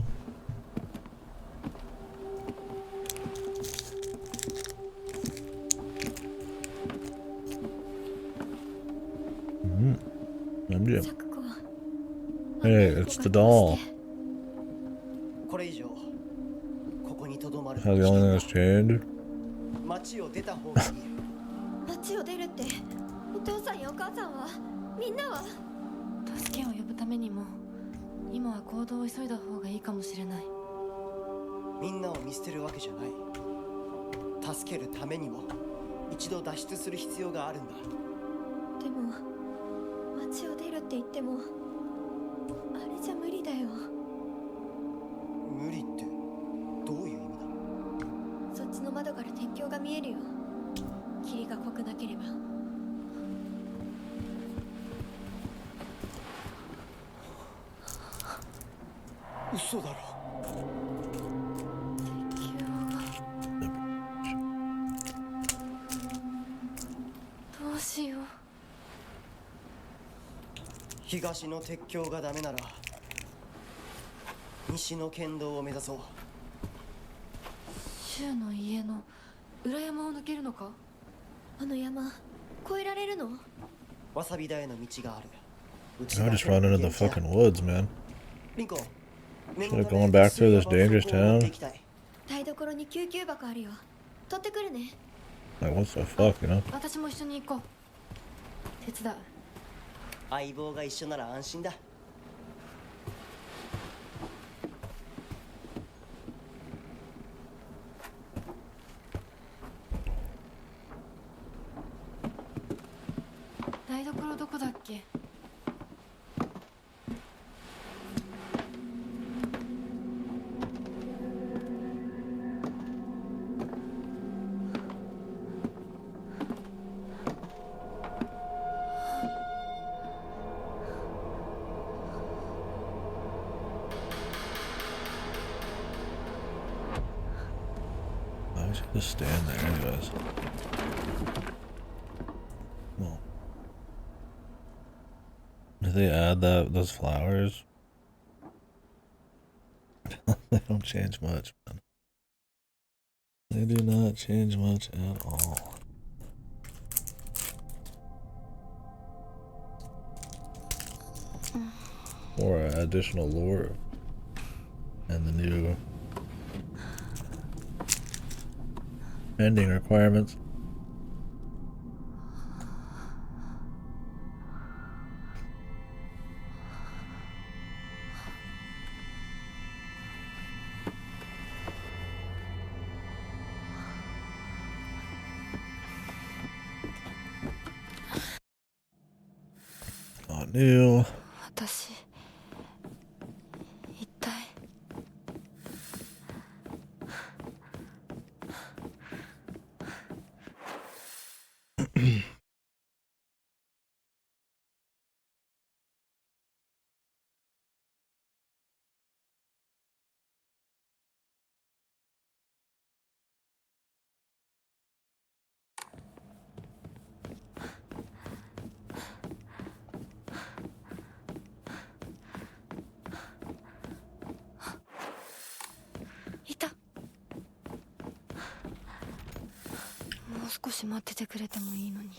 I'm Jim. サクコは Hey, it's the doll. これ以上ここにとどまる。 How the only thing that's changed? 町を出た方がいい。町を出るって、お父さんやお母さんは、みんなは。助けを呼ぶためにも今は行動を急いだ方がいいかもしれない。みんなを見捨てるわけじゃない。助けるためにも一度脱出する必要があるんだ。でも町を出るって言ってもあれじゃ無理だよ。無理ってどういう意味だ。そっちの窓から鉄橋が見えるよ。霧が濃くなければ。嘘だろ。どうしよう。東の鉄橋がダメなら西の県道を目指そう。シュウの家の裏山を抜けるのか。あの山越えられるの？わさび田への道がある。 I just run into the fucking woods, man. リンコ、 Should have gone back through this dangerous town. 台所に救急箱あるよ。取ってくるね。 Like, what the fuck, you know? 私も一緒に行こう。手伝う。相棒が一緒なら安心だ。台所どこだっけ。I should just stand there, anyways. Well, did they add those flowers? They don't change much, man. They do not change much at all. Or additional lore and the new ending requirements. Not new. 私一体。いた。もう少し待っててくれてもいいのに。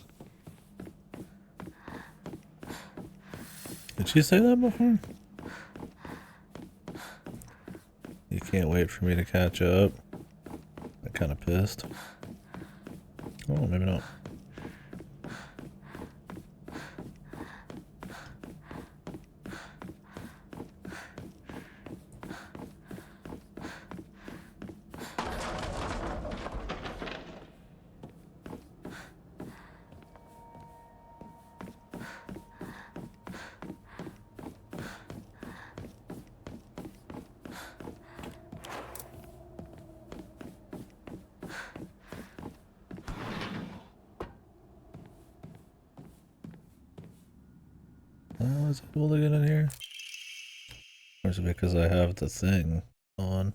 Did she say that before? You can't wait for me to catch up. I'm kind of pissed. Oh, maybe not. Oh, is it able to get in here? Or is it because I have the thing on?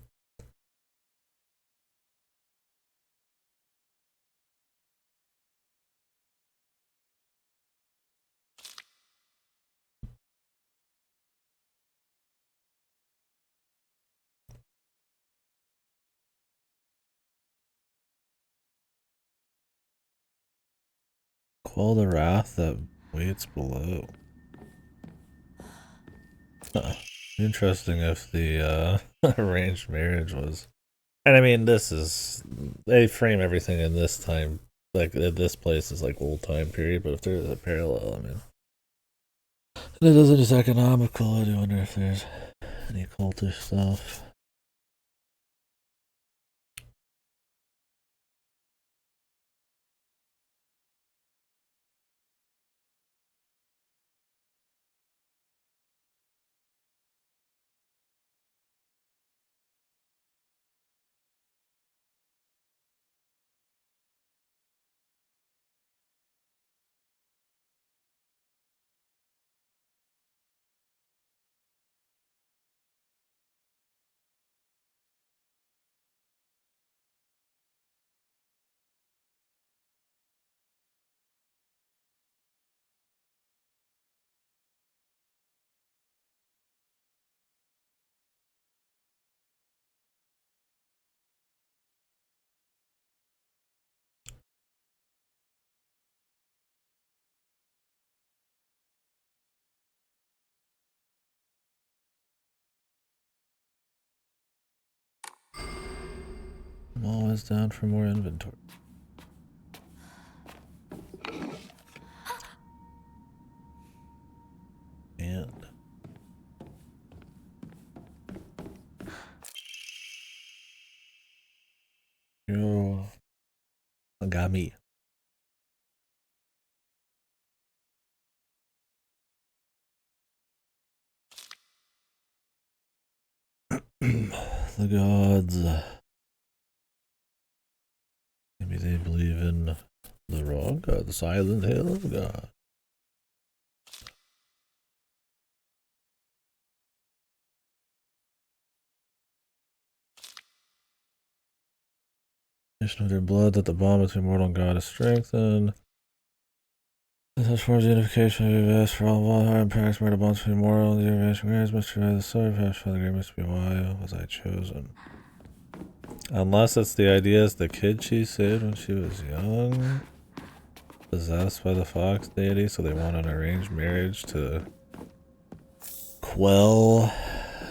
Quell the wrath that waits below. Huh. Interesting if the arranged marriage was. And I mean, this is. They frame everything in this time. Like, this place is like old time period, but if there's a parallel, I mean. It isn't just economical. I do wonder if there's any cultish stuff. I'm always down for more inventory. And yo, got me. The gods. Maybe they believe in the wrong god, the Silent Hill god. Mission of their blood that the bond between mortal and god is strengthened. As far as the unification of the vast for all Valhalla and parents made a bond between mortal and the unification graves must try the sword patch for the grave must be why was I chosen. Unless it's the ideas the kid she saved when she was young. Possessed by the fox deity, so they want an arranged marriage to quell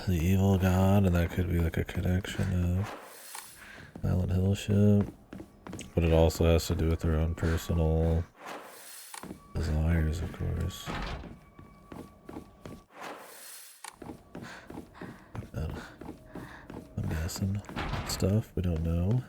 the evil god, and that could be like a connection of Silent Hill shit. But it also has to do with their own personal desires, of course. I'm guessing stuff we don't know.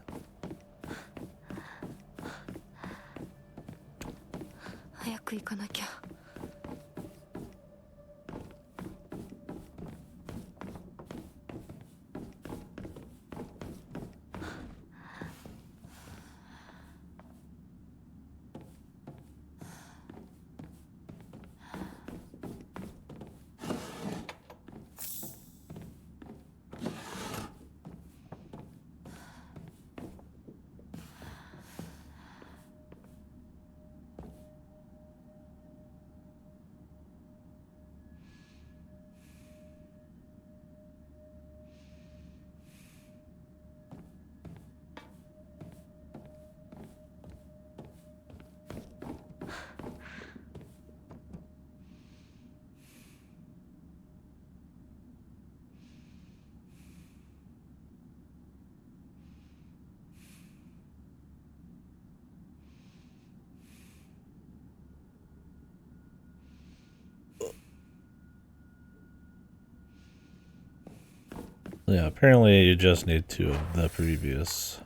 So yeah, apparently you just need 2 of the previous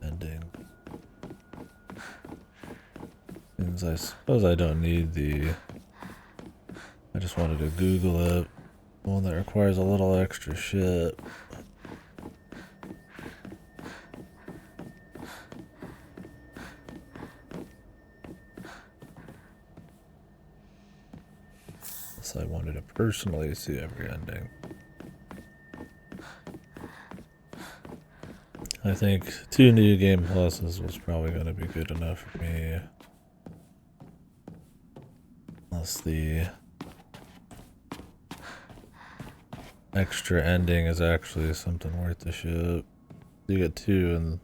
ending. Since I suppose I don't need the... I just wanted to Google it. One that requires a little extra shit. So I wanted to personally see every ending. I think 2 new game pluses was probably going to be good enough for me. Unless the extra ending is actually something worth the shit. You get 2 in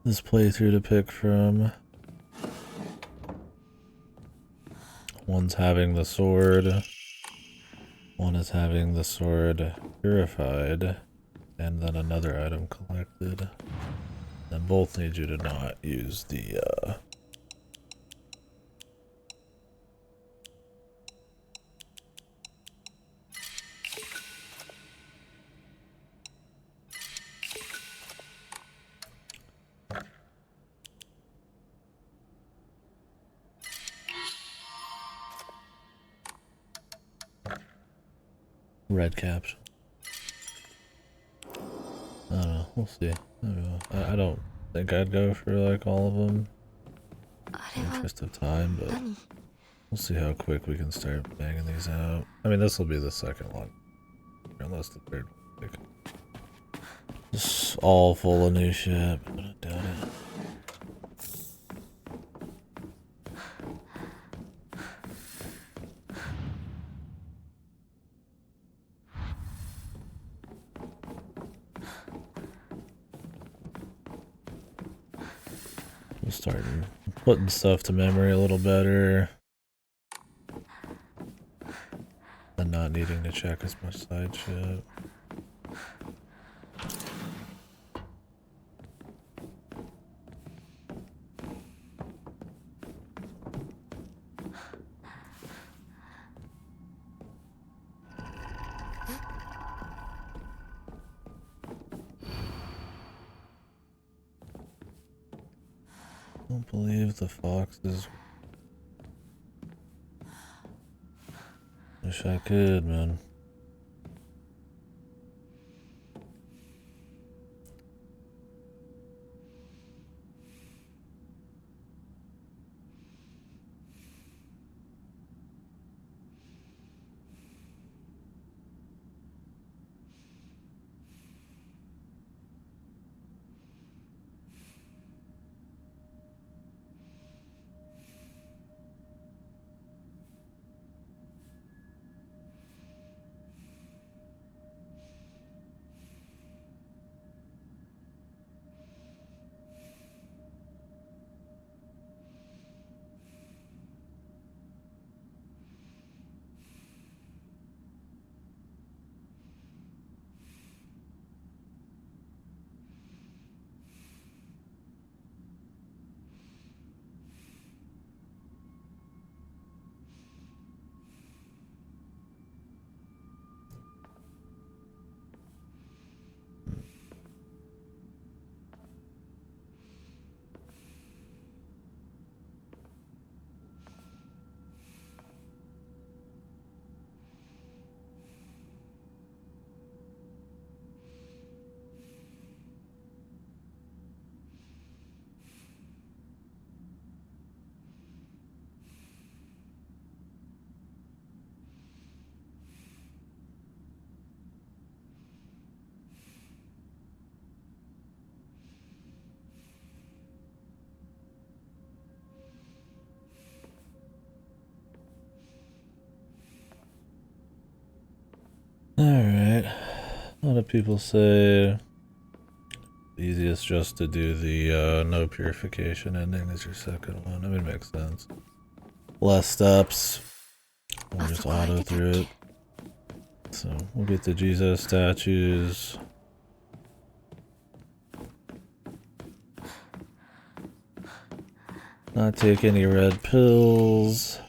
this playthrough to pick from. One's having the sword. One is having the sword purified. And then another item collected. And both need you to not use the red caps. I don't know. We'll see. I don't think I'd go for like all of them. In the interest of time, but we'll see how quick we can start banging these out. I mean, this will be the second one, unless the third one. Just all full of new shit, but I doubt it. We'll start putting stuff to memory a little better. And not needing to check as much side shit. I don't believe the foxes. Wish I could, man. Alright. A lot of people say the easiest just to do the no purification ending as your second one. I mean, it makes sense. Less steps. Or just auto through it. So we'll get the Jesus statues. Not take any red pills.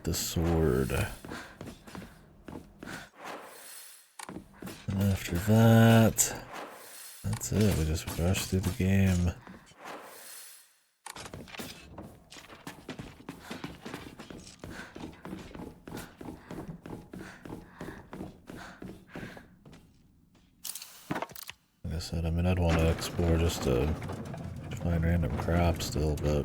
with the sword. And after that, that's it. We just rush through the game. Like I said, I mean, I'd want to explore just to find random crap still, but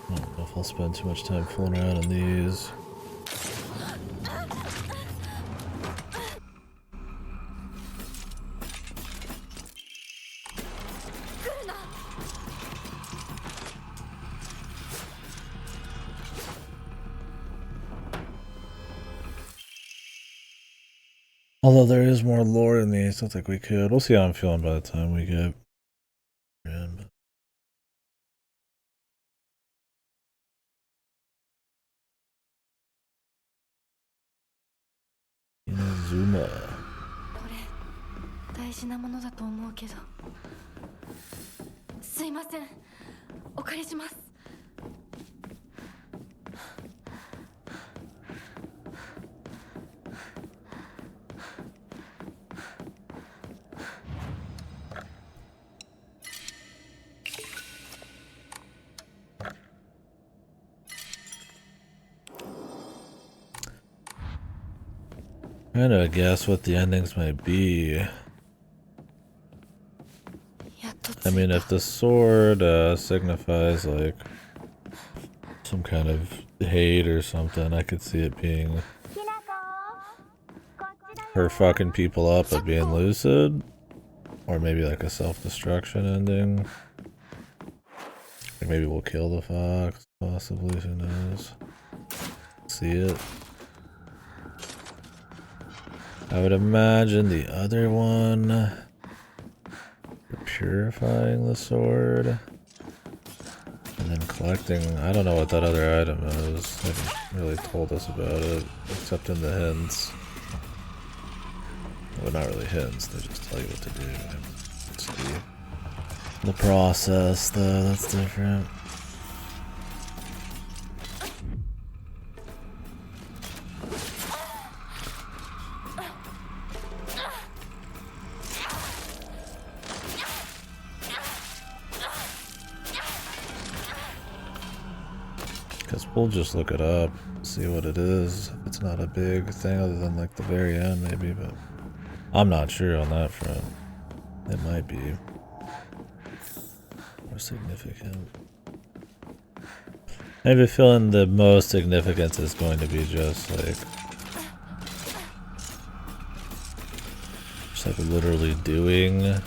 I don't know if I'll spend too much time fooling around in these. Although there is more lore in these, I think we could. We'll see how I'm feeling by the time we get in. Inazuma. これ大事なものだと思うけど。すいません。お借りします。Trying to guess what the endings might be. I mean, if the sword signifies like some kind of hate or something, I could see it being her fucking people up but being lucid, or maybe like a self-destruction ending. Or maybe we'll kill the fox, possibly. Who knows? See it. I would imagine the other one, purifying the sword, and then collecting. I don't know what that other item is. They haven't really told us about it, except in the hints. Well, not really hints, they just tell you what to do. It's the process, though, that's different. We'll just look it up, see what it is. If it's not a big thing other than like the very end maybe, but I'm not sure on that front. It might be more significant. I have a feeling the most significance is going to be just like literally doing the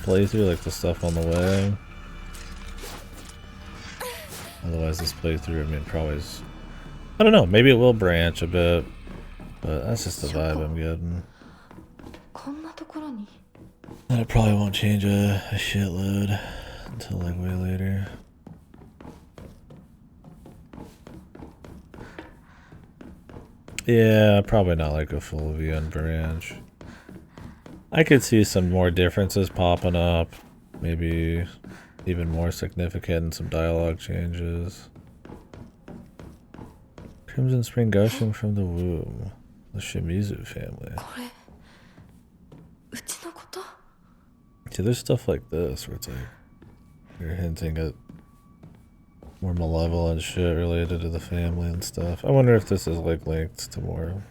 playthrough, like the stuff on the way. Otherwise, this playthrough, I mean, probably is... I don't know, maybe it will branch a bit, but that's just the vibe I'm getting. And it probably won't change a shitload until like way later. Yeah, probably not like a full VN branch. I could see some more differences popping up, maybe even more significant and some dialogue changes. Crimson Spring gushing from the womb. The Shimizu family. See, there's stuff like this where it's like you're hinting at more malevolent shit related to the family and stuff. I wonder if this is like linked to more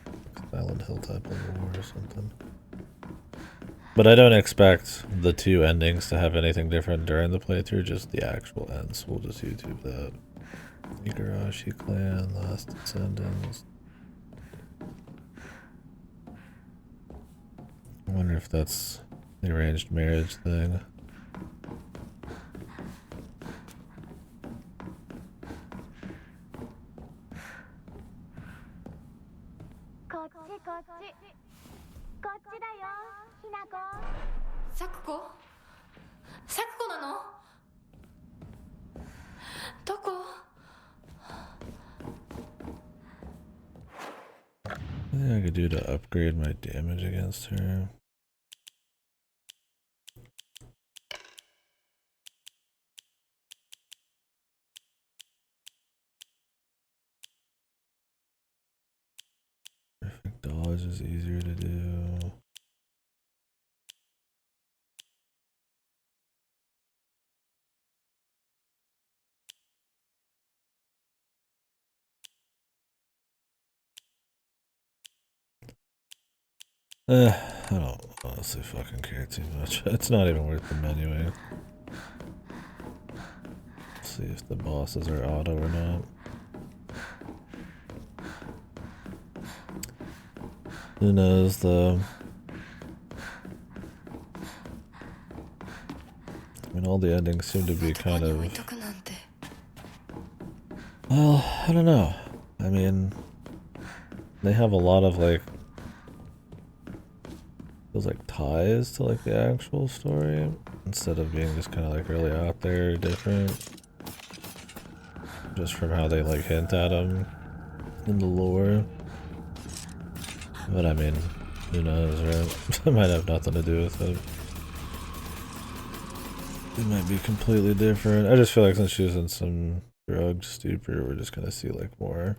Silent Hill type of lore or something. But I don't expect the two endings to have anything different during the playthrough, just the actual ends. We'll just YouTube that. Igarashi clan, Last Descendants. I wonder if that's the arranged marriage thing. What I could do to upgrade my damage against her. dodge is easier to do. I don't honestly fucking care too much. It's not even worth them anyway. Let's see if the bosses are auto or not. Who knows though? I mean, all the endings seem to be kind of... Well, I don't know. I mean, they have a lot of like... feels like ties to like the actual story instead of being just kind of like really out there different. Just from how they like hint at them in the lore. But I mean, who knows, right? It might have nothing to do with it. It might be completely different. I just feel like since she was in some drug stupor, we're just gonna see like more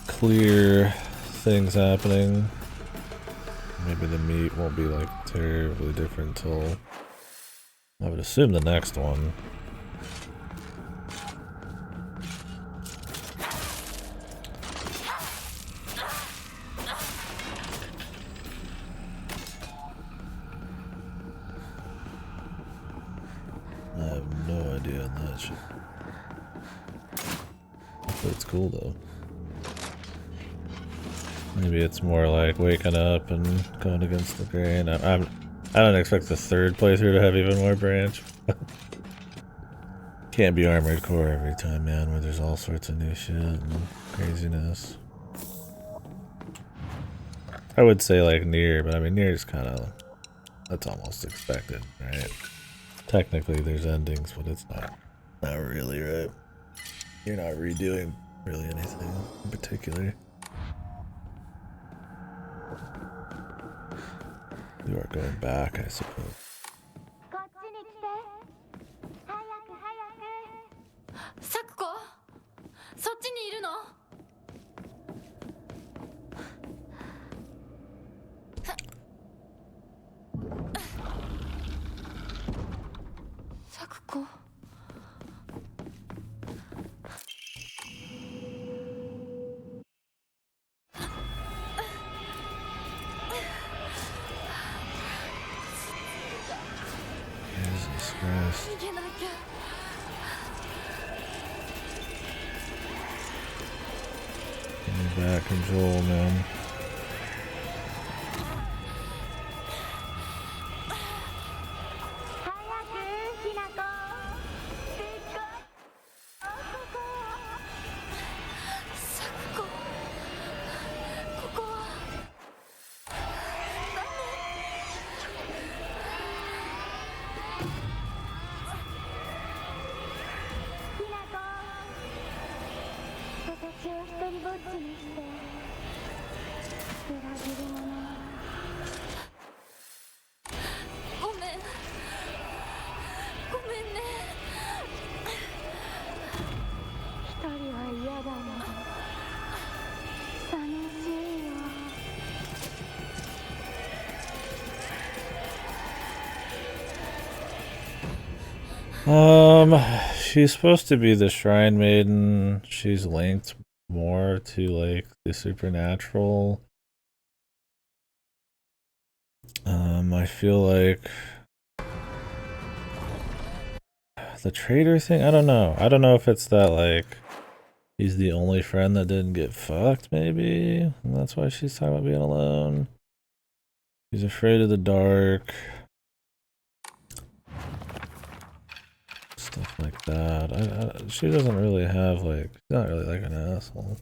clear things happening. Maybe the meat won't be like terribly different till I would assume the next one. I have no idea on that shit. But it's cool though. Maybe it's more like waking up and going against the grain. I don't expect the third playthrough to have even more branch. Can't be Armored Core every time, man, where there's all sorts of new shit and craziness. I would say like Nier, but I mean Nier's kind of, that's almost expected, right? Technically there's endings, but it's not really, right? You're not redoing really anything in particular. You are going back, I suppose. Sakuko? そっちにいるの? Sakuko? Jesus Christ. Give me back control, man. She's supposed to be the Shrine Maiden. She's linked more to like the supernatural. I feel like the traitor thing, I don't know. I don't know if it's that like he's the only friend that didn't get fucked, maybe. And that's why she's talking about being alone. He's afraid of the dark. Stuff like that. She doesn't really have like, she's not really like an asshole.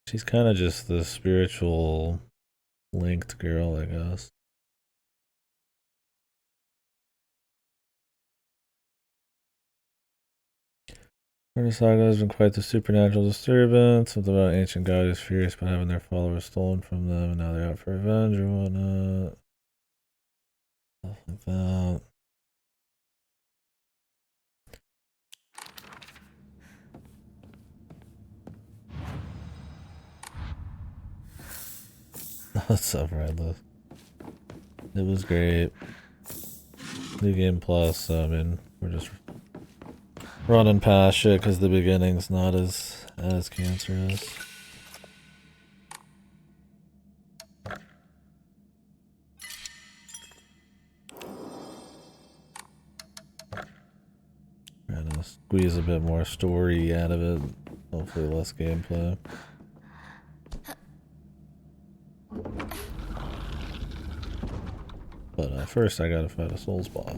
She's kind of just the spiritual linked girl, I guess. Her saga has been quite the supernatural disturbance. Something about an ancient god who's furious about having their followers stolen from them, and now they're out for revenge or whatnot. Stuff like that. What's up, Redless? It was great. New game plus, I mean, we're just running past shit because the beginning's not as cancerous. Trying to squeeze a bit more story out of it, hopefully less gameplay. But first I gotta fight a Souls boss.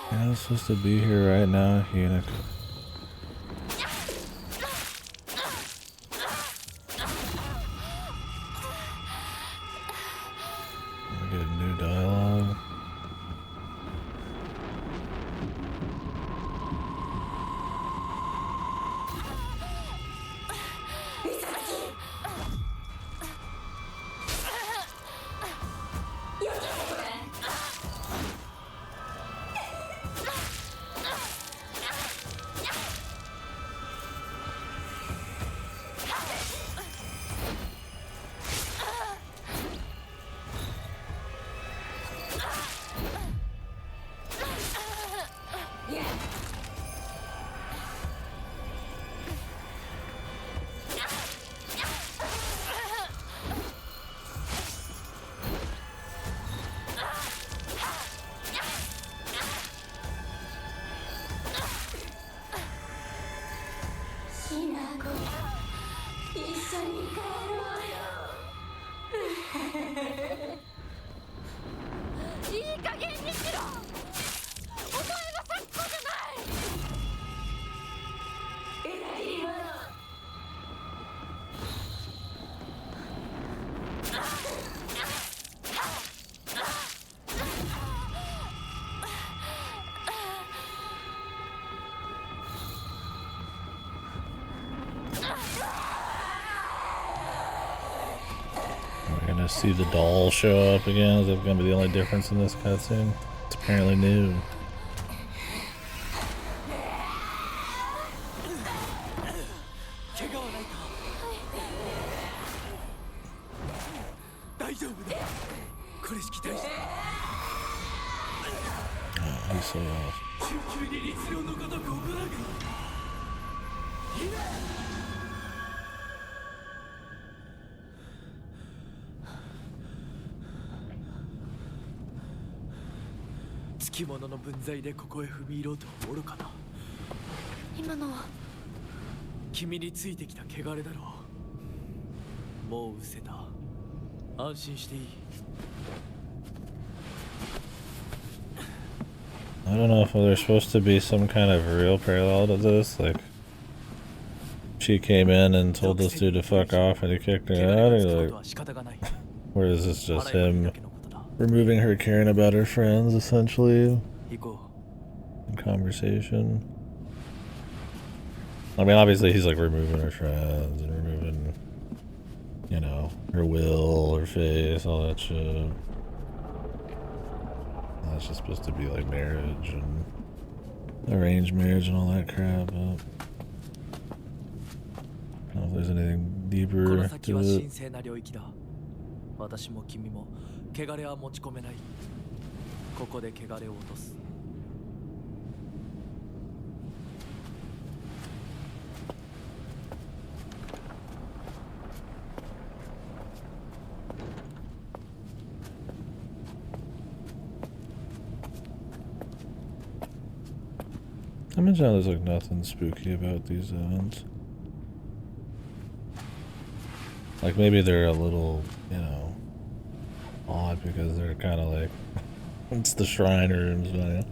I was supposed to be here right now, Hina. We get new dialogue. See the doll show up again. Is that going to be the only difference in this cutscene? It's apparently new. Oh, he's so off. 着物の分際でここへ踏み入ろうと愚かな。今のは君についてきた汚れだろう。もう失せた。安心していい。 I don't know if there's supposed to be some kind of real parallel to this, like she came in and told this dude to fuck off and he kicked her out, or like, or is this just him removing her caring about her friends, essentially, in conversation? I mean, obviously he's like removing her friends and removing, you know, her will, her face, all that shit. That's just supposed to be like marriage and arranged marriage and all that crap, but I don't know if there's anything deeper to it. 私も君も汚れは持ち込めない。ここで汚れを落とす。mention how there's like nothing spooky about these zones? Like maybe they're a little, you know, odd because they're kind of like, it's the shrine rooms, you know,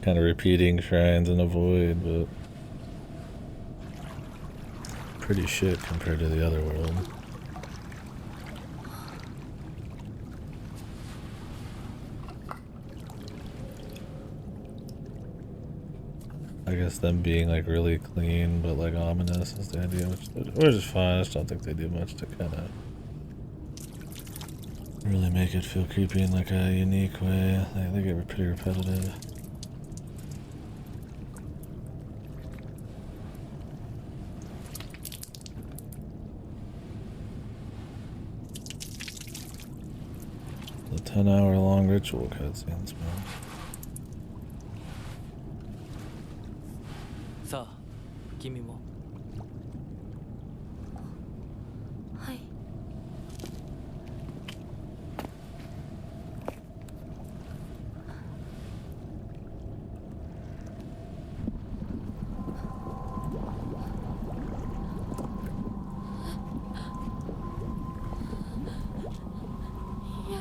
kind of repeating shrines in a void, but pretty shit compared to the other world. I guess them being like really clean but like ominous is the idea, which is fine. I just don't think they do much to kind of really make it feel creepy in like a unique way. They get pretty repetitive. The 10-hour-long ritual cutscenes, man. さあ君もはい。いや、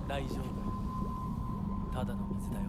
大丈夫ただの水だよ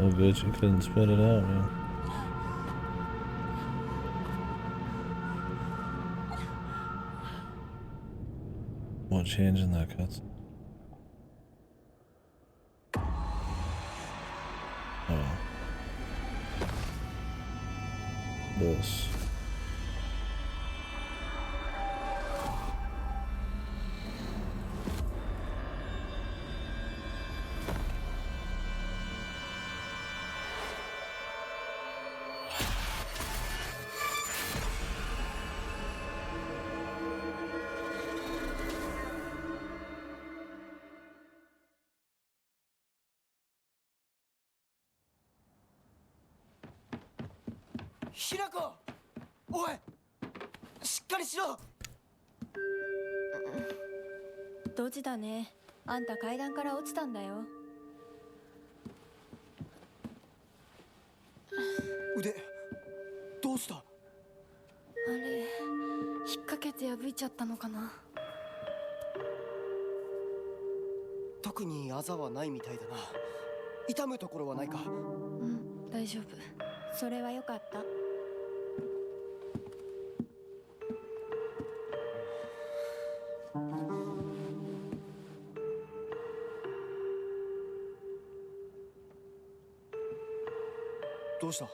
Oh, good, you couldn't spit it out, man. What changed in that cutscene? Oh. This. Hirako! Oi! しっかりしろ! ドジだね。あんた階段から落ちたんだよ。腕どうした？あれ、引っ掛けて破いちゃったのかな。特にあざはないみたいだな。痛むところはないか？うん、大丈夫。それはよかった。どうした？行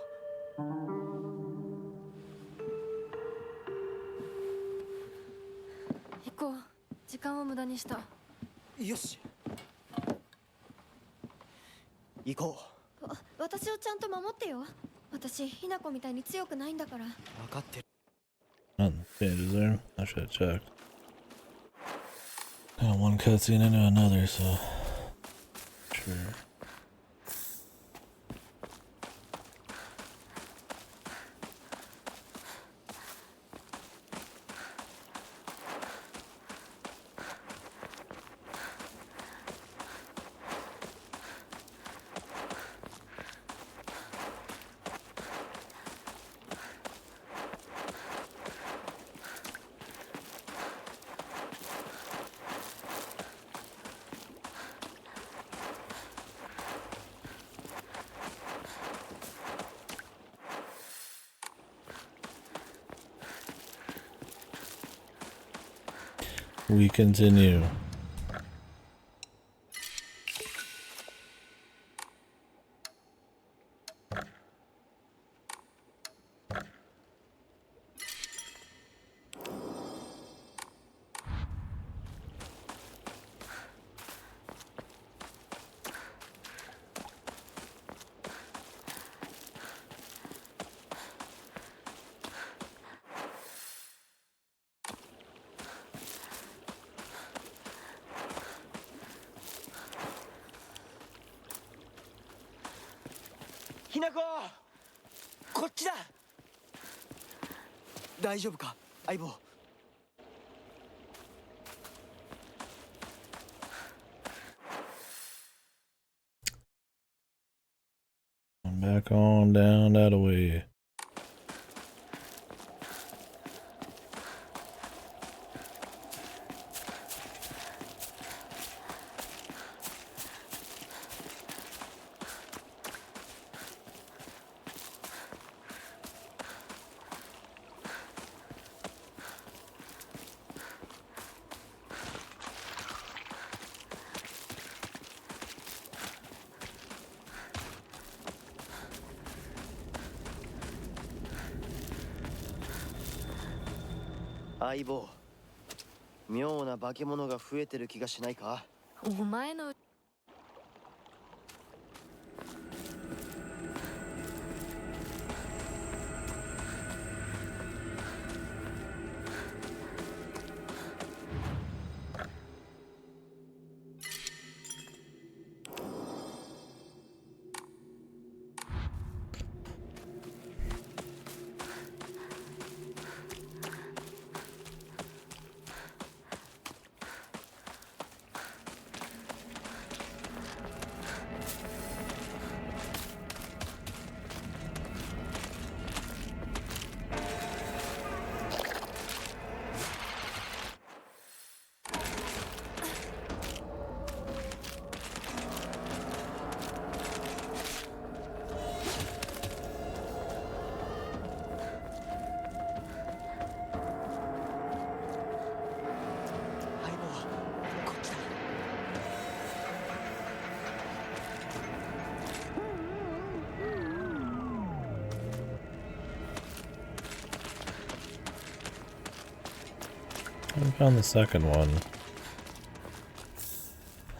こう。時間を無駄にした。よし。行こう。私をちゃんと守ってよ。私、ひなこみたいに強くないんだから。分かってる。 Nothing changes there. I should have checked. Kind of one cutscene into another, so sure. We continue. ひなこ、こっちだ。大丈夫か、相棒。Back on down that way.相棒、妙な化け物が増えてる気がしないか？お前のI found the second one.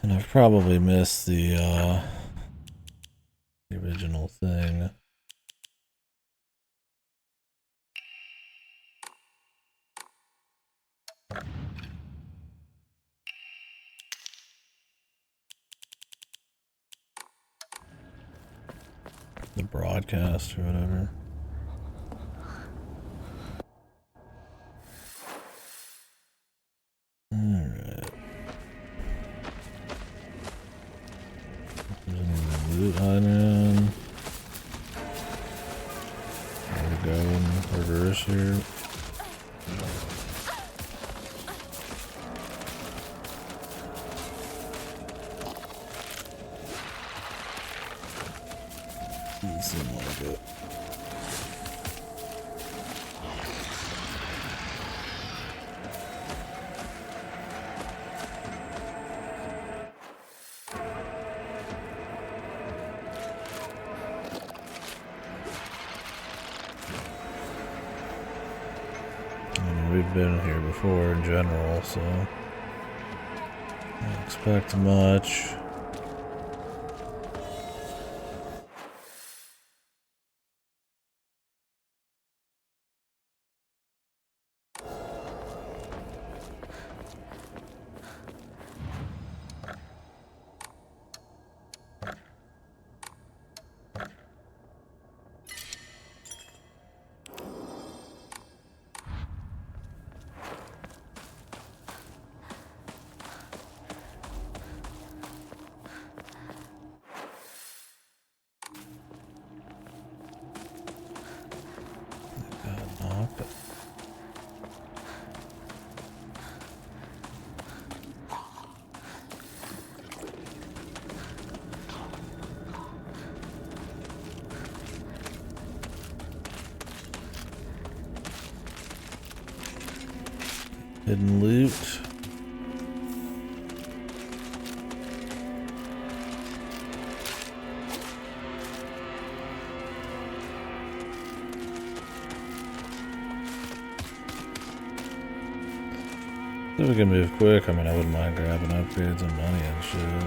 And I've probably missed the original thing. The broadcast or whatever. Alright. Loot hiding. There we go in reverse here. Seem like it. We've been here before in general, so I don't expect much. Hidden loot. If we can move quick, I mean, I wouldn't mind grabbing upgrades and money and shit.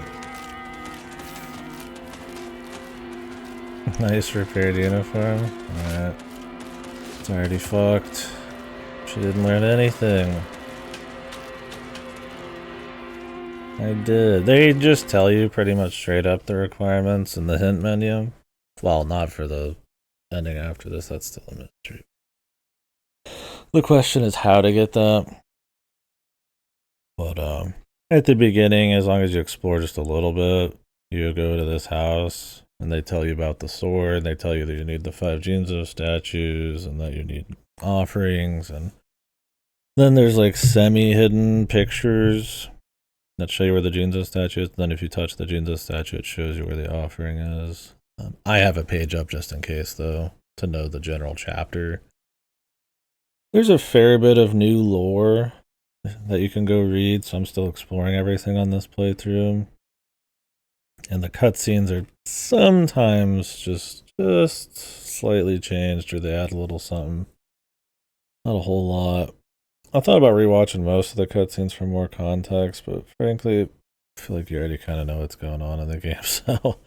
Nice repaired uniform. Alright. It's already fucked. She didn't learn anything. I did. They just tell you pretty much straight up the requirements in the hint menu. Well, not for the ending after this. That's still a mystery. The question is how to get that. But at the beginning, as long as you explore just a little bit, you go to this house and they tell you about the sword. They tell you that you need the 5 Jinzo statues and that you need offerings. And then there's like semi-hidden pictures that show you where the Jinzo statue is. Then if you touch the Jinzo statue, it shows you where the offering is. I have a page up just in case, though, to know the general chapter. There's a fair bit of new lore that you can go read, so I'm still exploring everything on this playthrough. And the cutscenes are sometimes just slightly changed, or they add a little something. Not a whole lot. I thought about rewatching most of the cutscenes for more context, but frankly, I feel like you already kind of know what's going on in the game, so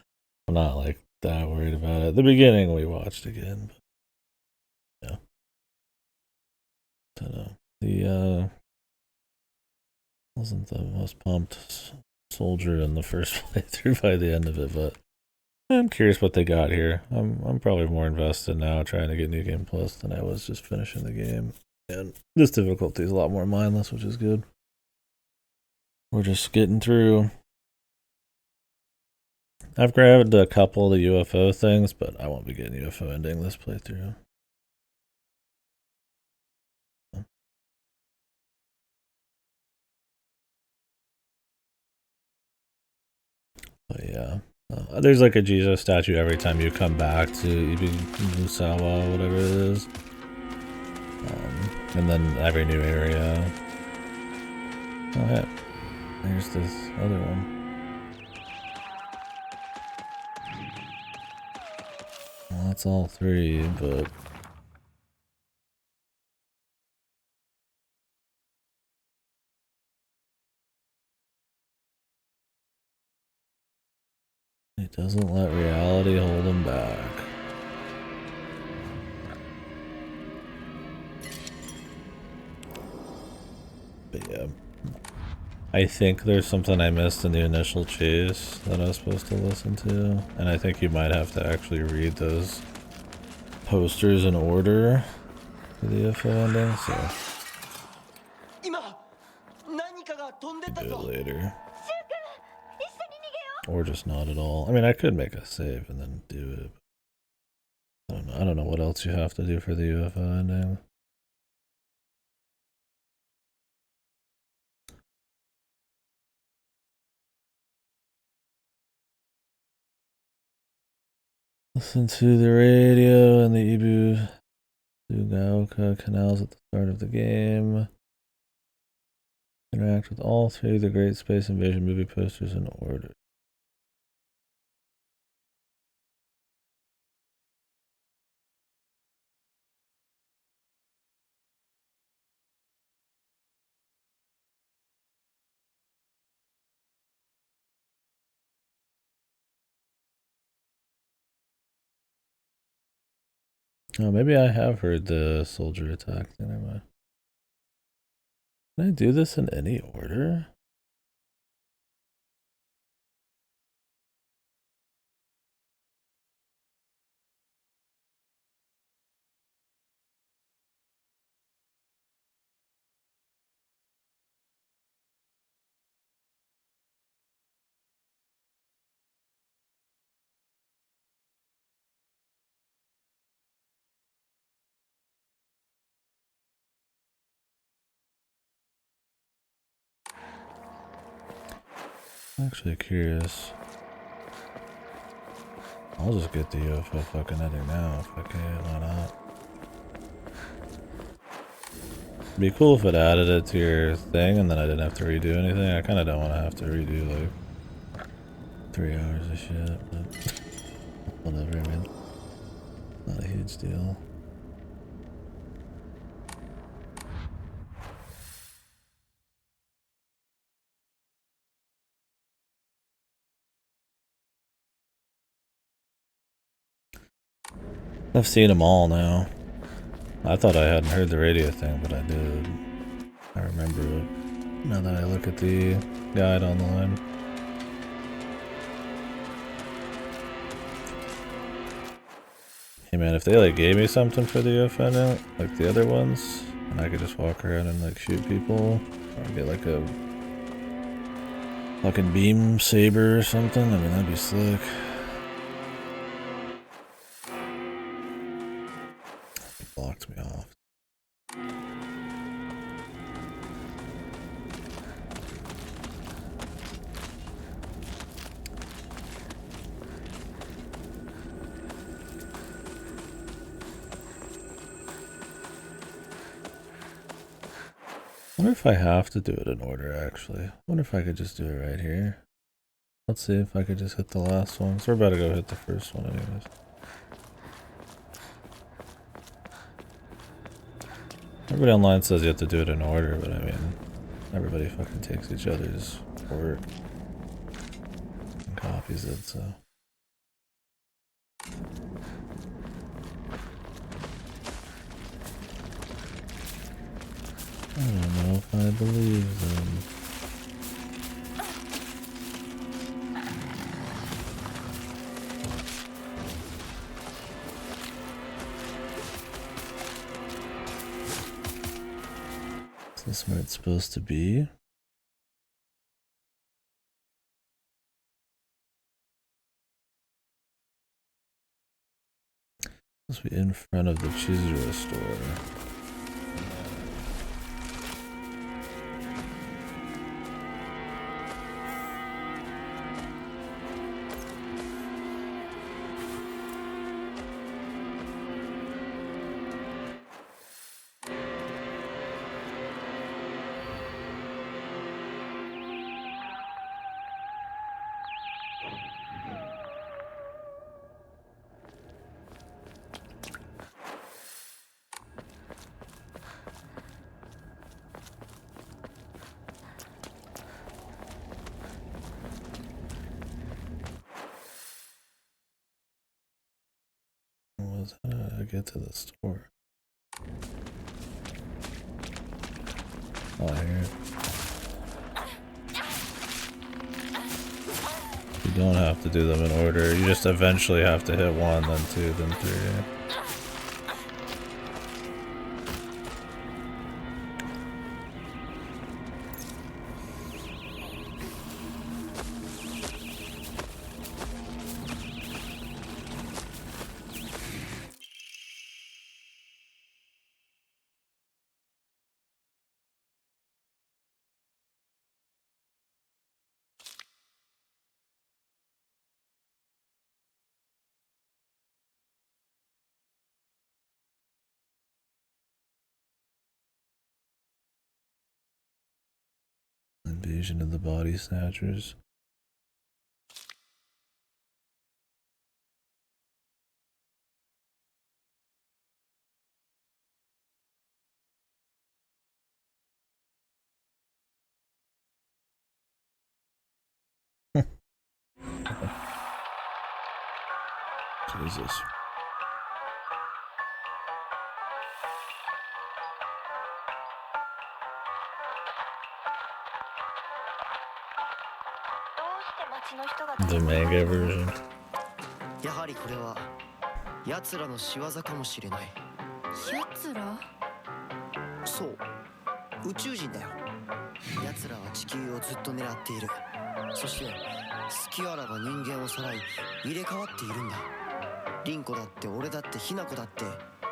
I'm not like that worried about it. At the beginning, we watched again, but yeah. I don't know. The wasn't the most pumped soldier in the first playthrough by the end of it, but I'm curious what they got here. I'm probably more invested now trying to get New Game Plus than I was just finishing the game. And this difficulty is a lot more mindless, which is good. We're just getting through. I've grabbed a couple of the UFO things, but I won't be getting UFO ending this playthrough. But yeah, there's like a Jesus statue every time you come back to Ibizawa, whatever it is. And then every new area. Oh heck, there's this other one. Well, that's all 3, but he doesn't let reality hold him back. But yeah, I think there's something I missed in the initial chase that I was supposed to listen to, and I think you might have to actually read those posters in order for the UFO ending, so do it later. Or just not at all. I mean, I could make a save and then do it. I don't know what else you have to do for the UFO ending. Listen to the radio and the Ibu Sugaoka canals at the start of the game. Interact with all 3 of the Great Space Invasion movie posters in order. Oh, maybe I have heard the soldier attack thing. Never mind. Can I do this in any order? I'm actually curious. I'll just get the UFO fucking ending now if I can. Why not? It'd be cool if it added it to your thing and then I didn't have to redo anything. I kind of don't want to have to redo like 3 hours of shit, but whatever, I mean, not a huge deal. I've seen them all now. I thought I hadn't heard the radio thing, but I did. I remember it now that I look at the guide online. Hey man, if they like gave me something for the offendant, like the other ones, and I could just walk around and like shoot people, or get like a fucking beam saber or something, I mean that'd be slick. He blocked me off. I wonder if I have to do it in order, actually. I wonder if I could just do it right here. Let's see if I could just hit the last one. So we're about to go hit the first one anyways. Everybody online says you have to do it in order, but I mean, everybody fucking takes each other's work and copies it, so. I don't know if I believe them. Is this where it's supposed to be? It's supposed to be in front of the Chizuru store. How do I get to the store? Oh, I hear it. You don't have to do them in order. You just eventually have to hit 1, then 2, then 3. Invasion of the Body Snatchers. Jesus. The manga version. やはりこれは奴らの仕業かもしれない。奴ら？そう、宇宙人だよ。奴らは地球をずっと狙っている。そして隙あらば人間をさらい入れ替わっているんだ。凛子だって俺だってひな子だって、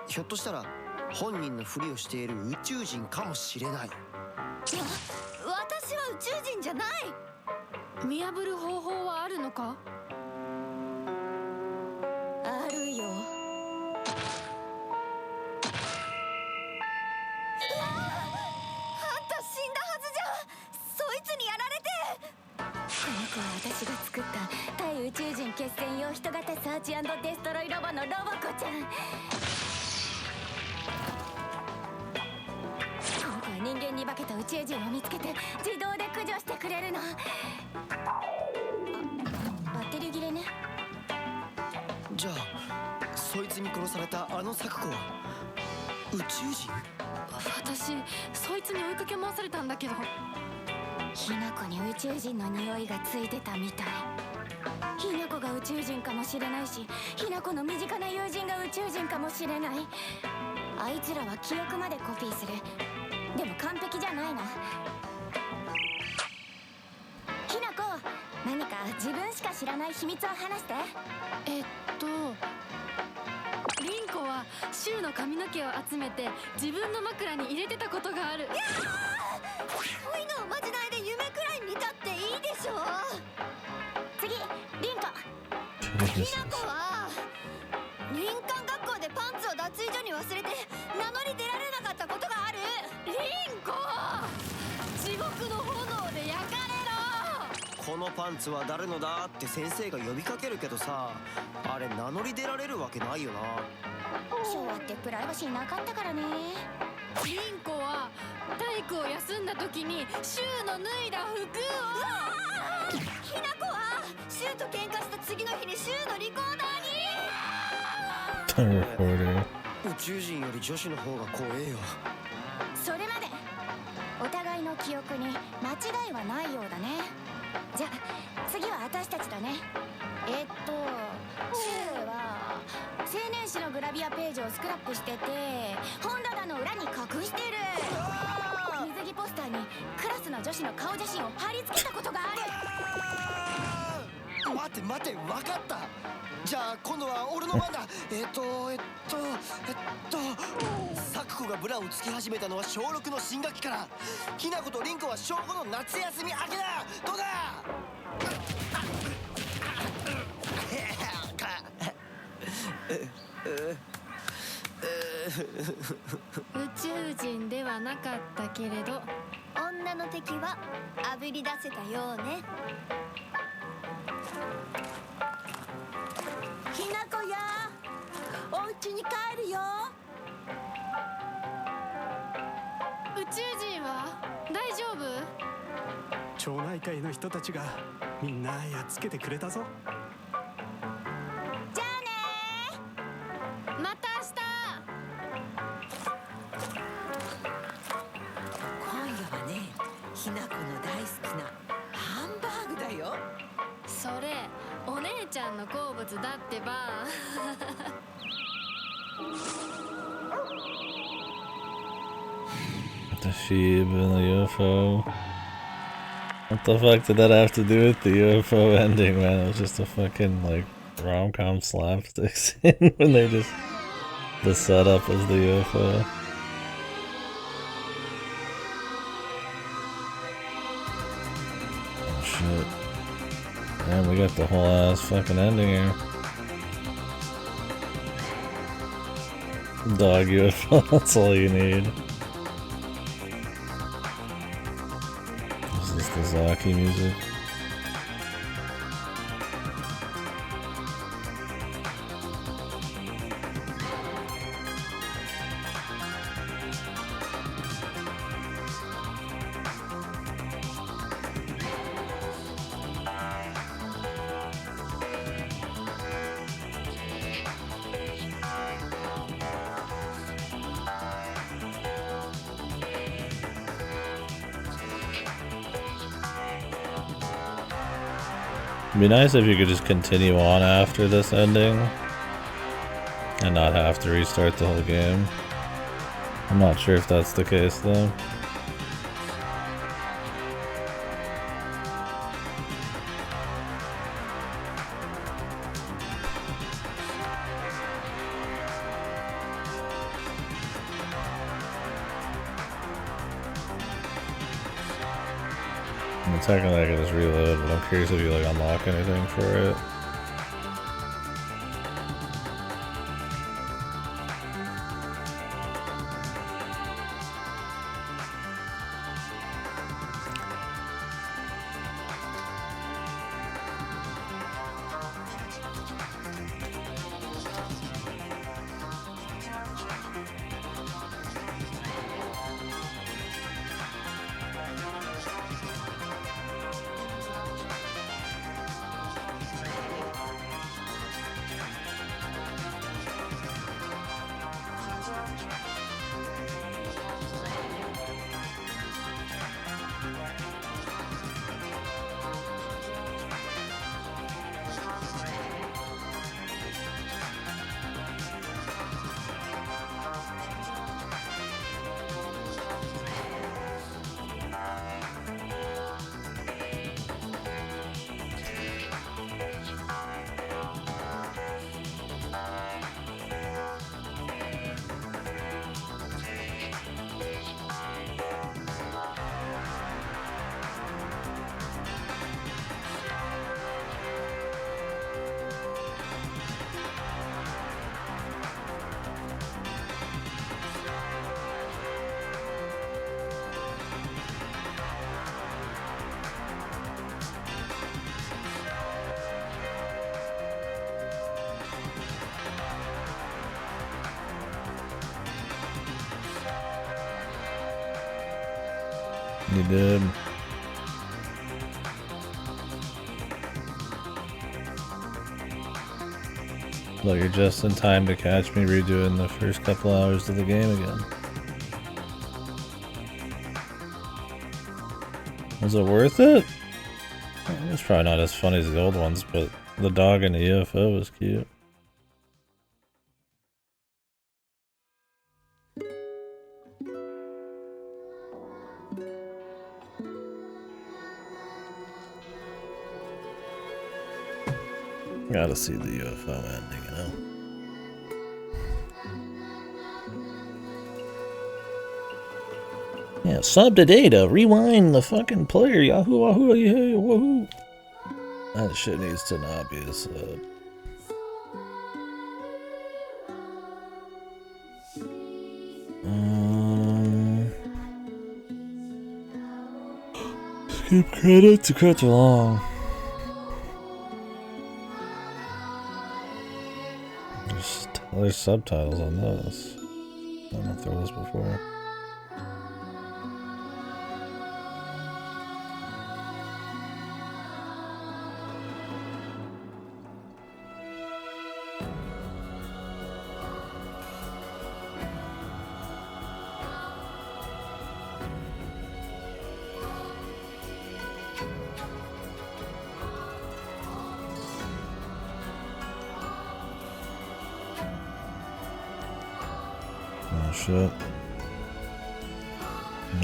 ひょっとしたら本人のふりをしている宇宙人かもしれない。私は宇宙人じゃない。見破る方法はあるのか？あるよ。あんた死んだはずじゃん。そいつにやられて。この子は私が作った対宇宙人決戦用人型サーチ&デストロイロボのロボコちゃん。この子は人間に化けた宇宙人を見つけて自動で駆除してくれるの。バッテリー切れね。じゃあそいつに殺されたあのサクコは宇宙人？私そいつに追いかけ回されたんだけど。ひな子に宇宙人の匂いがついてたみたい。ひな子がが宇宙人かもしれないし、ひな子の身近な友人が宇宙人かもしれない。あいつらは記憶までコピーする。でも完璧じゃないな。ひな子、何か自分しか知らない秘密を話して。リンコはシュウの髪の毛を集めて自分の枕に入れてたことがある。そういうのをまじないで夢くらい見たっていいでしょ。次、リンコ。ひな子は林間学校でパンツを脱衣所に忘れて名乗り出られなかったことがある。リンコ、地獄の炎で焼かれろ。このパンツは誰のだって先生が呼びかけるけどさ、あれ名乗り出られるわけないよな。昭和ってプライバシーなかったからね。リンコは体育を休んだ時にシュウの脱いだ服を。ひな子はシュウと喧嘩した次の日にシュウのリコーダーに。宇宙人より女子の方が怖えよ。それまでお互いの記憶に間違いはないようだね。じゃあ次は私たちだね。シュウは青年誌のグラビアページをスクラップしてて本棚の裏に隠してる。水着ポスターにクラスの女子の顔写真を貼り付けたことがある。待て待て、分かった。じゃあ今度は俺の番だ。サクコがブラをつき始めたのは小6の新学期から。ひな子とリンコは小5の夏休み明けだ。どうだ。宇宙人ではなかったけれど女の敵はあぶり出せたようね。ひなこや、お家に帰るよ。宇宙人は大丈夫？町内会の人たちがみんなやっつけてくれたぞ。じゃあね。また明日。今夜はね、ひなこの大好きなハンバーグだよ。それお姉ちゃんの好物だってば。The sheep and the UFO. What the fuck did that have to do with the UFO ending, man? It was just a fucking, like, rom-com slapstick scene when they just... The setup was the UFO. Oh, shit. Man, we got the whole ass fucking ending here. Dog UFO, that's all you need. This is the Zaki music. It'd be nice if you could just continue on after this ending and not have to restart the whole game. I'm not sure if that's the case though. I mean, technically I can just reload, but I'm curious if you like unlock anything for it. You did. Look, you're just in time to catch me redoing the first couple hours of the game again. Was it worth it? It's probably not as funny as the old ones, but the dog in the UFO was cute. Gotta see the UFO ending, you know? Yeah, sub to data, rewind the fucking player, yahoo, wahoo, yahoo, wahoo. That shit needs to not be a sub. Skip credits to cut too long. There's subtitles on this. I don't know if there was before. Oh shit.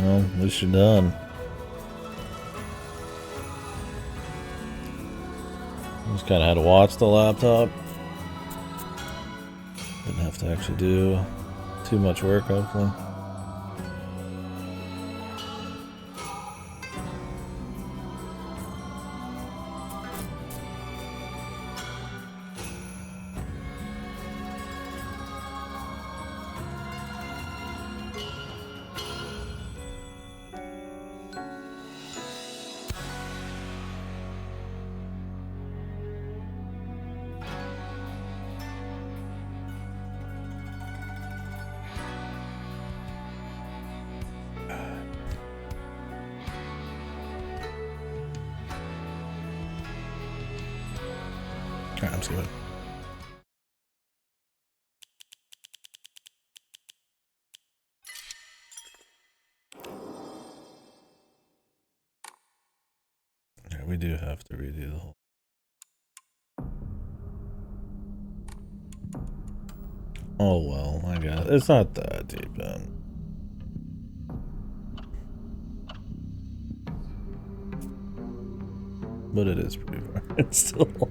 Well, at least you're done. Just kinda had to watch the laptop. Didn't have to actually do too much work, hopefully. Alright, I'm skipping. Yeah, we do have to redo the whole. Oh well, I guess it's not that deep then. But it is pretty far. It's still.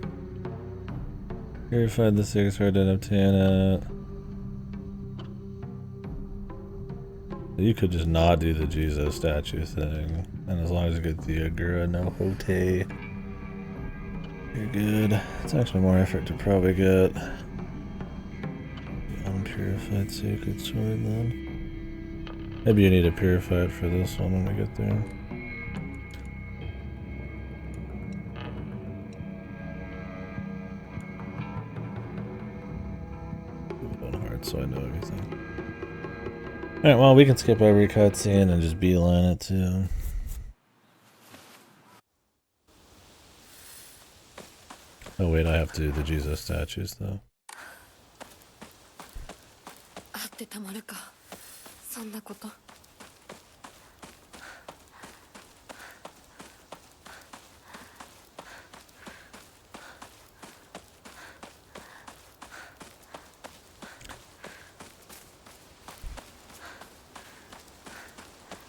Verified the 6 card, didn't obtain it. You could just not do the Jesus statue thing. And as long as you get the Agura no Hote, you're good. It's actually more effort to probably get the unpurified sacred sword then. Maybe you need a purified for this one when we get there. So I know everything. Alright, well, we can skip every cutscene and just beeline it too. Oh wait, I have to do the Jesus statues though.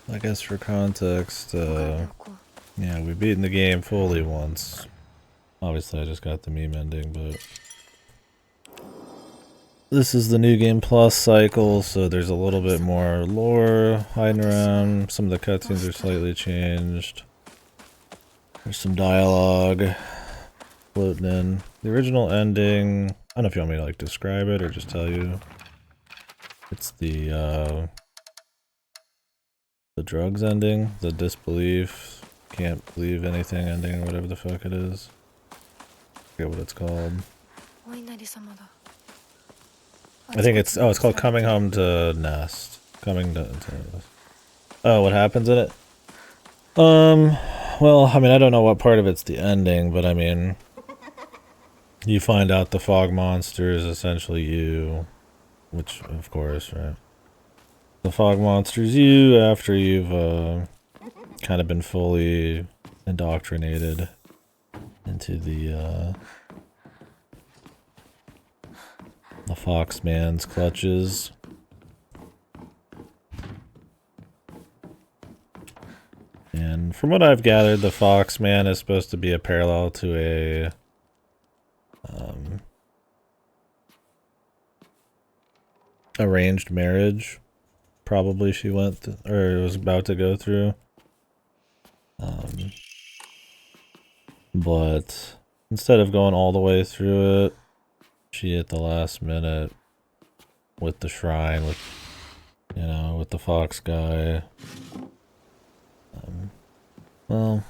I guess for context, yeah, we've beaten the game fully once. Obviously I just got the meme ending, but this is the New Game Plus cycle, so there's a little bit more lore hiding around. Some of the cutscenes are slightly changed. There's some dialogue floating in. The original ending, I don't know if you want me to like describe it or just tell you. It's the drugs ending, the disbelief, can't believe anything ending, or whatever the fuck it is. I forget what it's called. I think it's called Coming Home to Nest. Oh, what happens in it? Well, I mean, I don't know what part of it's the ending, but I mean, you find out the fog monster is essentially you, which, of course, right? The fog monster's you after you've kind of been fully indoctrinated into the Foxman's clutches. And from what I've gathered, the Foxman is supposed to be a parallel to a arranged marriage. Probably she went or was about to go through. But instead of going all the way through it, she at the last minute with the shrine, with with the fox guy. Well,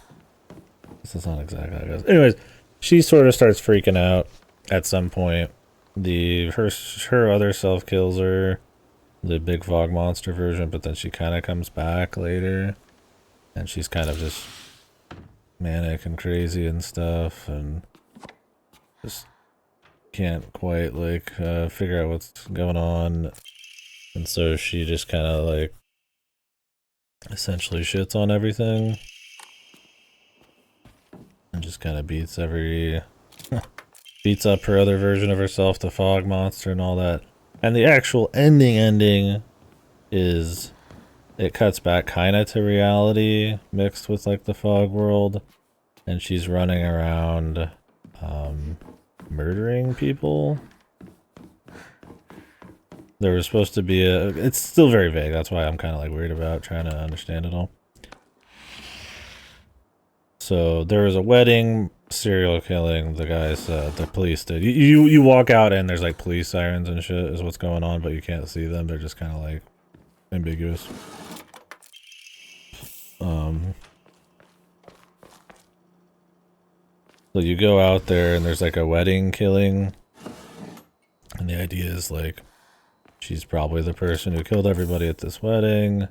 this is not exactly how it goes. Anyways, she sort of starts freaking out at some point. Her other self kills her, the big fog monster version, but then she kind of comes back later, and she's kind of just manic and crazy and stuff, and just can't quite like figure out what's going on, and so she just kind of like essentially shits on everything and just kind of beats up her other version of herself, the fog monster and all that. And the actual ending is it cuts back kind of to reality mixed with like the fog world, and she's running around murdering people. There was supposed to be it's still very vague, that's why I'm kind of like weird about trying to understand it all. So there was a wedding serial killing, the guys, the police did. You walk out and there's like police sirens and shit is what's going on, but you can't see them. They're just kind of like ambiguous. So you go out there and there's like a wedding killing, and the idea is like she's probably the person who killed everybody at this wedding.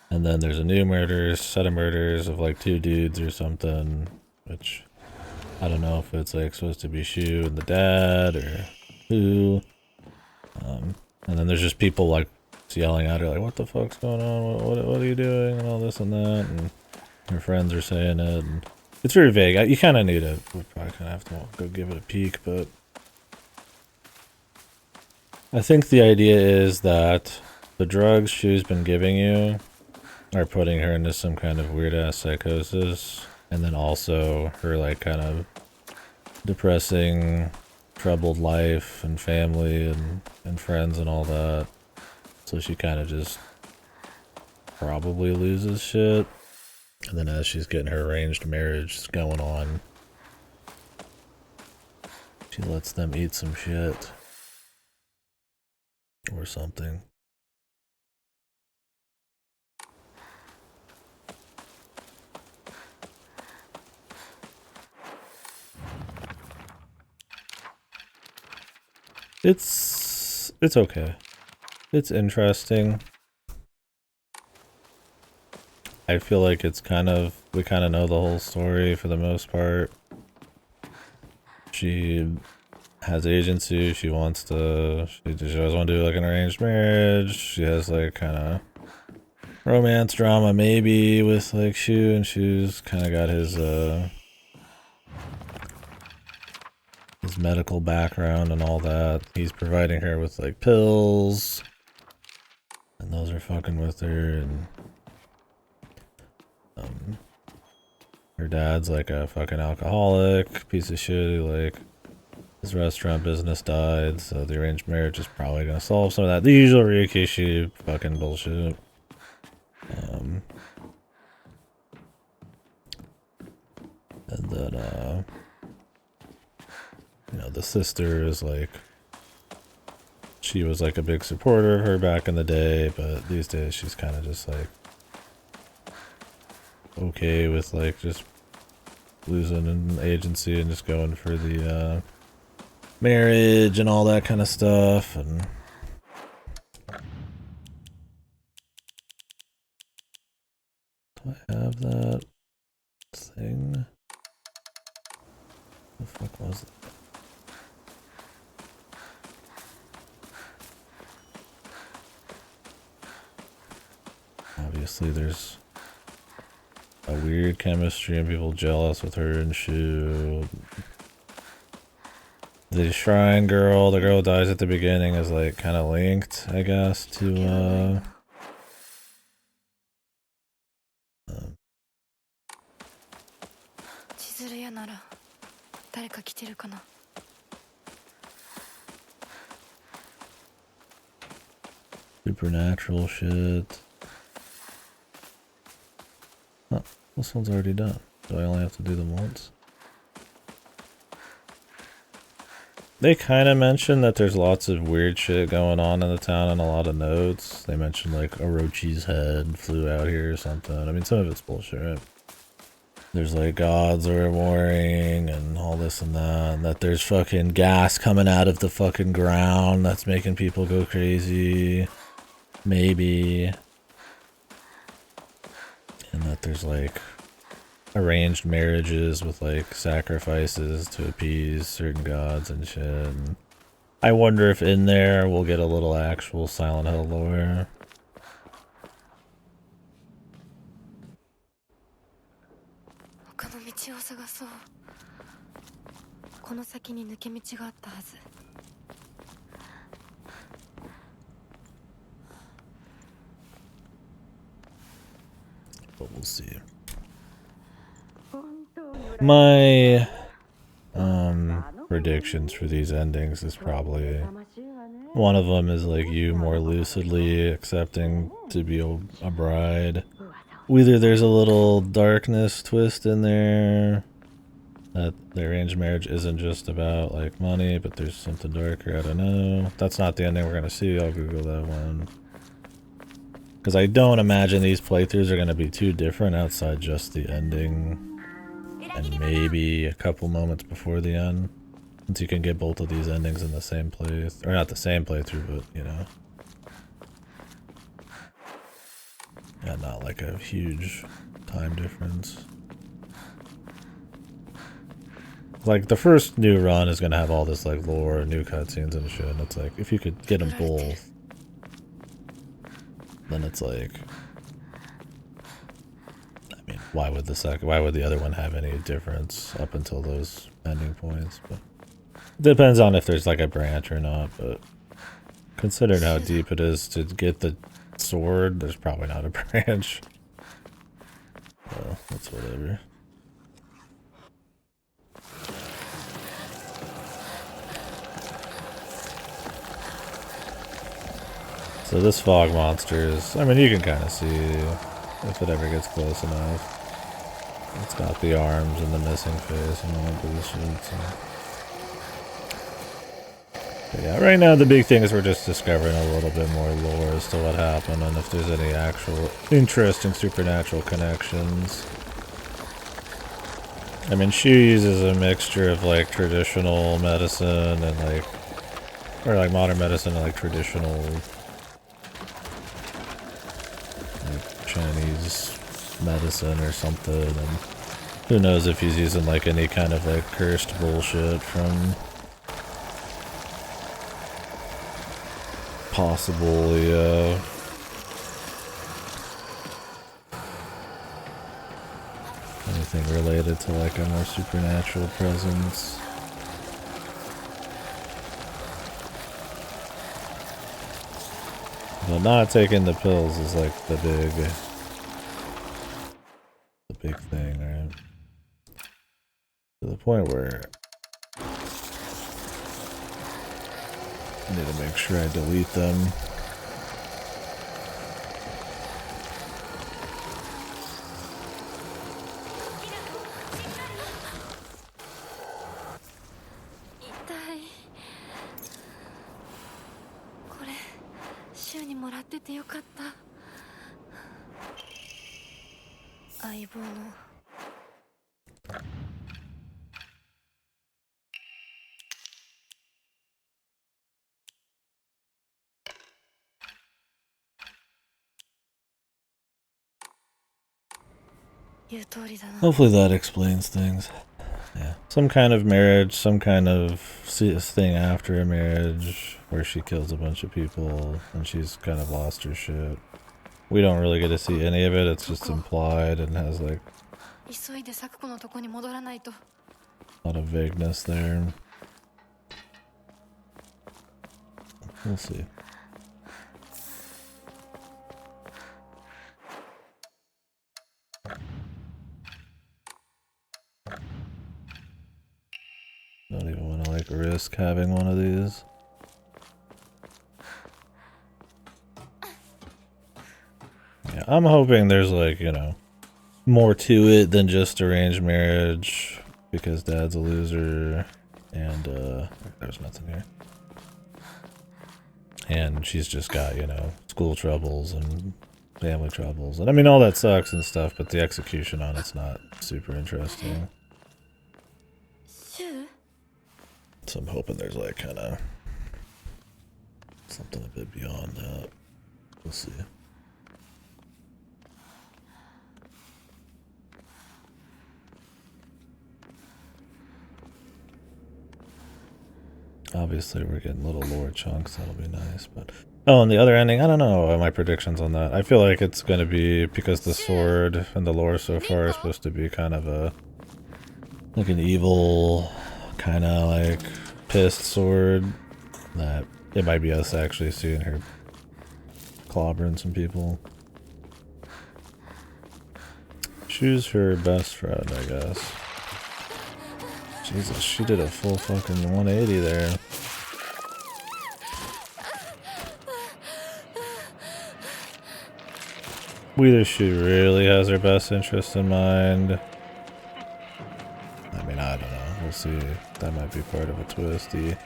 And then there's a new set of murders of like 2 dudes or something, which I don't know if it's like supposed to be Shu and the dad or who. And then there's just people like yelling at her like, what the fuck's going on? What are you doing? And all this and that. And her friends are saying it. And it's very vague. You kind of need to, we're probably going to have to go give it a peek, but I think the idea is that the drugs Shu's been giving you are putting her into some kind of weird ass psychosis, and then also her like kind of depressing, troubled life and family and friends and all that. So she kind of just probably loses shit. And then as she's getting her arranged marriage going on, she lets them eat some shit or something. It's okay. It's interesting. I feel like it's we kind of know the whole story for the most part. She has agency. She doesn't want to do like an arranged marriage. She has like kind of romance drama maybe with like Shu, and Shu's kind of got his medical background and all that. He's providing her with like pills, and those are fucking with her, and her dad's like a fucking alcoholic piece of shit. Like his restaurant business died, so the arranged marriage is probably gonna solve some of that. The usual Ryukishi fucking bullshit. And then the sister is like, she was like a big supporter of her back in the day, but these days she's kind of just like okay with like just losing an agency and just going for the marriage and all that kind of stuff. And I have that thing. The fuck was it? Obviously, there's a weird chemistry and people jealous with her and shoot. The shrine girl, the girl who dies at the beginning, is like kind of linked, I guess, to supernatural shit. Oh, this one's already done. Do I only have to do them once? They kind of mentioned that there's lots of weird shit going on in the town and a lot of notes. They mentioned like Orochi's head flew out here or something. I mean, some of it's bullshit, right? There's like gods are warring and all this and that. And that there's fucking gas coming out of the fucking ground that's making people go crazy. Maybe. And that there's like arranged marriages with like sacrifices to appease certain gods and shit. And I wonder if in there we'll get a little actual Silent Hill lore. But we'll see. My predictions for these endings is probably one of them is like you more lucidly accepting to be a bride. Either there's a little darkness twist in there that the arranged marriage isn't just about like money, but there's something darker. I don't know. That's not the ending we're gonna see. I'll Google that one. Because I don't imagine these playthroughs are gonna be too different outside just the ending and maybe a couple moments before the end. Since you can get both of these endings in the same place. Or not the same playthrough, but you know. Yeah, not like a huge time difference. Like, the first new run is gonna have all this, like, lore, new cutscenes and shit, and it's like, if you could get them both, then it's like... I mean, why would the other one have any difference up until those ending points? But depends on if there's, like, a branch or not, but... Considering how deep it is to get the sword, there's probably not a branch. Well, that's whatever. So this fog monster is, I mean, you can kind of see if it ever gets close enough. It's got the arms and the missing face and all that bullshit. So. But yeah, right now the big thing is we're just discovering a little bit more lore as to what happened and if there's any actual interesting supernatural connections. I mean, Shu uses a mixture of like traditional medicine and like, or like modern medicine and like traditional Chinese medicine or something, and who knows if he's using like any kind of like cursed bullshit from possibly anything related to like a more supernatural presence. But not taking the pills is like the big thing, right? To the point where I need to make sure I delete them. 言う通りだな。 Hopefully that explains things. Yeah. Some kind of marriage, some kind of thing after a marriage where she kills a bunch of people and she's kind of lost her shit. We don't really get to see any of it, it's just implied and has like 急いで咲子のとこに戻らないと。 a lot of vagueness there. We'll see. Don't even want to like risk having one of these. Yeah, I'm hoping there's like, you know, more to it than just arranged marriage because dad's a loser and there's nothing here. And she's just got, you know, school troubles and family troubles. And I mean all that sucks and stuff, but the execution on it's not super interesting. So I'm hoping there's like kind of something a bit beyond that. We'll see. Obviously we're getting little lore chunks, that'll be nice, but oh, and the other ending, I don't know my predictions on that. I feel like it's gonna be because the sword and the lore so far is supposed to be kind of a like an evil kind of like pissed sword, that it might be us actually seeing her clobbering some people. Choose her best friend, I guess. Jesus, she did a full fucking 180 there. Either she really has her best interest in mind. I mean, I don't know. We'll see. That might be part of a twisty.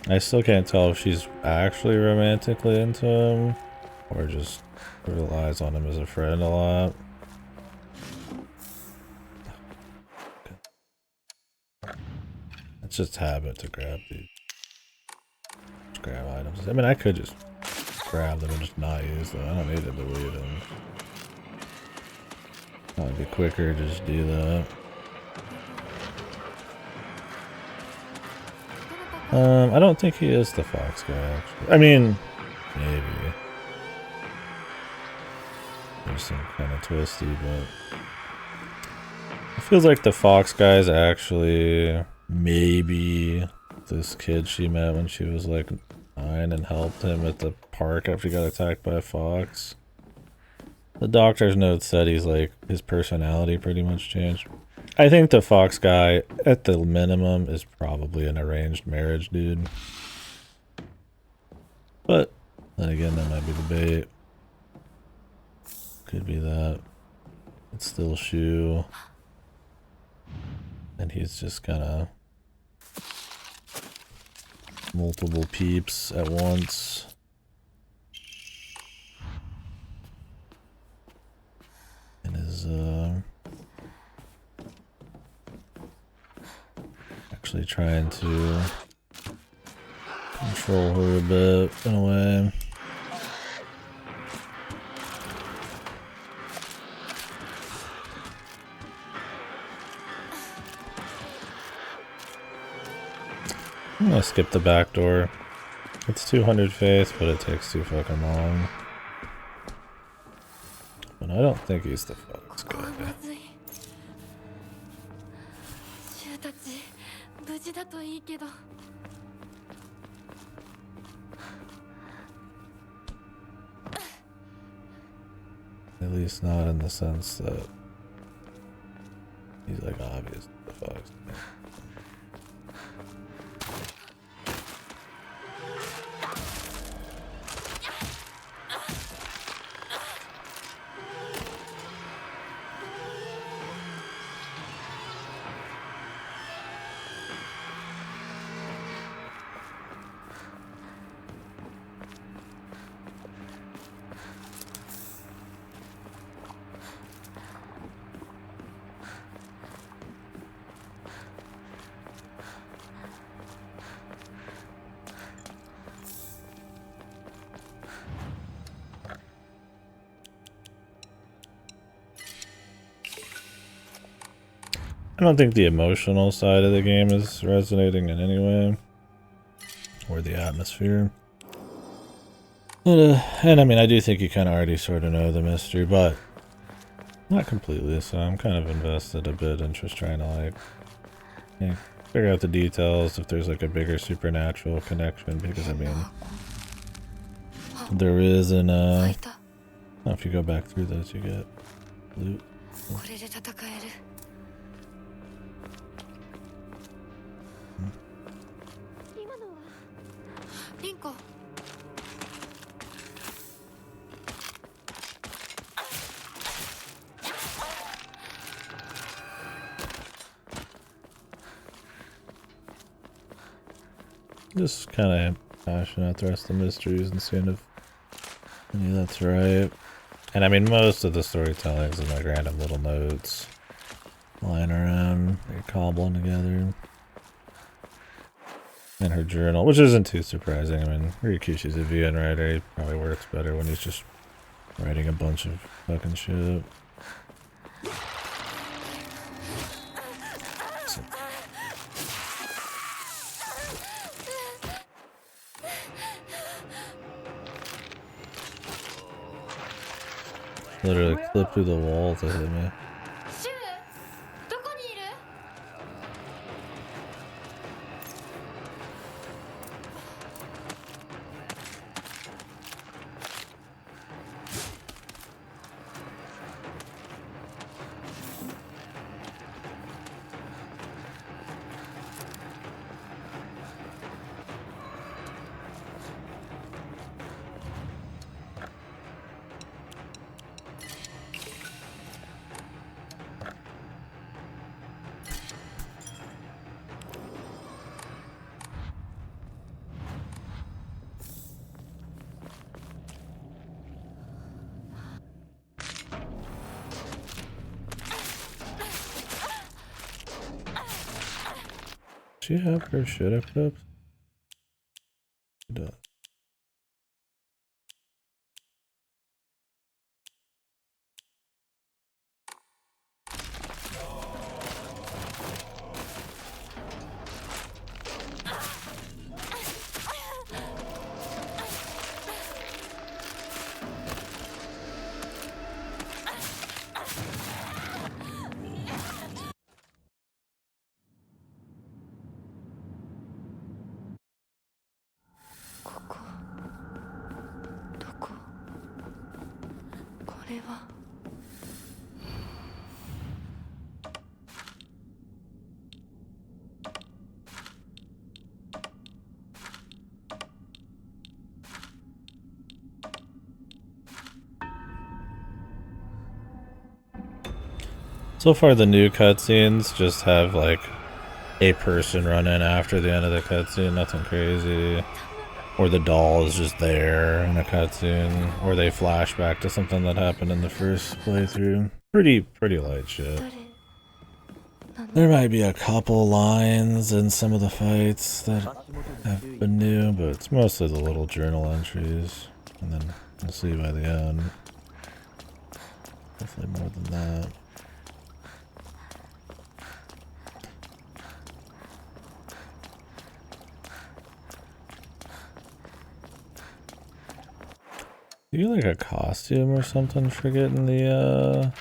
I still can't tell if she's actually romantically into him or just relies on him as a friend a lot. It's just habit to grab these. Just grab items. I mean, I could just grab them and just not use them. I don't need to delete them. Probably be quicker to just do that. I don't think he is the fox guy, actually. I mean, maybe. There's some kind of twisty, but it feels like the fox guy is actually maybe this kid she met when she was like 9 and helped him at the park after he got attacked by a fox. The doctor's note said he's like, his personality pretty much changed. I think the fox guy, at the minimum, is probably an arranged marriage dude. But then again, that might be the bait. Could be that. It's still Shu. And he's just kinda multiple peeps at once. And is actually trying to control her a bit in a way. I'm gonna skip the back door. It's 200 faith, but it takes too fucking long. But I don't think he's the fox guy. At least not in the sense that he's like obvious the fox guy. don't think the emotional side of the game is resonating in any way, or the atmosphere. But, and I mean, I do think you kind of already sort of know the mystery, but not completely. So I'm kind of invested a bit in just trying to like, figure out the details if there's like a bigger supernatural connection. Because I mean, there is in if you go back through those, you get loot. これで戦える。今のはリンコ。Just kind of hashing out the rest of the mysteries and seeing if any of that's right. And I mean, most of the storytelling is in like random little notes lying around, they're cobbling together. And her journal, which isn't too surprising. I mean, Ryukushi's a VN writer. He probably works better when he's just writing a bunch of fucking shit. So. Literally clipped through the wall to hit me. Does she have her shit equipped? She does. So far, the new cutscenes just have like a person running after the end of the cutscene, nothing crazy. Or the doll is just there in a cutscene, or they flash back to something that happened in the first playthrough. Pretty light shit. There might be a couple lines in some of the fights that have been new, but it's mostly the little journal entries. And then we'll see by the end. Hopefully more than that. Do you like a costume or something for getting the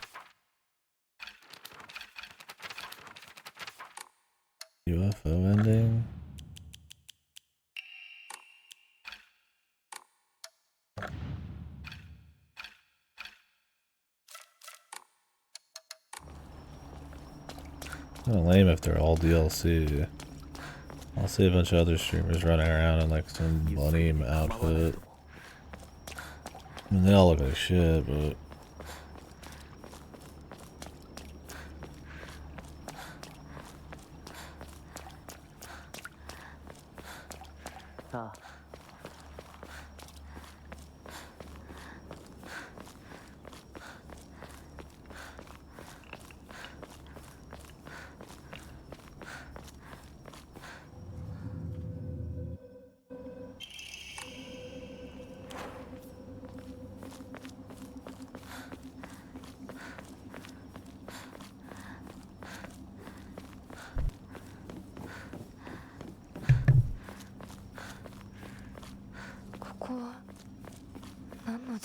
UFO ending? Kind of lame if they're all DLC. I'll see a bunch of other streamers running around in like some money outfit. I mean, they all look like shit, but...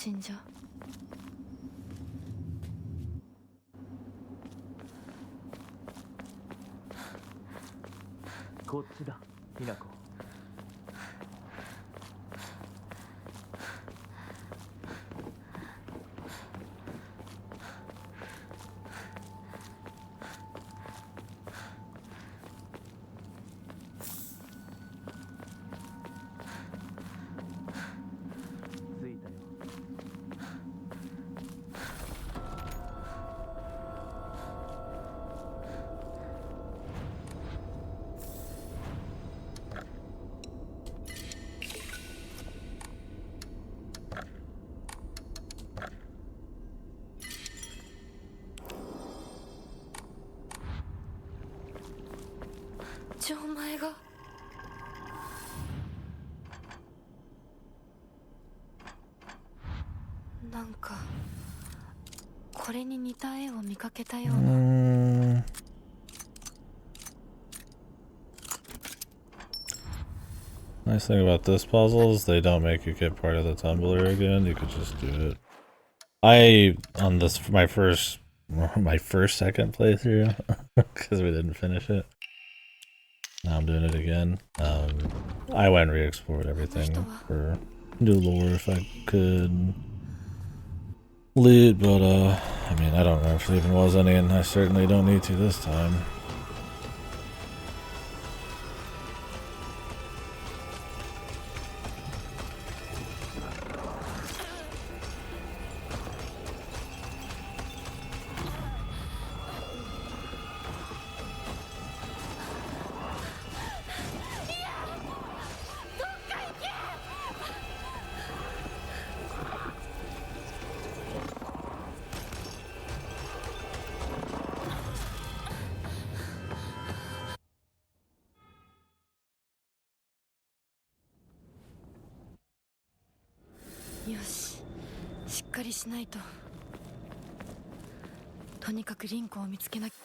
神社。こっちだ、ひなこ。着いたよ。じゃあお前が。なんかこれに似た絵を見かけたような。Nice thing about this puzzle is they don't make you get part of the tumbler again. You could just do it. I on this my first second playthrough because we didn't finish it. Now I'm doing it again. I went and re-explored everything for new lore if I could. Loot, but I mean, I don't know if there even was any, and I certainly don't need to this time.よし、しっかりしないと。とにかくリンコを見つけなきゃ。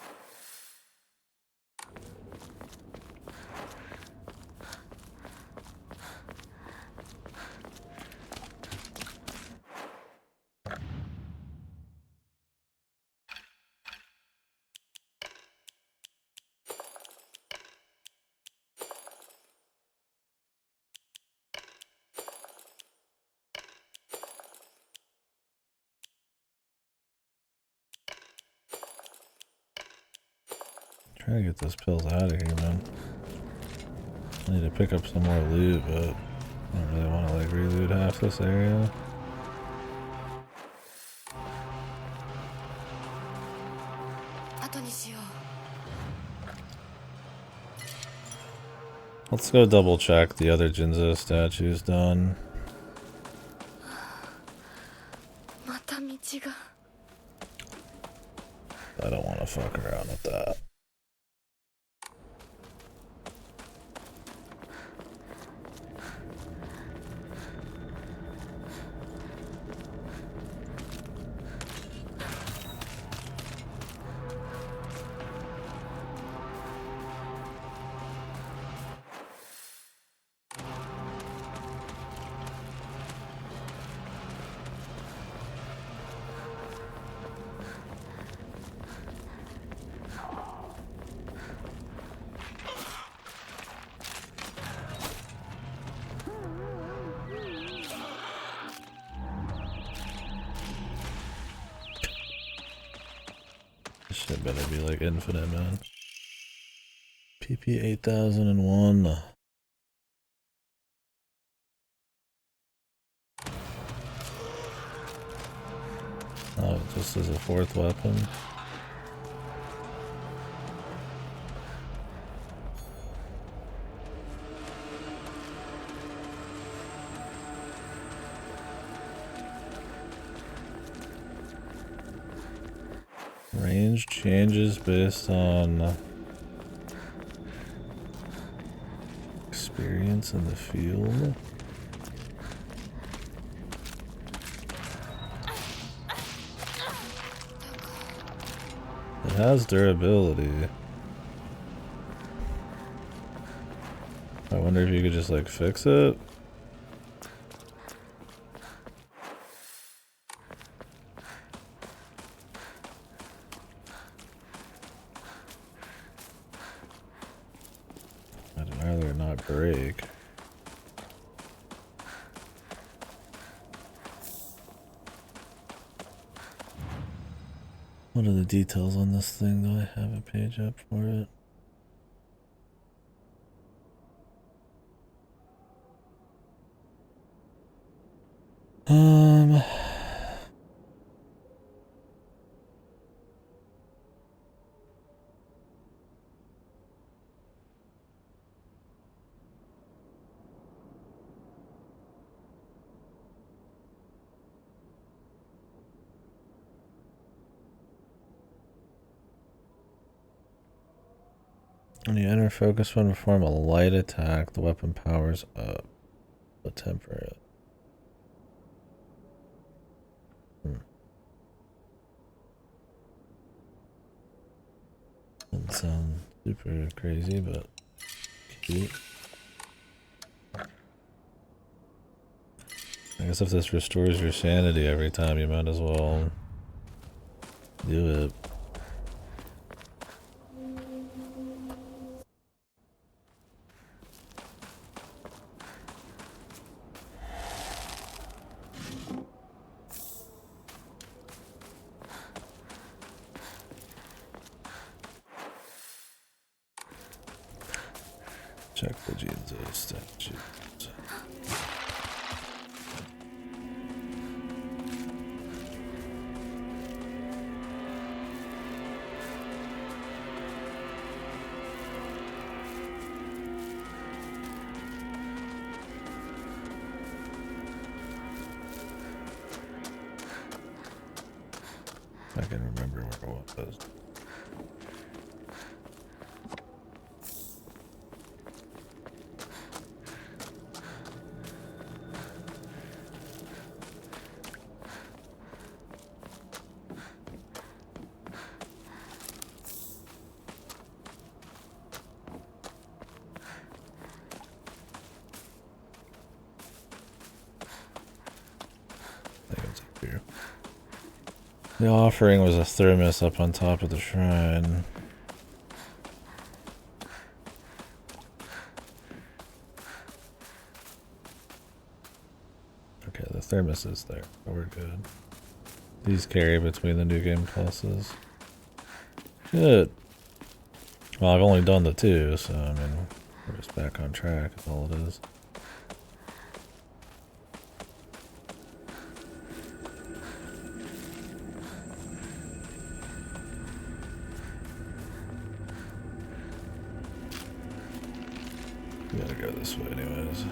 Trying to get those pills out of here, man. I need to pick up some more loot, but I don't really want to like reloot half this area. Let's go double check the other Jinzo statue's done. I don't want to fuck around with that. Shit better be like infinite, man. PP 8001. Oh, just as a fourth weapon. Range changes based on experience in the field. It has durability. I wonder if you could just like fix it. my break. What are the details on this thing? Do I have a page up for it? When you enter focus when perform a light attack, the weapon powers up. A temporary. Doesn't sound super crazy, but cute. I guess if this restores your sanity every time, you might as well do it. Check the genes of statutes. I can remember where it was. The offering was a thermos up on top of the shrine. Okay, the thermos is there. Oh, we're good. These carry between the new game pluses. Good. Well, I've only done the 2, so I mean, we're just back on track. That's all it is. We gotta go this way anyways.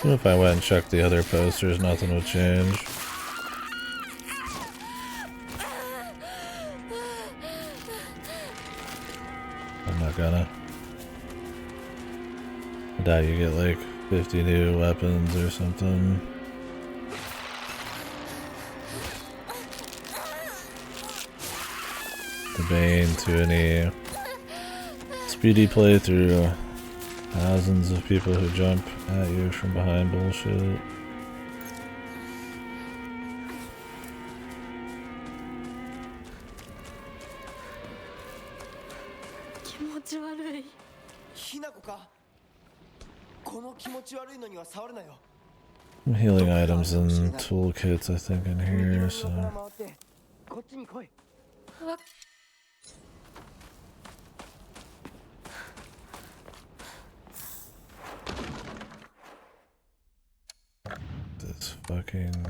If I went and checked the other posters, nothing would change. I'm not gonna. I doubt you get like 50 new weapons or something. The Bane to any speedy playthrough. Thousands of people who jump at you from behind bullshit. Some healing items and toolkits, I think, in here, so. This fucking.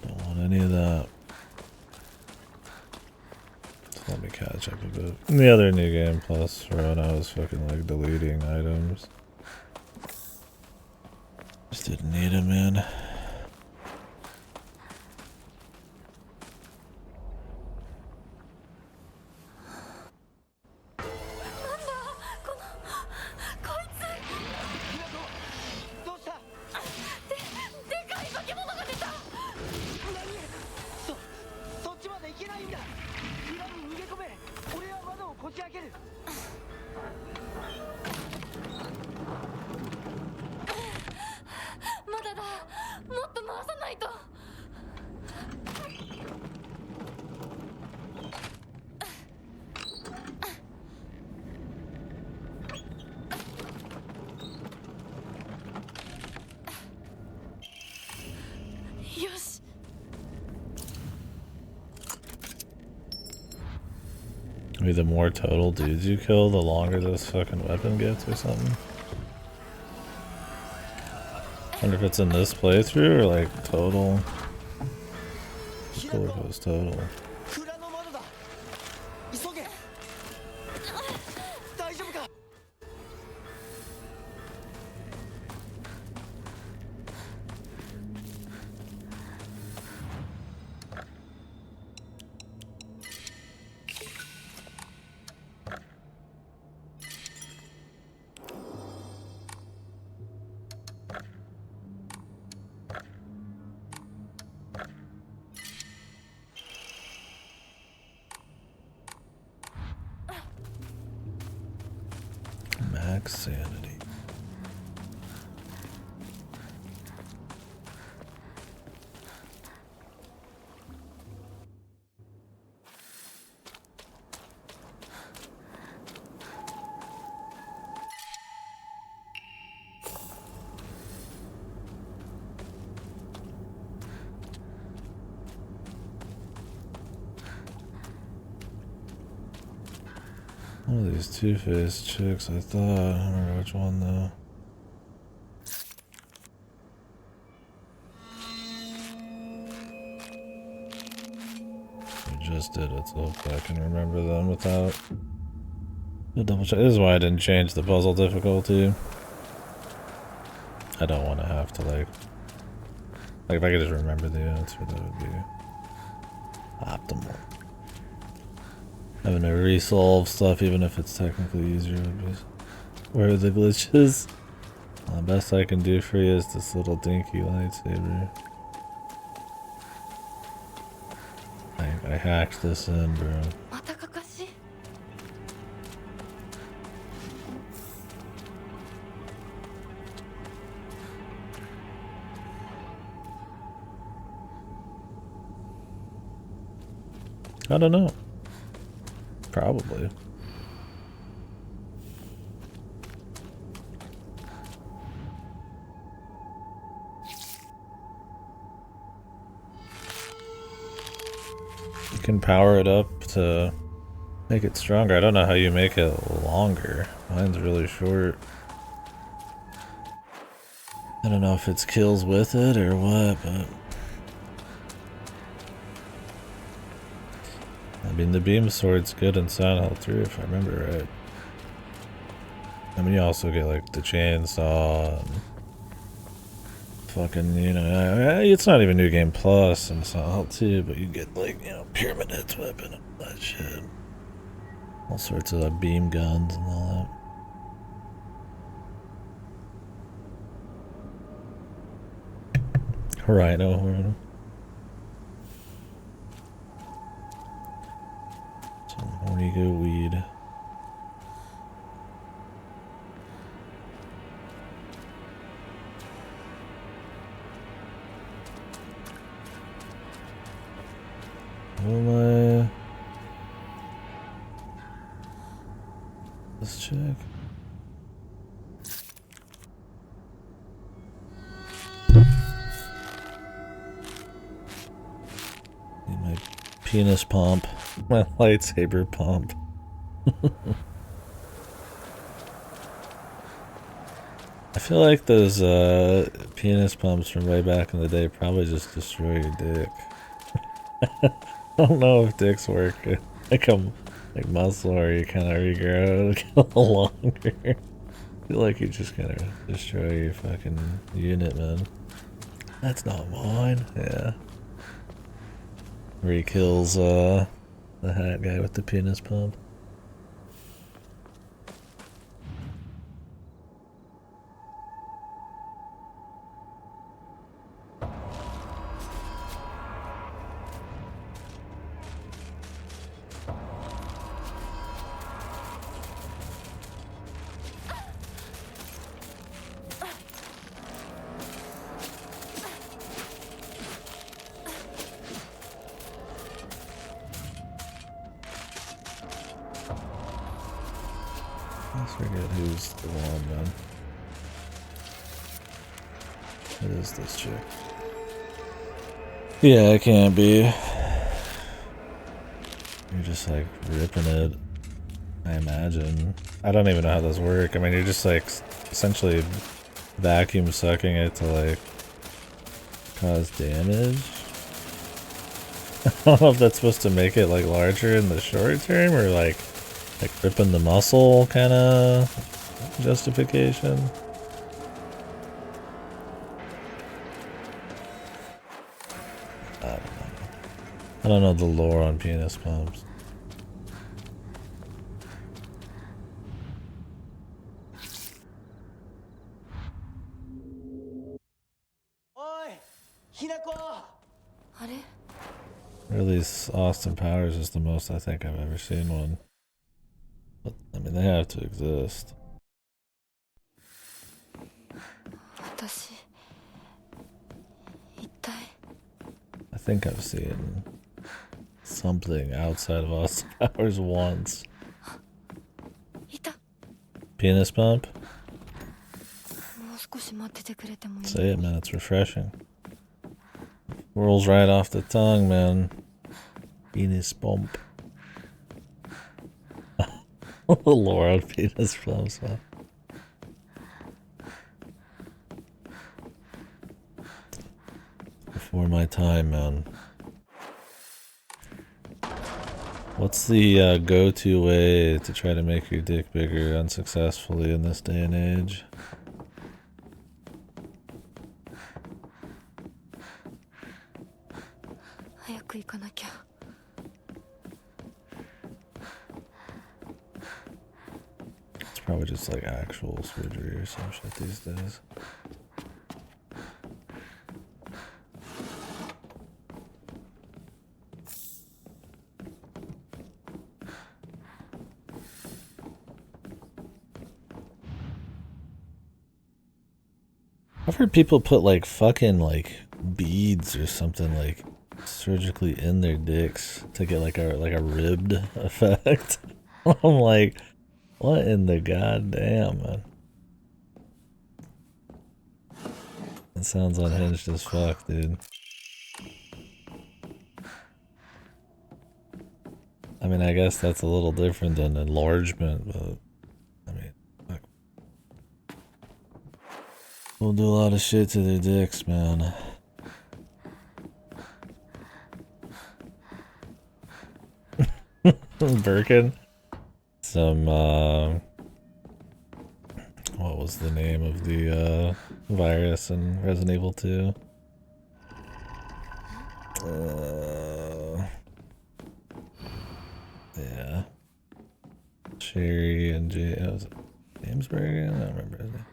Don't want any of that. So let me to catch up a bit. And the other new game plus run, I was fucking like deleting items. Just didn't need them, man. Maybe the more total dudes you kill, the longer this fucking weapon gets or something. Wonder if it's in this playthrough or like total. Cool if it was total. Max sanity. One of these two-faced chicks, I thought. I don't remember which one though. We just did it, so hopefully I can remember them without the double check. This is why I didn't change the puzzle difficulty. I don't want to have to like if I could just remember the answer, that would be optimal. Having to resolve stuff, even if it's technically easier, would be where are the glitches? The best I can do for you is this little dinky lightsaber. I hacked this in, bro. I don't know. Probably. You can power it up to make it stronger. I don't know how you make it longer. Mine's really short. I don't know if it's kills with it or what, but I mean, the beam sword's good in Silent Hill 3 if I remember right. I mean, you also get like the chainsaw and fucking, you know, it's not even New Game Plus in Silent Hill 2, but you get like, you know, Pyramid Head's weapon and all that shit. All sorts of beam guns and all that. Rhino. Onigo weed. Oh my. Let's check. Need my penis pump. My lightsaber pump. I feel like those penis pumps from way back in the day probably just destroy your dick. I don't know if dicks work. Like I'm like muscle, or you kind of regrow a little longer. I feel like you just kind of destroy your fucking unit, man. That's not mine. Yeah. Where he kills the hat guy with the penis pump. Let's forget who's the one, man. It is this chick. Yeah, it can't be. You're just like ripping it, I imagine. I don't even know how those work. I mean, you're just like essentially vacuum sucking it to like cause damage. I don't know if that's supposed to make it like larger in the short term or like ripping the muscle kind of justification. I don't know the lore on penis pumps. Really, Austin Powers is the most I think I've ever seen one. But, I mean, they have to exist. I think I've seen something outside of Austin Powers once. Penis pump? Say it, man, it's refreshing. Rolls right off the tongue, man. Penis pump. Lore on penis pumps, huh? Before my time, man. What's the go-to way to try to make your dick bigger unsuccessfully in this day and age? It's probably just like actual surgery or some shit these days. I've heard people put like fucking like beads or something like surgically in their dicks to get like a ribbed effect. I'm like, what in the goddamn, man? That sounds unhinged as fuck, dude. I mean, I guess that's a little different than enlargement, but I mean, fuck. We'll do a lot of shit to their dicks, man. Birkin. Some, what was the name of the, virus in Resident Evil 2? Yeah. Sherry and was it James Birkin? I don't remember.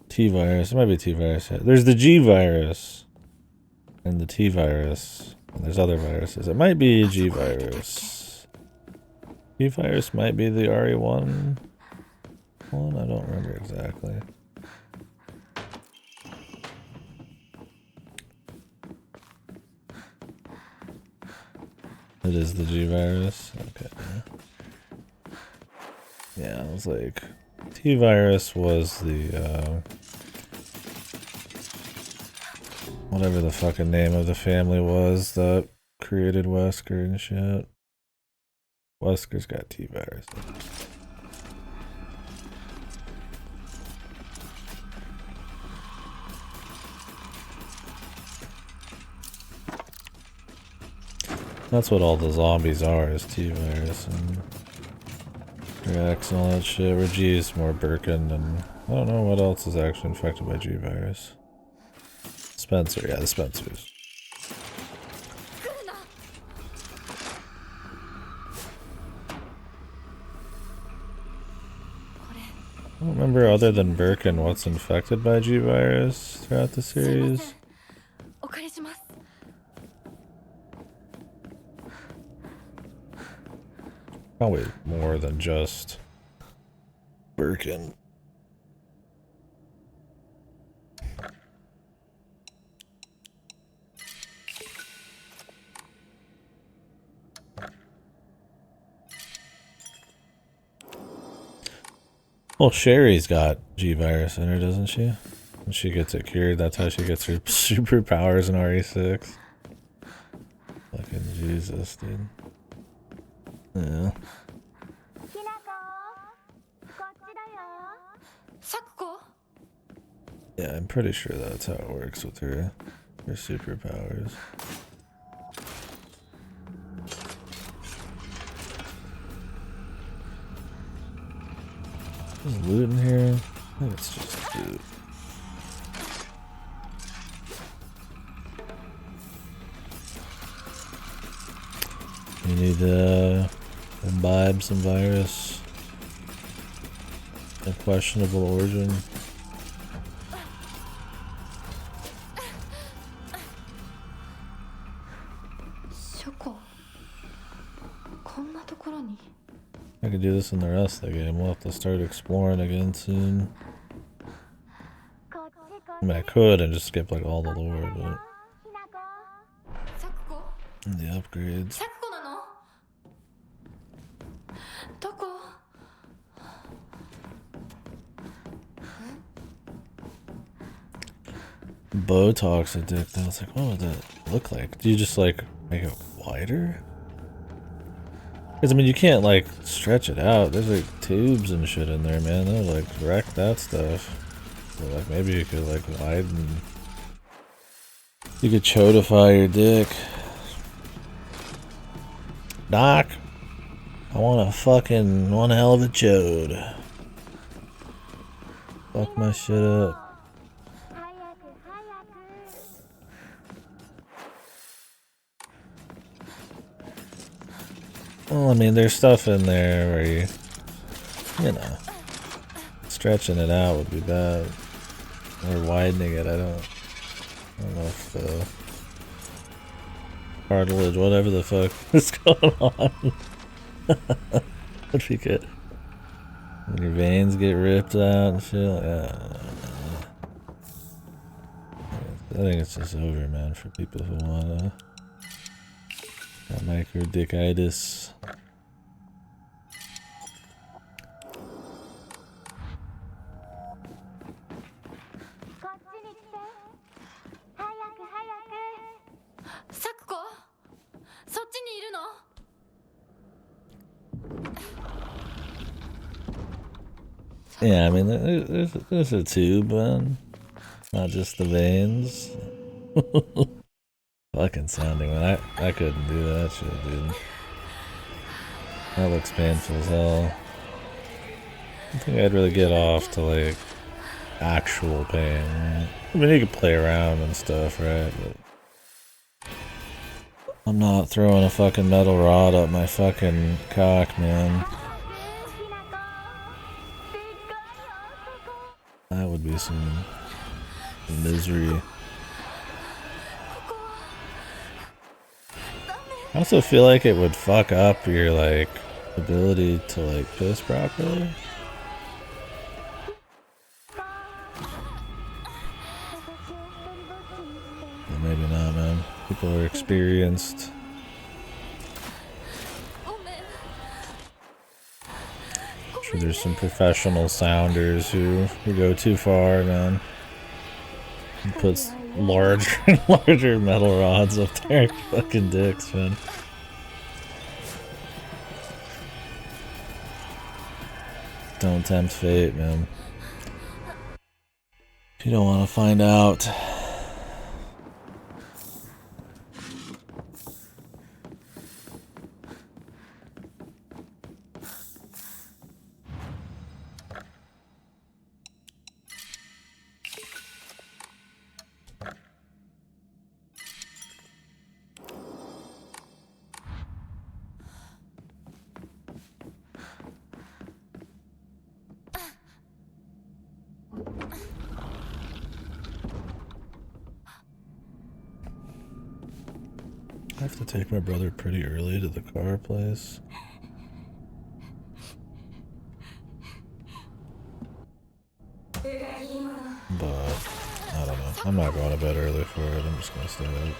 T-virus. It might be T-virus. Yeah. There's the G-virus. And the T-virus. And there's other viruses. It might be G-virus. G-virus might be the RE1 one. I don't remember exactly. It is the G-virus? Okay. Yeah, I was like... T-virus was the, whatever the fucking name of the family was that created Wesker and shit. Wesker's got T-virus. That's what all the zombies are, is T-virus and Drax and all that shit. Where G is more Birkin, and I don't know what else is actually infected by G-virus. Spencer, yeah, the Spencers. I don't remember other than Birkin what's infected by G-virus throughout the series. Probably more than just Birkin. Well, Sherry's got G-virus in her, doesn't she? When she gets it cured, that's how she gets her superpowers in RE6. Fucking Jesus, dude. Yeah. Yeah, I'm pretty sure that's how it works with her superpowers. There's loot in here. I think it's just loot. You need to imbibe some virus of questionable origin. I could do this in the rest of the game. We'll have to start exploring again soon. I mean, I could and just skip like all the lore, but the upgrades. Botox addicted. I was like, what would that look like? Do you just like make it wider? Because I mean, you can't like stretch it out. There's like tubes and shit in there, man. They'll like wreck that stuff. So, like maybe you could like widen. You could chodify your dick. Doc, I want a fucking one hell of a chode. Fuck my shit up. Well, I mean, there's stuff in there where you know, stretching it out would be bad. Or widening it, I don't know if the cartilage, whatever the fuck is going on. Would be good. When your veins get ripped out and shit, like, I think it's just over, man, for people who wanna got microdickitis. Yeah, I mean, there's a tube, man. Not just the veins. Fucking sounding, man. I couldn't do that shit, dude. That looks painful as hell. I think I'd really get off to, like, actual pain, right? I mean, you could play around and stuff, right? But I'm not throwing a fucking metal rod up my fucking cock, man. That would be some misery. I also feel like it would fuck up your, like, ability to, like, piss properly. But maybe not, man. People are experienced. I'm sure there's some professional sounders who go too far, man. And puts larger metal rods up their fucking dicks, man. Don't tempt fate, man. If you don't want to find out. I have to take my brother pretty early to the car place. But I don't know. I'm not going to bed early for it. I'm just gonna stay up.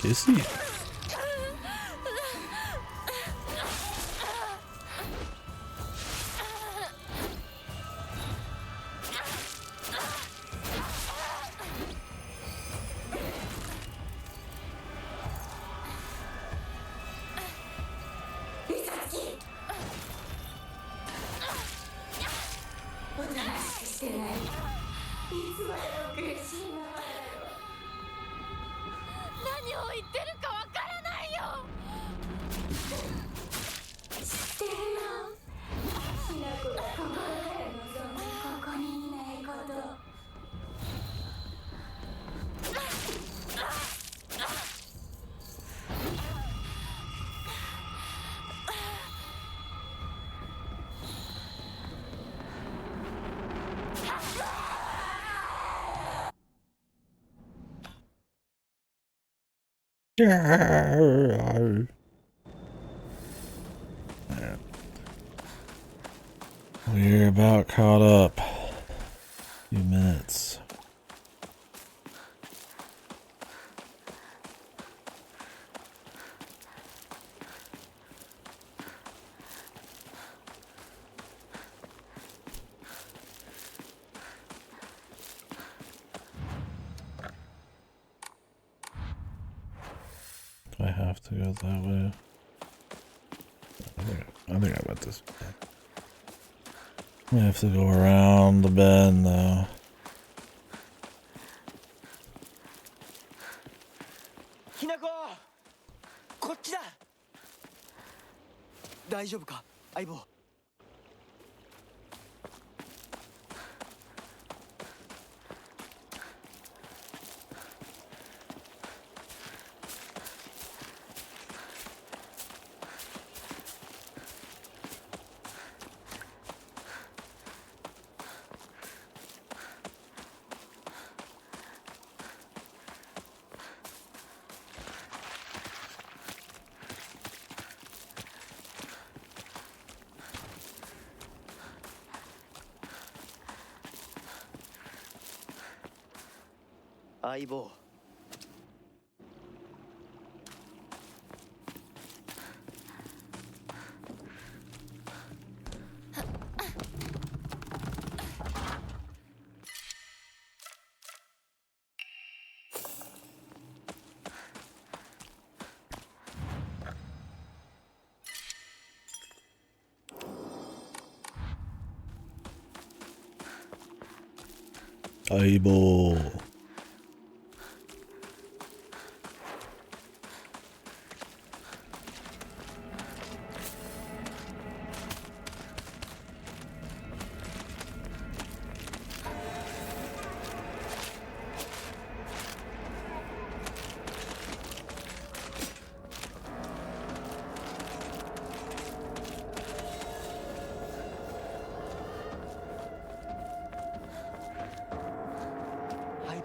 Kissy. We're about caught up. Few minutes. Do I have to go that way? I think I went this way. I have to go around the bend though. Hinako! こっちだ! 大丈夫か、相棒? 相棒。相棒。相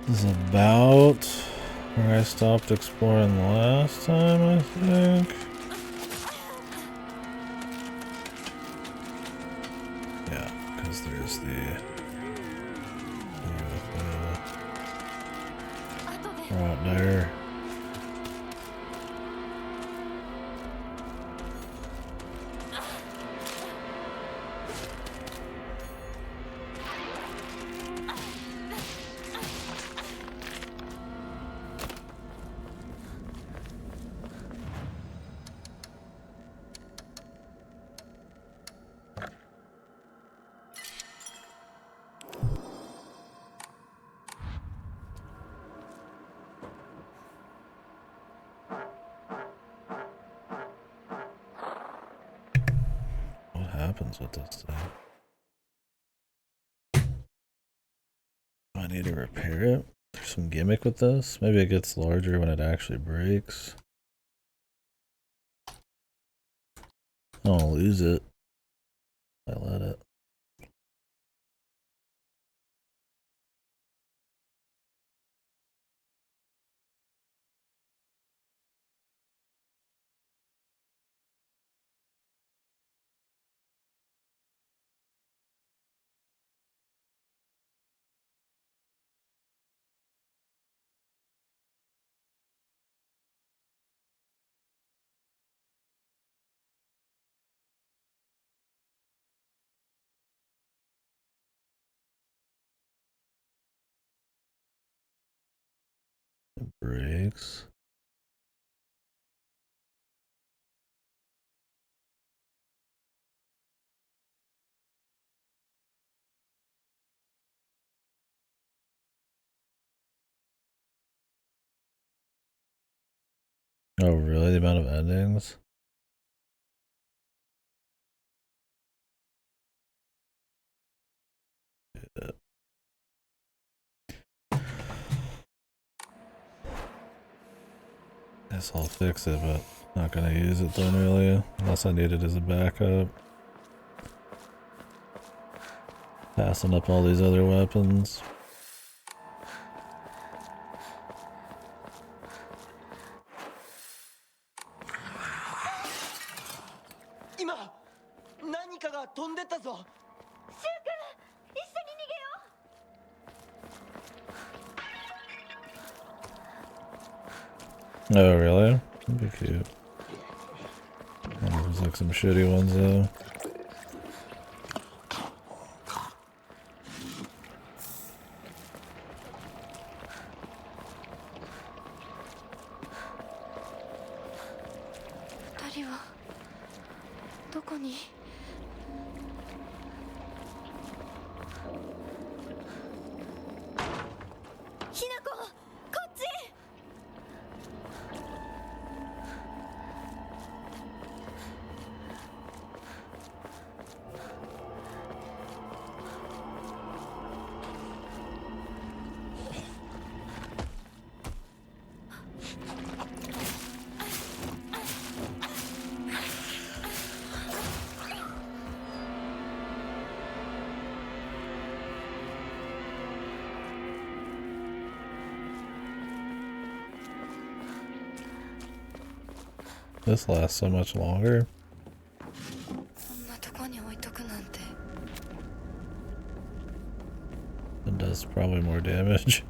This is about where I stopped exploring last time, I think. Yeah, because there's the right there. What happens with this thing? Do I need to repair it? There's some gimmick with this. Maybe it gets larger when it actually breaks. I don't lose it. I let it. It breaks. Oh, really? The amount of endings? Yeah. Guess I'll fix it, but not gonna use it then really, unless I need it as a backup. Passing up all these other weapons. Oh, really? That'd be cute. There's like some shitty ones though. This lasts so much longer. It does probably more damage.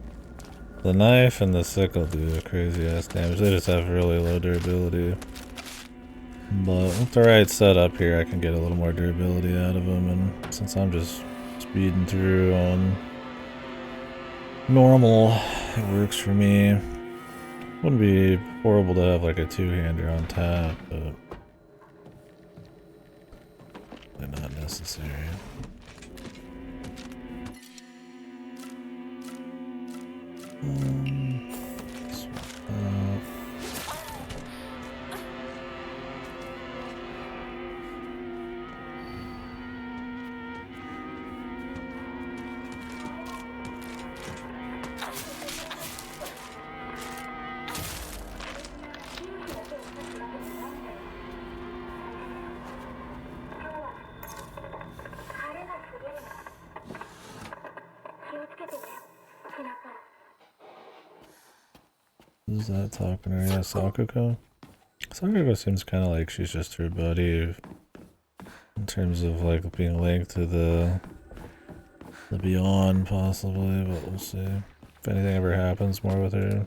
The knife and the sickle do crazy ass damage. They just have really low durability. But with the right setup here, I can get a little more durability out of them. And since I'm just speeding through on normal, it works for me. Wouldn't be horrible to have like a two-hander on tap, but not necessary. Who's that talking to her? Yeah, Sakuko? Sakuko seems kind of like she's just her buddy in terms of like being linked to the beyond possibly, but we'll see if anything ever happens more with her.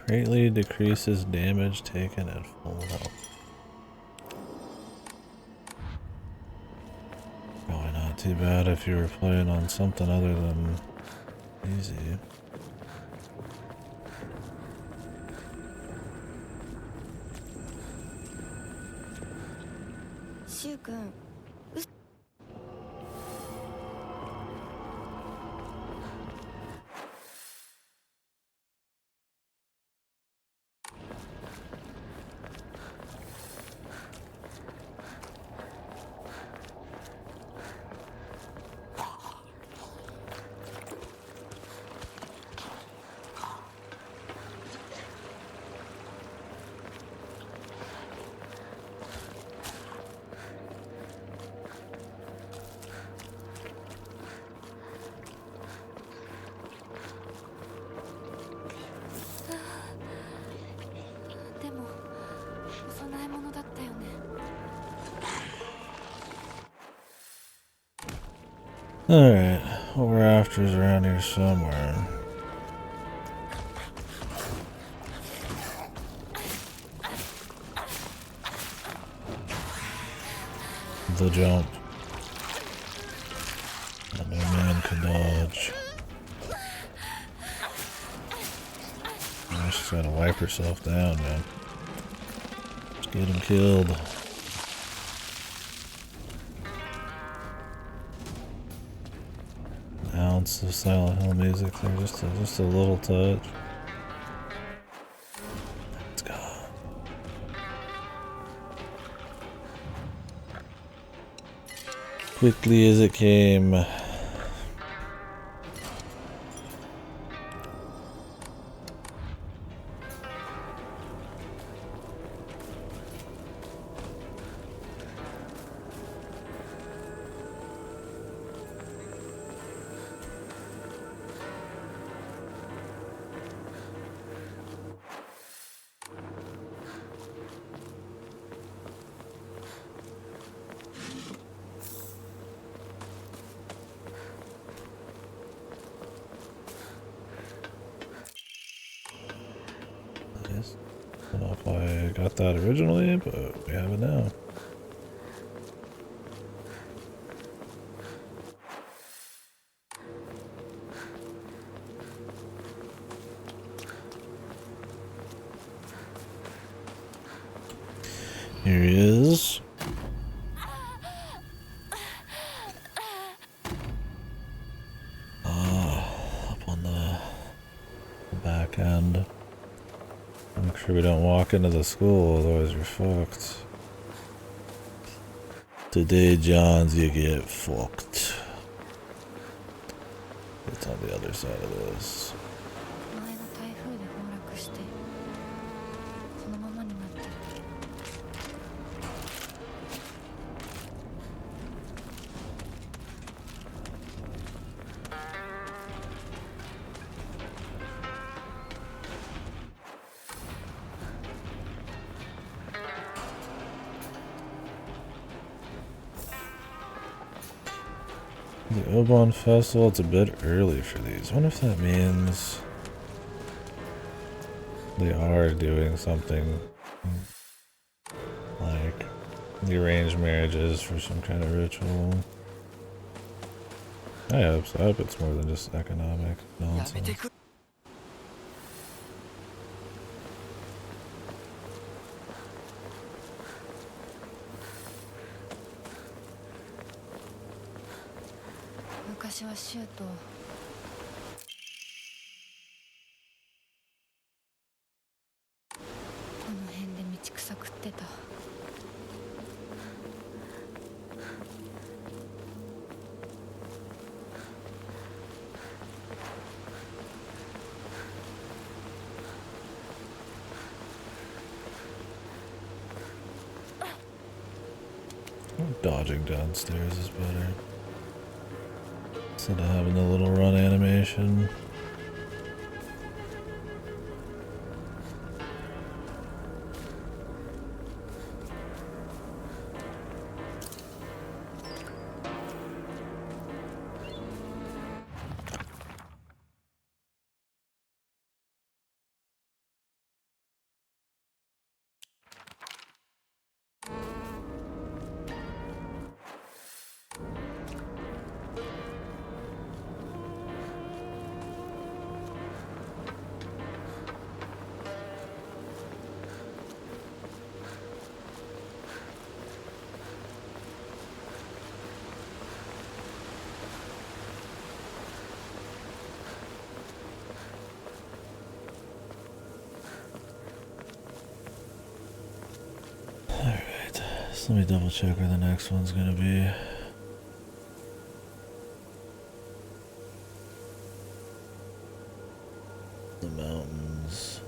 Greatly decreases damage taken at full health. Probably not too bad if you were playing on something other than easy. Shu-kun. Alright, what we're after is around here somewhere. The jump. That no man can dodge. She's gotta wipe herself down, man. Let's get him killed. Ounce of Silent Hill music there, just a little touch. Let's go. Quickly as it came. I don't know if I got that originally, but we have it now. Here he is. Up on the back end. Make sure we don't walk into the school, otherwise you're fucked. Today, Johns, you get fucked. It's on the other side of this. The Obon Festival, it's a bit early for these. I wonder if that means they are doing something like the arranged marriages for some kind of ritual. I hope so. I hope it's more than just economic nonsense.昔はシューとこの辺で道草食ってた。Dodging downstairs is better. Instead of having the little run animation. Alright, so let me double check where the next one's gonna be. The mountains.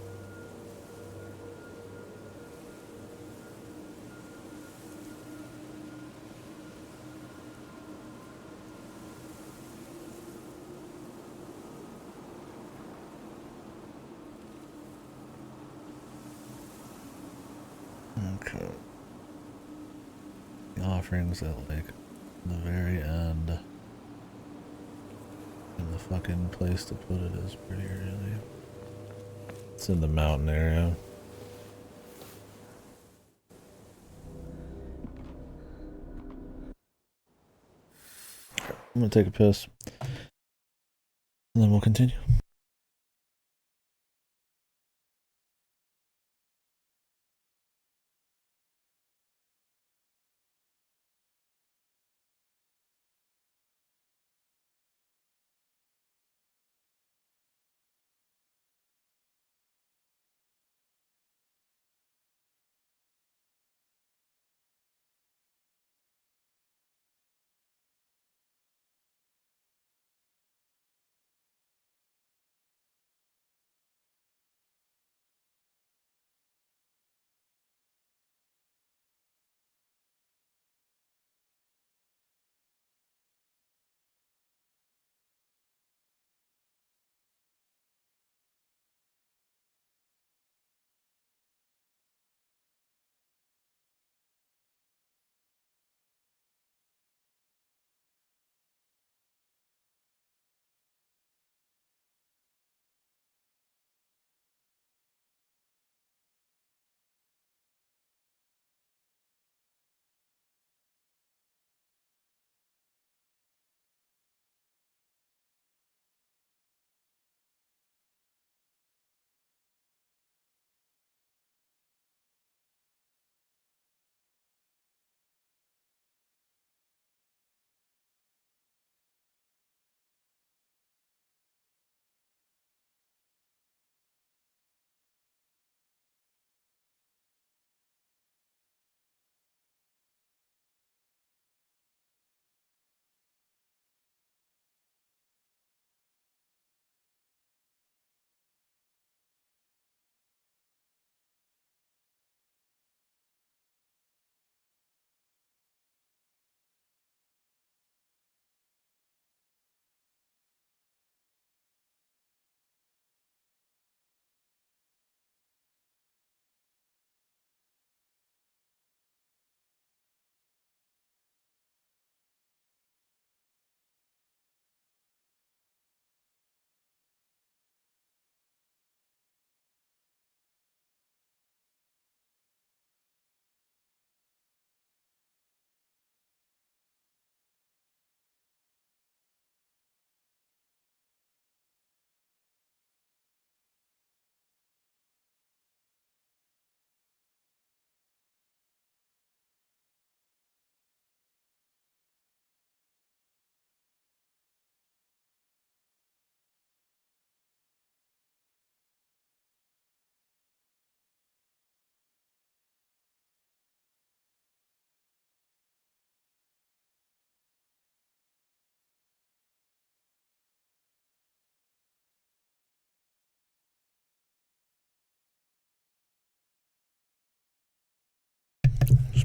Okay. The offerings at like the very end. And the fucking place to put it is pretty early. It's in the mountain area. I'm gonna take a piss. And then we'll continue.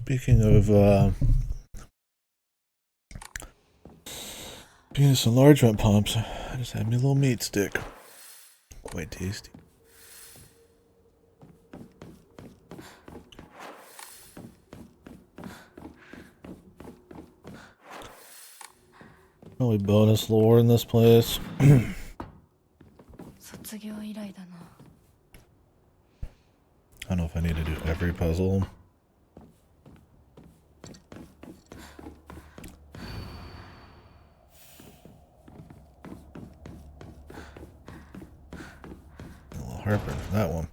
Speaking of penis enlargement pumps, I just had me a little meat stick. Quite tasty. Probably bonus lore in this place. 卒業以来だな。 I don't know if I need to do every puzzle. A little heartburn for that one.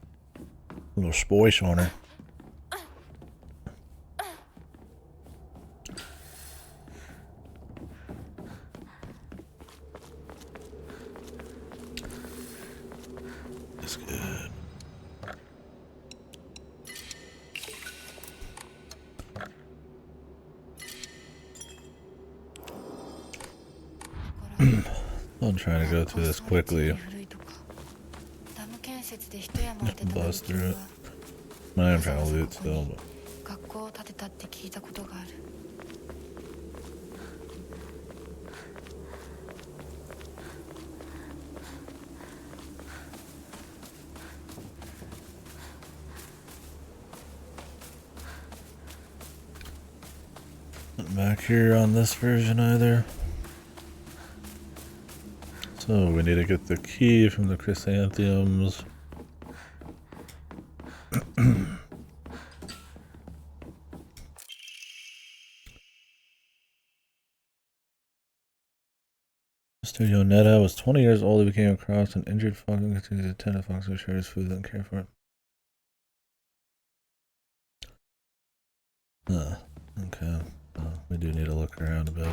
A little spoish on her. That's good. I'm trying to go through this quickly. Bust through it. I am trying to loot still, but... 学校を建てたって聞いたことがある。 Not back here on this version either. So we need to get the key from the chrysanthemums. Mr. Yonetta was 20 years old. He became across an injured fox and continued to attend a fox who shared his food and care for it. Okay. We do need to look around a bit.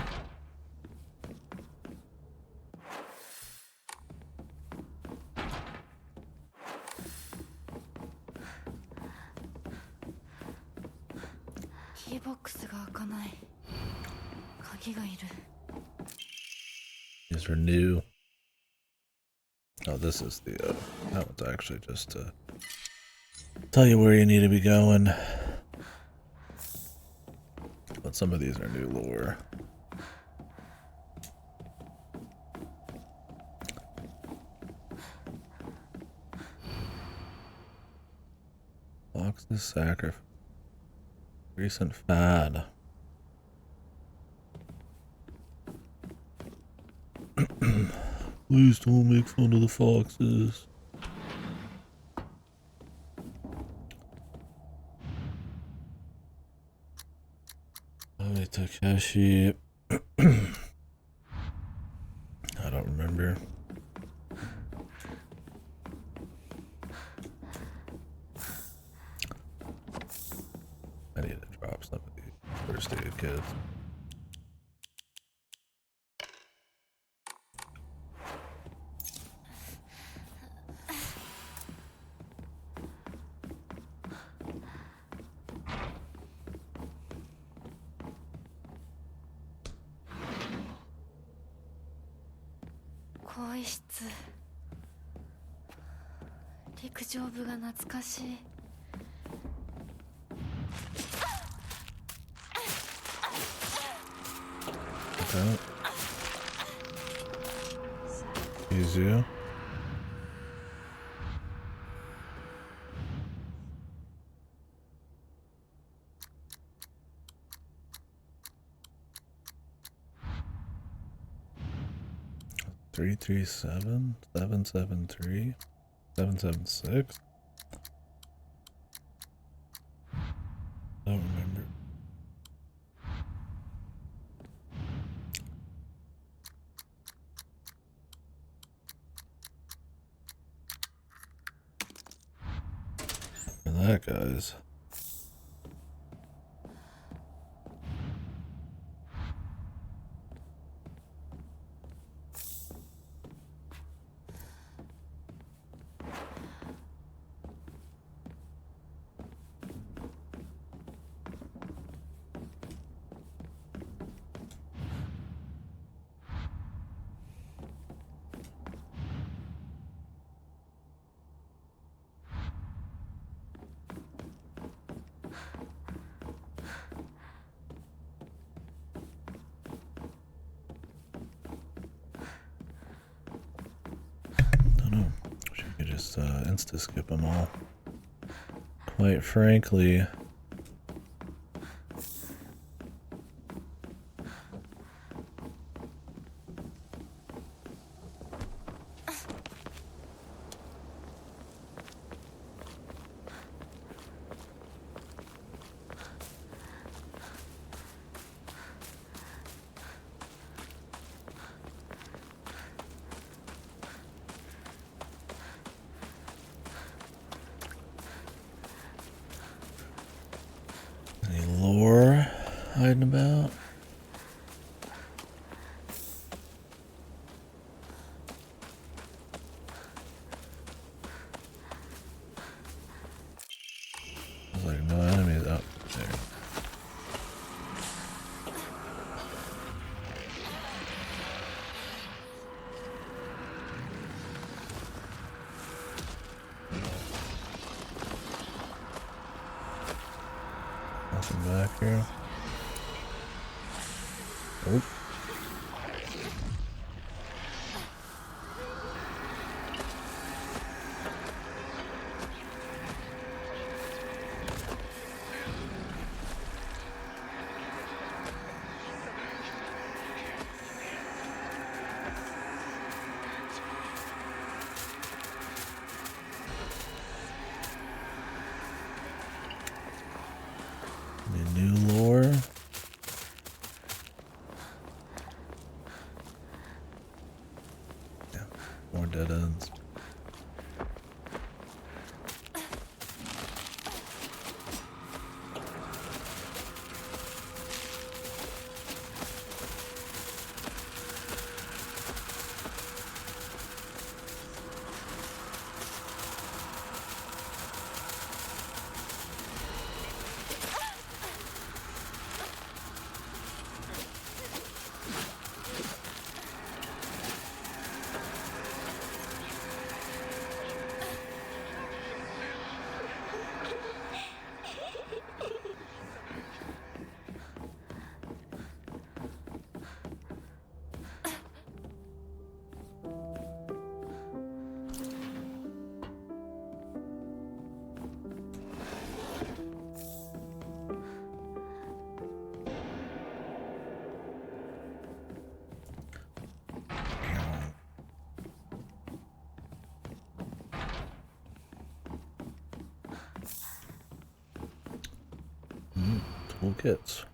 Keybox が開かない。鍵がいる。 These are new. Oh, this is the, that one's actually just to tell you where you need to be going. But some of these are new lore. Fox's sacrifice. Recent fad. Please don't make fun of the foxes. Oh, Takeshi. I don't remember. I need to drop some of these first aid kits. Okay. Easier. Three 773 776. I don't remember. And that guy's. just insta skip them all. Quite frankly. Any lore hiding about? There's like no enemies up there. Nothing back here. Oop. Any new lore? Yeah, more dead ends. Toolkits.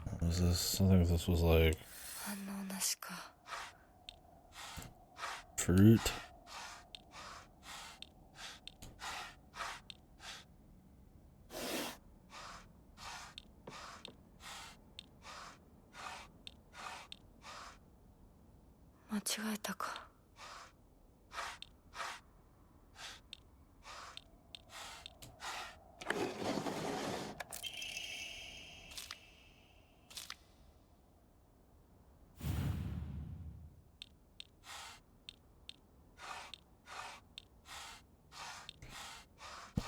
What was this? I think this was like fruit.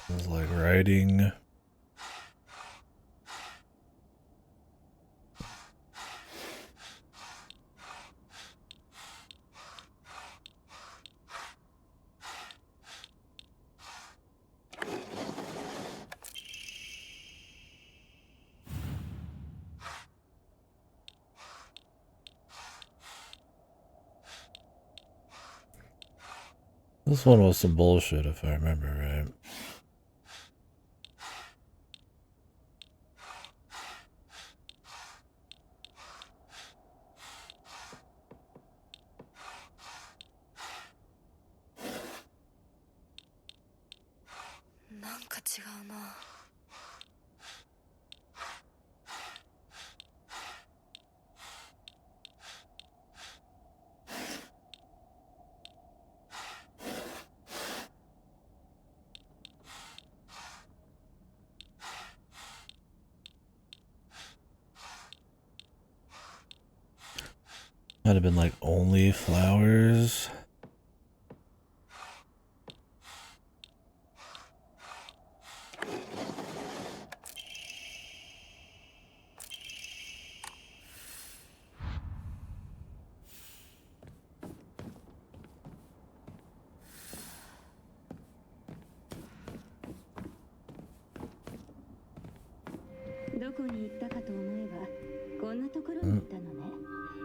It was like writing. This one was some bullshit, if I remember right. Might have been like only flowers.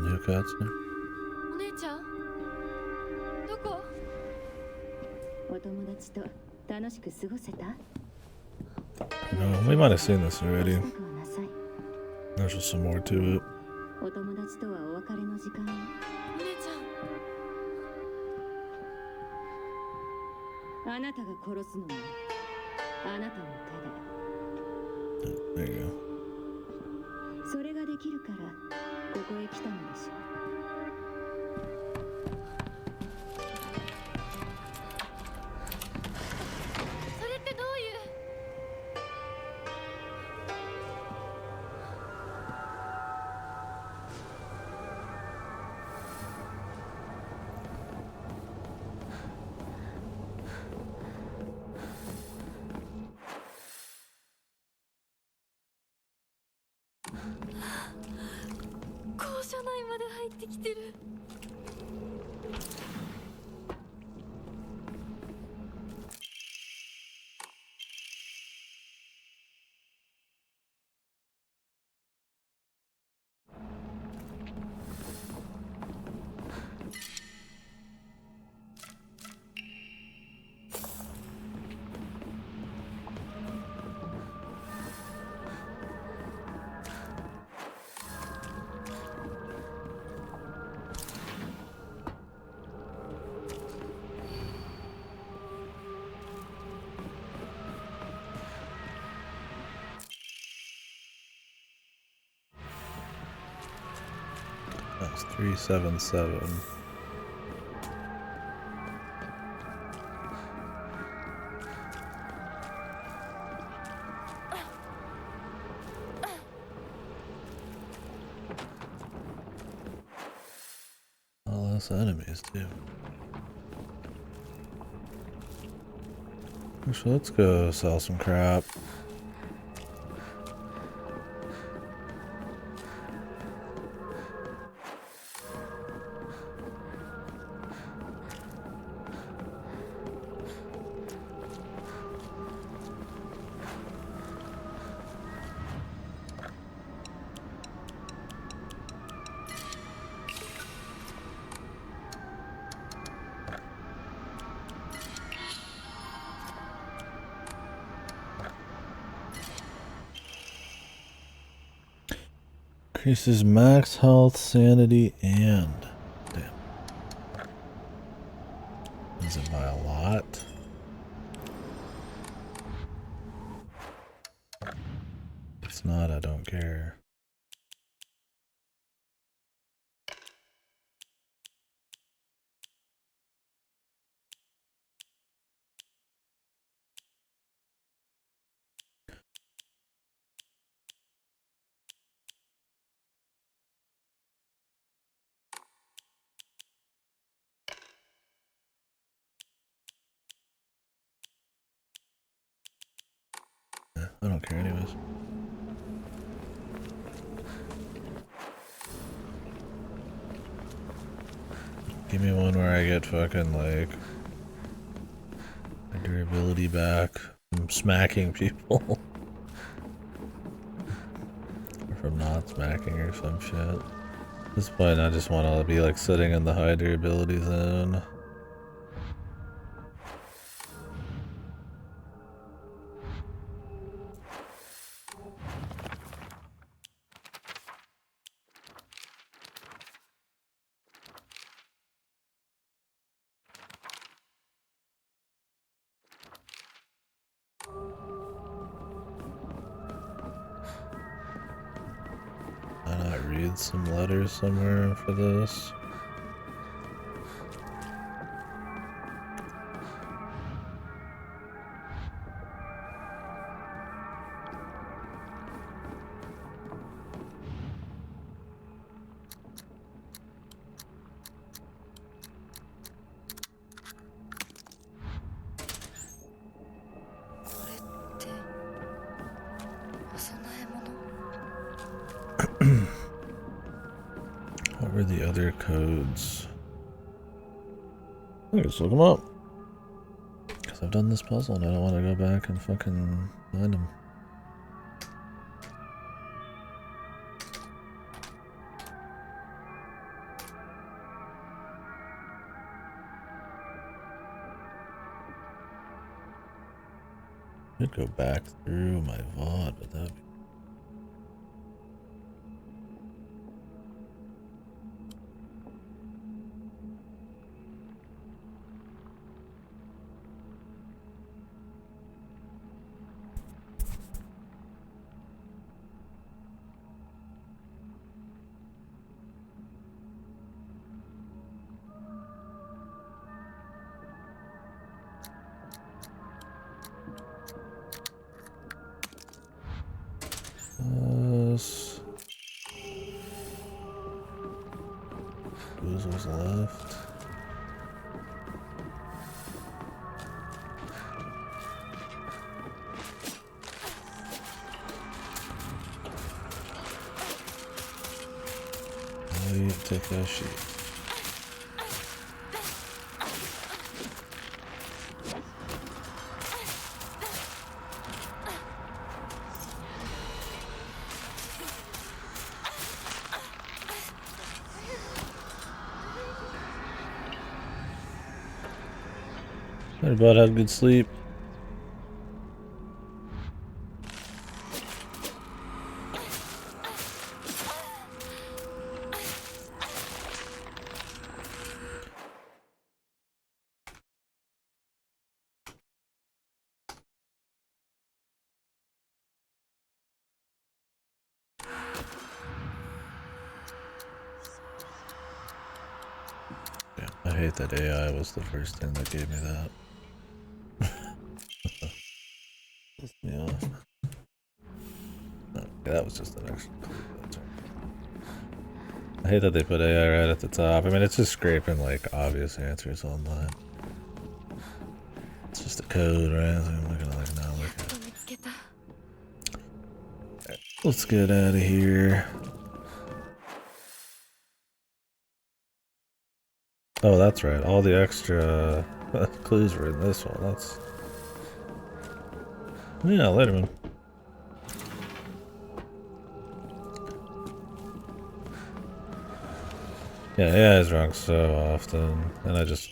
New cutscene. お姉ちゃんどこ？お友達と楽しく過ごせた？ No, we might have seen this already. There's just some more to it. お友達とはお別れの時間。お姉ちゃん。あなたが殺すのもあなたの手で。 There you go. それができるからここへ来たのでしょう。それってどういう？ 校舎内まで入ってきてる。That's 377. All less enemies too. Actually, let's go sell some crap. Increases max health, sanity, and damn. Is it by a lot? If it's not, I don't care. I don't care anyways. Give me one where I get fucking like my durability back from smacking people. Or from not smacking or some shit. At this point I just want to be like sitting in the high durability zone. Why not read some letters somewhere for this? are the other codes? I just look them up. Because I've done this puzzle and I don't want to go back and fucking find them. I could go back through my VOD, but that'd be... Who's left? Take that sheet. I about had good sleep. Yeah, I hate that AI was the first thing that gave me that. Pissed me off. Okay, that was just the next clue. I hate that they put AI right at the top. I mean, it's just scraping like obvious answers online. It's just a code, right? So I'm not gonna like not look at it. Right, let's get out of here. Oh, that's right. All the extra clues were in this one. That's... Yeah, Letterman. Yeah, AI is wrong so often, and I just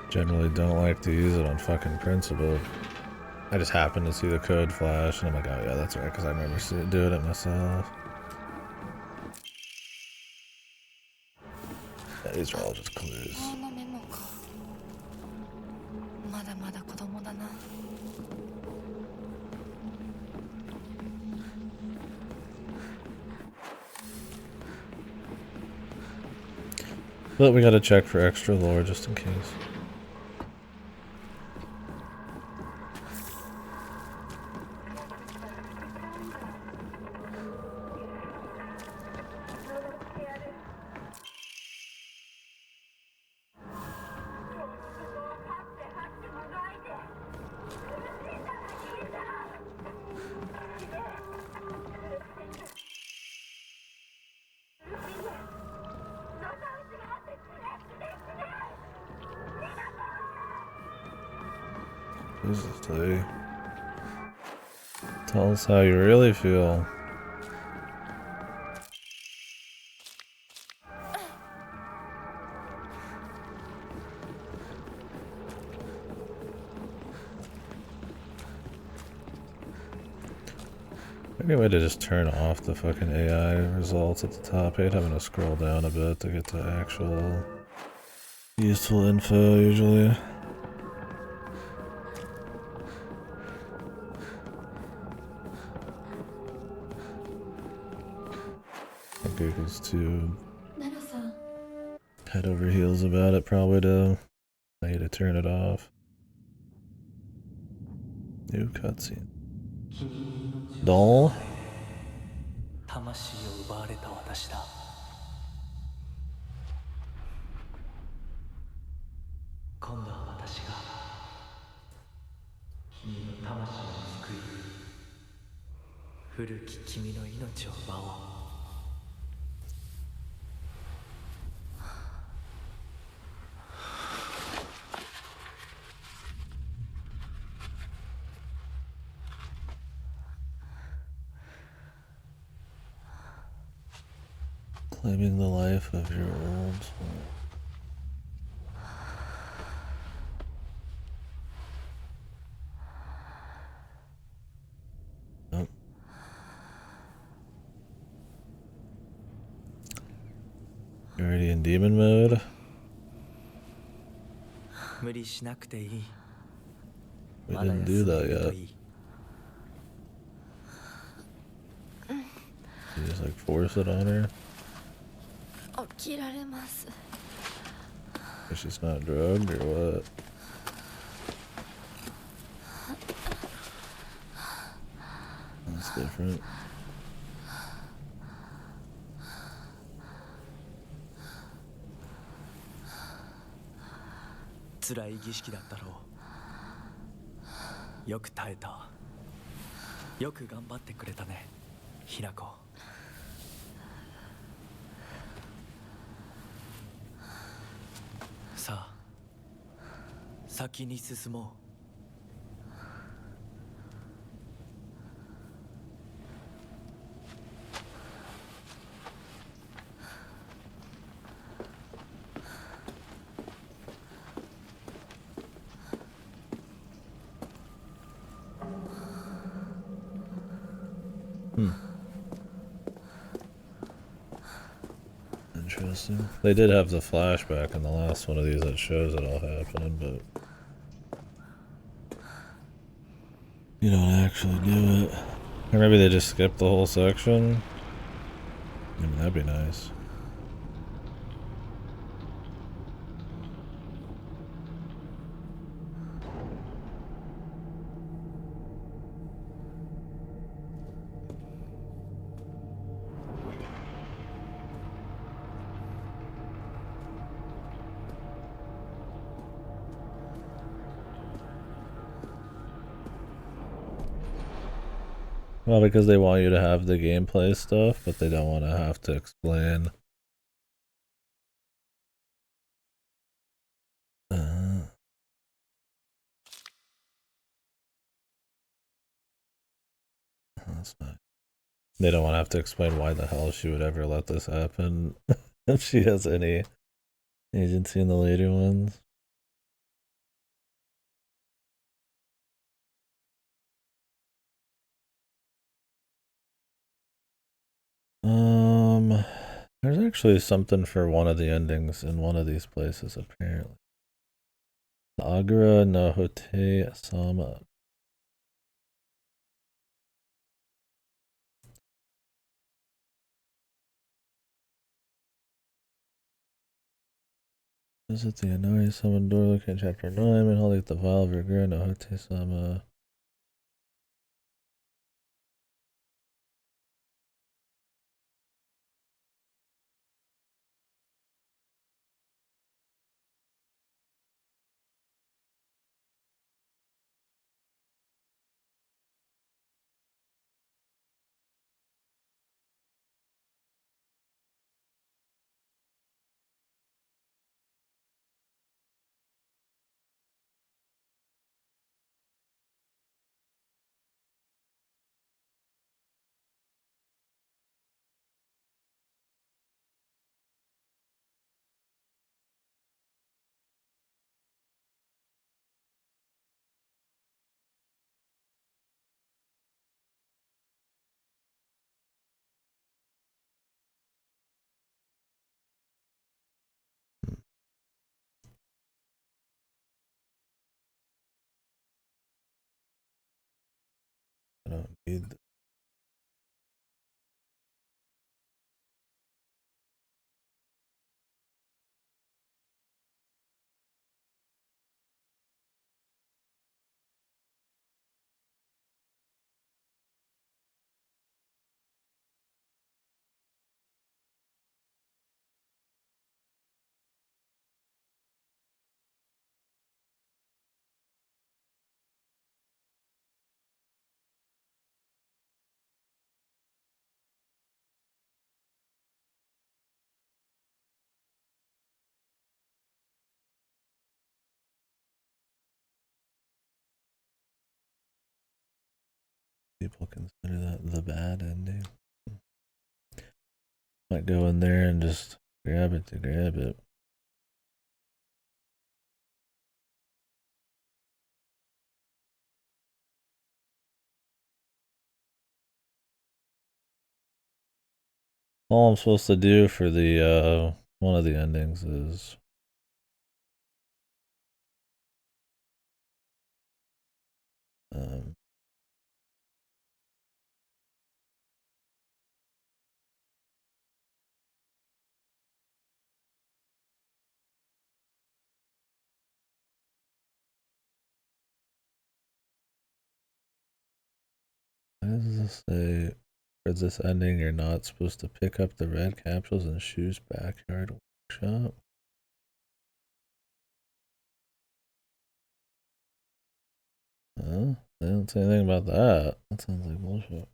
generally don't like to use it on fucking principle. I just happen to see the code flash, and I'm like, oh yeah, that's right, because I remember doing it myself. Yeah, these are all just clues. But we gotta check for extra lore just in case. Jesus, tell us how you really feel. Any way to just turn off the fucking AI results at the top? I hate having to scroll down a bit to get to actual useful info usually. Google's too head over heels about it, probably to tell you to turn it off. New cutscene. Doll? 魂を奪われた私だ。今度は私が君の魂を救い、古き君の命を奪おう。Claiming the life of your old soul. Oh. You're already in demon mode? 無理しなくていい。 We まだ didn't 休 do んで that いると yet. いい。 You just like force it on her? 起きられます。 She's not drugged or what? That's different. 辛い儀式だったろう。よく耐えた。よく頑張ってくれたね、ひなこ。さあ、先に進もう。Interesting. They did have the flashback in the last one of these that shows it all happening, but you don't actually do it. Or maybe they just skipped the whole section. I mean, that'd be nice. Well, because they want you to have the gameplay stuff, but they don't want to have to explain. That's nice. They don't want to have to explain why the hell she would ever let this happen if she has any agency in the later ones. There's actually something for one of the endings in one of these places, apparently. Agura no Hote Sama. Visit the Inari Summon door, look at chapter 9, and hold the vial of Agura no Hote Sama. I don't need people consider that the bad ending. Might go in there and just grab it to grab it. All I'm supposed to do for the one of the endings is what does this say? For this ending, you're not supposed to pick up the red capsules in Shu's backyard workshop. Huh? They don't say anything about that. That sounds like bullshit.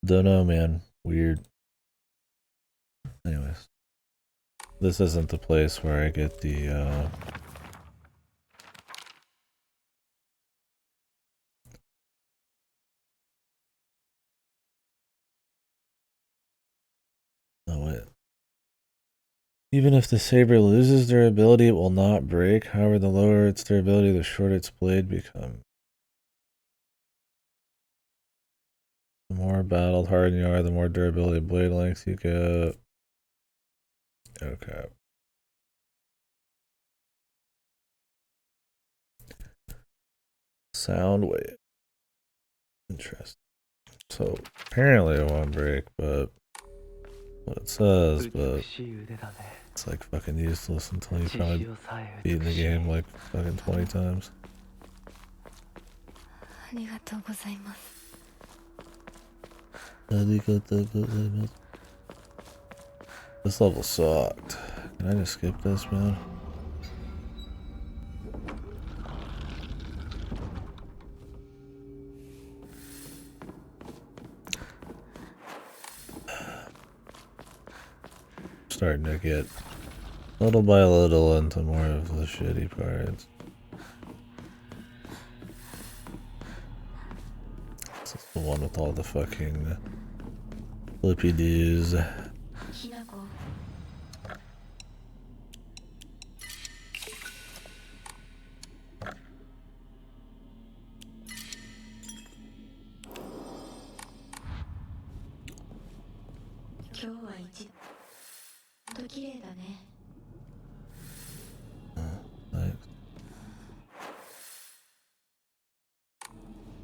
Don't know, man. Weird. Anyways. This isn't the place where I get the, Oh, wait. Even if the saber loses durability, it will not break. However, the lower its durability, the shorter its blade becomes. The more battled hardened you are, the more durability blade length you get. Okay. Sound wave. Interesting. So apparently it won't break, but what it says, but it's like fucking useless until you probably beat the game like fucking 20 times. This level sucked. Can I just skip this, man? Starting to get little by little into more of the shitty parts. This is the one with all the fucking flippy doos.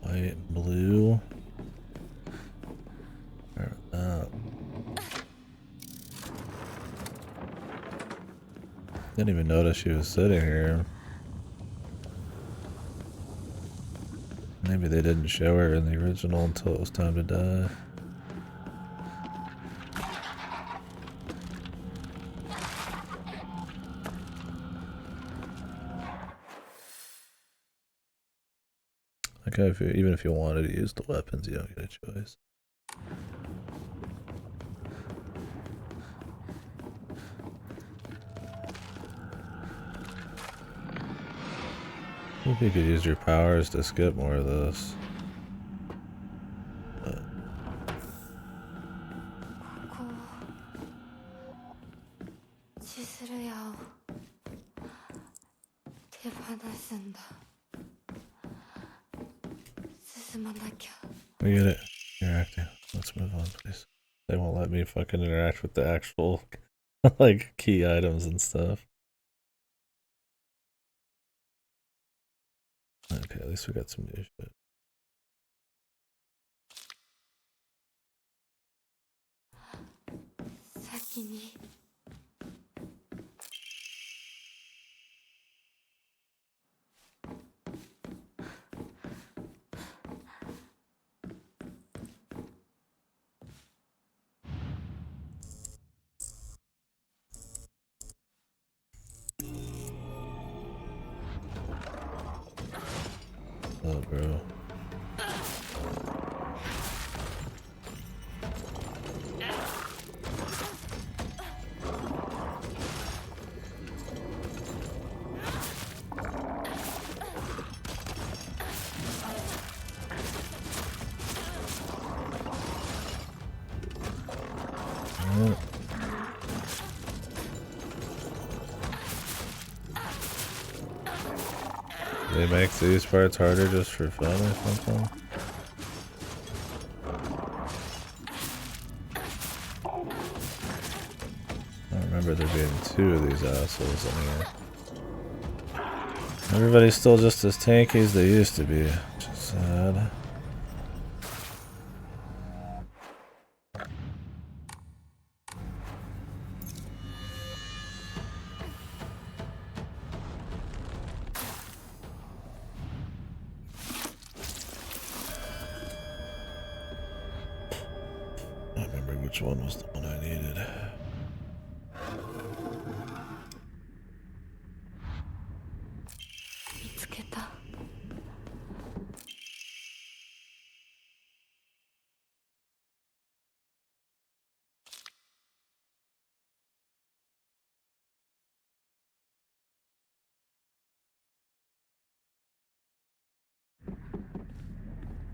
White, blue. Didn't even notice she was sitting here. Maybe they didn't show her in the original until it was time to die. Like, even if you wanted to use the weapons, you don't get a choice. I think you could use your powers to skip more of this. But we get it. Interacting. Let's move on, please. They won't let me fucking interact with the actual like key items and stuff. Okay, at least we got some new shit. Oh, bro. They make these parts harder just for fun or something? I remember there being 2 of these assholes in here. Everybody's still just as tanky as they used to be, which is sad. I remember which one was the one I needed.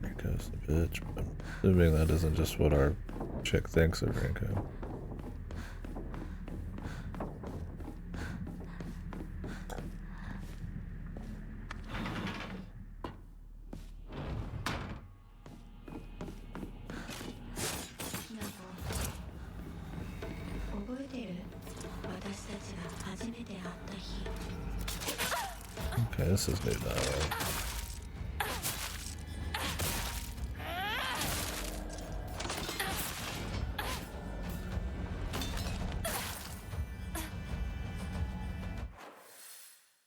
There goes the bitch. But assuming that isn't just what our chick thinks of Rinko. Okay, this is new dialogue.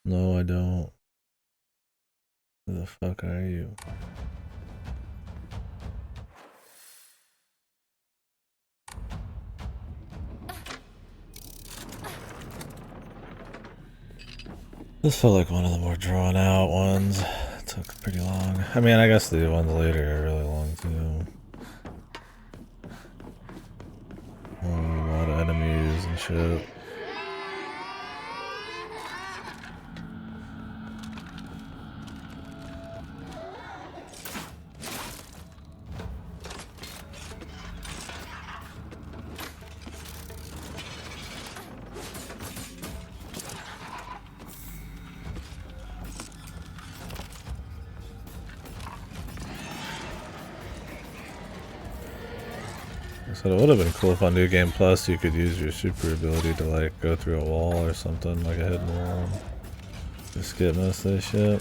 No, I don't. Who the fuck are you? This felt like one of the more drawn out ones. It took pretty long. I mean, I guess the ones later are really long too. A lot of enemies and shit. So it would have been cool if on New Game Plus you could use your super ability to like go through a wall or something, like a hidden wall. Just get most of this shit.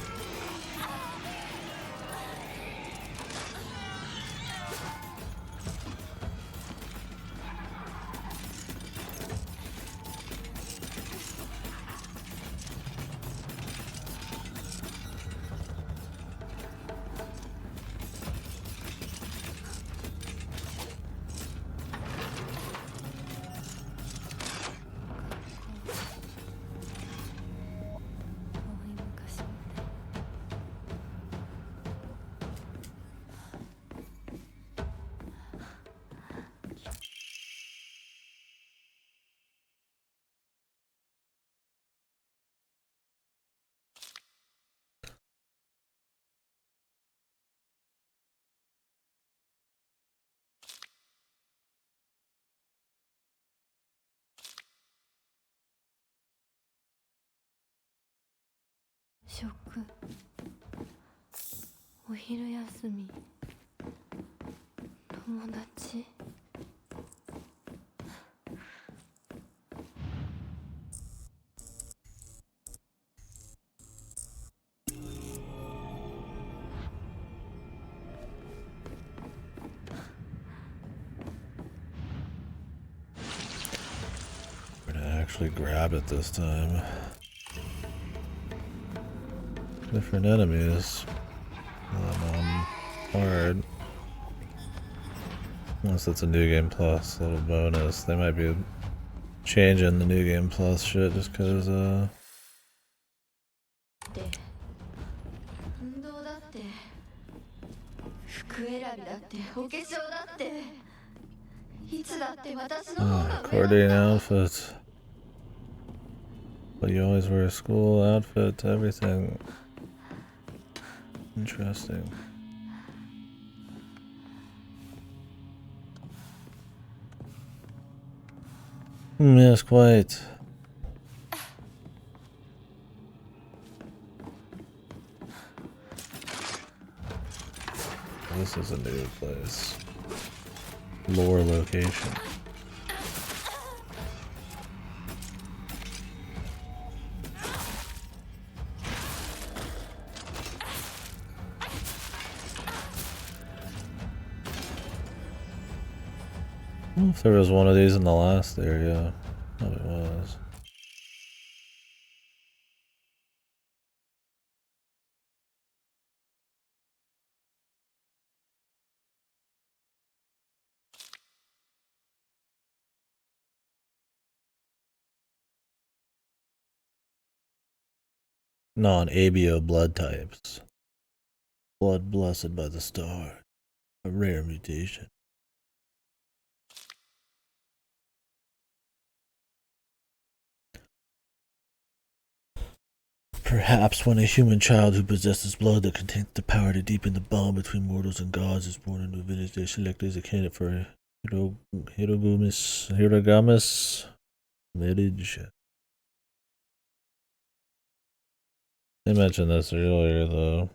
We're gonna actually grab it this time. Different enemies. Hard. Unless it's a New Game Plus little bonus. They might be changing the New Game Plus shit just cause coordinating outfits. But you always wear a school outfit to everything. Interesting. Yes, quite. This is a new place. Lore location. I don't know if there was one of these in the last area. Oh, it was. Non-ABO blood types. Blood blessed by the star. A rare mutation. Perhaps when a human child who possesses blood that contains the power to deepen the bond between mortals and gods is born into a village, they select as a candidate for a Hirogamus marriage. I mentioned this earlier, though.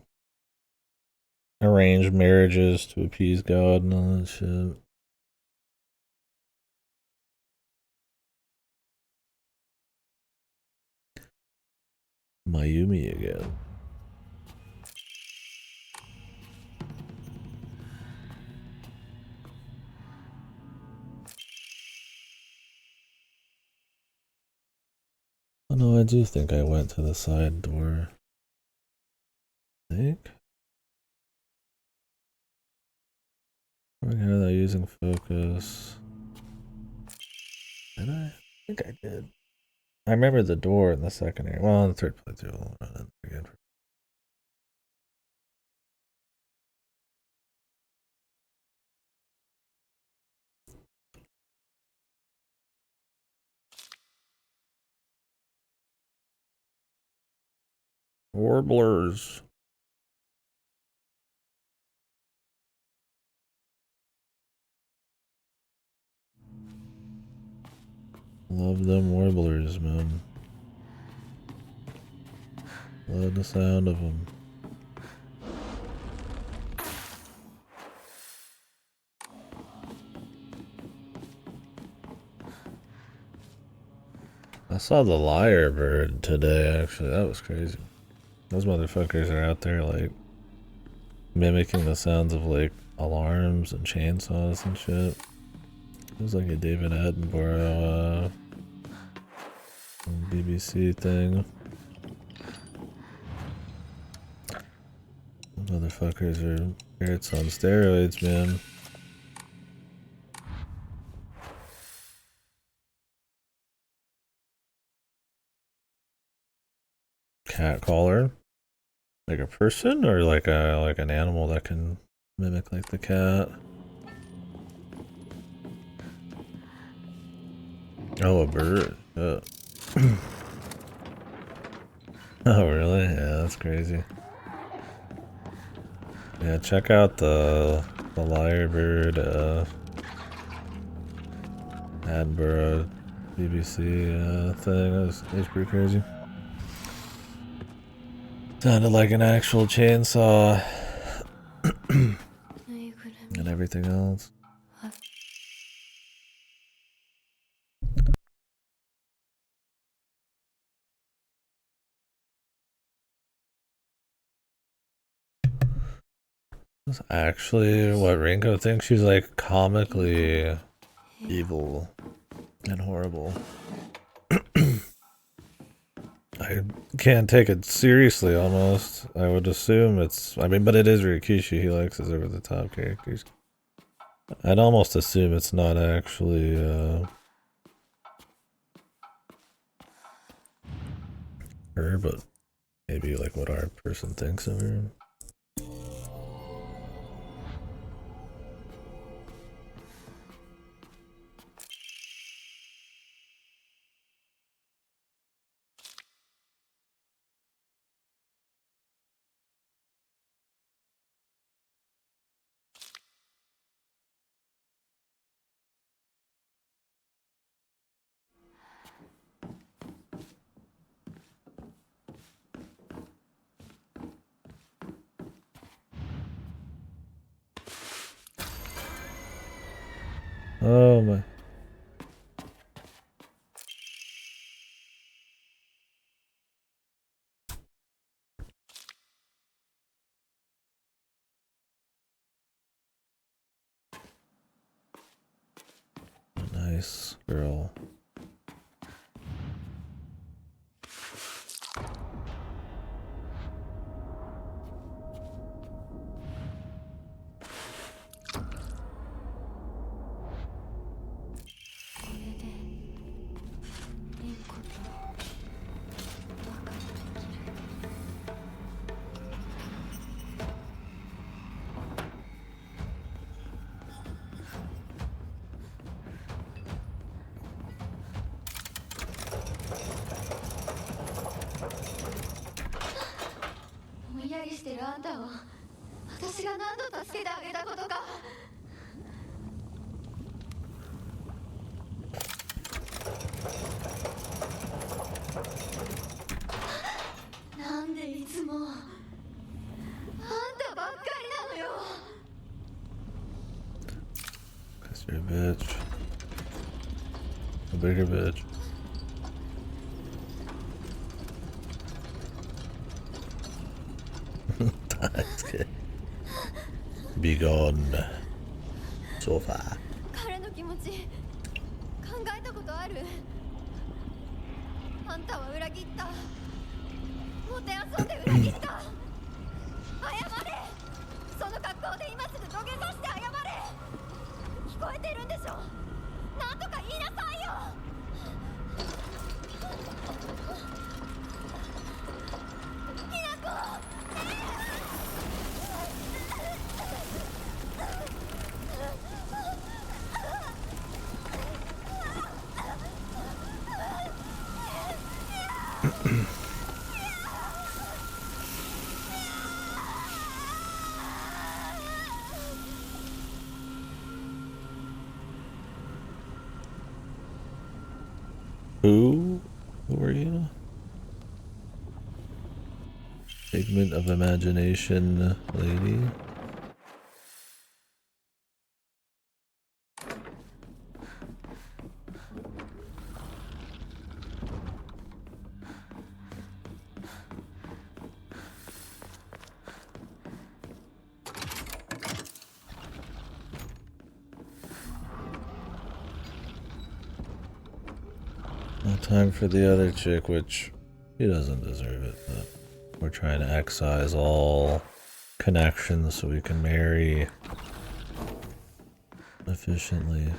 Arranged marriages to appease God and all that shit. Mayumi again. Oh no, I do think I went to the side door. I think. Working on that using focus. Did I? I think I did. I remember the door in the second area. Well, in the third playthrough, I'll run it again. Warblers. Love them warblers, man. Love the sound of them. I saw the lyre bird today, actually. That was crazy. Those motherfuckers are out there, like, mimicking the sounds of, like, alarms and chainsaws and shit. It was like a David Attenborough, BBC thing. Motherfuckers are parrots on steroids, man. Cat caller? Like a person or like an animal that can mimic like the cat? Oh, a bird. Oh, really? Yeah, that's crazy. Yeah, check out the lyrebird Adborough BBC thing. That was pretty crazy. Sounded like an actual chainsaw and everything else. That's actually what Rinko thinks. She's like comically evil and horrible. I can't take it seriously almost. I would assume it's, I mean, but it is Rikishi. He likes his over the top characters. I'd almost assume it's not actually her, but maybe like what our person thinks of her. Oh my. Nice girl. Cause you're a bitch. A bigger bitch. That's good. Be gone. Sofa. 彼の気持ち考えたことある？あんたは裏切った。もてあそんで裏切った。謝れ。その格好で今すぐ土下座して謝れ。聞こえてるんでしょ。なんとか言いなさいよ。ひなこ。Who are you? Figment of imagination, lady. No time for the other chick, which she doesn't deserve it, but we're trying to excise all connections so we can marry efficiently.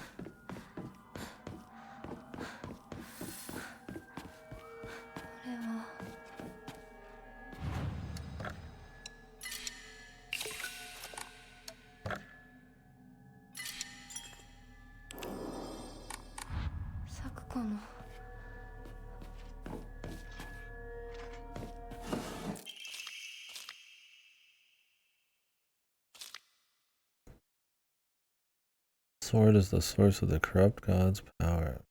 Sword is the source of the corrupt god's power.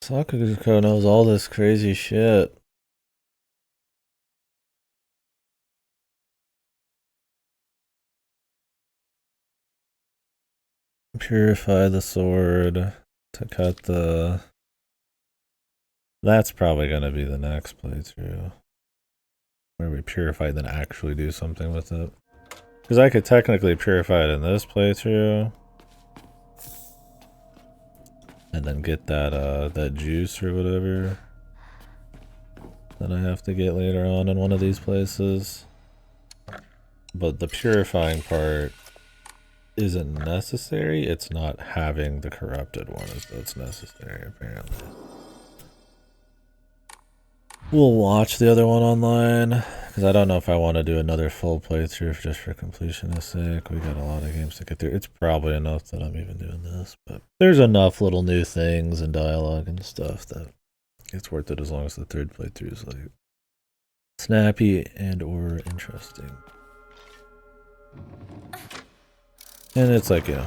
Sakuko knows all this crazy shit. Purify the sword to cut the... That's probably going to be the next playthrough. Where we purify then actually do something with it. Because I could technically purify it in this playthrough. And then get that that juice or whatever that I have to get later on in one of these places. But the purifying part isn't necessary. It's not having the corrupted one that's necessary, apparently. We'll watch the other one online, because I don't know if I want to do another full playthrough just for completionist sake. We got a lot of games to get through. It's probably enough that I'm even doing this, but there's enough little new things and dialogue and stuff that it's worth it as long as the third playthrough is like snappy and or interesting. And it's like, you know,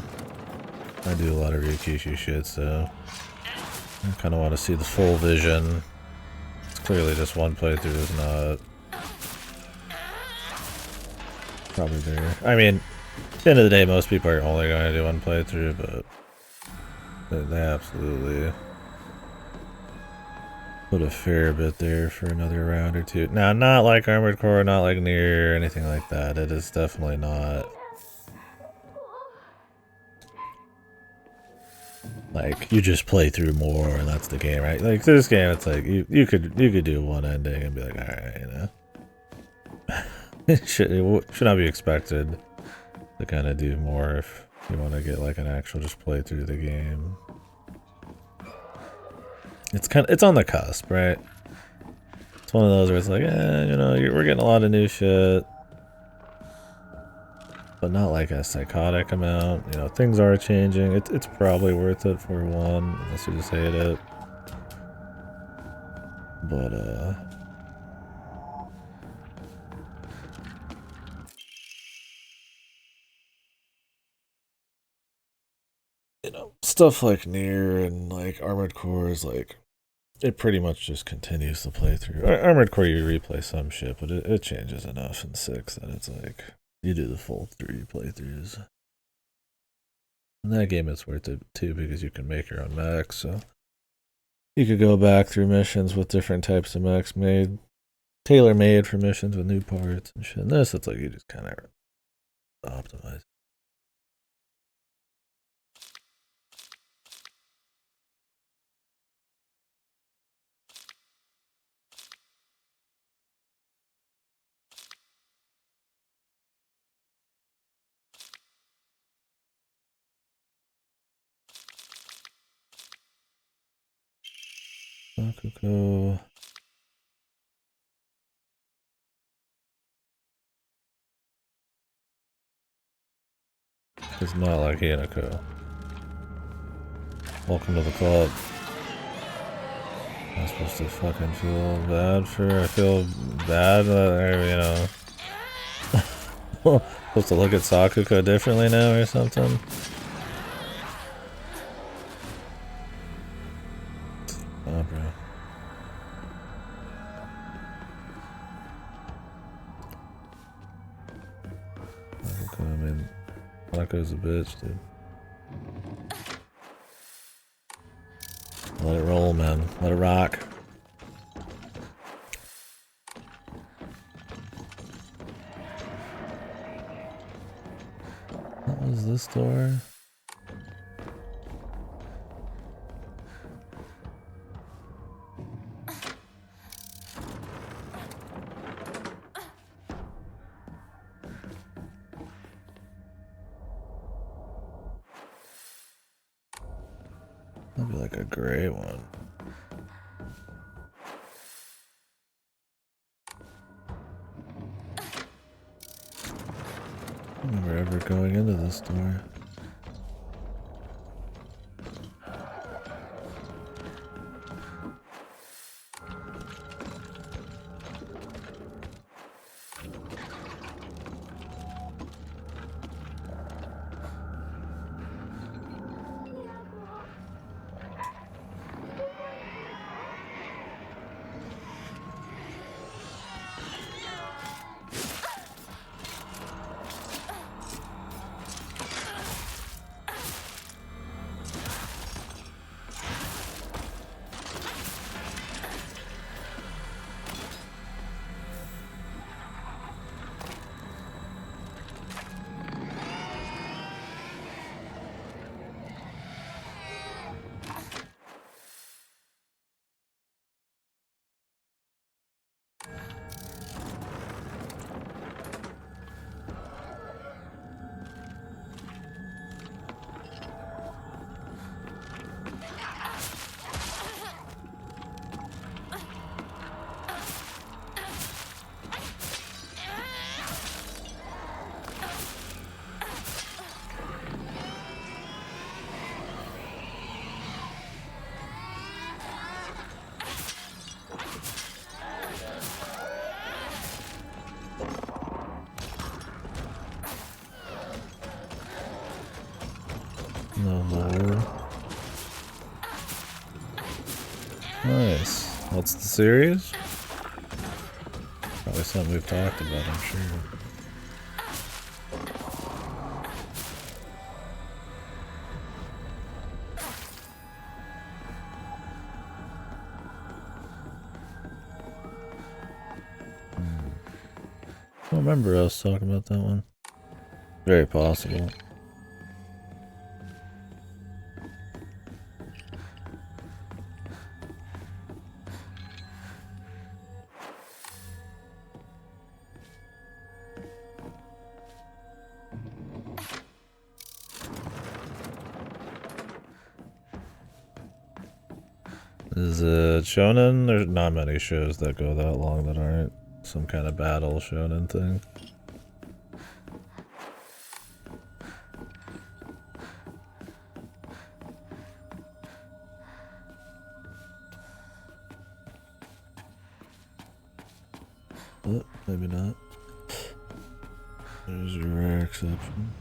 I do a lot of Ryukishi shit, so I kind of want to see the full vision clearly just one playthrough is not probably there. I mean, at the end of the day, most people are only going to do one playthrough, but they absolutely put a fair bit there for another round or two. Now, not like Armored Core, not like Nier or anything like that. It is definitely not like you just play through more and that's the game, right? Like this game, it's like you could do one ending and be like, all right, you know. it should not be expected to kind of do more if you want to get like an actual just play through the game. It's on the cusp, right? It's one of those where it's like, you know, we're getting a lot of new shit, but not like a psychotic amount. You know, things are changing. It's probably worth it for one, unless you just hate it. But you know, stuff like Nier and like Armored Core is like, it pretty much just continues to play through. Armored Core, you replay some shit, but it changes enough in 6 that it's like, you do the full 3 playthroughs. In that game, it's worth it too because you can make your own mechs, so you could go back through missions with different types of mechs made, tailor-made for missions with new parts and shit. And this, it's like you just kind of optimize. Bakugo. It's not like Hinako. Welcome to the club. I'm supposed to fucking feel bad for. I feel bad that, you know. Supposed to look at Sakuko differently now or something. Oh, bro. I mean, Sakuko's a bitch, dude. Let it roll, man. Let it rock. What was this door? That'd be like a gray one. I don't remember ever going into this door. No more. Nice. What's the series? something we've talked about, I'm sure. I don't remember us talking about that one. Very possible. Is it shonen? There's not many shows that go that long that aren't some kind of battle shonen thing. But maybe not. There's your rare exception.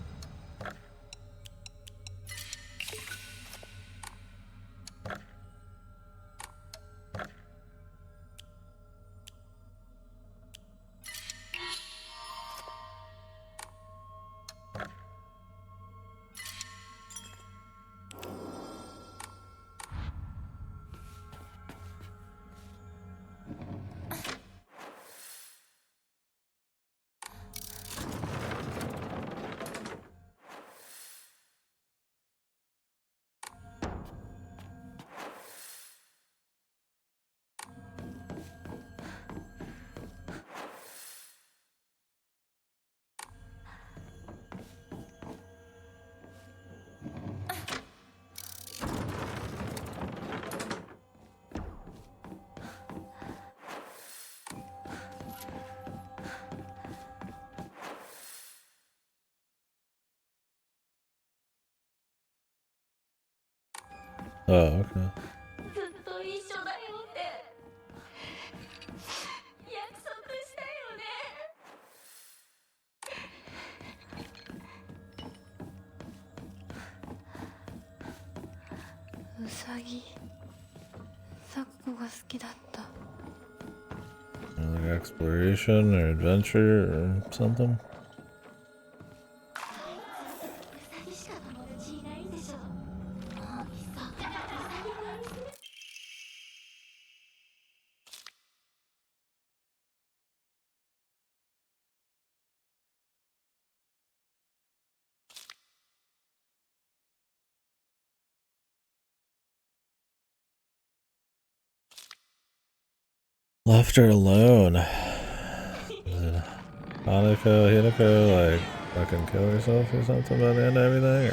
Oh, okay. ずっと一緒だよって約束したよね。ウサギサクコが好きだった。 Like exploration or adventure or something? Left her alone. Hinako, like, fucking kill herself or something by the end of everything,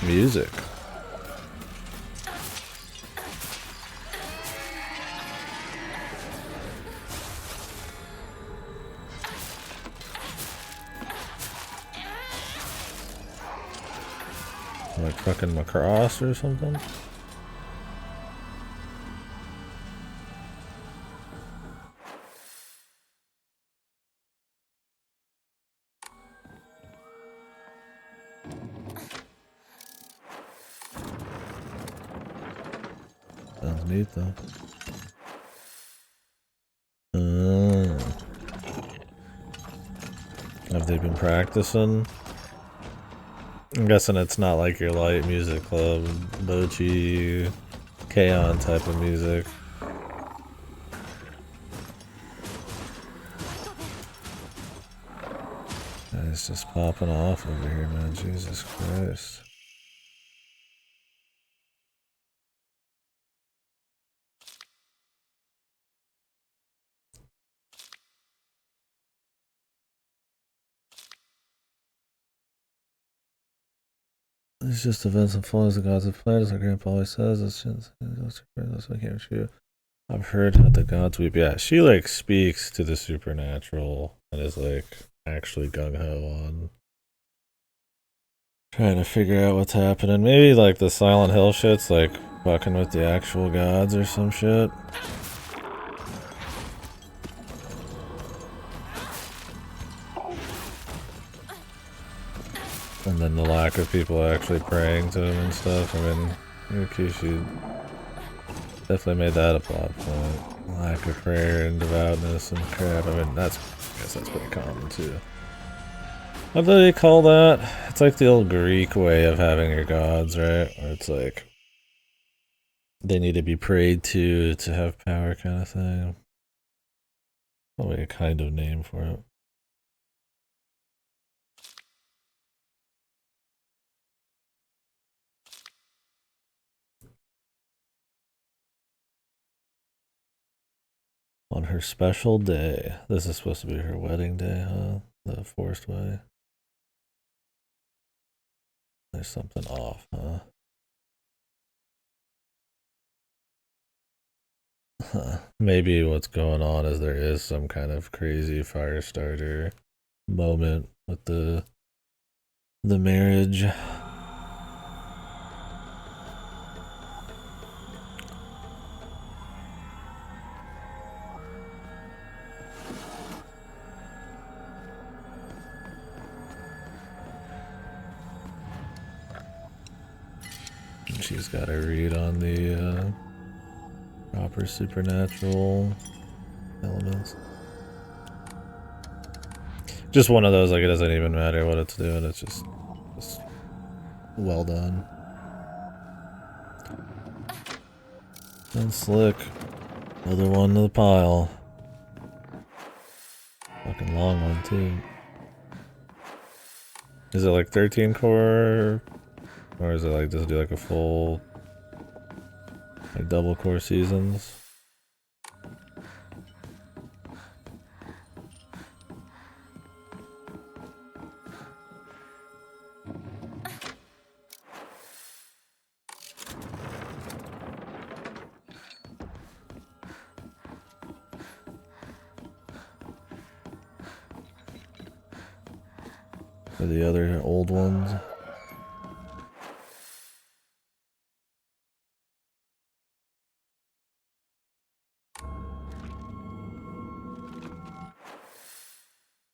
or? Music. Like fucking lacrosse or something? Sounds neat though. Have they been practicing? I'm guessing it's not like your light music club, Bochi, K-On type of music. It's just popping off over here, man. Jesus Christ. It's just events and flows the gods have planned, as our grandpa always says. That's what I can't shoot. I've heard how the gods weep. Yeah, she like speaks to the supernatural and is like actually gung-ho on trying to figure out what's happening. Maybe like the Silent Hill shit's like fucking with the actual gods or some shit. And then the lack of people actually praying to him and stuff. I mean, Yukishi definitely made that a plot point. Lack of prayer and devoutness and crap. I mean, I guess that's pretty common too. What do they call that? It's like the old Greek way of having your gods, right? Where it's like they need to be prayed to have power, kind of thing. Probably a kind of name for it. On her special day. This is supposed to be her wedding day, huh? The forced wedding. There's something off, huh? Maybe what's going on is there is some kind of crazy fire starter moment with the marriage. And she's got to read on the proper supernatural elements. Just one of those, like, it doesn't even matter what it's doing, it's just well done. And slick. Another one to the pile. Fucking long one, too. Is it like 13 core? Or is it like, does it do like a full, like double core seasons? Or the other old ones?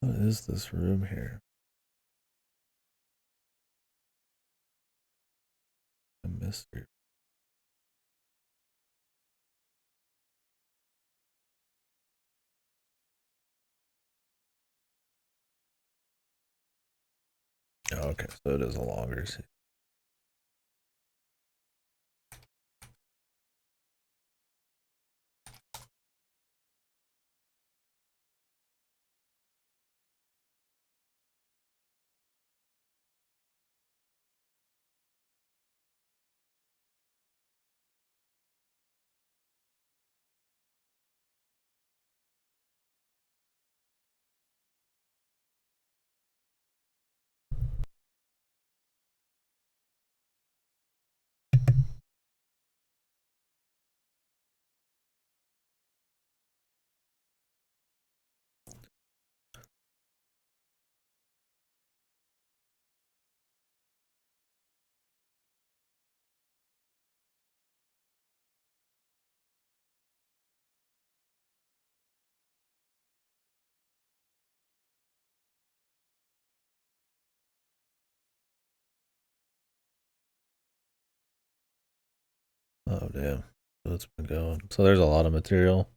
What is this room here? A mystery. Oh, okay, so it is a longer season. Oh, damn. So it's been going. So there's a lot of material.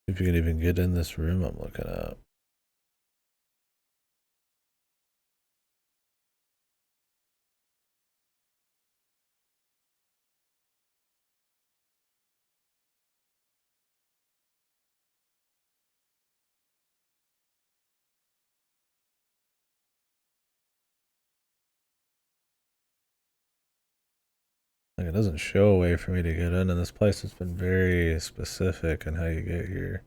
If you can even get in this room I'm looking at. Like, it doesn't show a way for me to get in, and this place has been very specific in how you get here.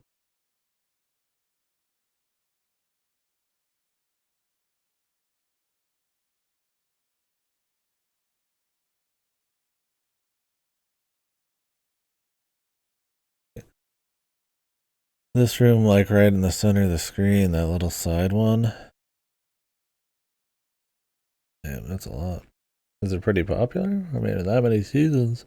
This room, like right in the center of the screen, that little side one. Damn, that's a lot. Is it pretty popular? I mean, that many seasons.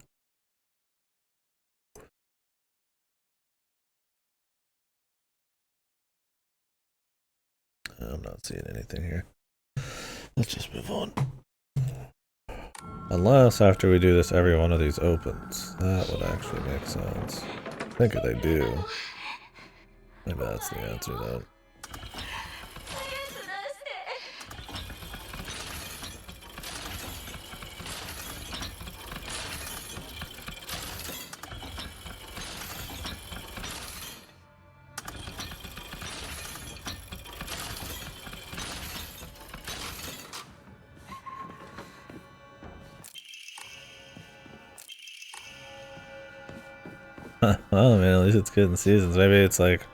I'm not seeing anything here. Let's just move on. Unless after we do this, every one of these opens. That would actually make sense. I think they do. Maybe that's the answer then. Well, man, at least it's getting seasons. Maybe it's like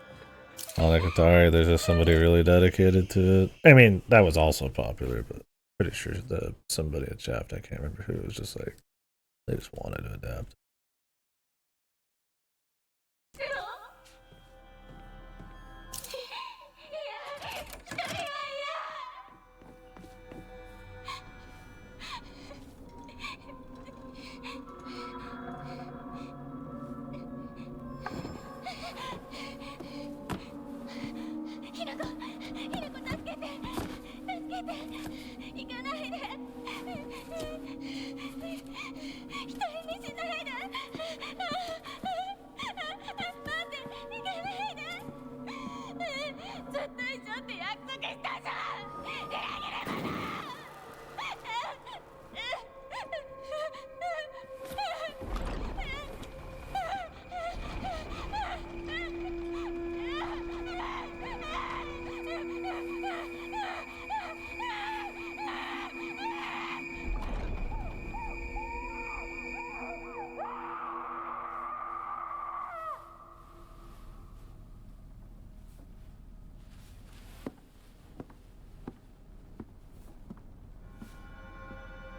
on a Qatari, there's just somebody really dedicated to it. I mean, that was also popular, but pretty sure that somebody at Shaft, I can't remember who, was just like, they just wanted to adapt.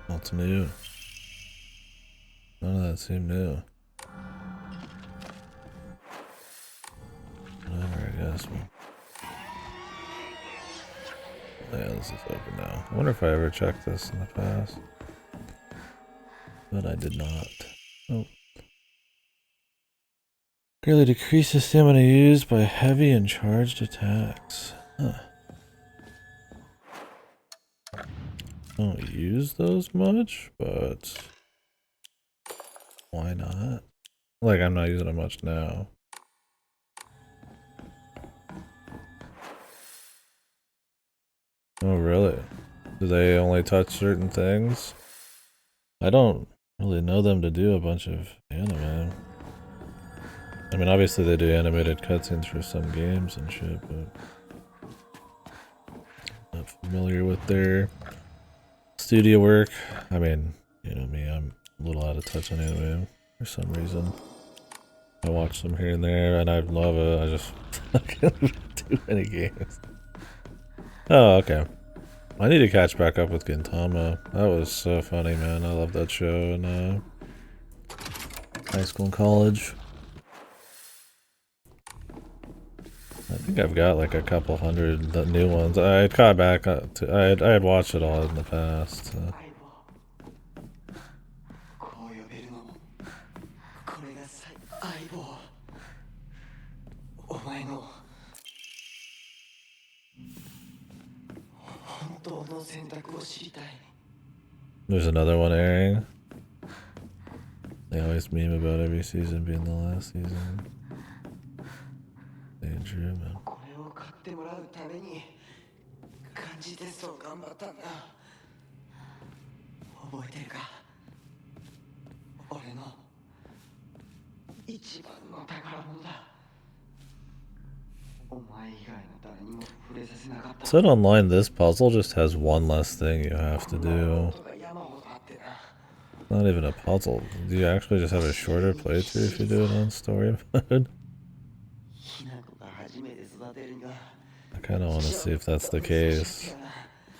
What's new? None of that seemed new. Whatever, I guess. Yeah, this is open now. I wonder if I ever checked this in the past. But I did not. Oh. Greatly decreases stamina used by heavy and charged attacks. Huh. Don't use those much, but why not? Like, I'm not using it much now. Oh, really? Do they only touch certain things? I don't really know them to do a bunch of anime. I mean, obviously they do animated cutscenes for some games and shit, but not familiar with their studio work. I mean, you know me, I'm a little out of touch on anime for some reason. I watch them here and there, and I love it. I just too many games. Oh, okay. I need to catch back up with Gintama. That was so funny, man. I love that show in high school and college. I think I've got like a couple hundred new ones. I had caught back to, I had watched it all in the past. There's another one airing. They always meme about every season being the last season. dream it. これを買ってもらうために漢字テストを頑張ったんだ。覚えてるか？俺の一番の宝物だ。お前以外の誰にも触れさせなかった。 Said online, this puzzle just has one less thing you have to do. Not even a puzzle. Do you actually just have a shorter playthrough if you do it on story mode? I kind of want to see if that's the case.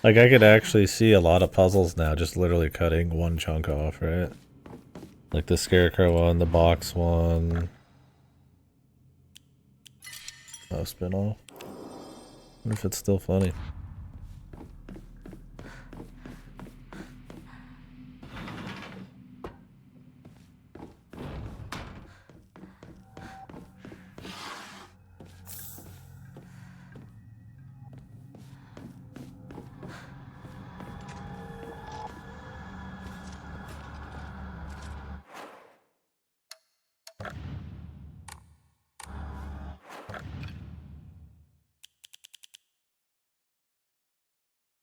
Like, I could actually see a lot of puzzles now just literally cutting one chunk off, right? Like the scarecrow one, the box one. Oh, spin-off. Wonder if it's still funny.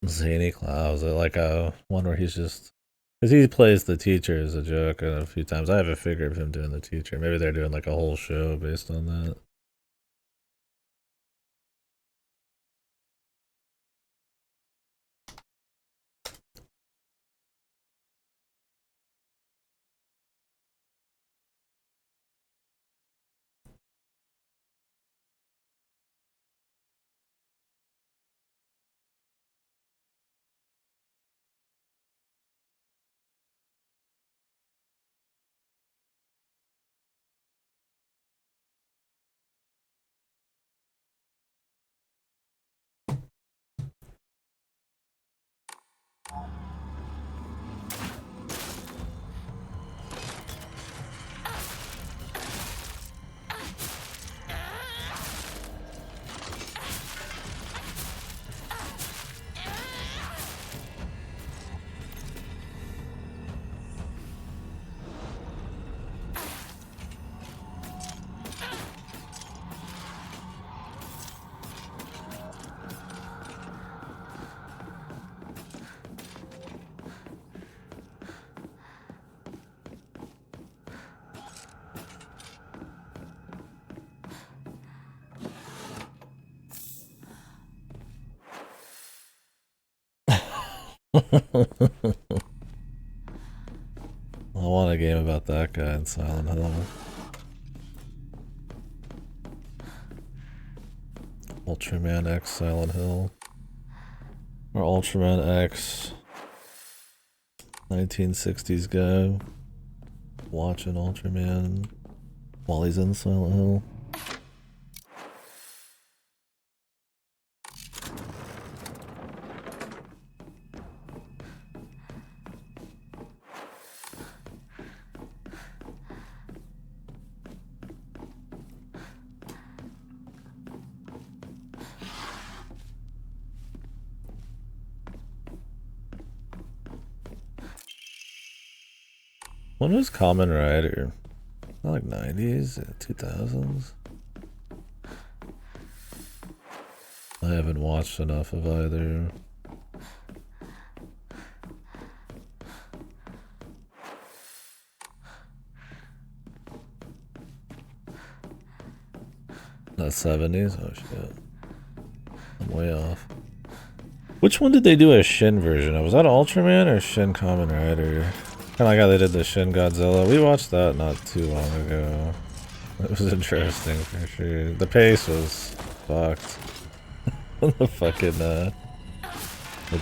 Zany Cloud. Is it like a one where he's just... Because he plays the teacher as a joke a few times. I have a figure of him doing the teacher. Maybe they're doing like a whole show based on that. I want a game about that guy in Silent Hill. Ultraman X Silent Hill. Or Ultraman X 1960s guy watching Ultraman while he's in Silent Hill. When was Kamen Rider? Not like 90s, 2000s? I haven't watched enough of either. Not 70s? Oh shit. I'm way off. Which one did they do a Shin version of? Was that Ultraman or Shin Kamen Rider? Kinda like how they did the Shin Godzilla. We watched that not too long ago. It was interesting for sure. The pace was fucked. The fucking the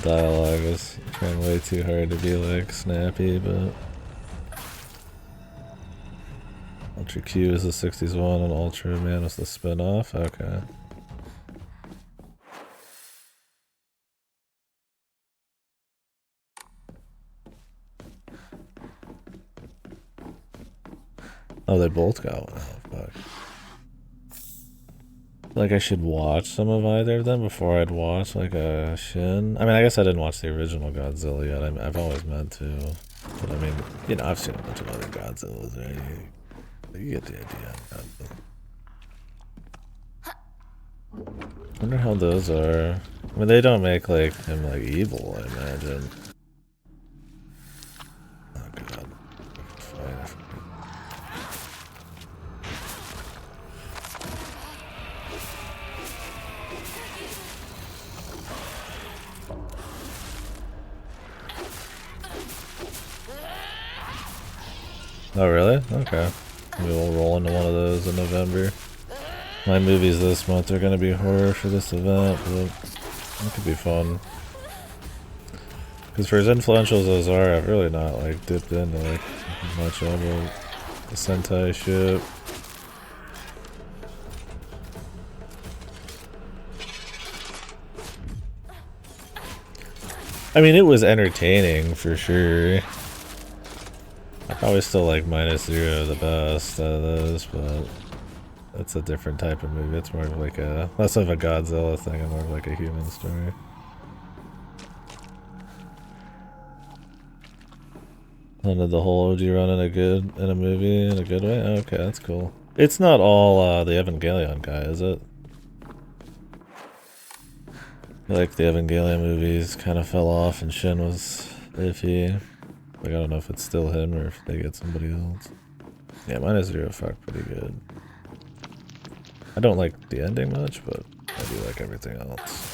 dialogue was trying way too hard to be like snappy, but Ultra Q is the 60s one and Ultraman was the spin-off? Okay. Oh, they both got one. Oh, fuck. Like, I should watch some of either of them before I'd watch, like, a Shin. I mean, I guess I didn't watch the original Godzilla yet. I've always meant to. But, I mean, you know, I've seen a bunch of other Godzillas, right? You get the idea. Wonder how those are. I mean, they don't make like him like evil, I imagine. Oh god. Fine. Oh really? Okay. Maybe we'll roll into one of those in November. My movies this month are gonna be horror for this event, but it could be fun. Because for as influential as those are, I've really not like dipped into like much of the Sentai shit. I mean, it was entertaining for sure. I probably still like -0 the best out of those, but that's a different type of movie. It's more of like a less of a Godzilla thing and more of like a human story. And did the whole OG run in a movie in a good way? Okay, that's cool. It's not all the Evangelion guy, is it? Like the Evangelion movies kind of fell off and Shin was iffy. Like I don't know if it's still him or if they get somebody else. Yeah, -0 fuck pretty good. I don't like the ending much, but I do like everything else.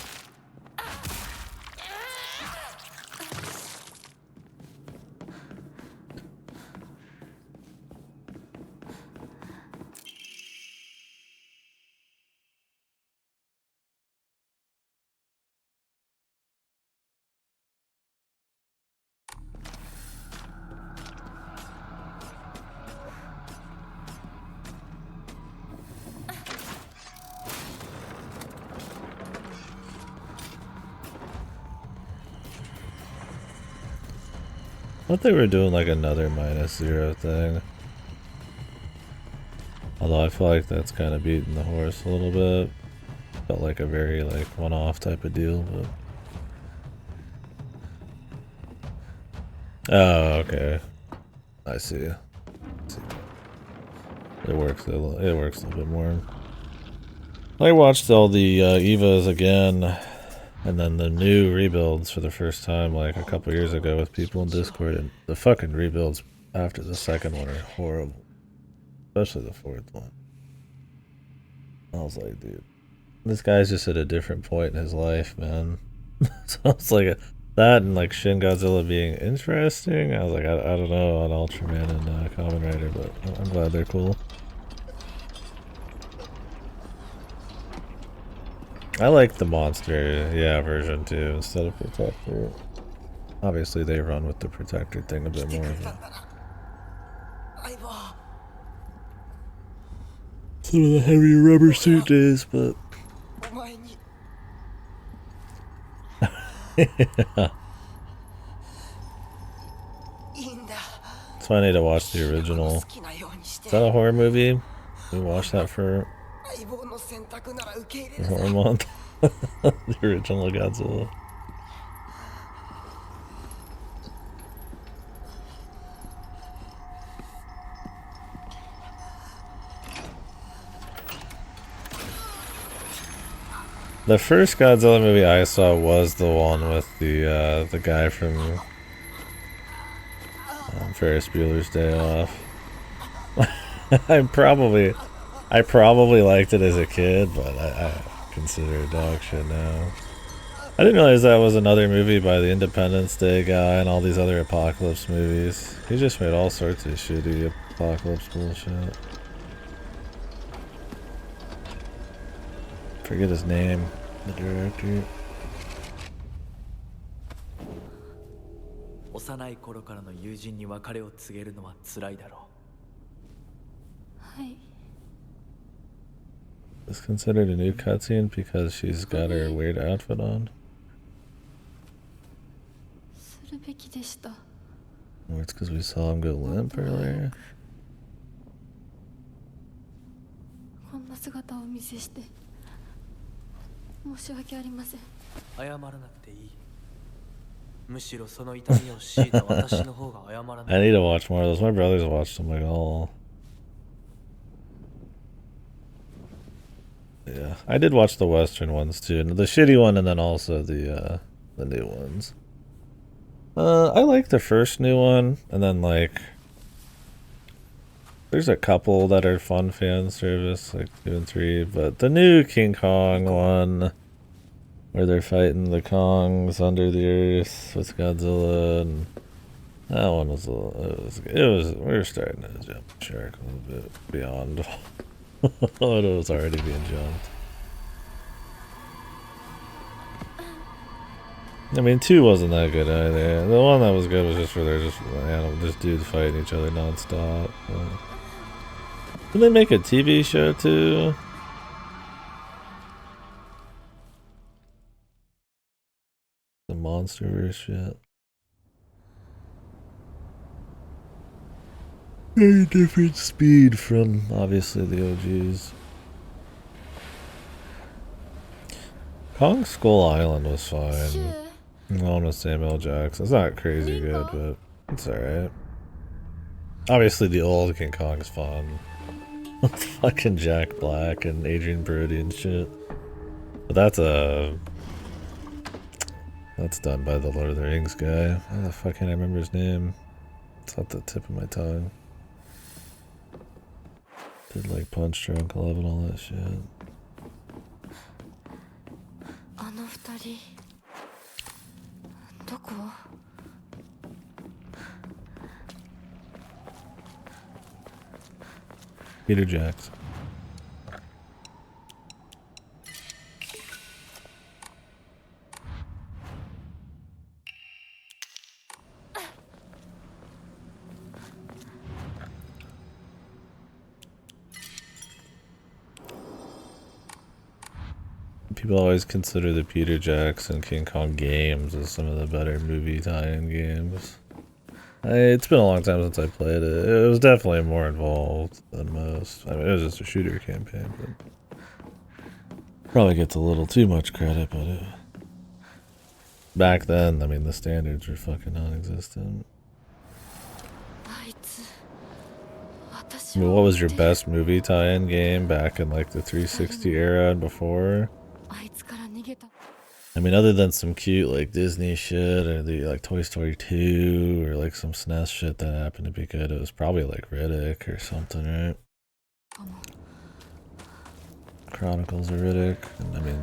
I thought they were doing like another -0 thing. Although I feel like that's kind of beating the horse a little bit. Felt like a very like one-off type of deal, but... Oh, okay. I see. It works a little bit more. I watched all the Evas again, and then the new rebuilds for the first time like a couple years ago with people in Discord, and the fucking rebuilds after the second one are horrible. Especially the fourth one. I was like, dude, this guy's just at a different point in his life, man. So I was like, that and like Shin Godzilla being interesting, I was like, I don't know on Ultraman and Kamen Rider, but I'm glad they're cool. I like the monster, version too, instead of Protector. Obviously they run with the Protector thing a bit more, but... Some of the heavier rubber suit days, but... Yeah. So I need to watch the original. Is that a horror movie? We watched that for horror month. The original Godzilla. The first Godzilla movie I saw was the one with the guy from Ferris Bueller's Day Off. I probably liked it as a kid, but I consider it dog shit now. I didn't realize that was another movie by the Independence Day guy and all these other apocalypse movies. He just made all sorts of shitty apocalypse bullshit. Forget his name, the director. 幼い頃からの友人に別れを告げるのは辛いだろう。はい。It's considered a new cutscene because she's got her weird outfit on. するべきでした。Or it's because we saw him go limp earlier. こんな姿をお見せして申し訳ありません。謝らなくていい。むしろその痛みを強いた私の方が謝らない。I need to watch more of those. My brothers watched them like all. Yeah, Yeah, I did watch the Western ones too, the shitty one, and then also the new ones. I like the first new one, and then like there's a couple that are fun fan service, like 2 and 3, but the new King Kong one, where they're fighting the Kongs under the earth with Godzilla, and that one was we were starting to jump the shark a little bit beyond what was already being jumped. I mean, 2 wasn't that good either. The one that was good was just where they're just dudes fighting each other nonstop. Did they make a TV show too? The Monsterverse shit. Very different speed from obviously the OGs. Kong Skull Island was fine. Along with Samuel Jackson. It's not crazy good, but it's alright. Obviously the old King Kong is fun. With fucking Jack Black and Adrian Brody and shit. But that's done by the Lord of the Rings guy. How the fuck can I remember his name? It's off the tip of my tongue. Did like Punch Drunk Love and all that shit. Peter Jackson. People always consider the Peter Jackson King Kong games as some of the better movie tie-in games. It's been a long time since I played it. It was definitely more involved than most. I mean, it was just a shooter campaign, but probably gets a little too much credit, but back then, I mean, the standards were fucking non-existent. I mean, what was your best movie tie-in game back in like the 360 era and before? I mean, other than some cute like Disney shit or the like Toy Story 2 or like some SNES shit that happened to be good, it was probably like Riddick or something, right? Chronicles of Riddick. And I mean,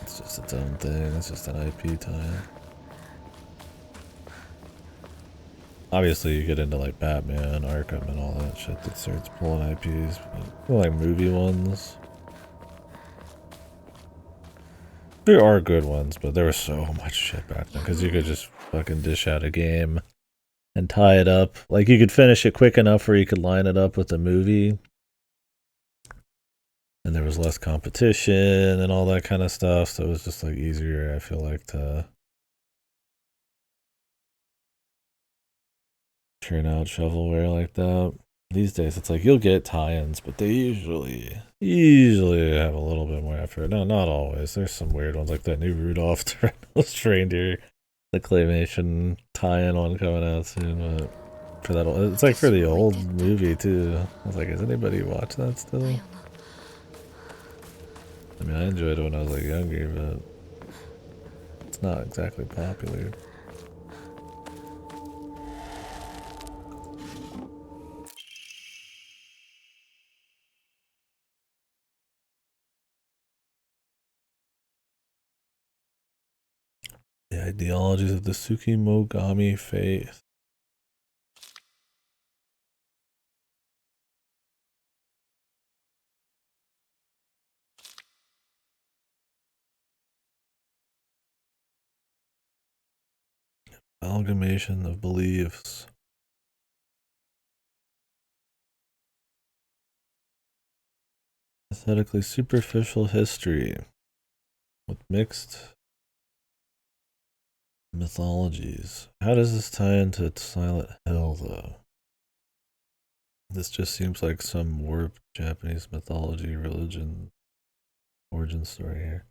it's just its own thing. It's just an IP tie. Obviously, you get into like Batman, Arkham, and all that shit that starts pulling IPs, but like movie ones. There are good ones, but there was so much shit back then because you could just fucking dish out a game and tie it up. Like you could finish it quick enough where you could line it up with a movie. And there was less competition and all that kind of stuff, so it was just like easier, I feel like, to turn out shovelware like that. These days it's like you'll get tie-ins, but they usually have a little bit more effort. No, not always. There's some weird ones like that new Rudolph the Red-Nosed Reindeer, the claymation tie-in one coming out soon, but for that, it's like for the old movie too. I was like, has anybody watched that still? I mean, I enjoyed it when I was like younger, but it's not exactly popular. The ideologies of the Tsukimogami faith. Amalgamation of beliefs. Aesthetically superficial history with mixed mythologies. How does this tie into Silent Hill, though? This just seems like some warped Japanese mythology, religion, origin story here.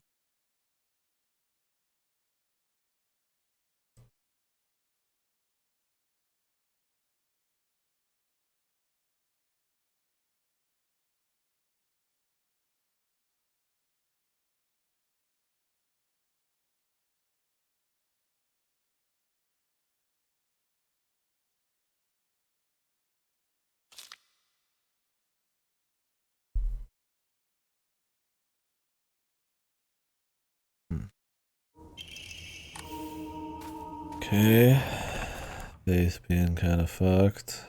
Okay. Face being kind of fucked.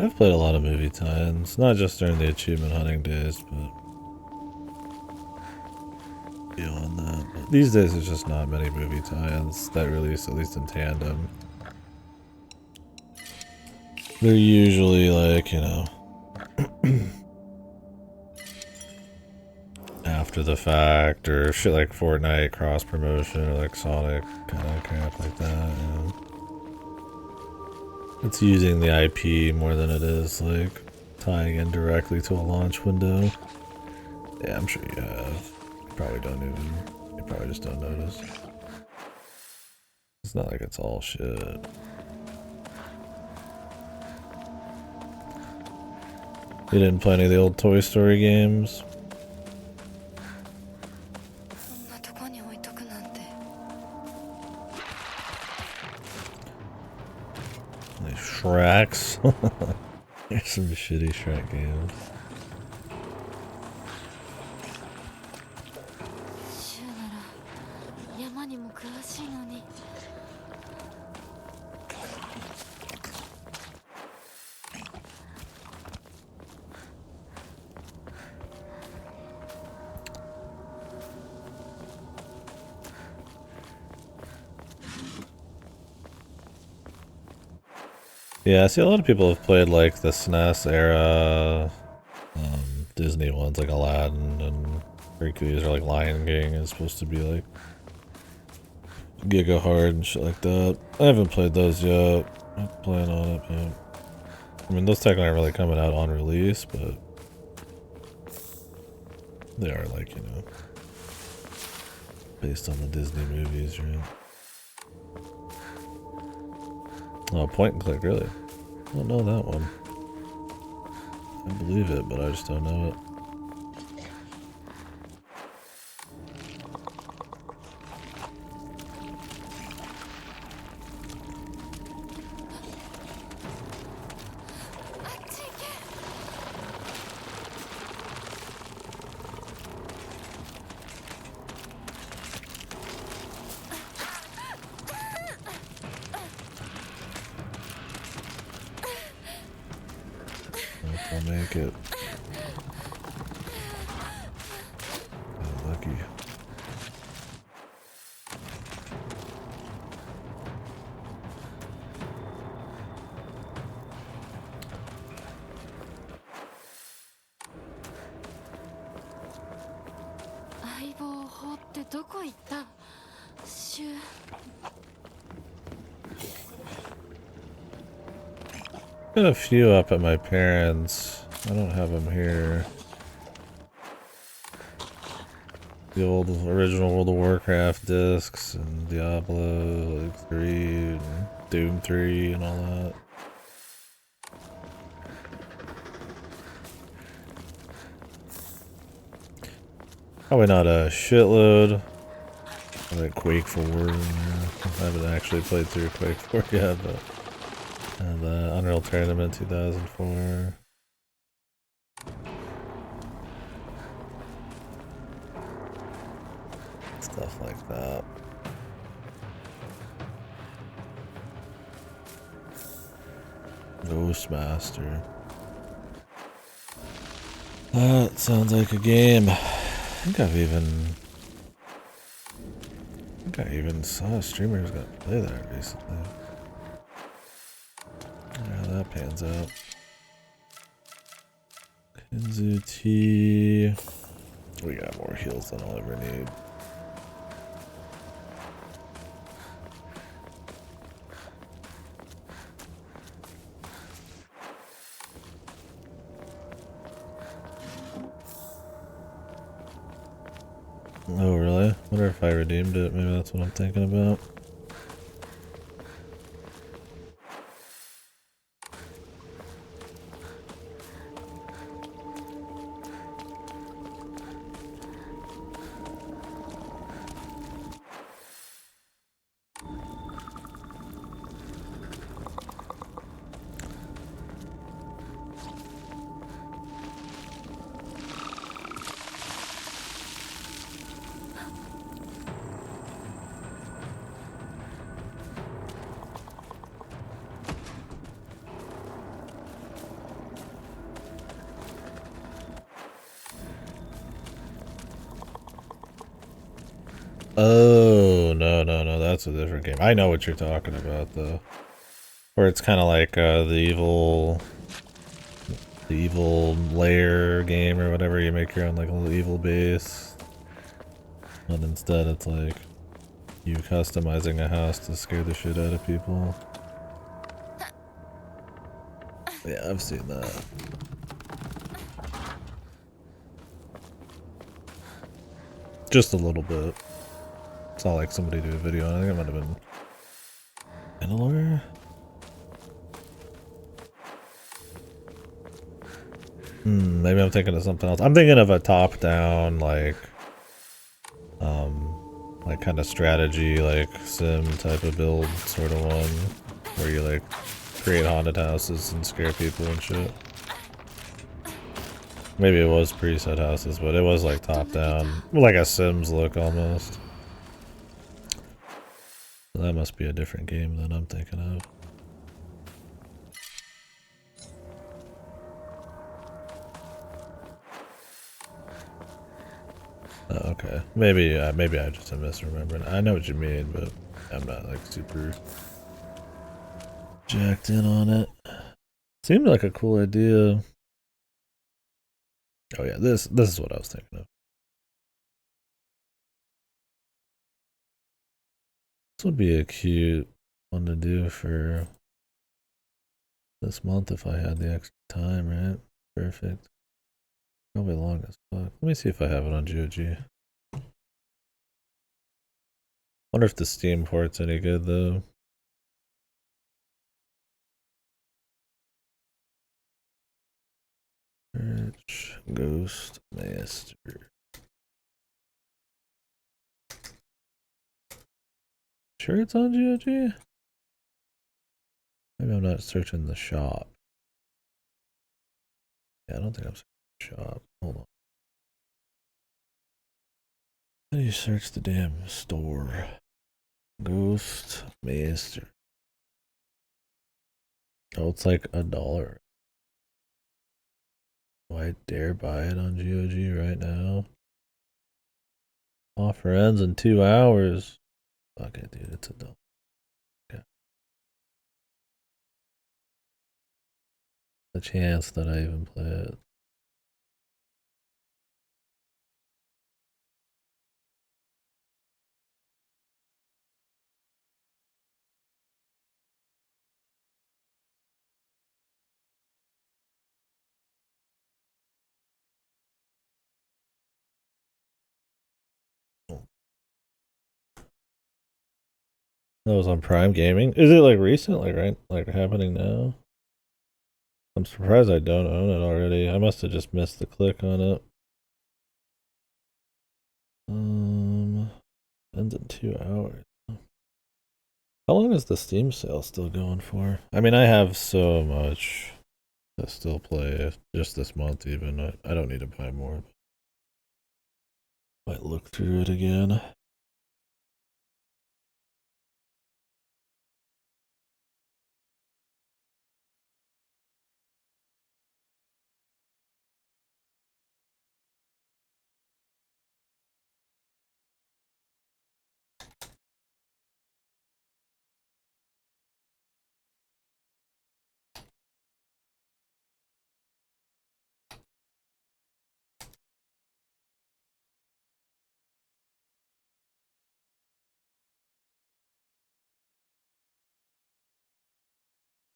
I've played a lot of movie tie-ins, not just during the achievement hunting days, but beyond that. But these days there's just not many movie tie-ins that release, at least in tandem. They're usually like, you know, after the fact, or shit like Fortnite cross-promotion, or like Sonic kind of crap like that, and it's using the IP more than it is like tying in directly to a launch window. Yeah, I'm sure you have. You probably don't even, you probably just don't notice. It's not like it's all shit. You didn't play any of the old Toy Story games? Like Shreks? There's some shitty Shrek games. Yeah, I see a lot of people have played like the SNES era Disney ones like Aladdin and Hercules, or like Lion King is supposed to be like Giga hard and shit like that. I haven't played those yet. I plan on it, but I mean those technically aren't really coming out on release, but they are like, you know, based on the Disney movies, right? Oh, point and click, really? I don't know that one. I believe it, but I just don't know it. I'll make it. Lucky. Got a few up at my parents'. I don't have them here. The old original World of Warcraft discs and Diablo like 3 and Doom 3 and all that. Probably not a shitload. Like Quake 4. Yeah. I haven't actually played through Quake 4 yet, but the Unreal Tournament 2004. Stuff like that. Ghostmaster. That sounds like a game. I think I even saw a streamer who's got to play that recently. Yeah, how that pans out. Kenzu T. We got more heals than I'll ever need. Oh, really? Wonder if I redeemed it. Maybe that's what I'm thinking about. Oh, no, that's a different game. I know what you're talking about, though. Where it's kind of like the evil lair game or whatever. You make your own like little evil base, but instead it's like you customizing a house to scare the shit out of people. Yeah, I've seen that. Just a little bit. It's not like somebody did a video on it. I think it might have been Mandalore. Maybe I'm thinking of something else. I'm thinking of a top-down, like kind of strategy, like sim type of build sort of one, where you like create haunted houses and scare people and shit. Maybe it was preset houses, but it was like top-down, like a Sims look almost. So that must be a different game than I'm thinking of. Oh, okay, maybe I just am misremembering. I know what you mean, but I'm not like super jacked in on it. Seemed like a cool idea. Oh yeah, this is what I was thinking of. This would be a cute one to do for this month if I had the extra time, right? Perfect. Probably long as fuck. Let me see if I have it on GOG. Wonder if the Steam port's any good though. Search Ghost Master. Sure it's on GOG? Maybe I'm not searching the shop. Yeah, I don't think I'm searching the shop. Hold on. How do you search the damn store? Ghost Master. Oh, it's like $1. Do I dare buy it on GOG right now? Offer ends in 2 hours. Fuck it, dude. It's $1. Okay. The chance that I even play it. That was on Prime Gaming. Is it like recent? Like right? Like happening now? I'm surprised I don't own it already. I must have just missed the click on it. Ends in 2 hours. How long is the Steam sale still going for? I mean, I have so much to still play just this month even. I don't need to buy more. Might look through it again.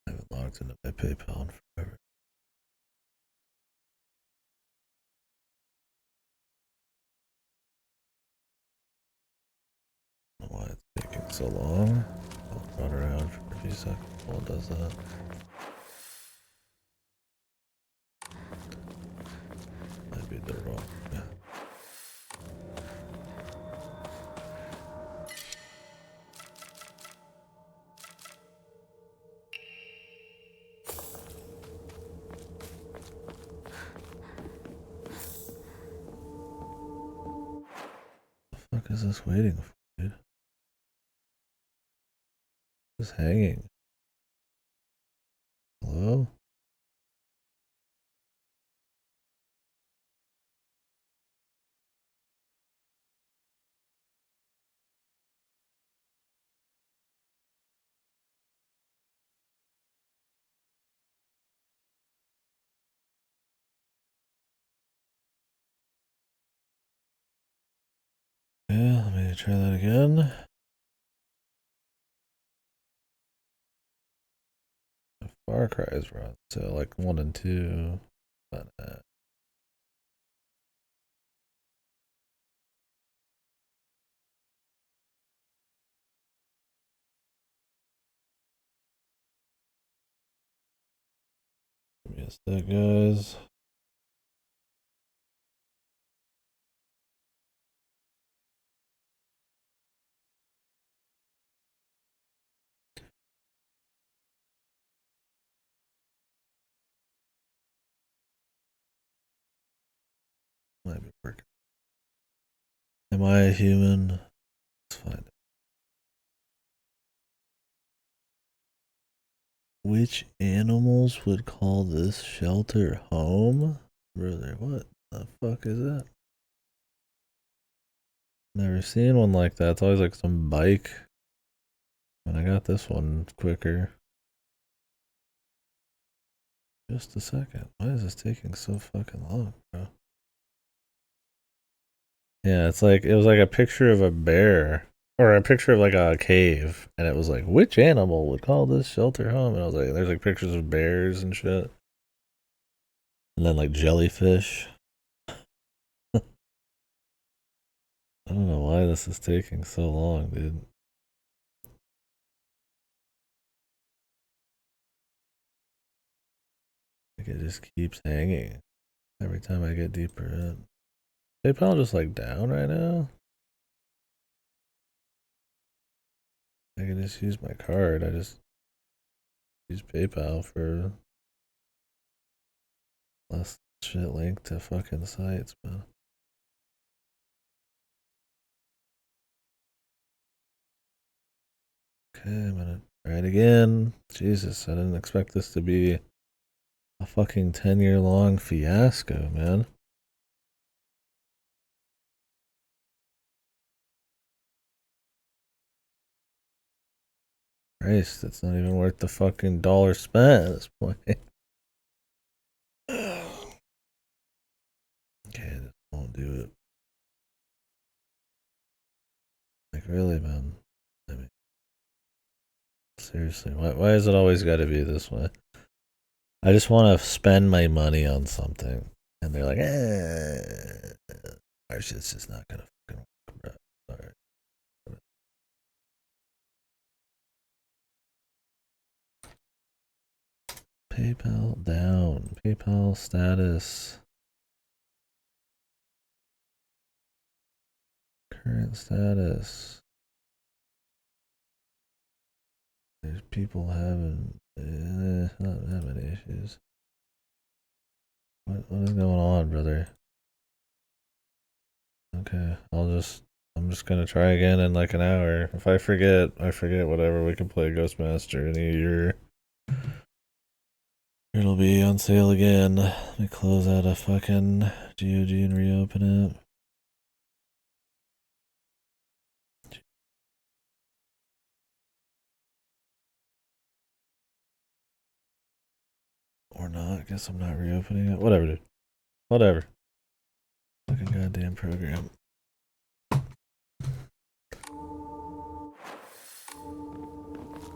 I haven't logged into my PayPal in forever. I don't know why it's taking so long. I'll run around for a few seconds while it does that. Might be the wrong. Yeah. What the fuck is this waiting for, dude? Just hanging. Hello? Okay, let me try that again. Far Cry's run, so like 1 and 2. But, give me a sec, guys. Might be working. Am I a human? Let's find it. Which animals would call this shelter home? Brother, what the fuck is that? Never seen one like that. It's always like some bike. And I got this one quicker. Just a second. Why is this taking so fucking long, bro? Yeah, it's like it was like a picture of a bear or a picture of like a cave, and it was like, which animal would call this shelter home? And I was like, there's like pictures of bears and shit, and then like jellyfish. I don't know why this is taking so long, dude. Like it just keeps hanging every time I get deeper in. PayPal just like down right now. I can just use my card. I just use PayPal for less shit linked to fucking sites, man. Okay, I'm gonna try it again. Jesus, I didn't expect this to be a fucking 10-year-long fiasco, man. Christ, it's not even worth the fucking dollar spent at this point. Okay, this won't do it. Like, really, man? I mean, seriously, why is it always got to be this way? I just want to spend my money on something, and they're like, our shit's just not gonna fucking work, bro. Sorry. PayPal down. PayPal status. Current status. There's people having not that many issues. What is going on, brother? Okay, I'm just gonna try again in like an hour. If I forget, I forget. Whatever, we can play Ghostmaster in a year. It'll be on sale again. Let me close out a fucking GOG and reopen it. Or not. Guess I'm not reopening it. Whatever, dude. Whatever. Fucking goddamn program.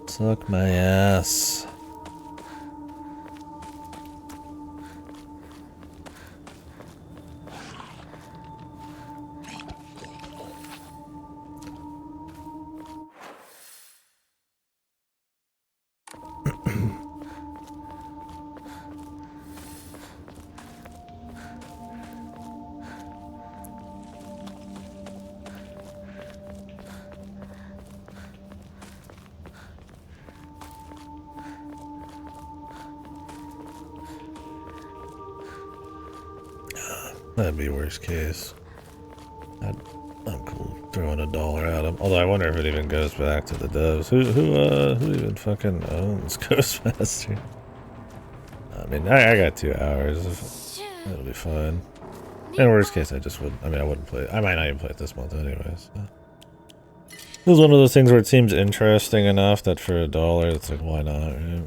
Suck my ass. That'd be worst case. I'm cool throwing $1 at him. Although I wonder if it even goes back to the devs. Who even fucking owns Ghostmaster? I mean, I got 2 hours. It'll be fine. In worst case, I wouldn't play it. I might not even play it this month anyways. So. This is one of those things where it seems interesting enough that for $1, it's like, why not, right?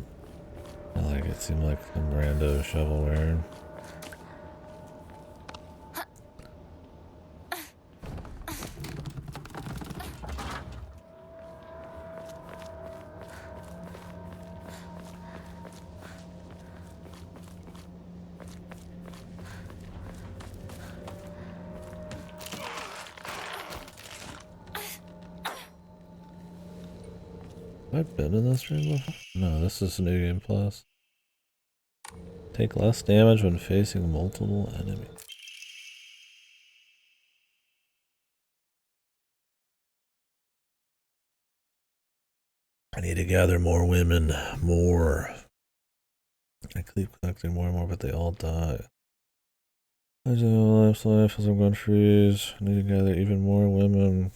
Not like it seemed like some rando shovelware. Have I been in this room before? No, this is New Game Plus. Take less damage when facing multiple enemies. I need to gather more women. More. I keep collecting more and more, but they all die. I do life as I'm going freeze. I need to gather even more women.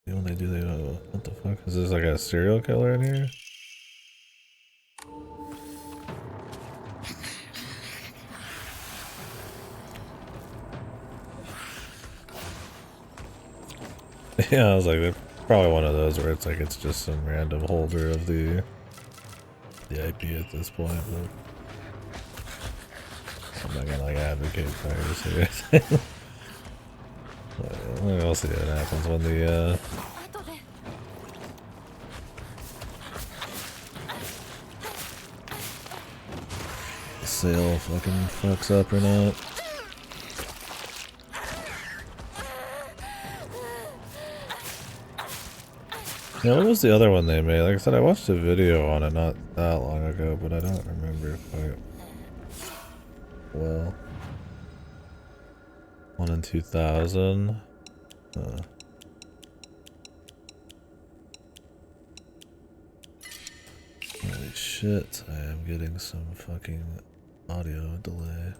When they do, they what the fuck? Is this like a serial killer in here? Yeah, I was like, they're probably one of those where it's like it's just some random holder of the IP at this point, but I'm not gonna like advocate piracy or anything. We'll see what happens when the sale fucking fucks up or not. Yeah, what was the other one they made? Like I said, I watched a video on it not that long ago, but I don't remember quite well. One in 2000. Holy shit, I am getting some fucking audio delay.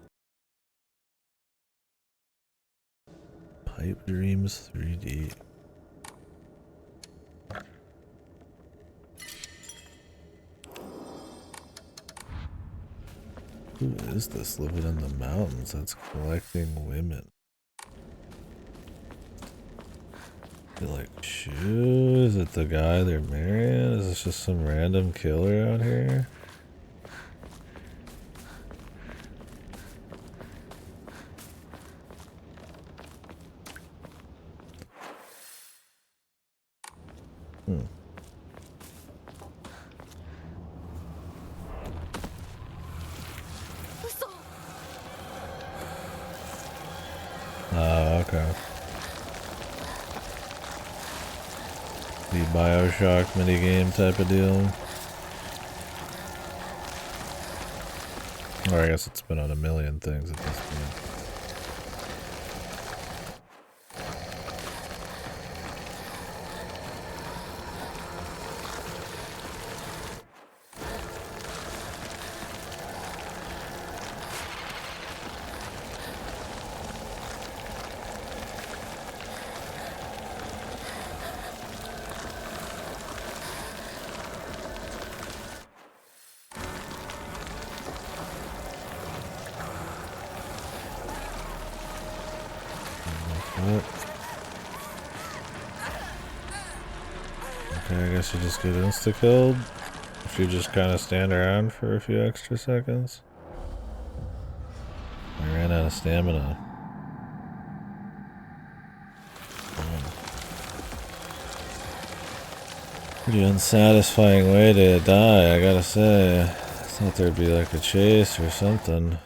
Pipe Dreams 3D. Who is this living in the mountains that's collecting women? They like shoes? Is it the guy they're marrying? Is this just some random killer out here? Oh, okay. The Bioshock minigame type of deal. Or I guess it's been on a million things at this point. Okay, I guess you just get insta-killed if you just kind of stand around for a few extra seconds. I ran out of stamina. Pretty unsatisfying way to die, I gotta say. I thought there'd be like a chase or something.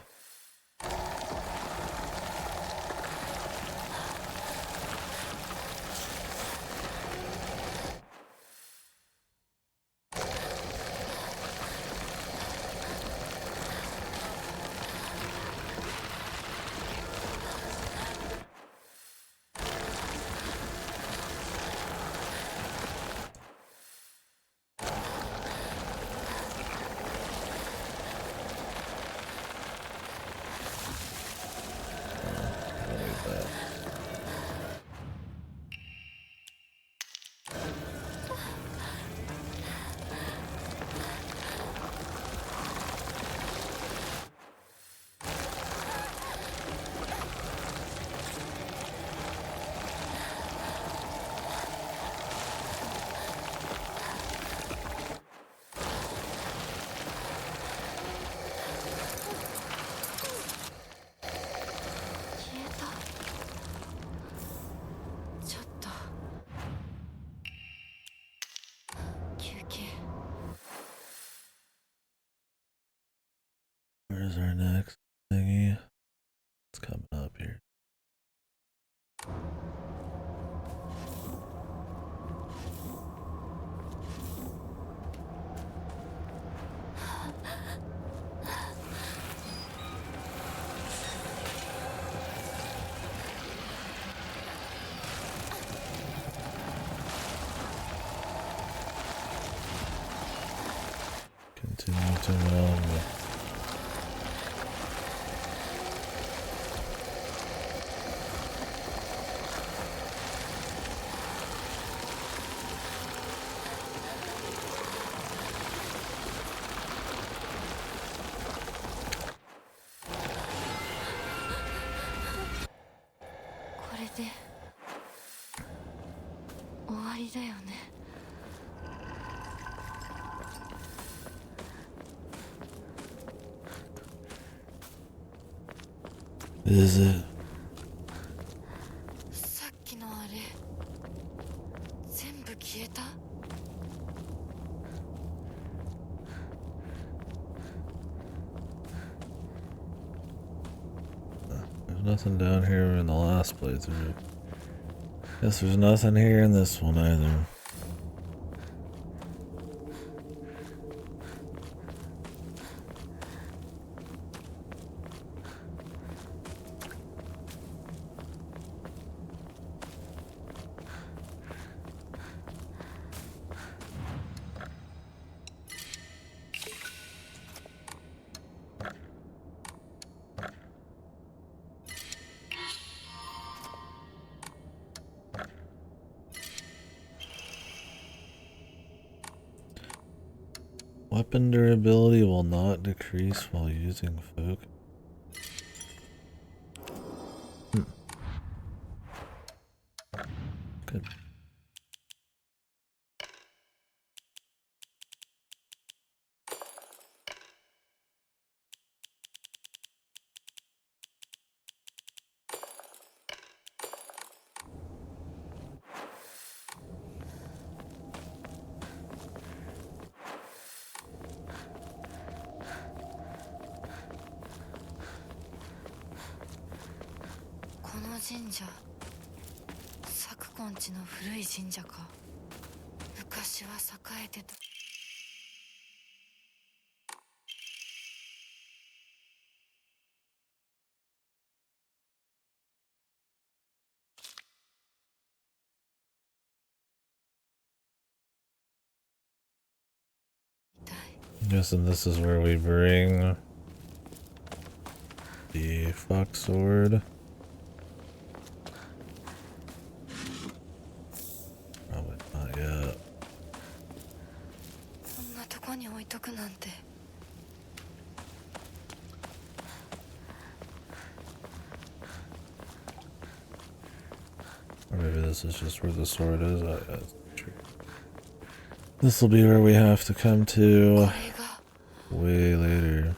Where's our next thingy? It's coming up here. で終わりだよね。Is it? さっきのあれ全部消えた？ There's nothing down here in the last playthrough. Guess there's nothing here in this one either. Weapon durability will not decrease while using focus. Good. I'm guessing this is where we bring the fox sword. Probably not yet. Or maybe this is just where the sword is. Oh, yeah, that's true. This will be where we have to come to way later.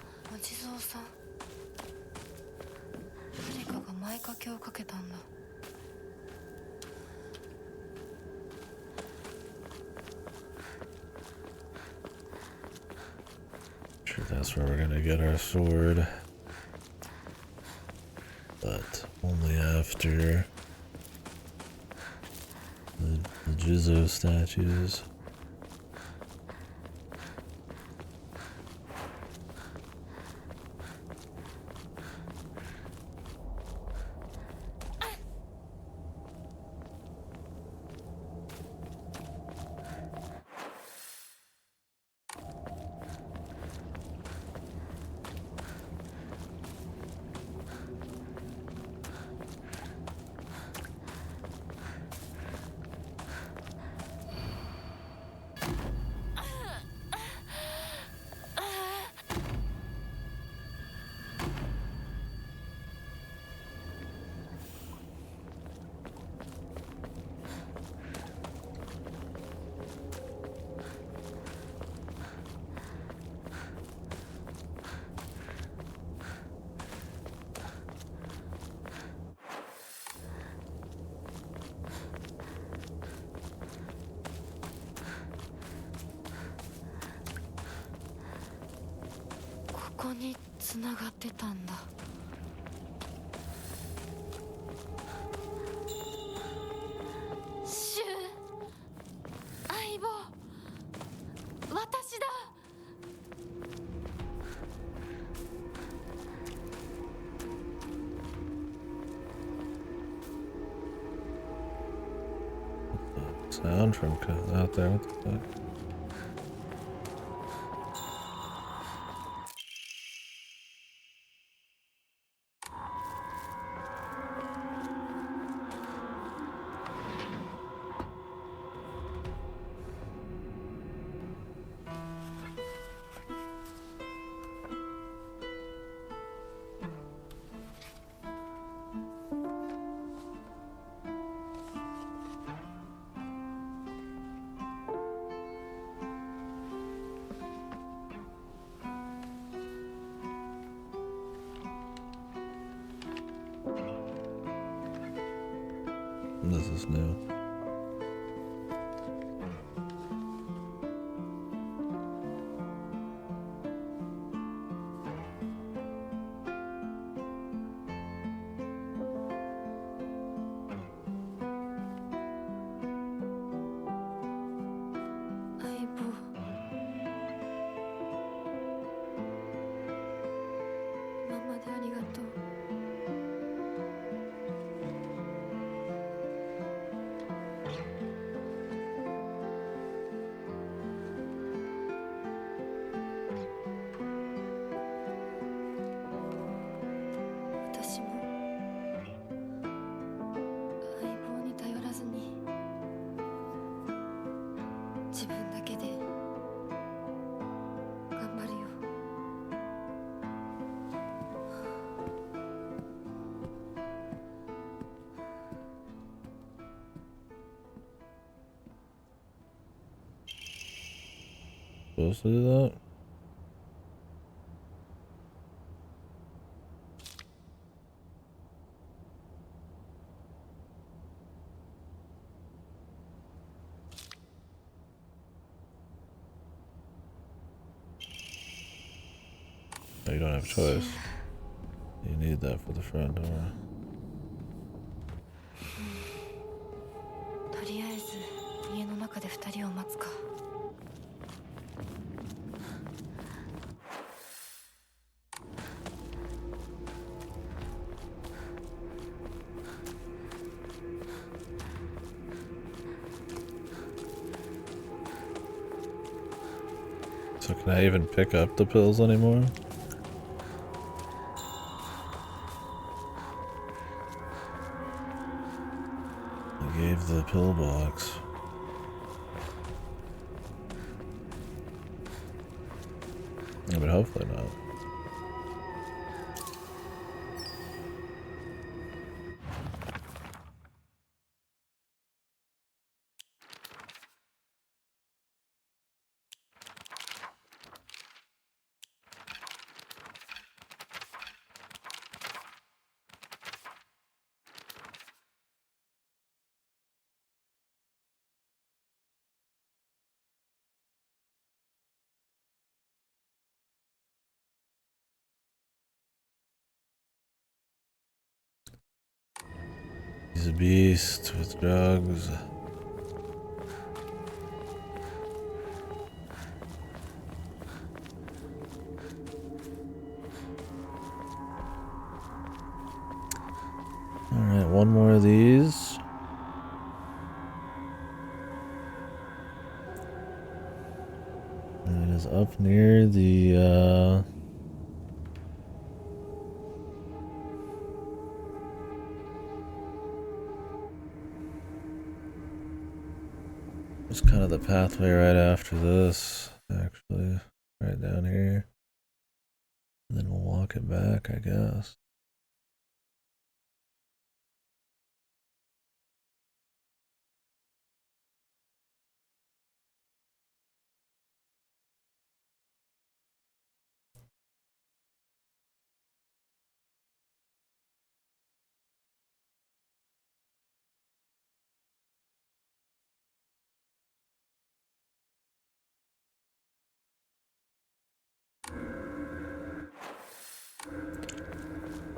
Sure, that's where we're gonna get our sword, but only after the Jizo statues. Sound from out there. What the fuck? This is new. Supposed to do that? You don't have a choice. You need that for the front door. とりあえず家の中で2人を待つか。So can I even pick up the pills anymore? I gave the pill box. Yeah, but hopefully not. He's a beast with drugs. Alright, one more of these. And it is up near the it's kind of the pathway right after this, actually. Right down here. And then we'll walk it back, I guess.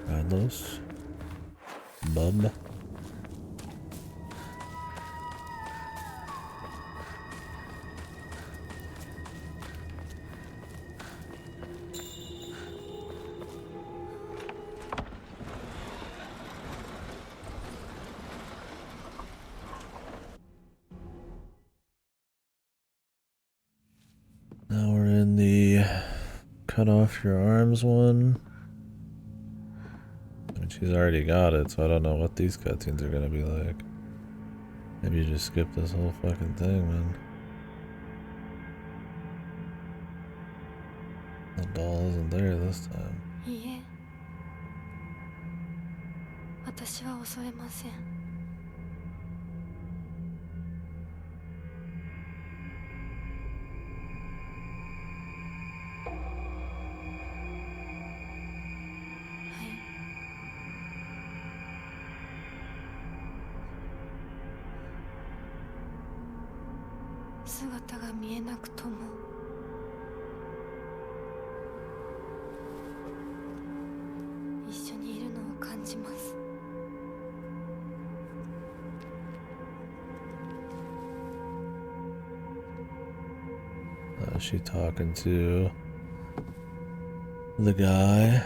Carlos. Bub. Now we're in the cut off your arms one. I mean, she's already got it, so I don't know what these cutscenes are gonna be like. Maybe you just skip this whole fucking thing, man. The doll isn't there this time. いいえ。私は恐れません。姿が見えなくとも一緒にいるのを感じます。Is she talking to the guy?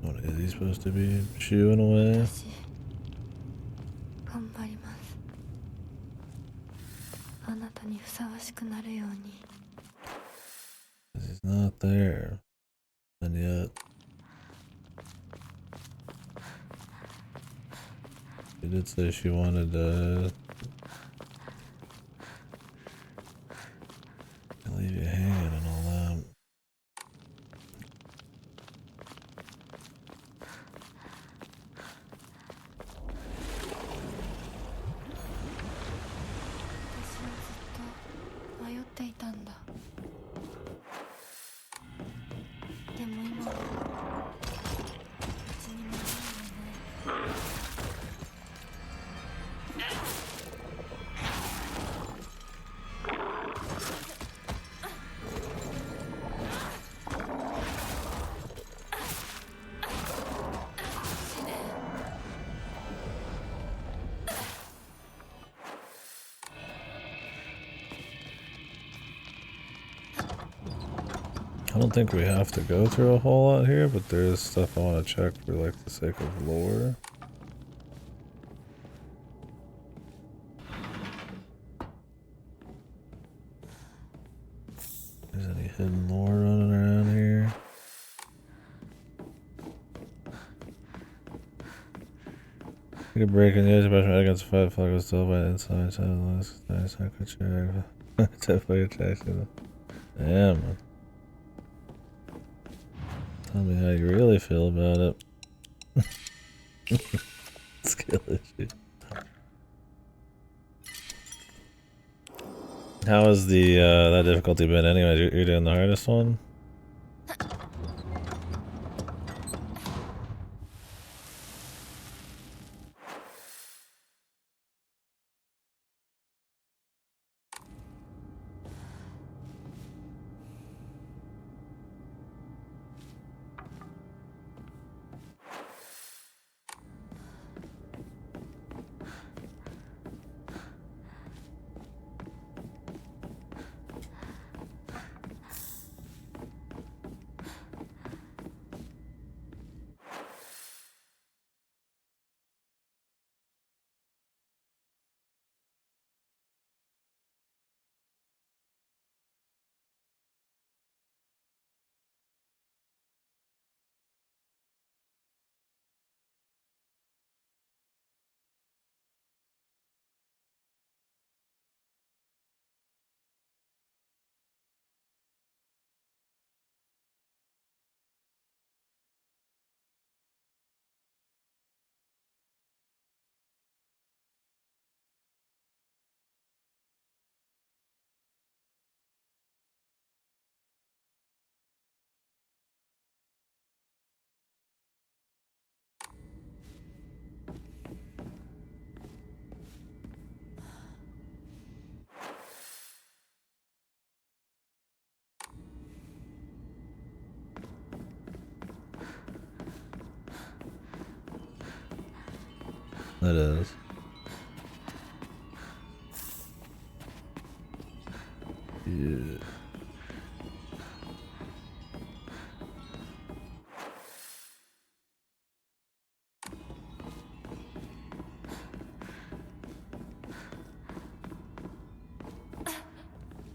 What is he supposed to be shooing away? 頑張ります。あなたにふさわしくなるように。He's not there. And yet she did say she wanted to leave you hanging and all that. I don't think we have to go through a whole lot here, but there is stuff I want to check for like the sake of lore. Is any hidden lore running around here? You could break in the edge about against 5 flags still by inside side of the list. Nice, I could check. Definitely attractive. Damn. Tell me how you really feel about it. Skill issue. How has the that difficulty been anyway? You're doing the hardest one? It is. Yeah.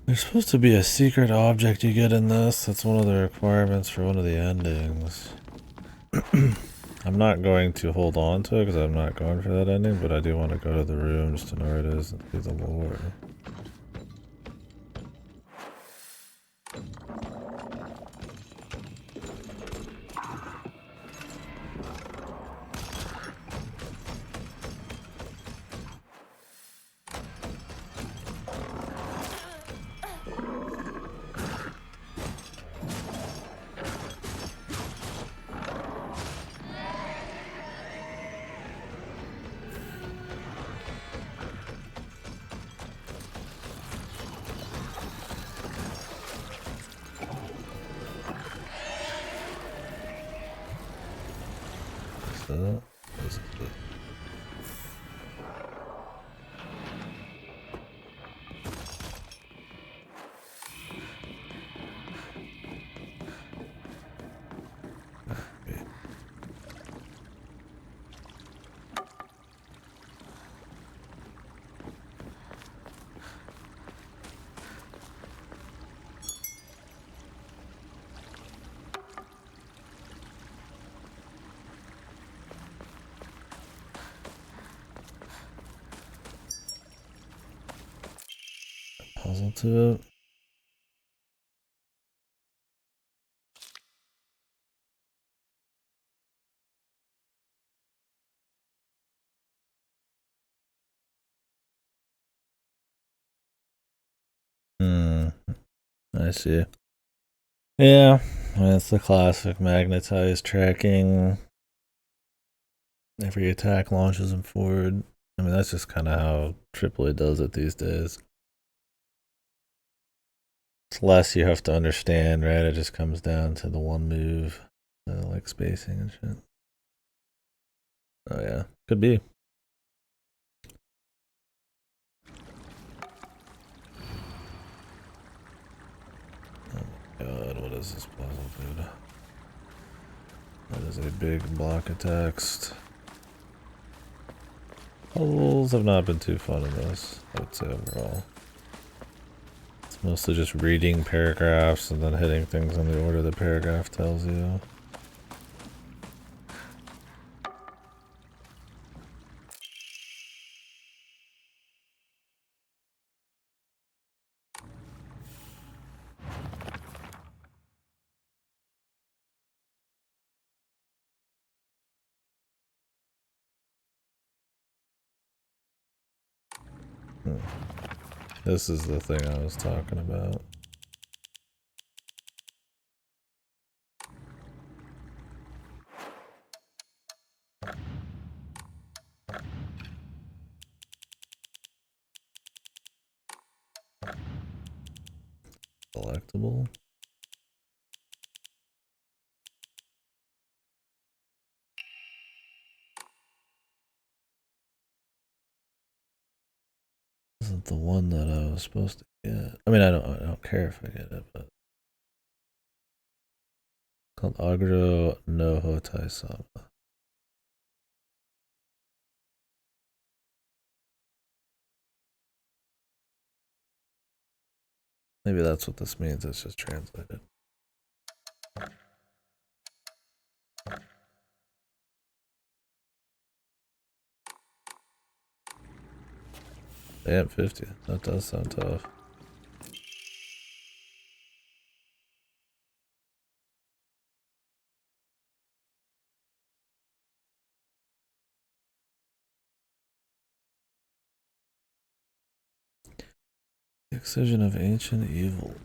There's supposed to be a secret object you get in this. That's one of the requirements for one of the endings. I'm not going to hold on to it because I'm not going for that ending, but I do want to go to the room just to know where it is and see the lore. This is it. Puzzle to it. I see. Yeah, it's the classic magnetized tracking. Every attack launches them forward. I mean, that's just kind of how AAA does it these days. It's less you have to understand, right? It just comes down to the one move, like spacing and shit. Oh yeah, could be. Oh my god, what is this puzzle, dude? That is a big block of text. Puzzles have not been too fun in this, I would say overall. It's mostly just reading paragraphs and then hitting things in the order the paragraph tells you. This is the thing I was talking about. Collectible. Isn't the one that I was supposed to get? I mean, I don't care if I get it, but it's called Agro no Hotai Sama. Maybe that's what this means. It's just translated. Damn, 50. That does sound tough. Excision of ancient evil.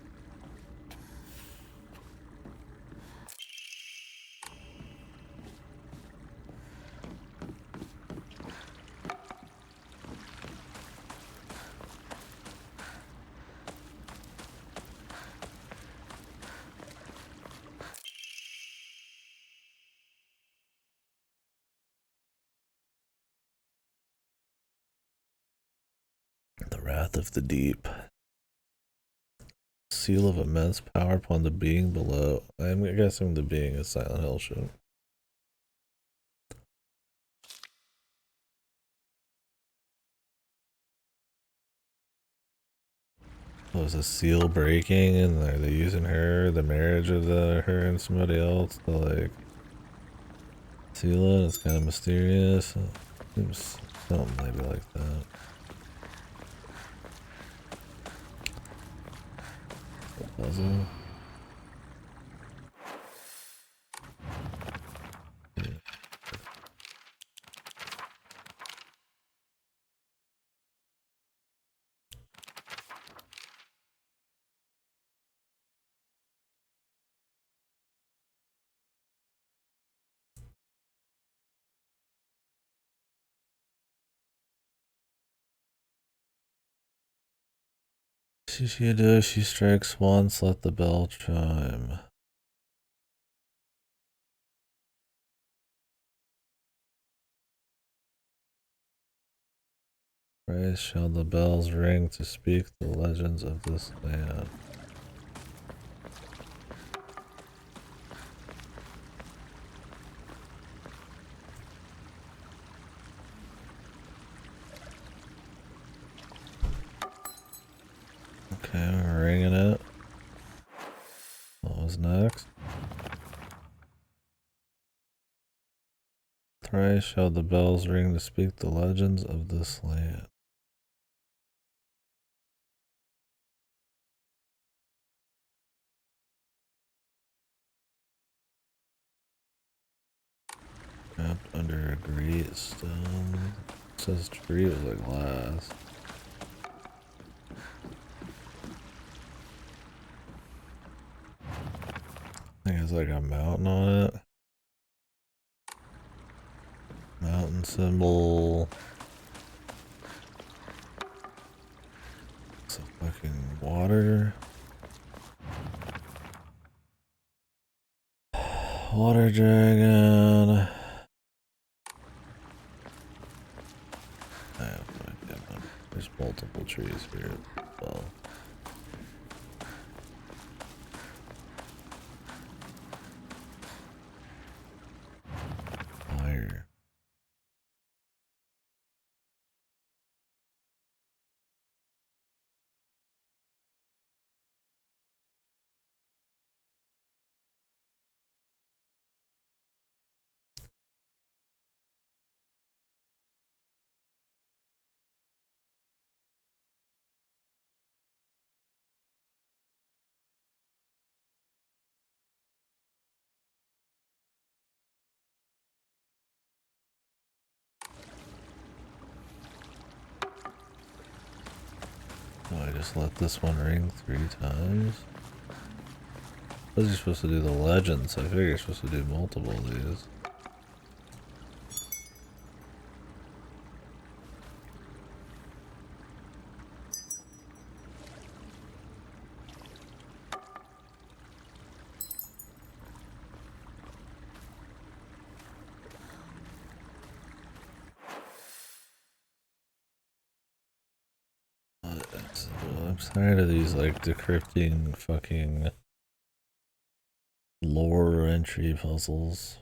The Wrath of the Deep. Seal of immense power upon the being below. I'm guessing the being is Silent Hill shit. Was a seal breaking and are they using her, the marriage of her and somebody else to like seal it? It's kind of mysterious. Seems something maybe like that. Puzzle. She strikes once, let the bell chime. Thrice shall the bells ring to speak the legends of this land. Okay, we're ringing it. What was next? Thrice shall the bells ring to speak the legends of this land. Trapped under a great stone. It says tree was like glass. I think it's like a mountain on it. Mountain symbol. It's a fucking water. Water dragon. I have no idea, man. There's multiple trees here as well. Fire. Oh, I just let this one ring 3 times. I was supposed to do the legends. I figure you're supposed to do multiple of these. I'm tired of these like decrypting fucking lore entry puzzles.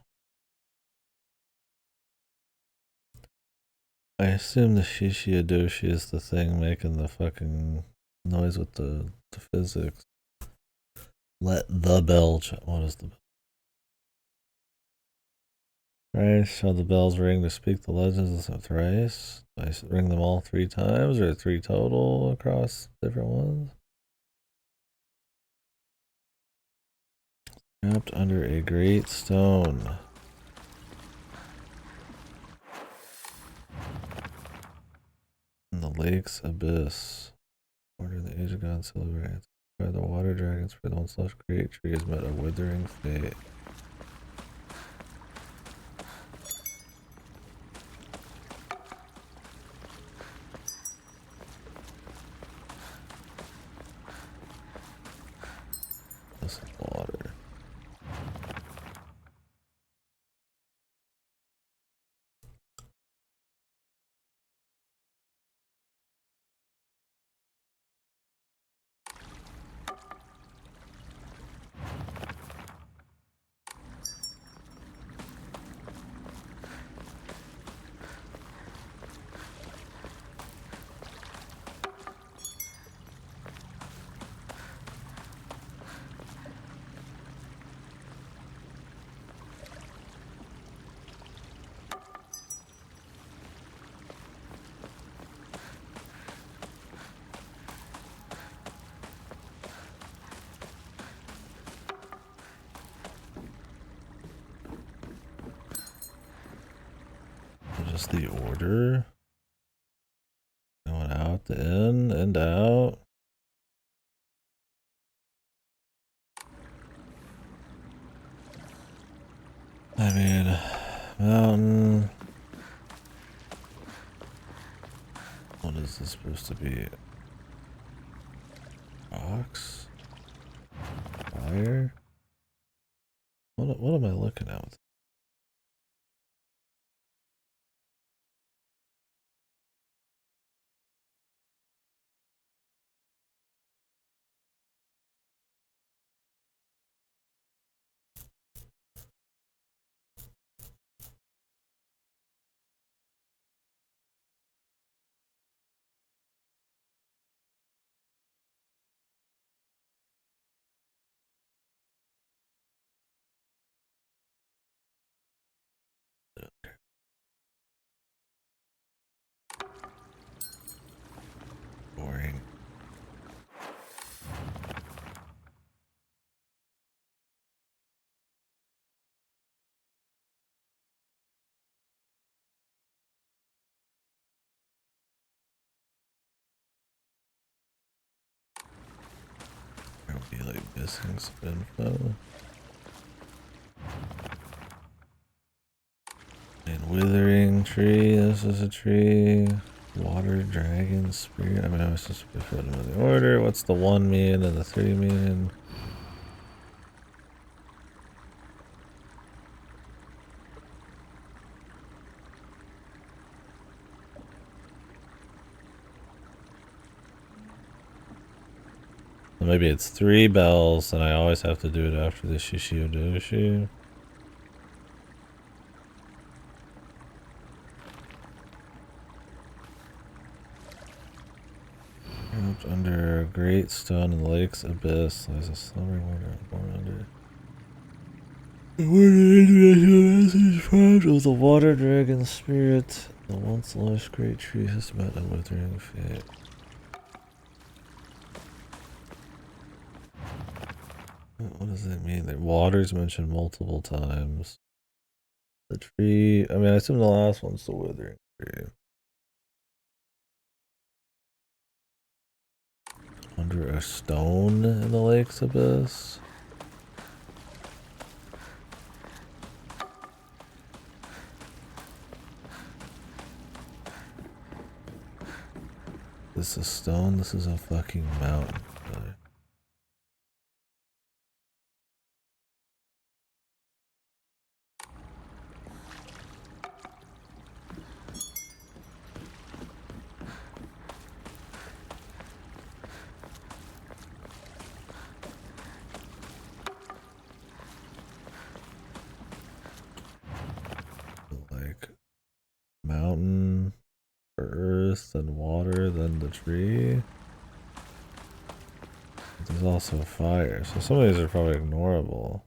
I assume the Shishiadoshi is the thing making the fucking noise with the physics. Let the bell what is the bell? Thrice shall the bells ring to speak the legends of thrice. I ring them all 3 times or 3 total across different ones. Trapped under a great stone. In the lake's abyss. Order the age of God celebrates. By the water dragons for the once lush great trees met a withering fate. This is water. Just the order. Going out, the in, and out. I mean, mountain. What is this supposed to be? Rocks? Fire? What am I looking at? Be like missing some info. And withering tree, this is a tree. Water dragon spirit. I mean, I was supposed to put them in the order. What's the 1 mean and the 3 mean? Maybe it's 3 bells, and I always have to do it after the Shishiodoshi. Under a great stone in the lake's abyss lies a slumbering water born under. The word of the water dragon spirit. The once lush great tree has met a withering fate. What does that mean? The water's mentioned multiple times. The tree, I mean, I assume the last one's the withering tree. Under a stone in the lake's abyss. This is stone, this is a fucking mountain. Like mountain, earth, and water, then the tree. There's also fire, so some of these are probably ignorable.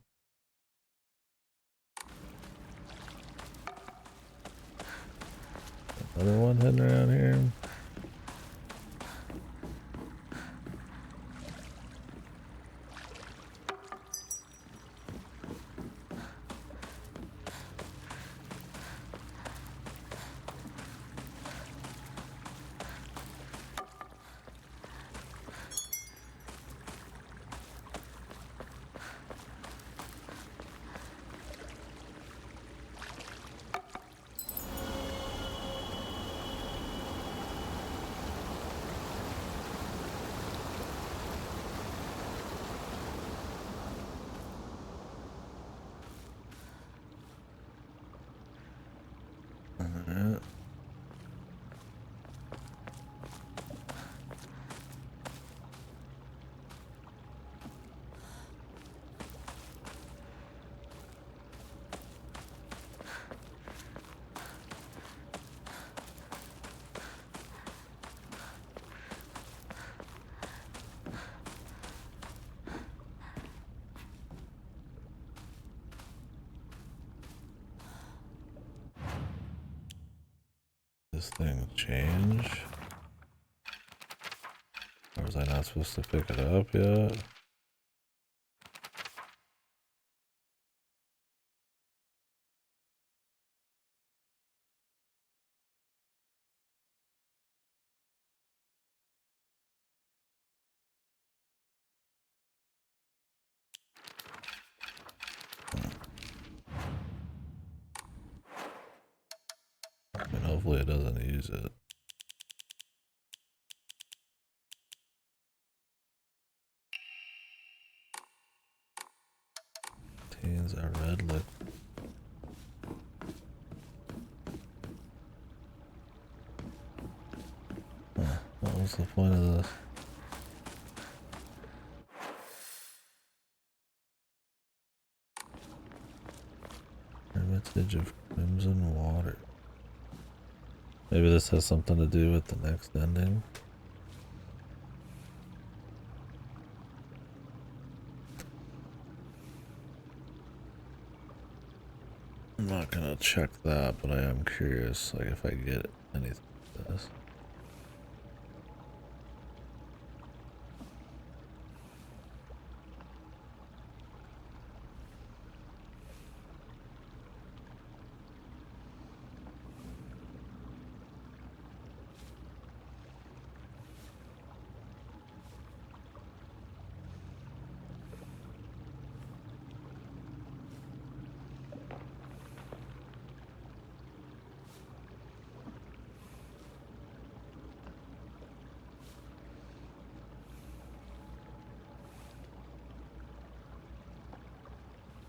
Another one hidden around here. This thing change? Or was I not supposed to pick it up yet? And hopefully it doesn't use it. Contains a red liquid. Huh, what was the point of this? Hermitage of Crimson Water. Maybe this has something to do with the next ending. I'm not gonna check that, but I am curious, like if I get anything like this.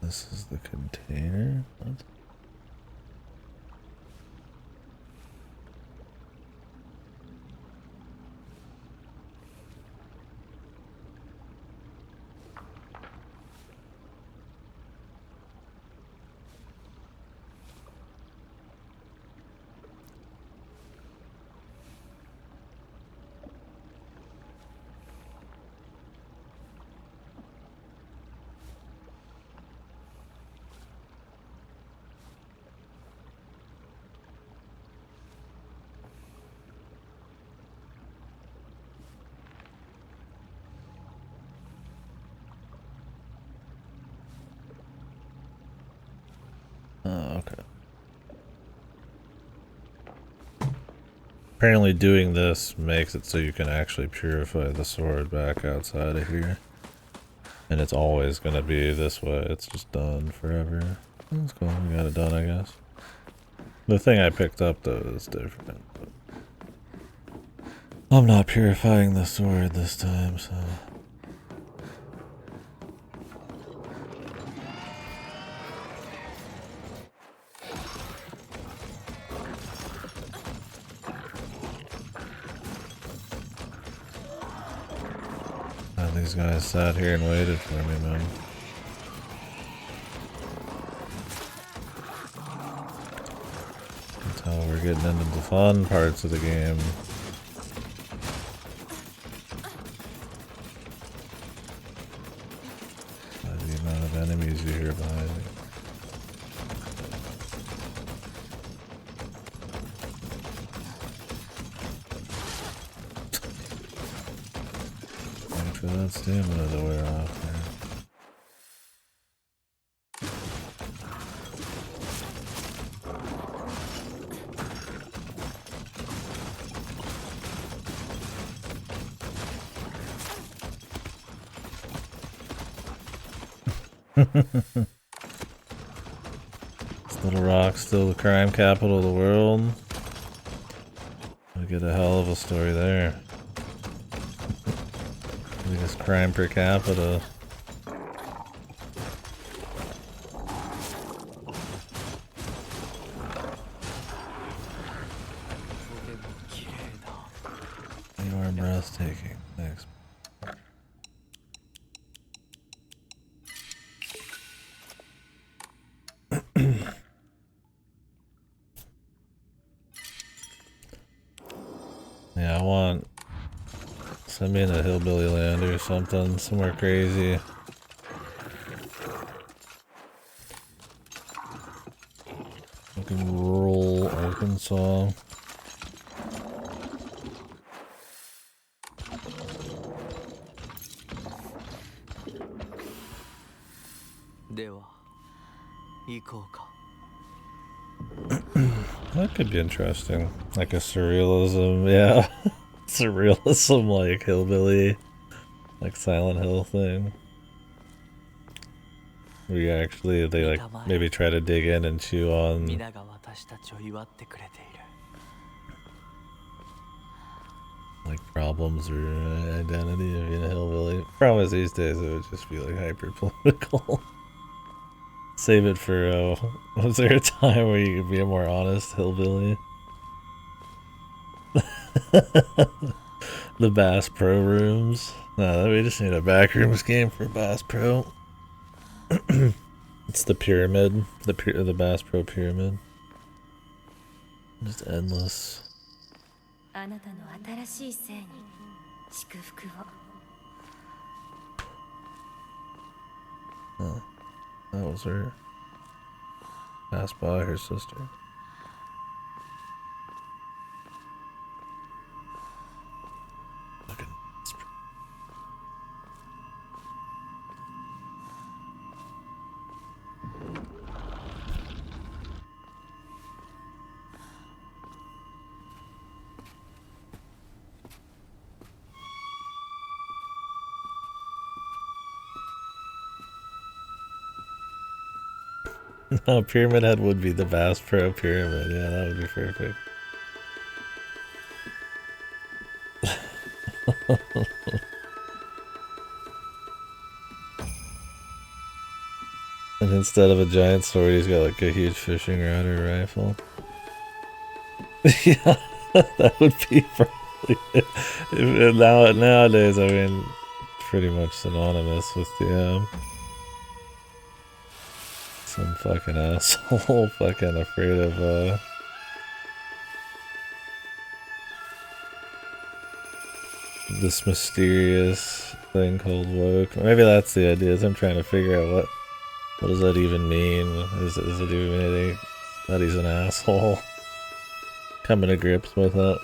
This is the container. What? Oh, okay. Apparently doing this makes it so you can actually purify the sword back outside of here. And it's always gonna be this way. It's just done forever. That's cool. We got it done, I guess. The thing I picked up, though, is different. But I'm not purifying the sword this time, so... These guys sat here and waited for me, man. That's how we're getting into the fun parts of the game. By the amount of enemies you hear behind me. For that stamina to wear off there. This Little Rock's still the crime capital of the world. We get a hell of a story there. Biggest crime per capita. You are breathtaking. Thanks. Yeah, I want... Send me in a hillbilly land or something, somewhere crazy. Fucking rural Arkansas. That could be interesting. Like a surrealism, yeah. Surrealism, like hillbilly, like Silent Hill thing. We actually, they like maybe try to dig in and chew on like problems or identity of being a hillbilly. Problem is these days it would just be like hyper political. Save it for, was there a time where you could be a more honest hillbilly? The Bass Pro rooms. No, we just need a backrooms game for Bass Pro. It's the pyramid, the Bass Pro pyramid. Just endless. Oh, that was her. Passed by her sister. No, Pyramid Head would be the Bass Pro Pyramid. Yeah, that would be perfect. And instead of a giant sword, he's got like a huge fishing rod or rifle. Yeah, that would be probably nowadays. I mean, pretty much synonymous with the some fucking asshole fucking afraid of this mysterious thing called woke. Maybe that's the idea. Is I'm trying to figure out what does that even mean? Is it even meaning that he's an asshole? Coming to grips with it.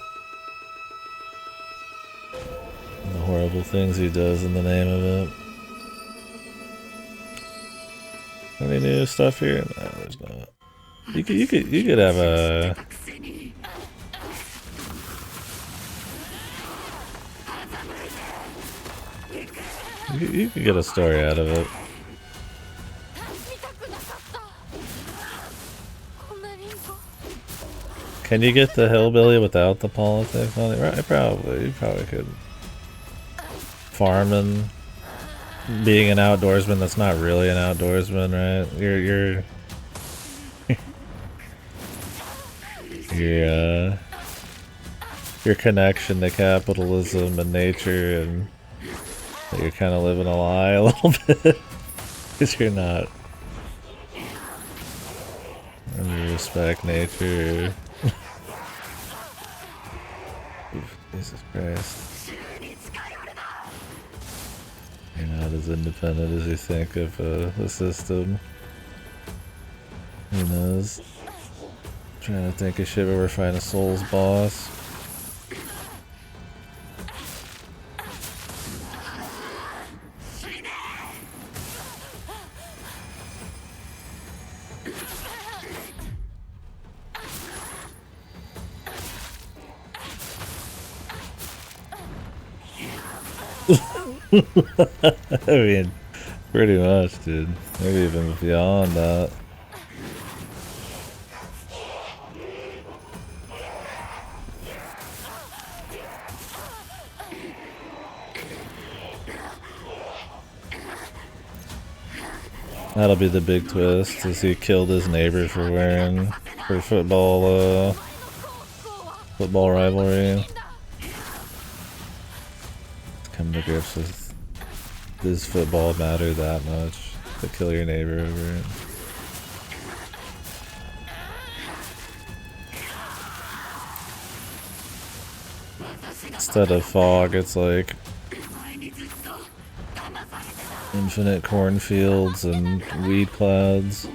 And the horrible things he does in the name of it. Any new stuff here? No, there's not. You could have a. You could get a story out of it. Can you get the hillbilly without the politics on it? Right, probably. You probably could. Farming, being an outdoorsman that's not really an outdoorsman, right? Your connection to capitalism and nature, and that you're kind of living a lie a little bit, because you're not. And you respect nature. Jesus Christ. You're not as independent as you think of the system. Who knows? Trying to think of shit where we're fighting a Soul's boss. I mean, pretty much, dude. Maybe even beyond that. That'll be the big twist, is he killed his neighbor for football rivalry. Come to grips with, does football matter that much to kill your neighbor over it? Instead of fog, it's like infinite cornfields and weed clouds.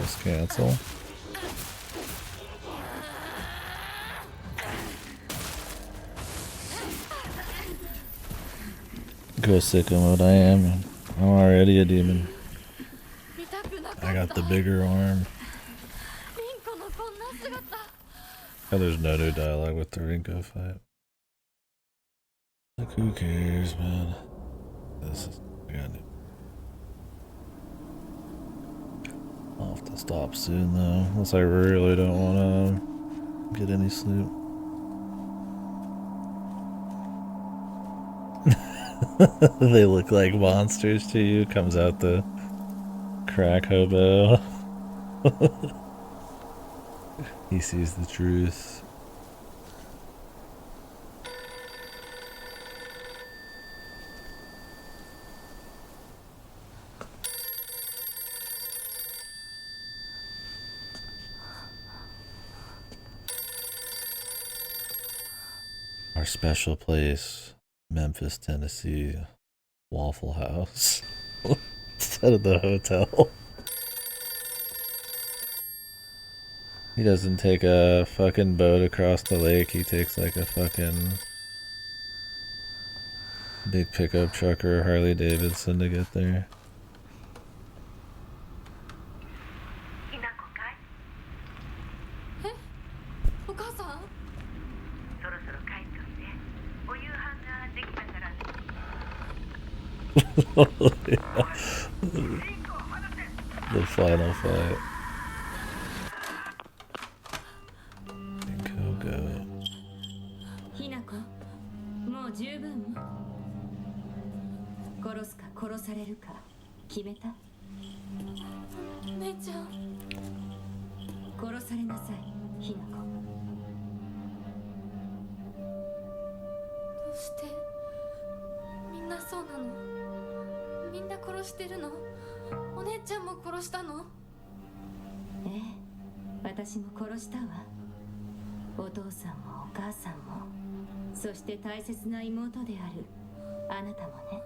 Just cancel. Go sicko mode, I am. I'm already a demon. I got the bigger arm. Oh, there's no new dialogue with the Rinko fight. Like, who cares, man? This is. I'll have to stop soon, though. Unless I really don't want to get any sleep. They look like monsters to you. Comes out the crack hobo. He sees the truth. Our special place, Memphis, Tennessee, Waffle House. Instead of the hotel. He doesn't take a fucking boat across the lake, he takes like a fucking big pickup truck or a Harley Davidson to get there. The final fight. Go, go. ひなこ、もう十分。殺すか殺されるか決めた？姉ちゃん。殺されなさい、ひなこ。どうしてみんなそうなの？みんな殺してるの？お姉ちゃんも殺したの？ええ、私も殺したわ。お父さんもお母さんも、そして大切な妹であるあなたもね。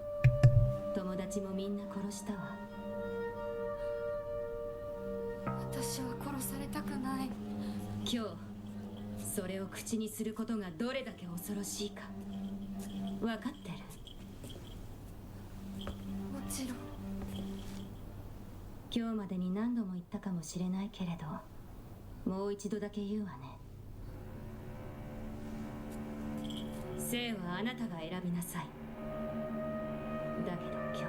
友達もみんな殺したわ。私は殺されたくない。今日それを口にすることがどれだけ恐ろしいか分かってる？もちろん。今日までに何度も言ったかもしれないけれど、もう一度だけ言うわね。生はあなたが選びなさい。だけど今日、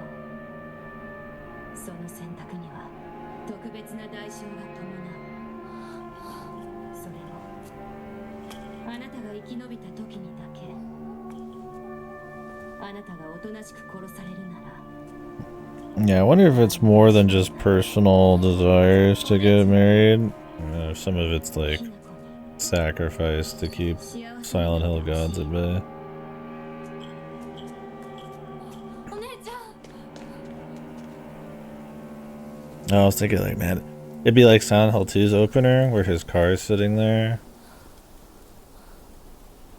その選択には特別な代償が伴う。それもあなたが生き延びた時にだけ。あなたがおとなしく殺されるなら。Yeah, I wonder if it's more than just personal desires to get married. Some of it's like sacrifice to keep Silent Hill gods at bay. I was thinking like, man, it'd be like Silent Hill 2's opener where his car is sitting there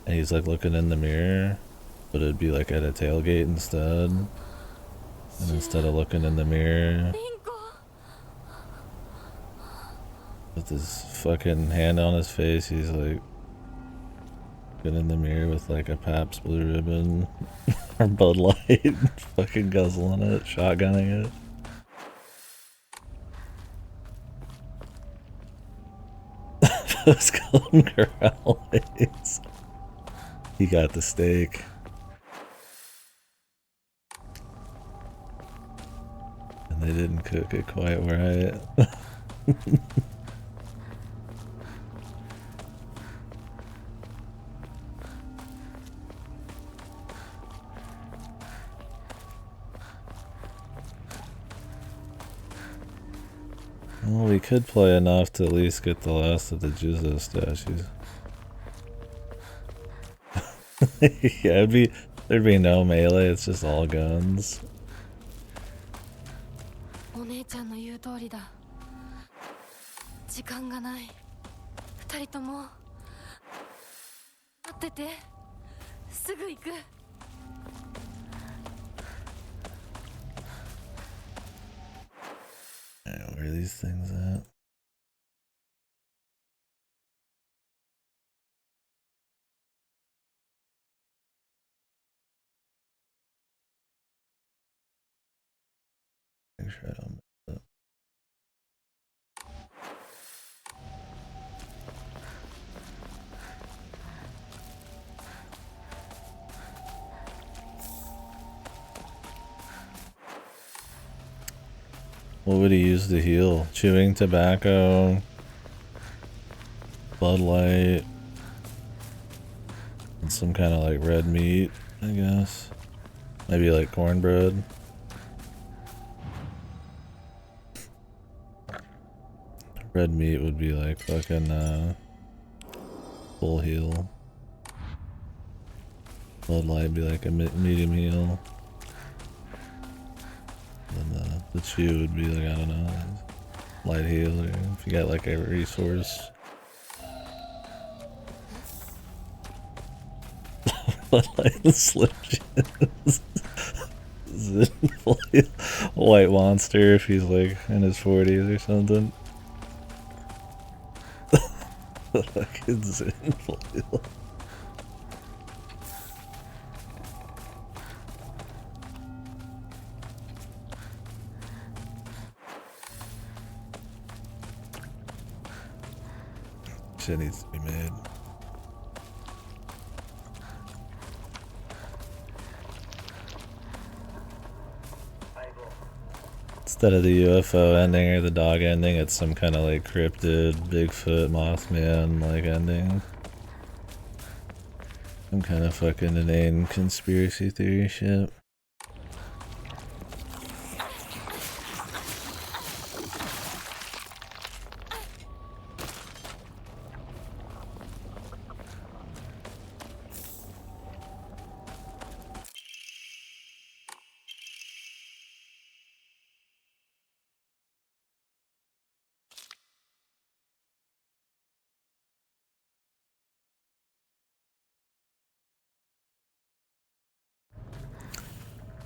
and he's like looking in the mirror, but it'd be like at a tailgate instead. And instead of looking in the mirror with his fucking hand on his face, he's like looking in the mirror with like a Pabst Blue Ribbon or Bud Light, fucking guzzling it, shotgunning it. Those Golden Corrales. He got the steak. And they didn't cook it quite right. Well, we could play enough to at least get the last of the Juzo statues. Yeah, there'd be no melee, it's just all guns. お姉ちゃんの言う通りだ。時間がない。二人とも待ってて。すぐ行く。Where are these things at? Make sure I don't mess up. What would he use to heal? Chewing tobacco, Bud Light, and some kind of like red meat, I guess. Maybe like cornbread. Red meat would be like fucking full heal. Bud Light would be like a medium heal. And the chew would be like, I don't know, light heal, or if you got like a resource. But like the Slim Jim. White monster if he's like in his 40s or something. Fucking sinful. Shit needs to be made. Instead of the UFO ending or the dog ending, it's some kind of like cryptid, Bigfoot, Mothman like ending. Some kind of fucking inane conspiracy theory shit.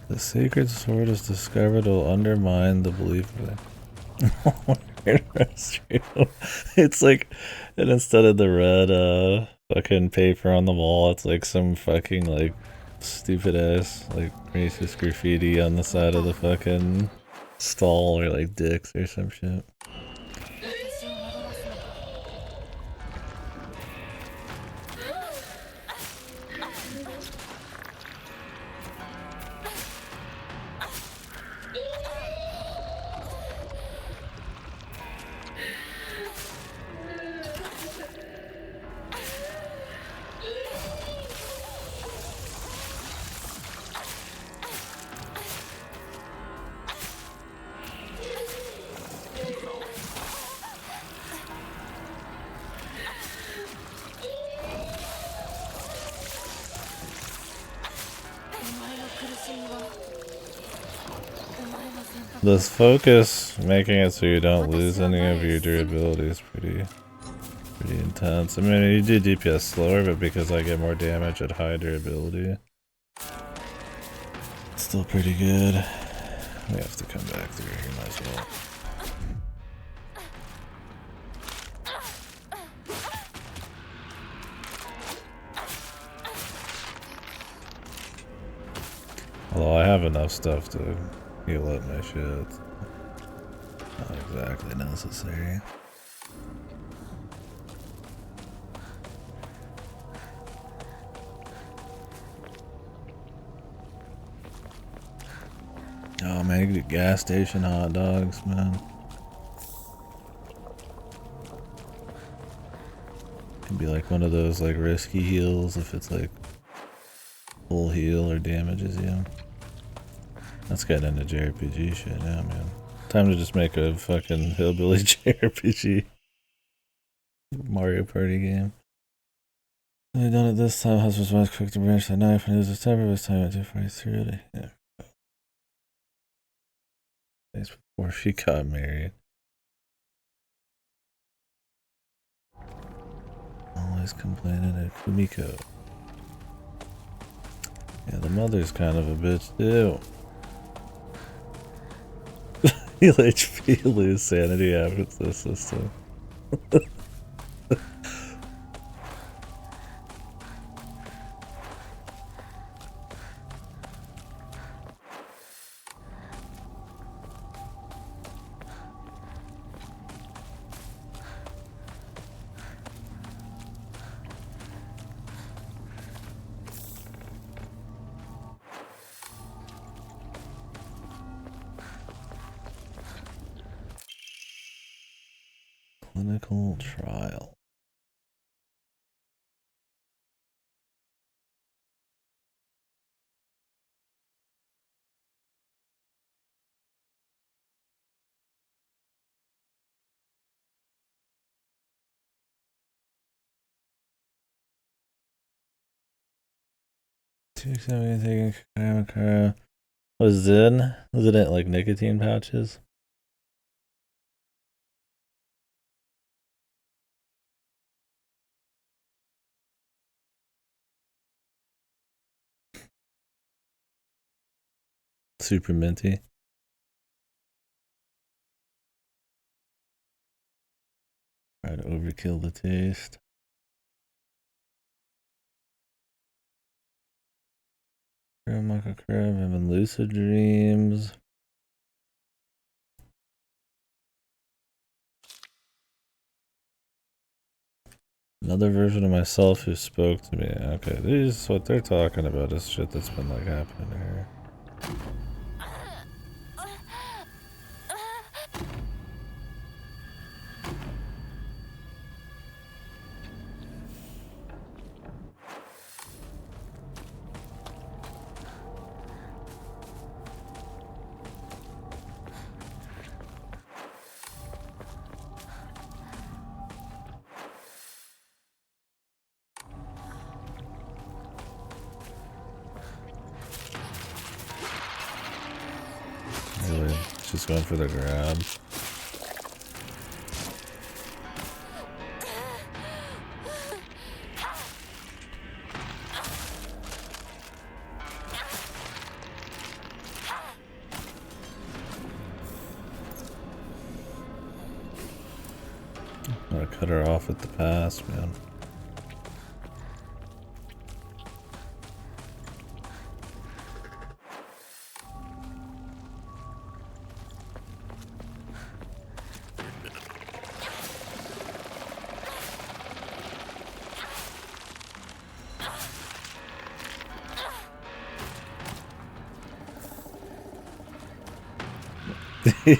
The sacred sword is discovered will undermine the belief of it. It's like, and instead of the red fucking paper on the wall, it's like some fucking like stupid ass like racist graffiti on the side of the fucking stall, or like dicks or some shit. This focus, making it so you don't lose any of your durability, is pretty intense. I mean, you do DPS slower, but because I get more damage at high durability, it's still pretty good. We have to come back through here, might as well. Although I have enough stuff to heal up my shit. Not exactly necessary. Oh man, you can get gas station hot dogs, man. Can be like one of those like risky heals if it's like full heal or damages you. That's getting into JRPG shit now, man. Time to just make a fucking hillbilly JRPG Mario Party game. I've done it this time. Husband's wife quick to branch the knife and use the temper. This time at 243. Yeah. Days before she got married. Always complaining at Kumiko. Yeah, the mother's kind of a bitch too. Heal HP, lose sanity after the system. Clinical trial. Was it in like nicotine pouches? Super minty. Try to Overkill the taste. Michael Crab having lucid dreams. Another version of myself who spoke to me. Okay, this is what they're talking about. Is shit that's been like happening here. Really, she's going for the grab. I'm gonna cut her off at the pass, man.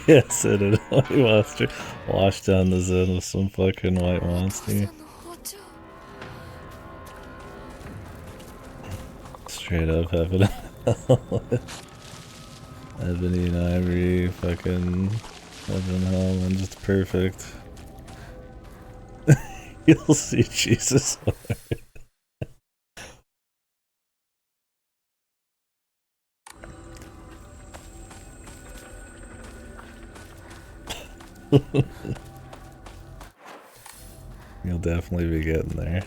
Yes, it is. He washed down the zone with some fucking white monster. Straight up heaven and hell. Ebony and Ivory, fucking heaven and hell, and just perfect. You'll see Jesus. You'll definitely be getting there.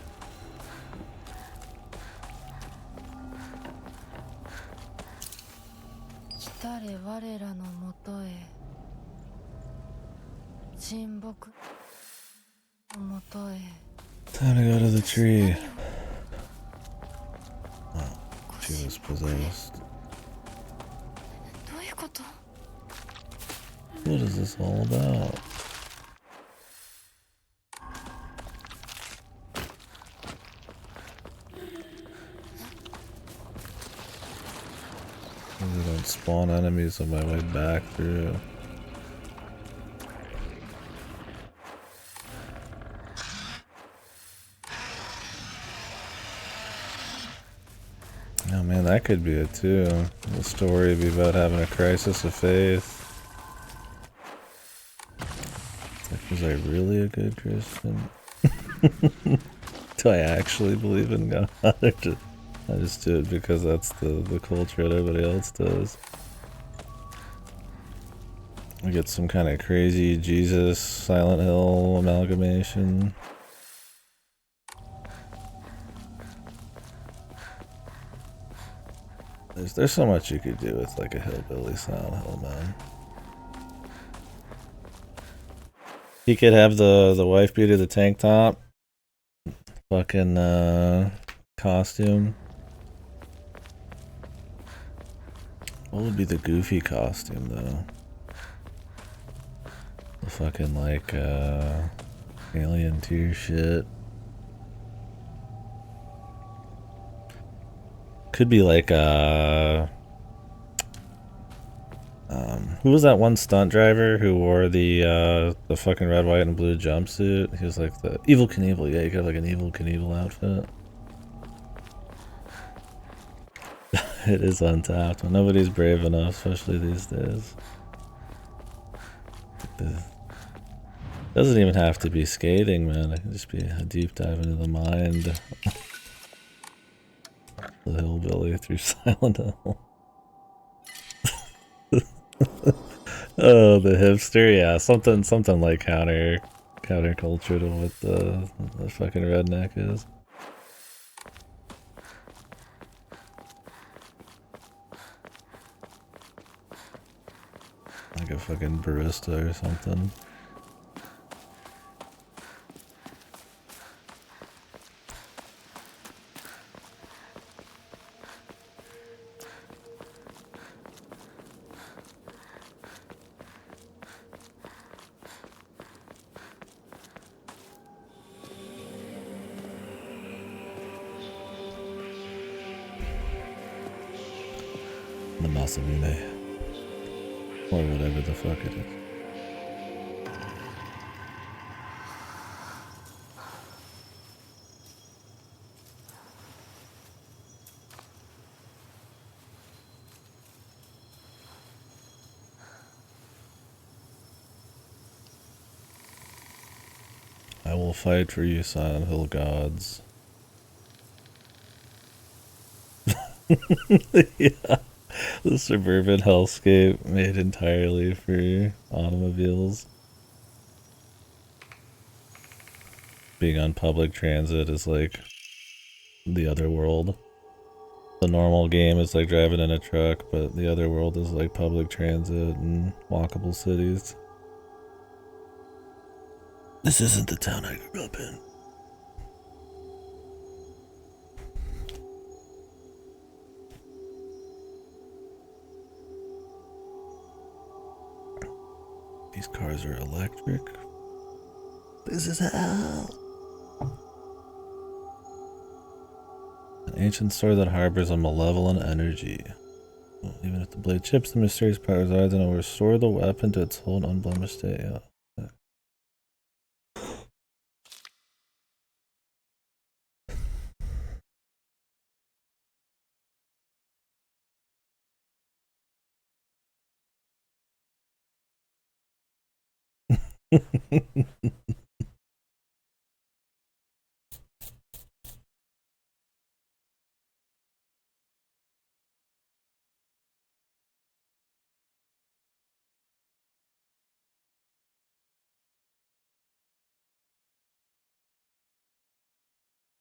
Time to go to the tree. Oh, she was possessed. What is this all about? I don't spawn enemies on my way back through. Oh man, that could be it too. The story would be about having a crisis of faith. Like, was I really a good Christian? Do I actually believe in God? Or I just do it because that's the culture that everybody else does. We get some kind of crazy Jesus, Silent Hill amalgamation. There's so much you could do with like a hillbilly Silent Hill, man. He could have the wife beater, the tank top, fucking costume. What would be the goofy costume though? The fucking like alien tier shit. Could be like who was that one stunt driver who wore the fucking red, white, and blue jumpsuit? He was like the Evil Knievel. Yeah, you could have like an Evil Knievel outfit. It is untapped. Nobody's brave enough, especially these days. It doesn't even have to be skating, man. It can just be a deep dive into the mind. The hillbilly through Silent Hill. Oh, the hipster, yeah, something like counterculture to what the fucking redneck is. Like a fucking barista or something. The Masamune. Or whatever the fuck it is. I will fight for you, Silent Hill gods. Yeah, the suburban hellscape made entirely for automobiles. Being on public transit is like the other world. The normal game is like driving in a truck, but the other world is like public transit and walkable cities. This isn't the town I grew up in. These cars are electric. This is hell. An ancient sword that harbors a malevolent energy. Well, even if the blade chips, the mysterious power resides and it will restore the weapon to its whole unblemished state. Yeah.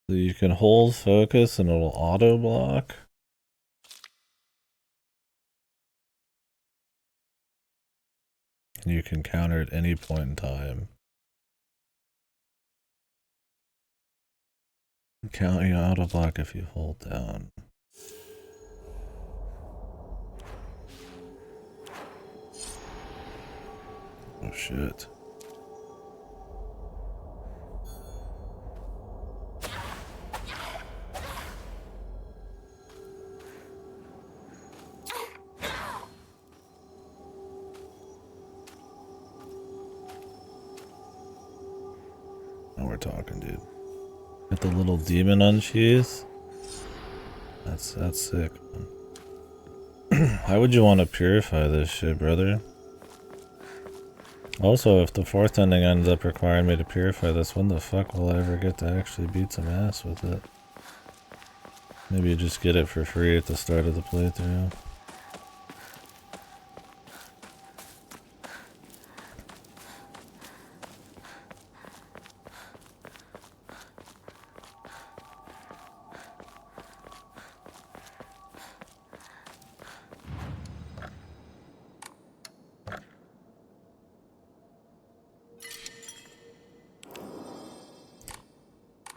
So you can hold focus and it'll auto block. And you can counter at any point in time. Counting auto block if you hold down. Oh shit. Now we're talking, dude. Got the little demon unsheath. That's sick. Why would you want to purify this shit, brother? Also, if the fourth ending ends up requiring me to purify this, when the fuck will I ever get to actually beat some ass with it? Maybe you just get it for free at the start of the playthrough.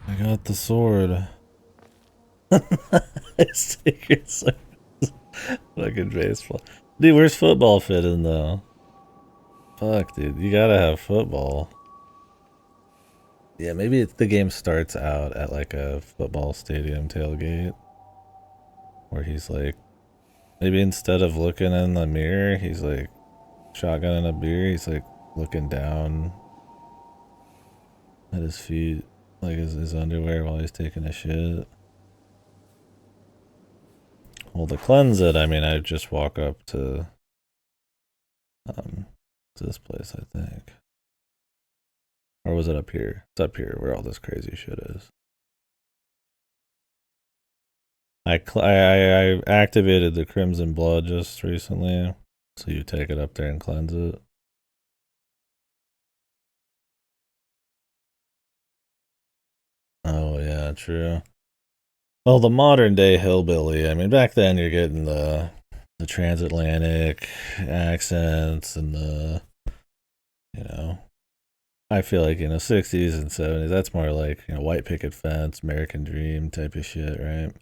I got the sword. Secret Service. Fucking baseball. Dude, where's football fit in though? Fuck, dude. You gotta have football. Yeah, maybe the game starts out at like a football stadium tailgate. Where he's like, maybe instead of looking in the mirror, he's like shotgunning a beer. He's like looking down at his feet, like his underwear while he's taking a shit. Well, to cleanse it, I mean, I just walk up to this place, I think. Or was it up here? It's up here where all this crazy shit is. I activated the Crimson Blood just recently, so you take it up there and cleanse it. Oh yeah, true. Well, the modern day hillbilly, I mean, back then you're getting the transatlantic accents and the, you know, I feel like, 60s and 70s, that's more like, white picket fence, American Dream type of shit, right?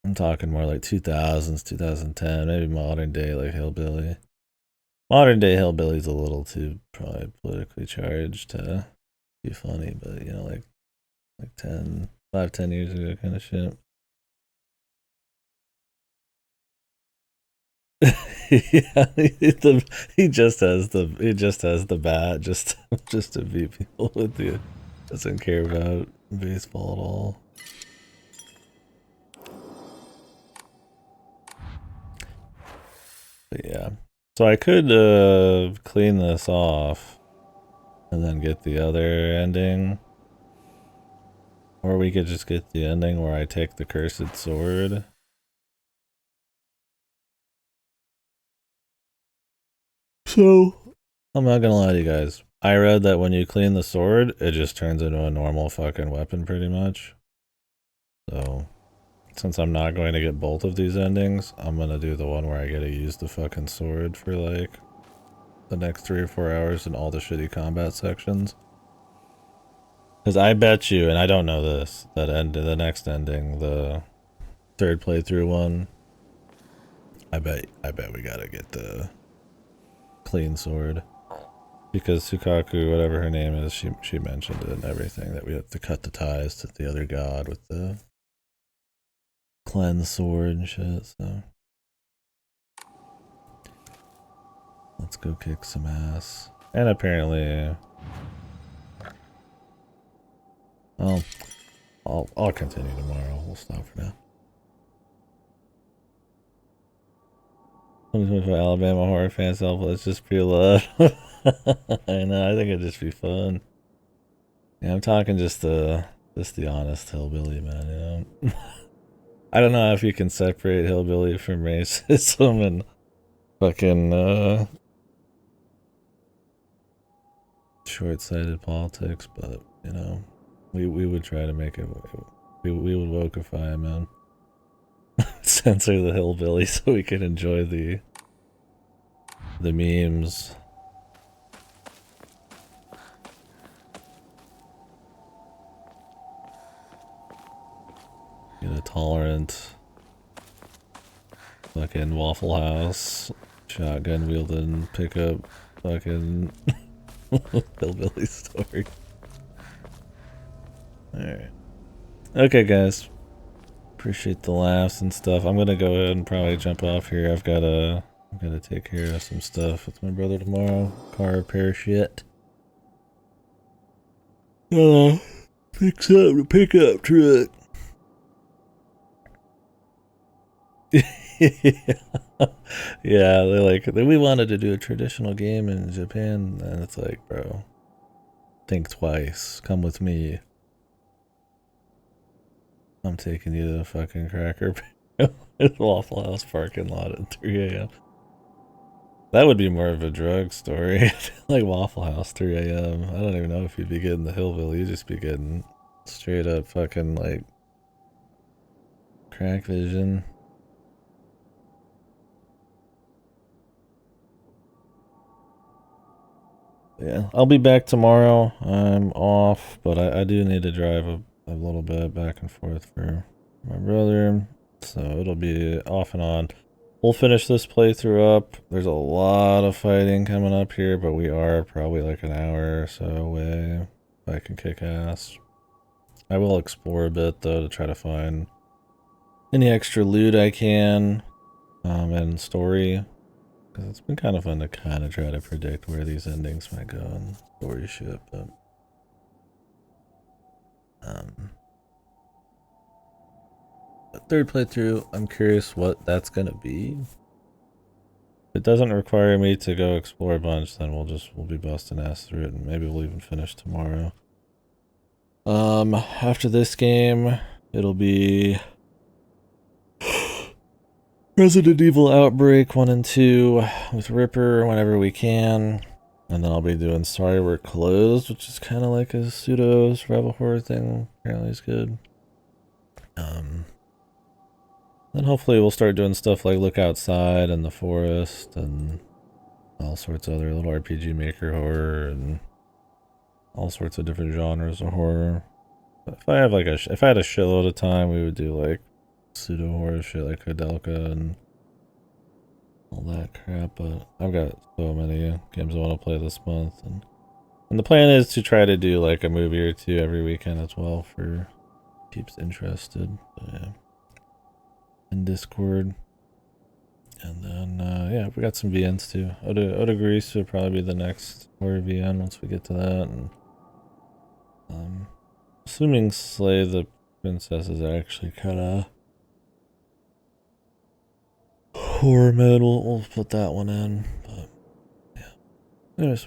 I'm talking more like 2000s, 2010, maybe modern day like hillbilly. Modern day hillbilly's a little too probably politically charged to be funny, but like 10 years ago kind of shit. Yeah, he just has the bat just to beat people with the doesn't care about baseball at all. But yeah. So I could clean this off and then get the other ending. Or we could just get the ending where I take the cursed sword. So, I'm not gonna lie to you guys. I read that when you clean the sword, it just turns into a normal fucking weapon pretty much. So, since I'm not going to get both of these endings, I'm gonna do the one where I get to use the fucking sword for like the next 3 or 4 hours in all the shitty combat sections. Because I bet you, and I don't know this, that the next ending, the third playthrough one, I bet we gotta get the clean sword. Because Sukaku, whatever her name is, she mentioned it and everything, that we have to cut the ties to the other god with the cleanse sword and shit, so. Let's go kick some ass. And apparently... I'll continue tomorrow. We'll stop for now. 2025 Alabama horror fans help. Let's just feel love. I know. I think it'd just be fun. Yeah, I'm talking just the honest hillbilly, man. You know. I don't know if you can separate hillbilly from racism and fucking short-sighted politics, but you know, we would try to make it. We would wokify, man. Censor the hillbilly so we can enjoy the memes. Get a tolerant fucking Waffle House shotgun wielding pickup fucking hillbilly story. Alright. Okay guys. Appreciate the laughs and stuff. I'm gonna go ahead and probably jump off here. I've gotta take care of some stuff with my brother tomorrow. Car repair shit. Fix up the pickup truck. Yeah, we wanted to do a traditional game in Japan, and it's like, bro, think twice. Come with me. I'm taking you to the fucking Cracker Waffle House parking lot at 3 a.m. That would be more of a drug story. Like Waffle House, 3 a.m. I don't even know if you'd be getting the hillbilly. You'd just be getting straight up fucking like crack vision. Yeah, I'll be back tomorrow. I'm off, but I do need to drive a little bit back and forth for my brother, so it'll be off and on. We'll finish this playthrough up. There's a lot of fighting coming up here, but we are probably like an hour or so away. If I can kick ass. I will explore a bit though to try to find any extra loot I can, and story. Because it's been kind of fun to kind of try to predict where these endings might go and story shit, but third playthrough, I'm curious what that's gonna be. If it doesn't require me to go explore a bunch, then we'll be busting ass through it, and maybe we'll even finish tomorrow. After this game, it'll be Resident Evil Outbreak 1 and 2 with Ripper whenever we can. And then I'll be doing Sorry We're Closed, which is kind of like a pseudo survival horror thing. Apparently it's good. Then hopefully we'll start doing stuff like Look Outside and The Forest and all sorts of other little RPG Maker horror and all sorts of different genres of horror. But if I have like if I had a shitload of time, we would do like pseudo horror shit like KDkill and all that crap. But I've got so many games I want to play this month, and the plan is to try to do like a movie or two every weekend as well for keeps interested. But yeah. In Discord. And then, yeah, we got some VNs too. Oda Grease would probably be the next horror VN once we get to that. And assuming Slay the Princess is actually kind of horror mode, we'll put that one in. But yeah. Anyways,